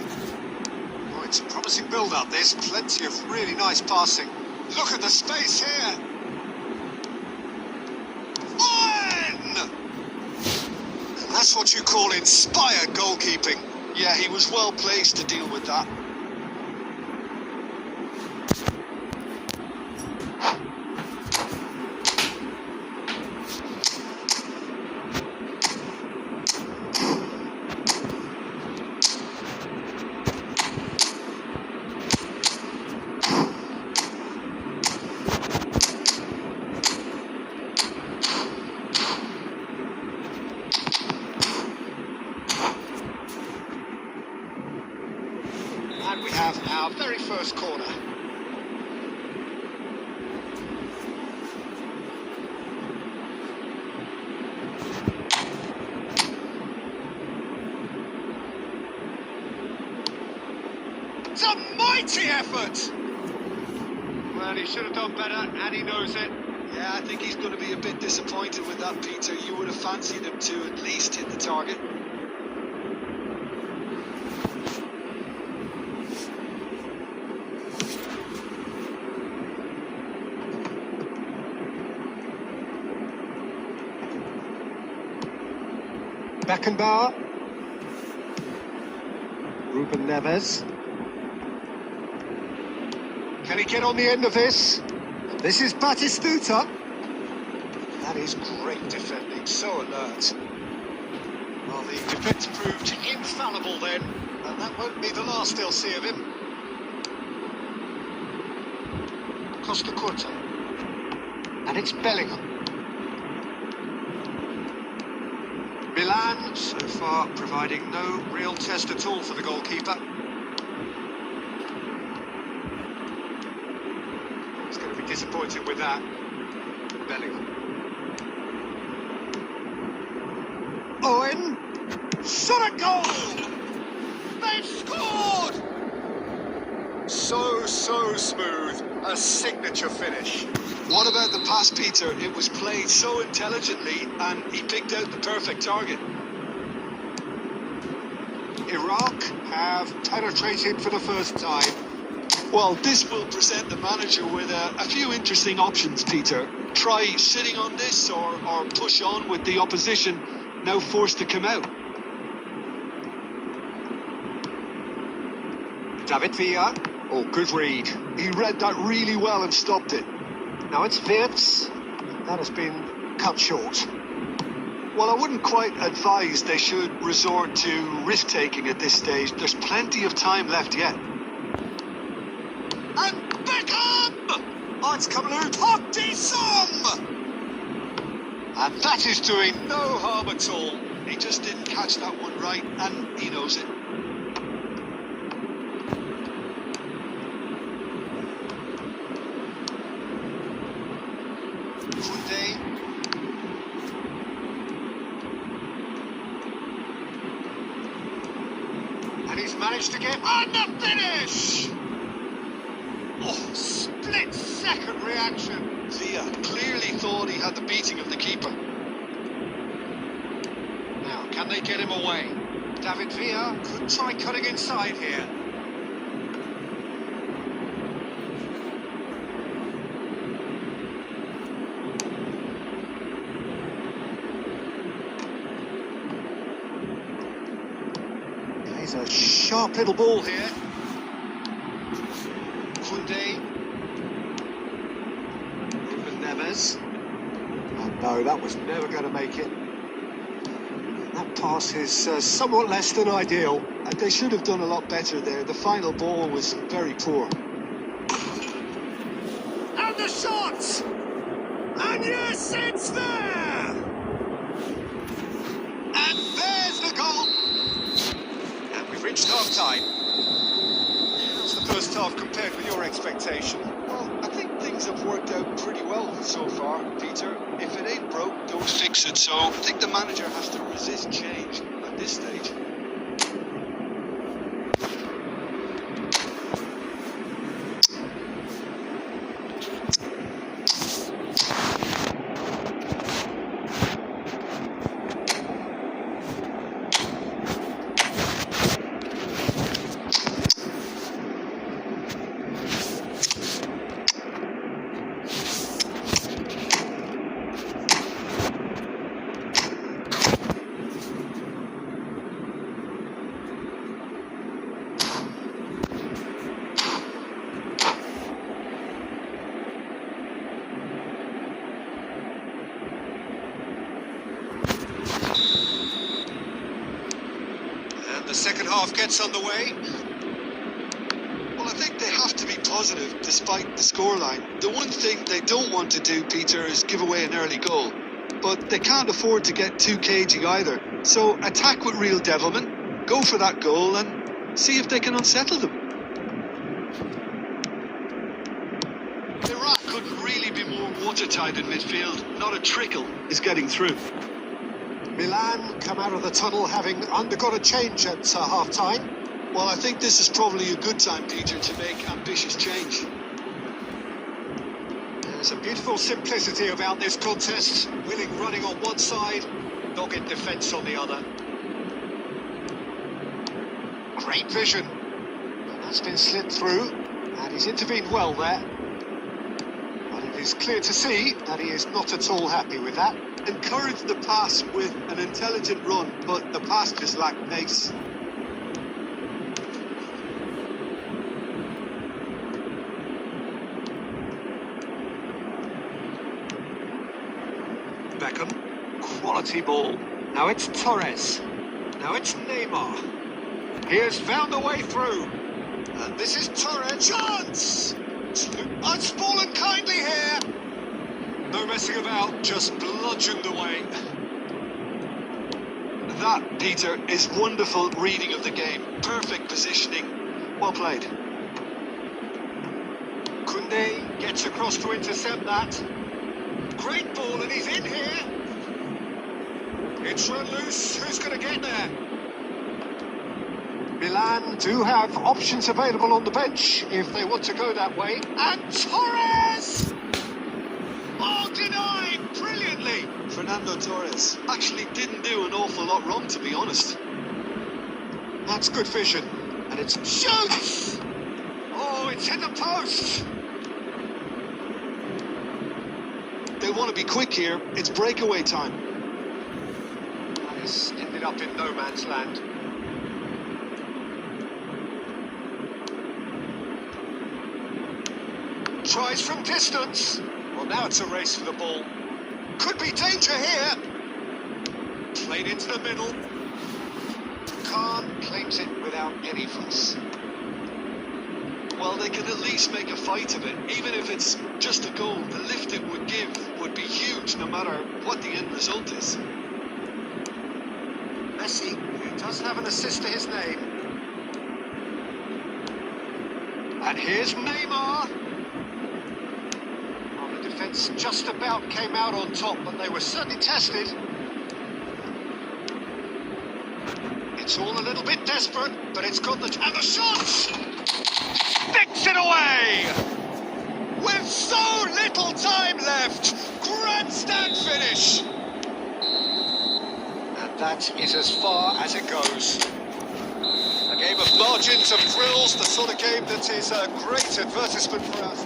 Oh, it's a promising build-up. There's plenty of really nice passing. Look at the space here. That's what you call inspired goalkeeping. Yeah, he was well placed to deal with that. And we have our very first corner. It's a mighty effort! Well, he should have done better and he knows it. Yeah, I think he's going to be a bit disappointed with that, Peter. You would have fancied him to at least hit the target. Beckenbauer. Ruben Neves. Can he get on the end of this? This is Batistuta. That is great defending, so alert. Well, The defence proved infallible then, and that won't be the last they'll see of him. Costa Curta. And it's Bellingham. Milan, so far, providing no real test at all for the goalkeeper. He's going to be disappointed with that. Bellingham. Owen. Shot a goal! They've scored! So smooth. A signature finish. What about the pass, Peter? It was played so intelligently and he picked out the perfect target. Iraq have penetrated for the first time. Well, this will present the manager with a few interesting options, Peter. Try sitting on this or push on with the opposition now forced to come out. David Villa. Oh, good read. He read that really well and stopped it. Now it's Wirtz. That has been cut short. Well, I wouldn't quite advise they should resort to risk-taking at this stage. There's plenty of time left yet. And Beckham! Oh, it's come loose. Hockey Song! And that is doing no harm at all. He just didn't catch that one right, and he knows it. Kunde. And he's managed to get on the finish! Oh, split-second reaction. Villa clearly thought he had the beating of the keeper. Now, can they get him away? David Villa could try cutting inside here. He's a sharp little ball here. Kunde. Ruben Neves. Oh, no, that was never going to make it. That pass is somewhat less than ideal. And they should have done a lot better there. The final ball was very poor. And the shot! And yes, it's there! And there's the goal! And we've reached half-time. How's the first half compared with your expectation? Well, I think things have worked out pretty well so far, Peter. If it ain't broke, don't fix it. So I think the manager has to resist change at this stage. The second half gets underway. Well, I think they have to be positive despite the scoreline. The one thing they don't want to do, Peter, is give away an early goal. But they can't afford to get too cagey either. So attack with real devilment, go for that goal and see if they can unsettle them. Iraq couldn't really be more watertight in midfield. Not a trickle is getting through. Milan come out of the tunnel having undergone a change at half-time. Well, I think this is probably a good time, Peter, to make ambitious change. There's a beautiful simplicity about this contest. Winning running on one side, dogged defence on the other. Great vision. And that's been slipped through, and he's intervened well there. But it is clear to see that he is not at all happy with that. Encouraged the pass with an intelligent run, but the pass just lacked pace. Beckham, quality ball. Now it's Torres. Now it's Neymar. He has found a way through. And this is Torres. Chance! Oh, it's fallen kindly here. No messing about, just bludgeoned away. That, Peter, is wonderful reading of the game. Perfect positioning. Well played. Koundé gets across to intercept that. Great ball, and he's in here. It's run loose. Who's going to get there? Milan do have options available on the bench if they want to go that way. And Torres! Oh, denied brilliantly. Fernando Torres actually didn't do an awful lot wrong, to be honest. That's good vision. And it's shoots! Oh, it's hit the post. They want to be quick here. It's breakaway time. That has ended up in no man's land. Tries from distance. Well, now it's a race for the ball. Could be danger here. Played into the middle. Khan claims it without any fuss. Well, they can at least make a fight of it. Even if it's just a goal, the lift it would give would be huge no matter what the end result is. Messi, who does have an assist to his name. And here's Neymar. Well, the defence just about came out on top, but they were certainly tested. It's all a little bit desperate, but it's got the... And the shot! Sticks it away! With so little time left! Grandstand finish! And that is as far as it goes. A game of margins and thrills, the sort of game that is a great advertisement for us.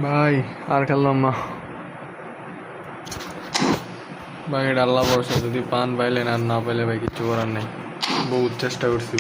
ভাই আর খেললাম না ভাই, এটা আল্লাহ ভরসা, যদি পান পাইলেন আর না পাইলে ভাই কিচ্ছু করার নেই। বহুত চেষ্টা করছি।